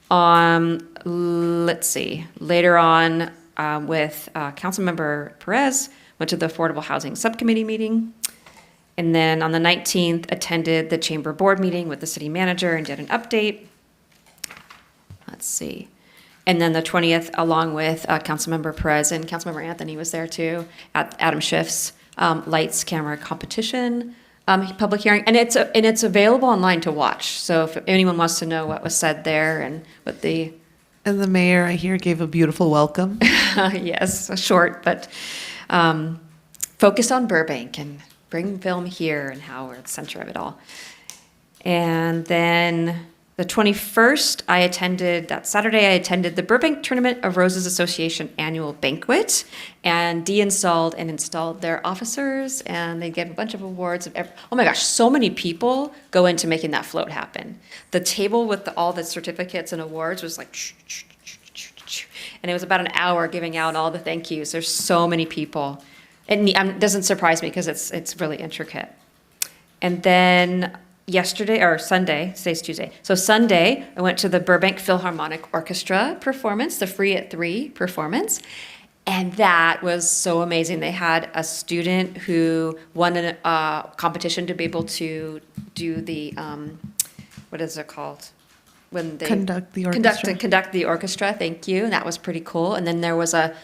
let's see, later on with Councilmember Perez, went to the Affordable Housing Subcommittee meeting. And then on the 19th, attended the Chamber Board meeting with the city manager and did an update. Let's see. And then the 20th, along with Councilmember Perez and Councilmember Anthony was there too, at Adam Schiff's lights camera competition public hearing. And it's available online to watch. So if anyone wants to know what was said there and what the...
And the mayor, I hear, gave a beautiful welcome.
Yes, short, but focused on Burbank and bring film here and how we're at the center of it all. And then the 21st, that Saturday, I attended the Burbank Tournament of Roses Association annual banquet and de-installed and installed their officers, and they gave a bunch of awards. Oh my gosh, so many people go into making that float happen. The table with all the certificates and awards was like, and it was about an hour giving out all the thank yous. There's so many people. It doesn't surprise me because it's really intricate. And then yesterday, or Sunday, today's Tuesday. So Sunday, I went to the Burbank Philharmonic Orchestra performance, the Free at 3 performance. And that was so amazing. They had a student who won a competition to be able to do the, what is it called? When they
Conduct the orchestra.
Conduct the orchestra, thank you. And that was pretty cool. And then there was a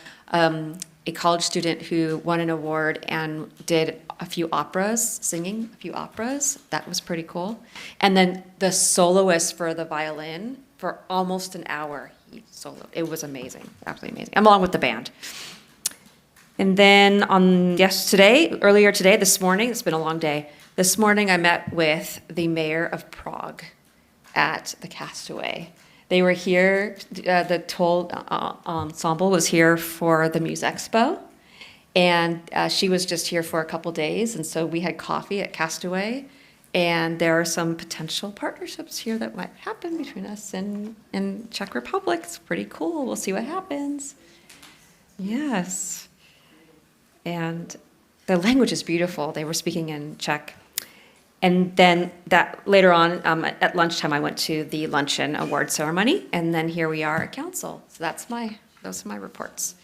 college student who won an award and did a few operas, singing a few operas. That was pretty cool. And then the soloist for the violin for almost an hour. He soloed. It was amazing, absolutely amazing, along with the band. And then earlier today, this morning, it's been a long day. This morning I met with the mayor of Prague at the Castaway. They were here, the Toll ensemble was here for the Muse Expo. And she was just here for a couple days. And so we had coffee at Castaway. And there are some potential partnerships here that might happen between us and Czech Republic. It's pretty cool. We'll see what happens. Yes. And the language is beautiful. They were speaking in Czech. And then later on, at lunchtime, I went to the luncheon award ceremony. And then here we are at council. So those are my reports.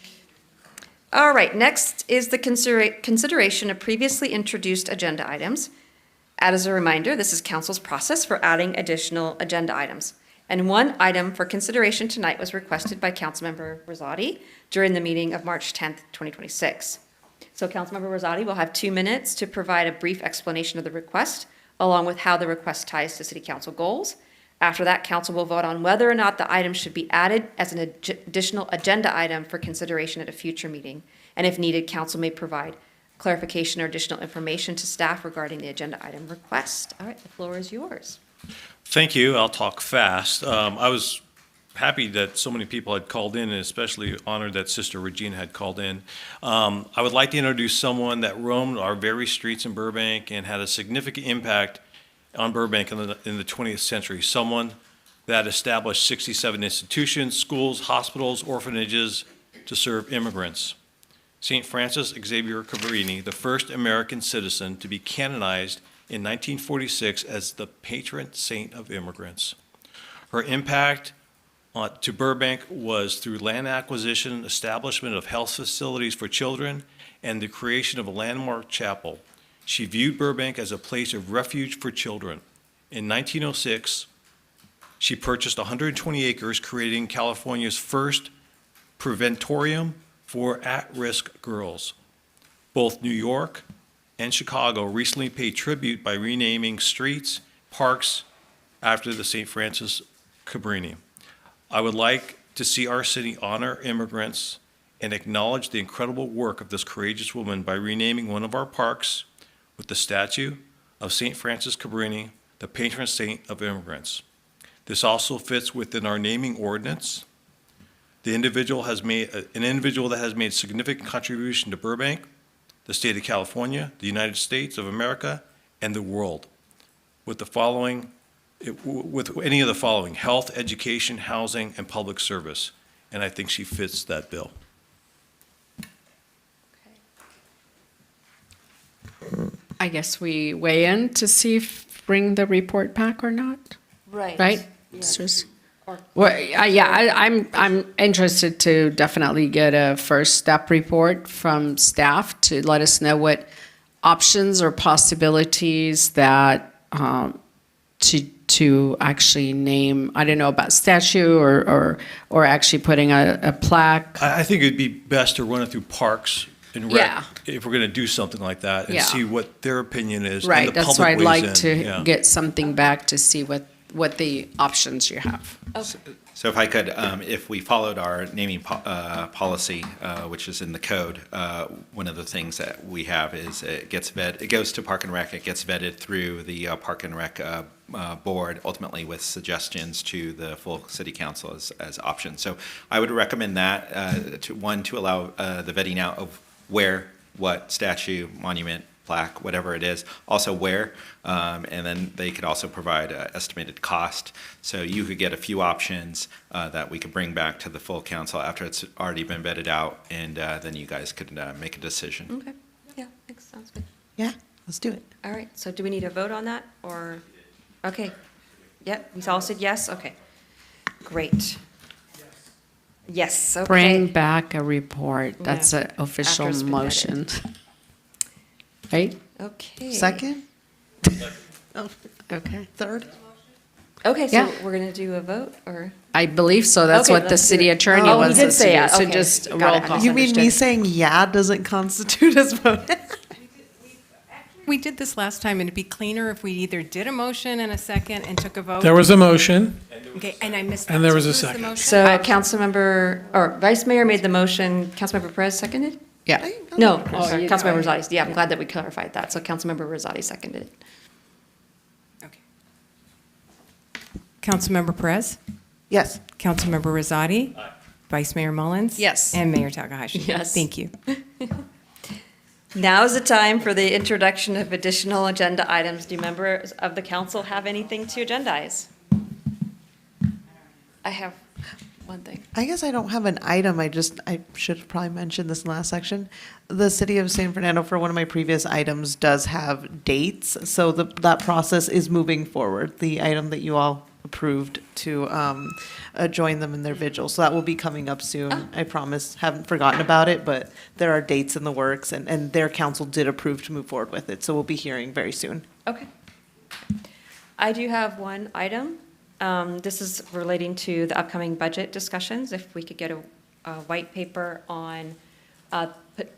All right, next is the consideration of previously introduced agenda items. As a reminder, this is council's process for adding additional agenda items. And one item for consideration tonight was requested by Councilmember Rosati during the meeting of March 10th, 2026. So Councilmember Rosati will have 2 minutes to provide a brief explanation of the request, along with how the request ties to City Council goals. After that, council will vote on whether or not the item should be added as an additional agenda item for consideration at a future meeting. And if needed, council may provide clarification or additional information to staff regarding the agenda item request. All right, the floor is yours.
Thank you. I'll talk fast. I was happy that so many people had called in, and especially honored that Sister Regina had called in. I would like to introduce someone that roamed our very streets in Burbank and had a significant impact on Burbank in the 20th century. Someone that established 67 institutions, schools, hospitals, orphanages to serve immigrants. St. Francis Xavier Cabrini, the first American citizen to be canonized in 1946 as the patron saint of immigrants. Her impact to Burbank was through land acquisition, establishment of health facilities for children, and the creation of a landmark chapel. She viewed Burbank as a place of refuge for children. In 1906, she purchased 120 acres, creating California's first preventorium for at-risk girls. Both New York and Chicago recently paid tribute by renaming streets, parks after the St. Francis Cabrini. I would like to see our city honor immigrants and acknowledge the incredible work of this courageous woman by renaming one of our parks with the statue of St. Francis Cabrini, the patron saint of immigrants. This also fits within our naming ordinance. An individual that has made significant contribution to Burbank, the state of California, the United States of America, and the world. With any of the following: health, education, housing, and public service. And I think she fits that bill.
I guess we weigh in to see if bring the report back or not.
Right.
Right?
Yes.
Well, I'm interested to definitely get a first step report from staff to let us know what options or possibilities that to actually name. I don't know about statue or actually putting a plaque.
I think it'd be best to run it through parks and rec if we're going to do something like that and see what their opinion is.
Right.
And the
That's
public
why I'd
weighs
like to
in.
get something back to see what the options you have.
Okay.
So if I could, if we followed our naming policy, which is in the code, one of the things that we have is it goes to Park and Rec, it gets vetted through the Park and Rec board, ultimately with suggestions to the full city council as options. So I would recommend that to allow the vetting out of where, what statue, monument, plaque, whatever it is, also where, and then they could also provide estimated cost. So you could get a few options that we could bring back to the full council after it's already been vetted out, and then you guys could make a decision.
Okay. Yeah, sounds good.
Yeah, let's do it.
All right. So do we need a vote on that, or? Okay. Yep, we all said yes? Okay. Great. Yes, okay.
Bring back a report. That's
Yeah.
an official
After it's been
motion. Right?
Okay.
Second?
Okay.
Third?
Okay, so
Yeah.
we're going to do a vote, or?
I believe so. That's
Okay,
what the
let's do
city
it.
attorney
Oh, he
wants
did
us
say
to do.
it.
So
Okay.
just
Got
roll
it.
call.
You mean me
Understood.
saying yeah doesn't constitute as vote?
We did this last time, and it'd be cleaner if we either did a motion and a second and took a vote.
There was a motion.
Okay, and I missed that.
And there
So
was a
who's the
second.
motion?
So Councilmember, or Vice Mayor made the motion, Councilmember Perez seconded?
Yeah.
No,
Oh,
sorry,
you-
Councilmember Rosati. Yeah, I'm glad that we clarified that. So Councilmember Rosati seconded it.
Councilmember Perez?
Yes.
Councilmember Rosati? Vice Mayor Mullins?
Yes.
And Mayor Takahashi?
Yes.
Thank you.
Now is the time for the introduction of additional agenda items. Do members of the council have anything to agendize? I have one thing.
I guess I don't have an item. I should have probably mentioned this in the last section. The city of San Fernando, for one of my previous items, does have dates. So that process is moving forward. The item that you all approved to join them in their vigil. So that will be coming up soon. I promise. Haven't forgotten about it, but there are dates in the works, and their council did approve to move forward with it. So we'll be hearing very soon.
Okay. I do have one item. This is relating to the upcoming budget discussions. If we could get a white paper on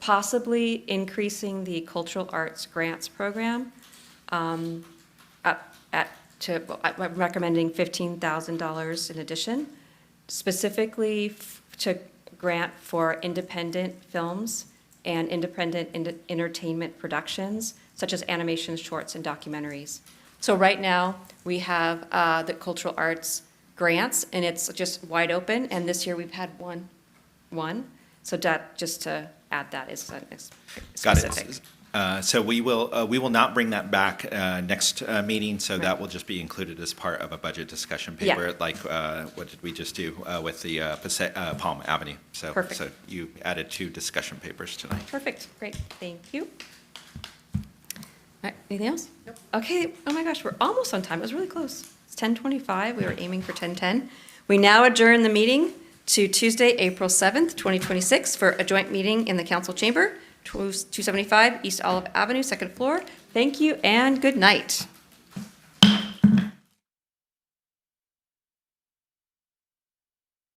possibly increasing the cultural arts grants program I'm recommending $15,000 in addition, specifically to grant for independent films and independent entertainment productions, such as animations, shorts, and documentaries. So right now, we have the cultural arts grants, and it's just wide open, and this year we've had one. So that, just to add that is specific.
Got it. So we will not bring that back next meeting, so that will just be included as part of a budget discussion paper,
Yeah.
like what did we just do with the Palm Avenue? So,
Perfect.
So you added 2 discussion papers tonight.
Perfect, great, thank you. All right, anything else? Nope. Okay, oh my gosh, we're almost on time, it was really close. It's 10:25, we were aiming for 10:10. We now adjourn the meeting to Tuesday, April 7th, 2026, for a joint meeting in the council chamber, 275 East Olive Avenue, second floor. Thank you and good night.